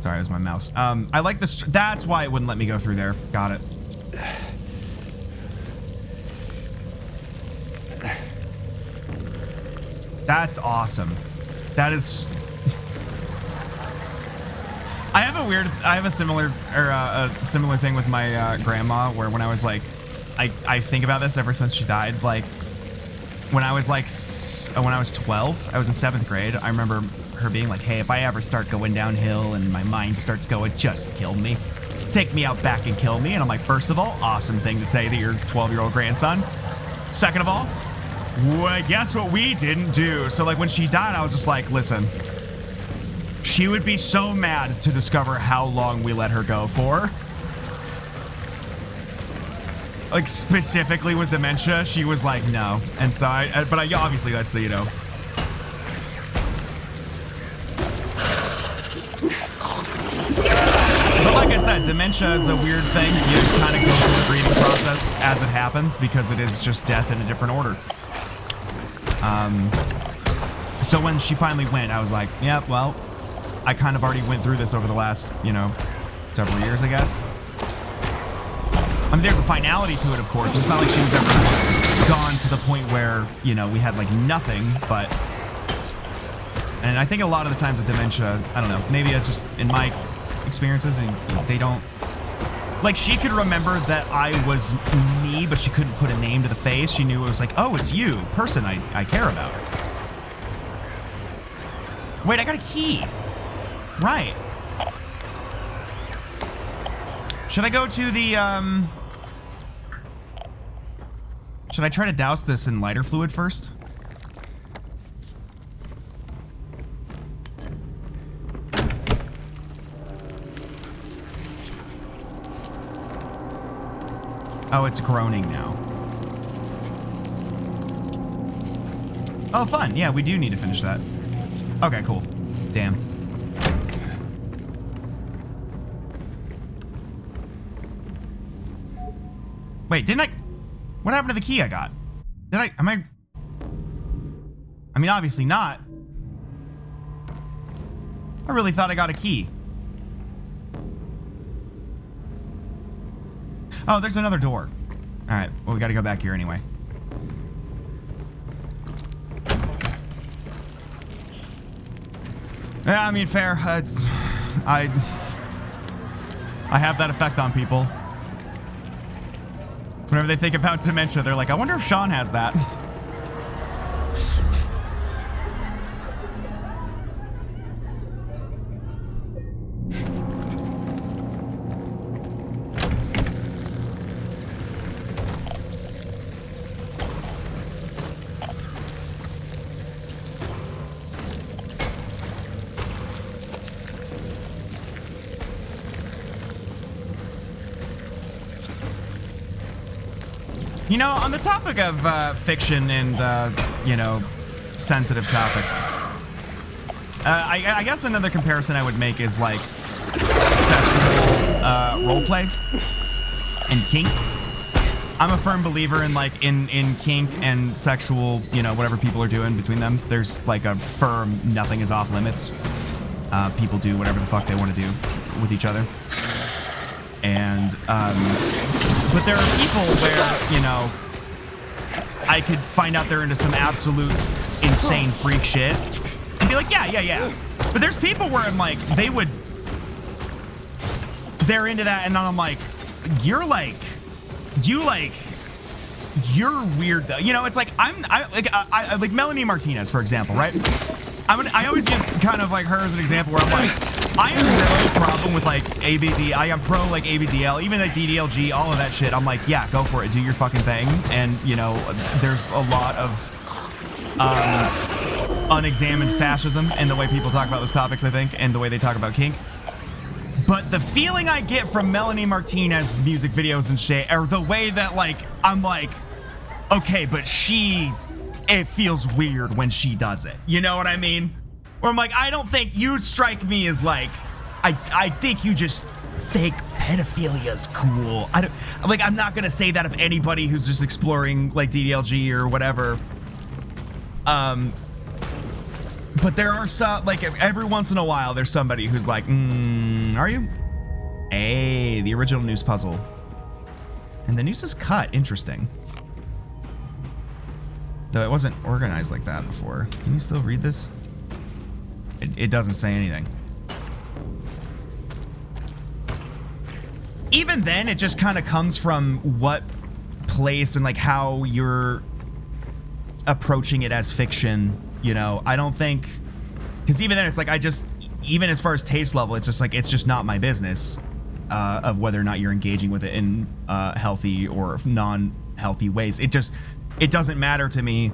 Sorry, it was my mouse. I like this. That's why it wouldn't let me go through there. Got it. That's awesome. That is. I have a similar thing with my grandma, where when I was like, I think about this ever since she died. Like, when I was like, when I was 12, I was in 7th grade. I remember her being like, hey, if I ever start going downhill and my mind starts going, just kill me. Take me out back and kill me. And I'm like, first of all, awesome thing to say to your 12-year-old grandson. Second of all, well, guess what we didn't do? So like when she died, I was just like, listen, she would be so mad to discover how long we let her go for. Like specifically with dementia, she was like, no. And so but obviously that's the, you know. But like I said, dementia is a weird thing. You kind of go through the grieving process as it happens because it is just death in a different order. So when she finally went, I was like, yeah, well, I kind of already went through this over the last, you know, several years, I guess. I mean, there's a finality to it, of course. It's not like she was ever gone to the point where, you know, we had like nothing, but. And I think a lot of the times with dementia, I don't know, maybe it's just in my experiences, and they don't. Like, she could remember that I was me, but she couldn't put a name to the face. She knew it was like, oh, it's you, person I care about. Wait, I got a key. Right. Should I go to the, should I try to douse this in lighter fluid first? Oh, it's groaning now. Oh, fun. Yeah, we do need to finish that. Okay, cool. Damn. Wait, didn't I? What happened to the key I got? Did I? Am I? I mean, obviously not. I really thought I got a key. Oh, there's another door. All right. Well, we got to go back here anyway. Yeah, I mean, fair. I have that effect on people. Whenever they think about dementia, they're like, I wonder if Sean has that. You know, on the topic of fiction and, you know, sensitive topics, I guess another comparison I would make is like sexual roleplay and kink. I'm a firm believer in like in kink and sexual, you know, whatever people are doing between them. There's like a firm nothing is off limits. People do whatever the fuck they want to do with each other. And but there are people where, you know, I could find out they're into some absolute insane freak shit and be like, yeah. But there's people where I'm like, they're into that, and then I'm like, you're weird though. You know, it's like I like Melanie Martinez, for example, right? I always use kind of like her as an example where I'm like, I have no problem with like ABD. I am pro like ABDL, even like DDLG, all of that shit. I'm like, yeah, go for it, do your fucking thing. And you know, there's a lot of unexamined fascism in the way people talk about those topics, I think, and the way they talk about kink. But the feeling I get from Melanie Martinez music videos and shit, or the way that like, I'm like, okay, but it feels weird when she does it. You know what I mean? Or I'm like, I don't think you strike me as like, I think you just think pedophilia's cool. I'm not gonna say that of anybody who's just exploring like DDLG or whatever. But there are some, like every once in a while, there's somebody who's like, are you? Hey, the original noose puzzle. And the noose is cut, interesting. Though it wasn't organized like that before. Can you still read this? It doesn't say anything. Even then, it just kind of comes from what place and like how you're approaching it as fiction, you know. I don't think, because even then it's like, even as far as taste level, it's just like, it's just not my business of whether or not you're engaging with it in healthy or non-healthy ways. It doesn't matter to me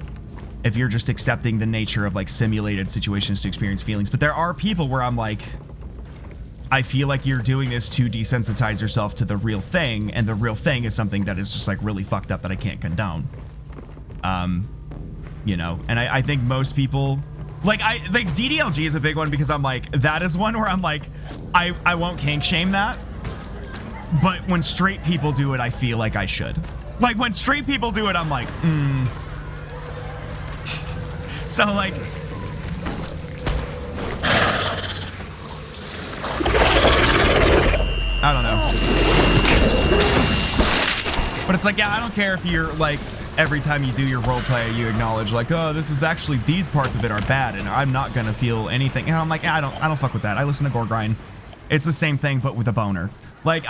if you're just accepting the nature of like simulated situations to experience feelings. But there are people where I'm like, I feel like you're doing this to desensitize yourself to the real thing, and the real thing is something that is just like really fucked up that I can't condone. You know, and I think most people, like DDLG is a big one, because I'm like, that is one where I'm like, I won't kink shame that, but when straight people do it, I feel like I should. Like when straight people do it, I'm like, So like, I don't know. But it's like, yeah, I don't care if you're like, every time you do your roleplay, you acknowledge like, oh, this is actually, these parts of it are bad, and I'm not gonna feel anything. And I'm like, yeah, I don't fuck with that. I listen to Gore Grind. It's the same thing, but with a boner. Like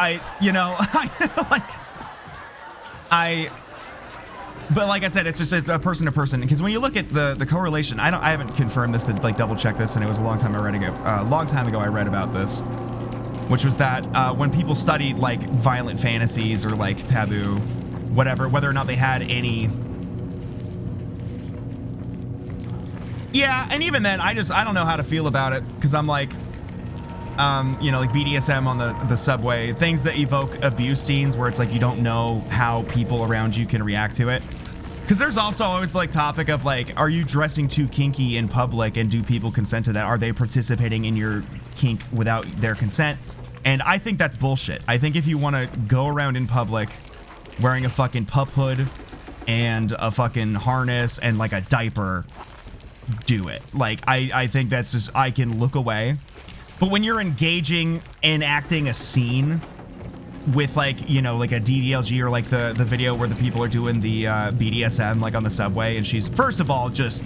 but like I said, it's just a person to person, because when you look at the correlation, I haven't confirmed this to like double check this, and it was a long time ago I read about this, which was that when people studied like violent fantasies or like taboo, whatever, whether or not they had any. Yeah, and even then, I don't know how to feel about it, because I'm like, you know, like BDSM on the subway, things that evoke abuse scenes where it's like you don't know how people around you can react to it. Because there's also always the like topic of like, are you dressing too kinky in public, and do people consent to that? Are they participating in your kink without their consent? And I think that's bullshit. I think if you want to go around in public wearing a fucking pup hood and a fucking harness and like a diaper, do it. Like, I think that's just, I can look away. But when you're engaging and acting a scene with like, you know, like a DDLG, or like the video where the people are doing the BDSM like on the subway, and she's first of all just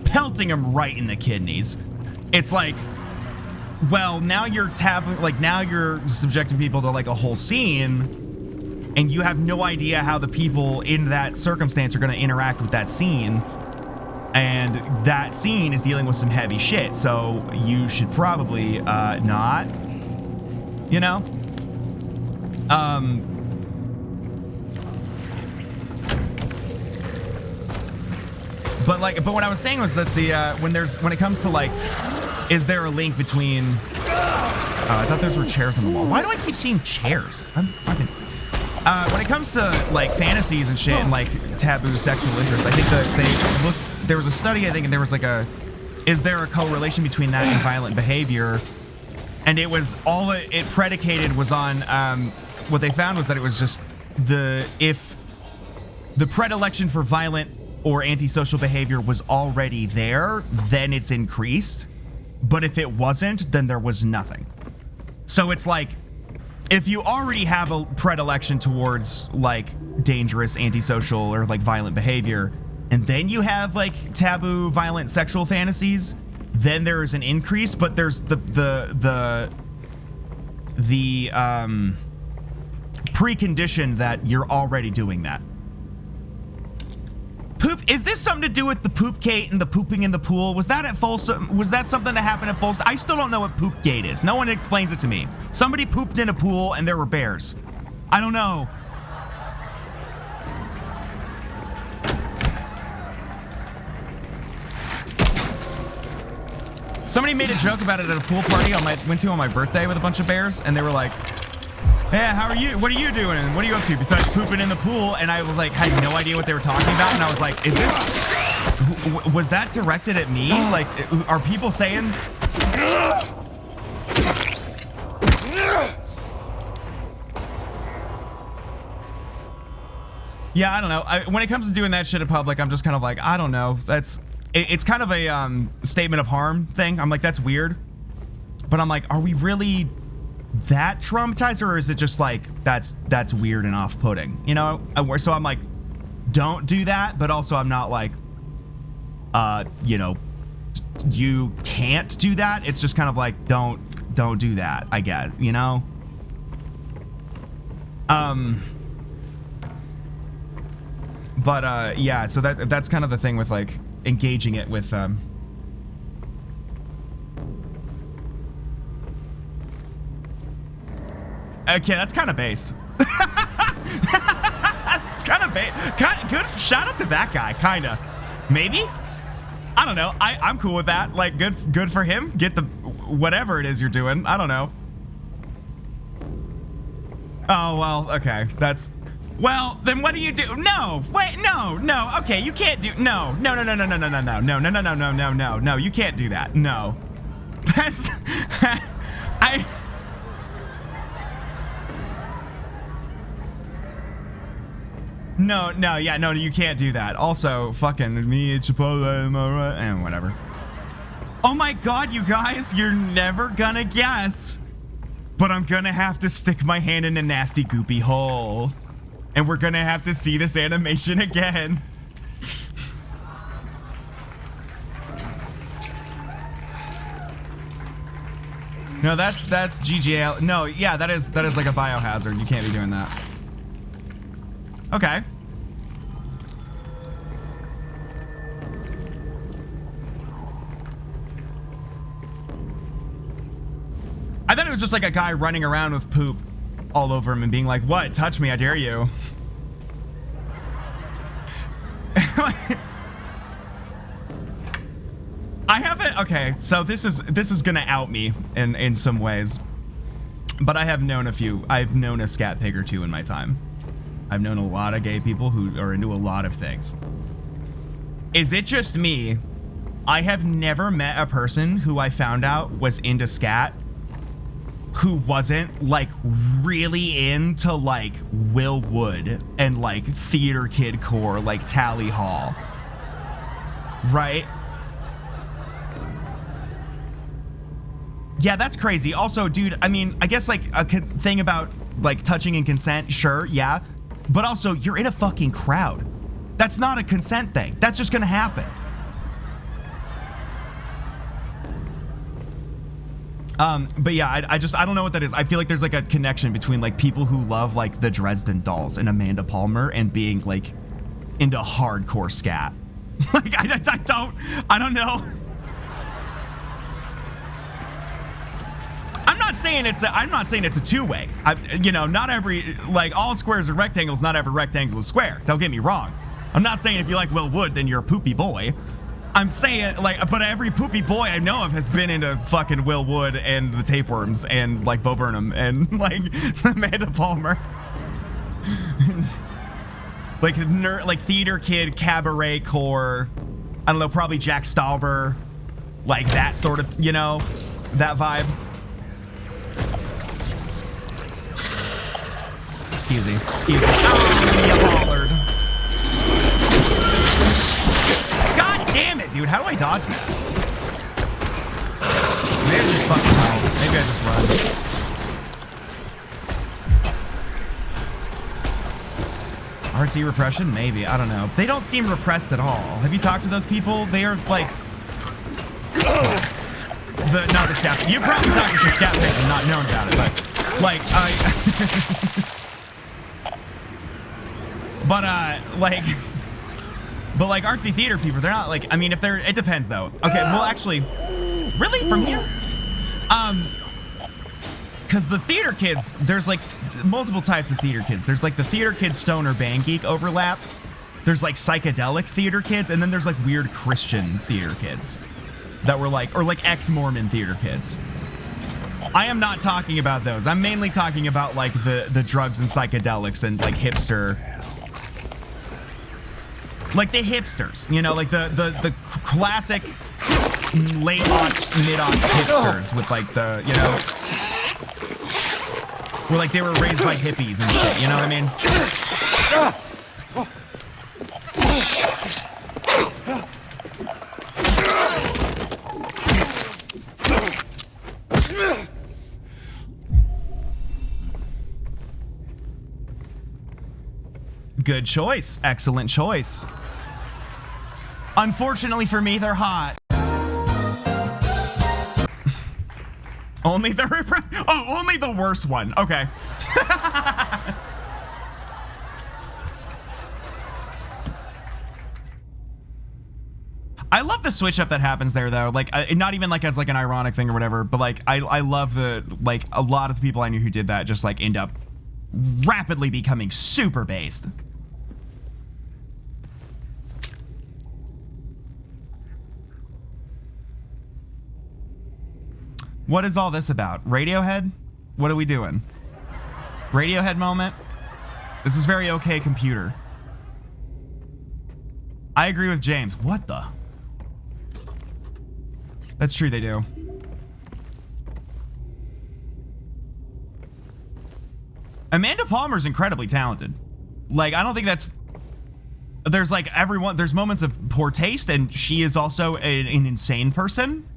pelting him right in the kidneys. It's like, well, now you're now you're subjecting people to like a whole scene, and you have no idea how the people in that circumstance are going to interact with that scene. And that scene is dealing with some heavy shit, so you should probably not, you know? But what I was saying was that when it comes to like, is there a link between, I thought those were chairs on the wall. Why do I keep seeing chairs? I'm fucking, when it comes to like fantasies and shit and like taboo sexual interests, I think that they looked. There was a study, I think, and there was like is there a correlation between that and violent behavior? And it was all it predicated was on what they found was that it was just if the predilection for violent or antisocial behavior was already there, then it's increased. But if it wasn't, then there was nothing. So it's like, if you already have a predilection towards like dangerous, antisocial, or like violent behavior, and then you have like taboo, violent sexual fantasies, then there is an increase, but there's the precondition that you're already doing that. Poop, is this something to do with the poop gate and the pooping in the pool? Was that at Folsom? Was that something that happened at Folsom? I still don't know what poop gate is. No one explains it to me. Somebody pooped in a pool and there were bears. I don't know. Somebody made a joke about it at a pool party went to on my birthday with a bunch of bears, and they were like, "Yeah, how are you? What are you doing? And what are you up to besides pooping in the pool?" And I was like, had no idea what they were talking about, and I was like, was that directed at me? Like, are people saying? Yeah, I don't know. When it comes to doing that shit in public, I'm just kind of like, I don't know. It's kind of a statement of harm thing. I'm like, that's weird. But I'm like, are we really that traumatized, or is it just like that's weird and off-putting? You know? So I'm like, don't do that, but also I'm not like, you know, you can't do that. It's just kind of like, don't do that, I guess, you know? But yeah, so that's kind of the thing with like engaging it with okay, that's kind of based. It's kind of good. Shout out to that guy. Kinda, maybe. I don't know. I'm cool with that. Like, good for him. Get the whatever it is you're doing. I don't know. Oh well. Okay. That's. Well, then what do you do? No, wait, no. Okay, you can't do. No. You can't do that. No. That's. No, you can't do that. Also, fucking me at Chipotle, am I right? And whatever. Oh my god, you guys, you're never gonna guess. But I'm gonna have to stick my hand in a nasty goopy hole. And we're gonna have to see this animation again. No, that's GGL. No, yeah, that is like a biohazard. You can't be doing that. Okay. I thought it was just like a guy running around with poop all over him and being like, "What? Touch me, I dare you." I haven't. Okay, so this is gonna out me in some ways, but I have known I've known a scat pig or two in my time. I've known a lot of gay people who are into a lot of things. Is it just me? I have never met a person who I found out was into scat who wasn't like really into like Will Wood and like theater kid core, like Tally Hall, right? Yeah, that's crazy. Also, dude, I mean, I guess like a thing about like touching and consent, sure, yeah. But also, you're in a fucking crowd. That's not a consent thing. That's just gonna happen. But yeah, I don't know what that is. I feel like there's like a connection between like people who love like the Dresden Dolls and Amanda Palmer and being like into hardcore scat. Like I don't know. I'm not saying it's a two-way. You know, not every, like, all squares are rectangles, not every rectangle is square. Don't get me wrong. I'm not saying if you like Will Wood, then you're a poopy boy. I'm saying, like, but every poopy boy I know of has been into fucking Will Wood and the Tapeworms and, like, Bo Burnham and, like, Amanda Palmer. like theater kid, cabaret core. I don't know, probably Jack Stauber, like that sort of, you know, that vibe. Excuse me. Oh, Pollard. God damn it, dude. How do I dodge that? Maybe I just fucking know. Maybe I just run. RC repression? Maybe. I don't know. They don't seem repressed at all. Have you talked to those people? They are like... Not the staff. You've probably talked to some staff and not known about it, but... Like, But like artsy theater people, they're not like, I mean, if they're, it depends though. Okay, well actually, really? From here? Because the theater kids, there's like multiple types of theater kids. There's like the theater kids stoner band geek overlap. There's like psychedelic theater kids, and then there's like weird Christian theater kids that were like, or like ex-Mormon theater kids. I am not talking about those. I'm mainly talking about like the drugs and psychedelics and like hipster, like the hipsters, you know, like the classic late aughts, mid-aughts hipsters with like the, you know, where like they were raised by hippies and shit, you know what I mean? Good choice. Excellent choice. Unfortunately for me, they're hot. Only only the worst one. Okay. I love the switch up that happens there though. Like not even like as like an ironic thing or whatever, but like I love the, like a lot of the people I knew who did that just like end up rapidly becoming super based. What is all this about? Radiohead? What are we doing? Radiohead moment? This is very okay, computer. I agree with James. What the? That's true, they do. Amanda Palmer's incredibly talented. Like, I don't think that's... There's like everyone... There's moments of poor taste, and she is also an insane person.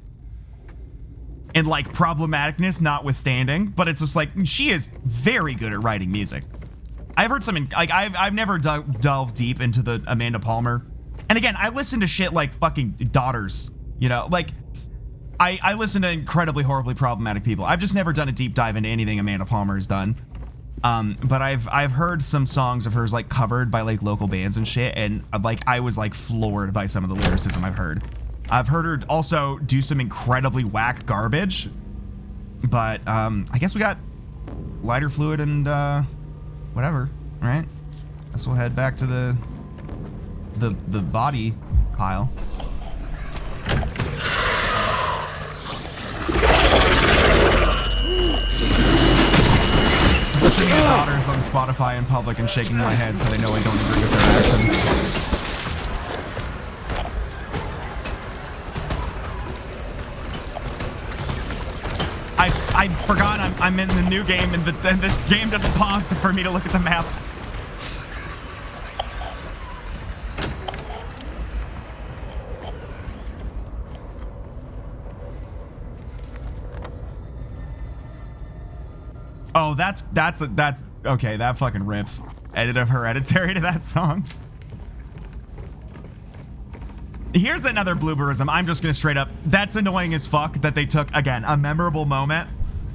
And like problematicness notwithstanding, but it's just like she is very good at writing music. I've heard some like I've never delved deep into the Amanda Palmer, and again I listen to shit like fucking Daughters, you know, like I listen to incredibly horribly problematic people. I've just never done a deep dive into anything Amanda Palmer has done, but I've heard some songs of hers like covered by like local bands and shit, and like I was like floored by some of the lyricism I've heard. I've heard her also do some incredibly whack garbage, but I guess we got lighter fluid and whatever, right? Guess we'll head back to the body pile. Listening to Daughters on Spotify in public and shaking my head so they know I don't agree with their actions. I forgot I'm in the new game, and the game doesn't pause for me to look at the map. Oh, that's okay. That fucking rips. Edit of Hereditary to that song. Here's another blooberism. I'm just gonna straight up. That's annoying as fuck that they took, again, a memorable moment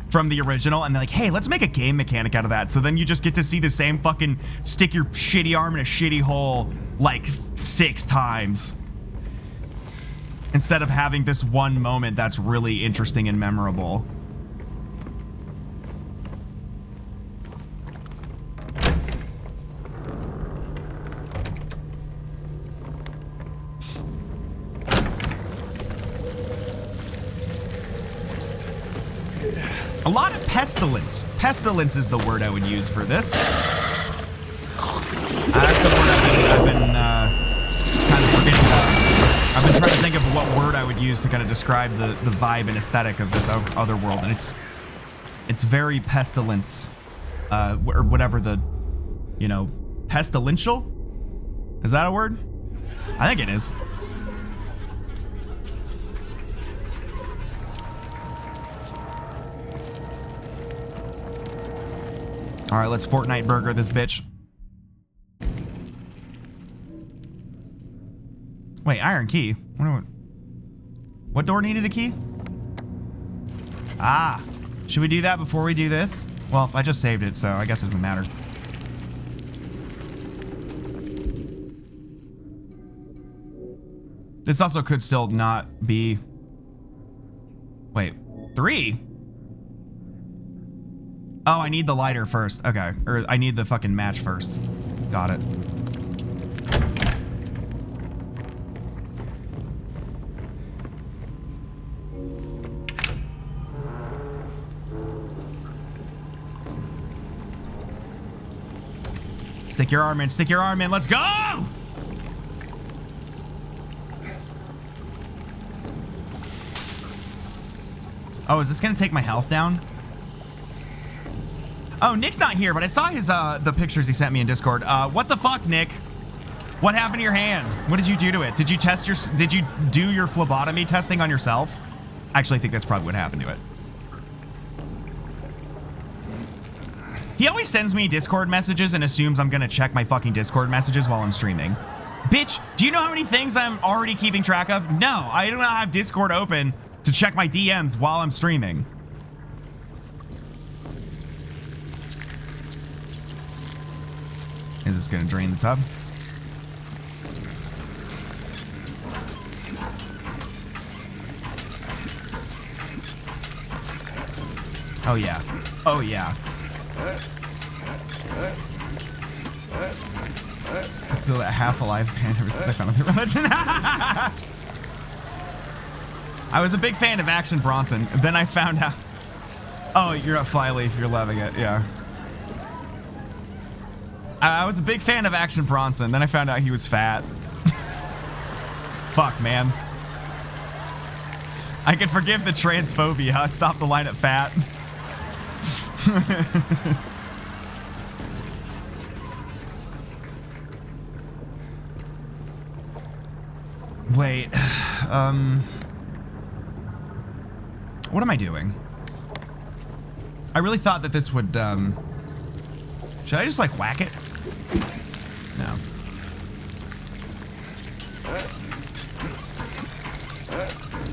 from the original and they're like, hey, let's make a game mechanic out of that. So then you just get to see the same fucking stick your shitty arm in a shitty hole like 6 times. Instead of having this one moment that's really interesting and memorable. A lot of pestilence. Pestilence is the word I would use for this. That's the word I I've been trying to think of what word I would use to kind of describe the vibe and aesthetic of this other world, and it's very pestilence, or whatever the, you know, pestilential? Is that a word? I think it is. All right, let's Fortnite burger this bitch. Wait, iron key. What door needed a key? Ah, should we do that before we do this? Well, I just saved it, so I guess it doesn't matter. This also could still not be... Wait, 3? Oh, I need the lighter first. Okay, or I need the fucking match first. Got it. Stick your arm in, stick your arm in, let's go! Oh, is this gonna take my health down? Oh, Nick's not here, but I saw his the pictures he sent me in Discord. What the fuck, Nick? What happened to your hand? What did you do to it? Did you do your phlebotomy testing on yourself? Actually, I think that's probably what happened to it. He always sends me Discord messages and assumes I'm gonna check my fucking Discord messages while I'm streaming. Bitch, do you know how many things I'm already keeping track of? No, I do not have Discord open to check my DMs while I'm streaming. Is this gonna drain the tub? Oh yeah. Oh yeah. Still that half alive band ever since I found the religion. I was a big fan of Action Bronson. Then I found out. Oh, you're a Flyleaf. You're loving it. Yeah. I was a big fan of Action Bronson. Then I found out he was fat. Fuck, man. I can forgive the transphobia. I stopped the line at fat. Wait, what am I doing? I really thought that this would, should I just like whack it? No.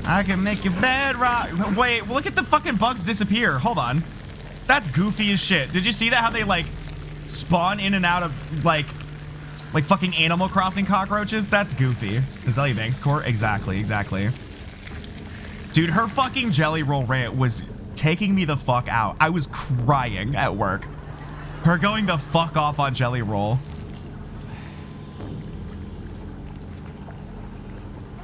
I can make your bed rock. Wait, look at the fucking bugs disappear. Hold on. That's goofy as shit. Did you see that? How they like spawn in and out of like fucking Animal Crossing cockroaches? That's goofy. Azalea Banks Court? Exactly, exactly. Dude, her fucking jelly roll rant was taking me the fuck out. I was crying at work. Her going the fuck off on jelly roll.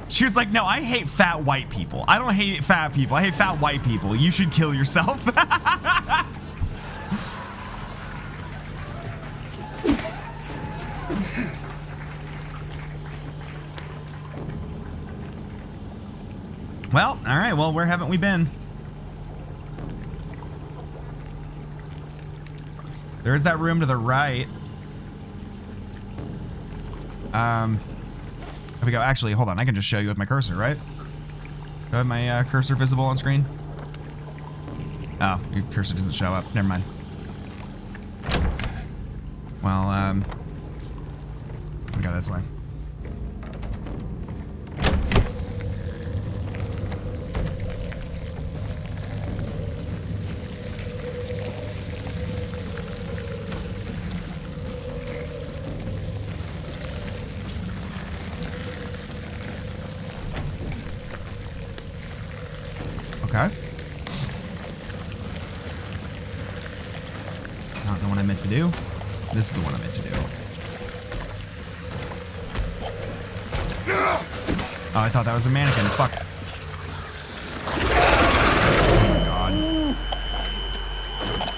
She was like, no, I hate fat white people. I don't hate fat people. I hate fat white people. You should kill yourself. Well, all right. Well, where haven't we been? There's that room to the right. There we go. Actually, hold on. I can just show you with my cursor, right? Do I have my cursor visible on screen? Oh, your cursor doesn't show up. Never mind. Well, we go this way. Okay. I don't know what I meant to do. This is the one I meant to do. Oh, I thought that was a mannequin. Fuck. Oh my god.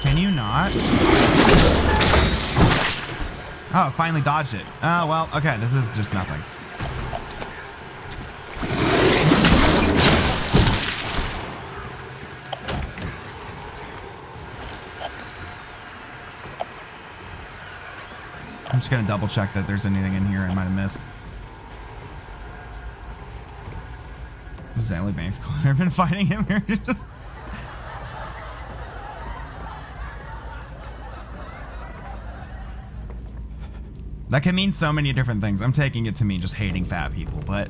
Can you not? Oh, finally dodged it. Oh, well, okay. This is just nothing. I'm just gonna double check that there's anything in here I might have missed. Zally Banks. I've been fighting him here. That can mean so many different things. I'm taking it to mean just hating fat people, but...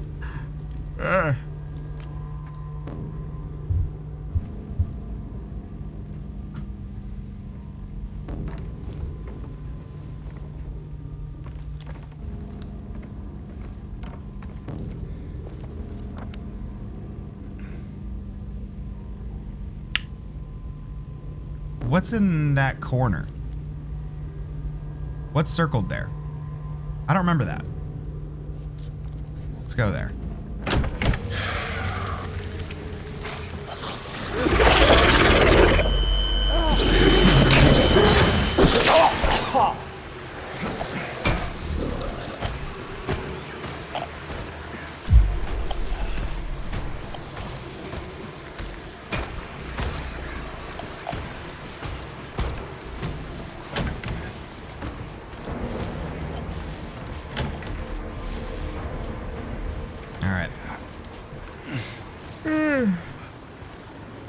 What's in that corner? What's circled there? I don't remember that. Let's go there.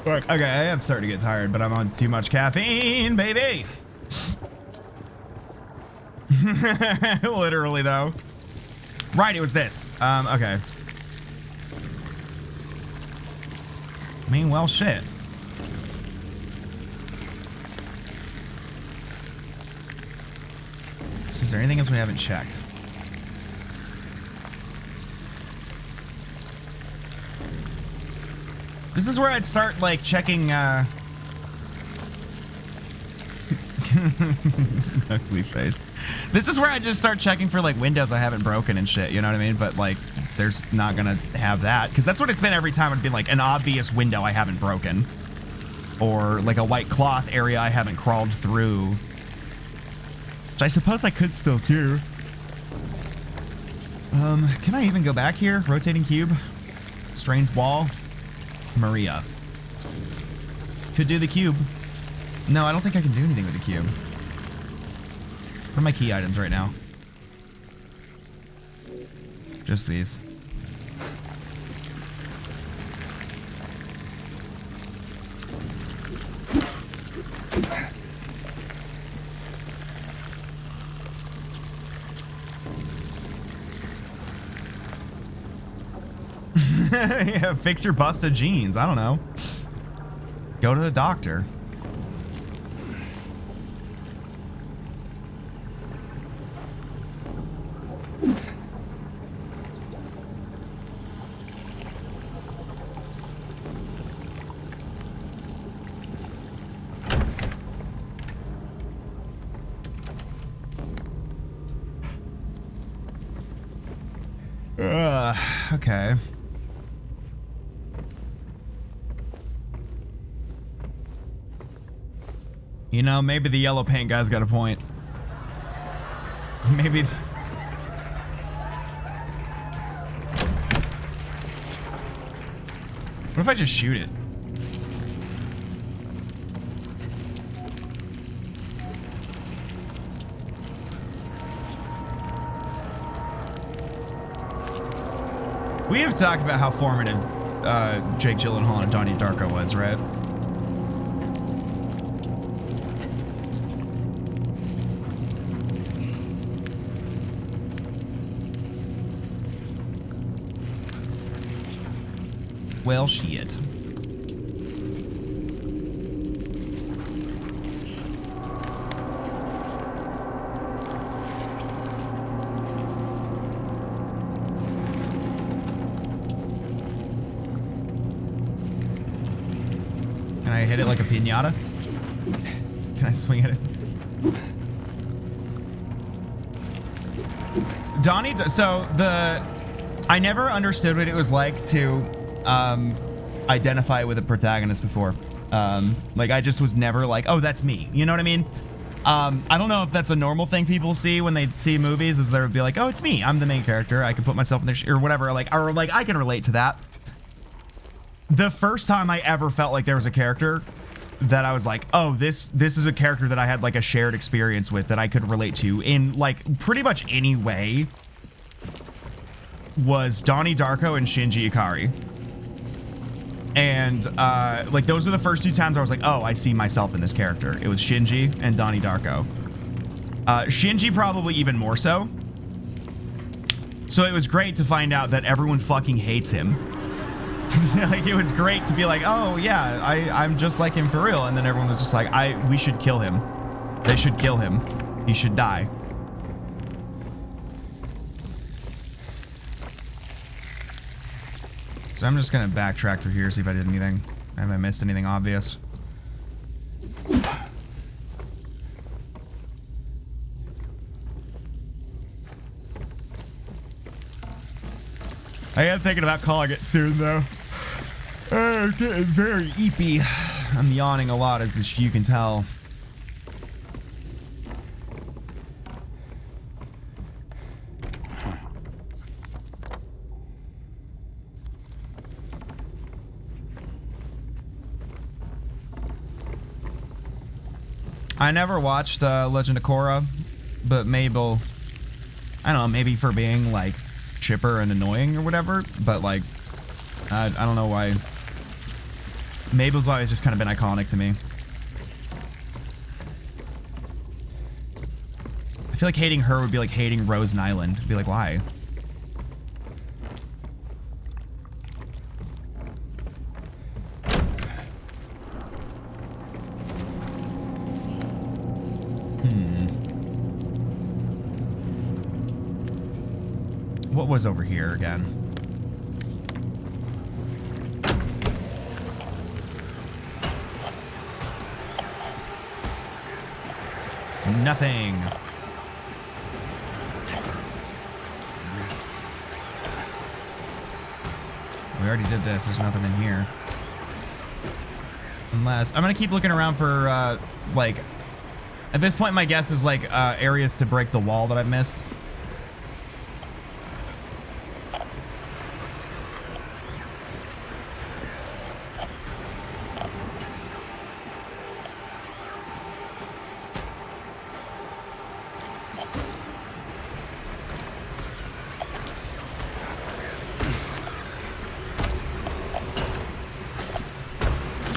Look, okay, I am starting to get tired, but I'm on too much caffeine, baby. Literally, though. Right, it was this. Okay. I mean, well, shit. So is there anything else we haven't checked? This is where I'd start, like, checking, ugly face. This is where I just start checking for, like, windows I haven't broken and shit, you know what I mean? But, like, there's not gonna have that. Because that's what it's been every time. It'd be, like, an obvious window I haven't broken. Or, like, a white cloth area I haven't crawled through. Which I suppose I could still do. Can I even go back here? Rotating cube? Strange wall? Maria. Could do the cube. No, I don't think I can do anything with the cube. What are my key items right now? Just these. Yeah, fix your busted jeans. I don't know. Go to the doctor. Okay. You know, maybe the yellow paint guy's got a point. Maybe. What if I just shoot it? We have talked about how formative Jake Gyllenhaal and Donnie Darko was, right? Well, shit. Can I hit it like a piñata? Can I swing at it? Donnie, so I never understood what it was like to identify with a protagonist before. Like I just was never like, oh, that's me. You know what I mean? I don't know if that's a normal thing people see when they see movies, is they'll be like, oh, it's me. I'm the main character. I can put myself in there or whatever. Like, or like I can relate to that. The first time I ever felt like there was a character that I was like, oh, this is a character that I had like a shared experience with that I could relate to in like pretty much any way, was Donnie Darko and Shinji Ikari. And like those are the first 2 times I was like, oh, I see myself in this character. It was Shinji and Donnie Darko. Shinji probably even more so. So it was great to find out that everyone fucking hates him. Like, it was great to be like, oh yeah, I'm just like him for real. And then everyone was just like, we should kill him. They should kill him. He should die. So I'm just gonna backtrack through here, see if I did anything. Have I missed anything obvious? I am thinking about calling it soon, though. It's getting very eepy. I'm yawning a lot, as you can tell. I never watched Legend of Korra, but Mabel, I don't know, maybe for being like chipper and annoying or whatever, but like I don't know why. Mabel's always just kind of been iconic to me. I feel like hating her would be like hating Rose and Island. It'd be like, why? What was over here again? Nothing. We already did this. There's nothing in here. Unless I'm gonna keep looking around for like, at this point my guess is like areas to break the wall that I've missed.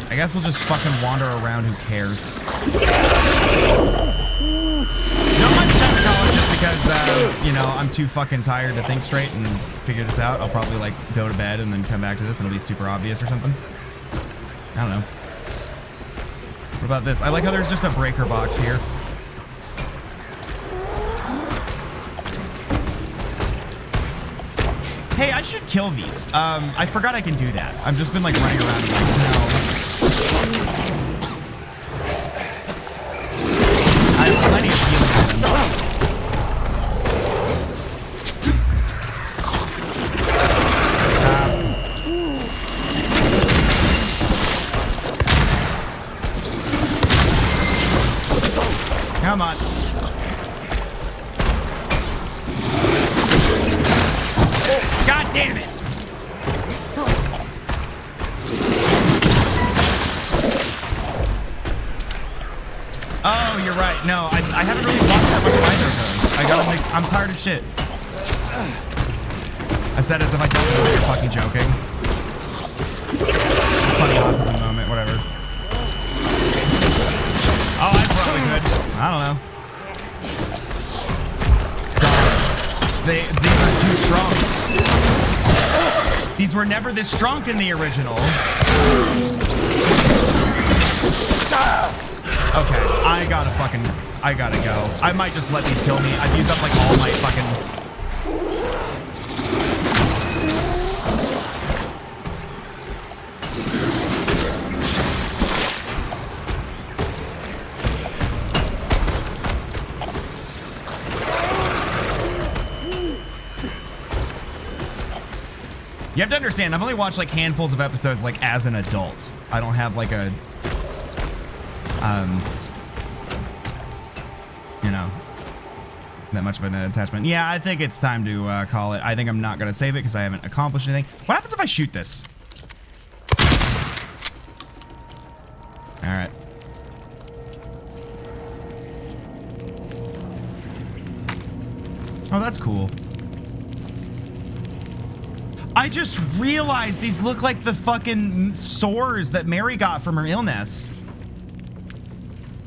I guess we'll just fucking wander around, who cares? Not much technology just because, you know, I'm too fucking tired to think straight and figure this out. I'll probably, like, go to bed and then come back to this and it'll be super obvious or something. I don't know. What about this? I like how there's just a breaker box here. Hey, I should kill these. I forgot I can do that. I've just been, like, running around and like, no. I have plenty of healing on them. Stop. Come on. God damn it. Oh, you're right. No, I haven't really watched that much of either of those. I gotta mix. I'm tired of shit. I said as if I don't know that you're fucking joking. Funny autism moment, whatever. Oh, I probably could. I don't know. God. These are too strong. These were never this strong in the original. Okay, I gotta go. I might just let these kill me. I've used up like all my fucking... You have to understand, I've only watched like handfuls of episodes like as an adult. I don't have like a... you know, that much of an attachment. Yeah, I think it's time to call it. I think I'm not going to save it because I haven't accomplished anything. What happens if I shoot this? All right. Oh, that's cool. I just realized these look like the fucking sores that Mary got from her illness.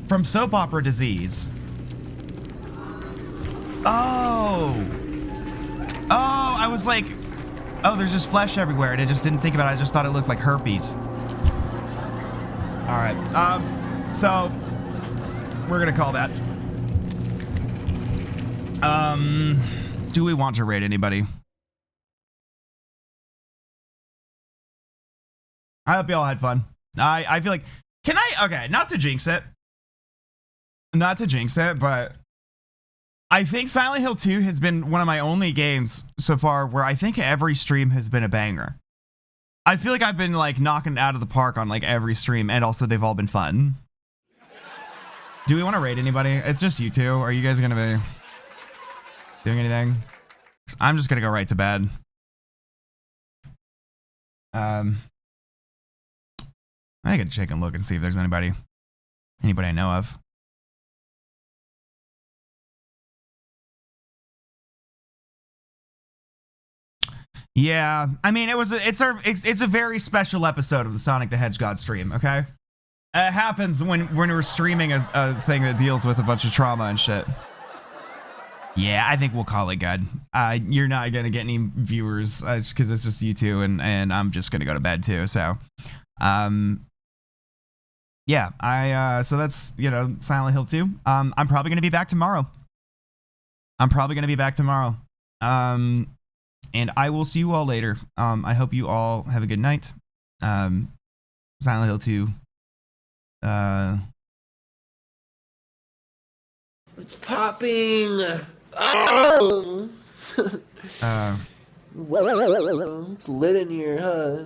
From soap opera disease. Oh. Oh, I was like, oh, there's just flesh everywhere, and I just didn't think about it. I just thought it looked like herpes. All right. So we're gonna call that. Do we want to rate anybody? I hope you all had fun. I feel like, okay, not to jinx it, but I think Silent Hill 2 has been one of my only games so far where I think every stream has been a banger. I feel like I've been like knocking it out of the park on like every stream, and also they've all been fun. Do we want to rate anybody? It's just you two. Are you guys gonna be doing anything? 'Cause I'm just gonna go right to bed. I can check and look and see if there's anybody I know of. Yeah, I mean, it's a very special episode of the Sonic the Hedgehog stream. Okay, it happens when we're streaming a thing that deals with a bunch of trauma and shit. Yeah, I think we'll call it good. You're not gonna get any viewers because it's just you two, and I'm just gonna go to bed too. So, yeah, so that's, you know, Silent Hill 2. I'm probably gonna be back tomorrow. And I will see you all later. I hope you all have a good night. Silent Hill 2. It's popping. Oh. It's lit in here, huh?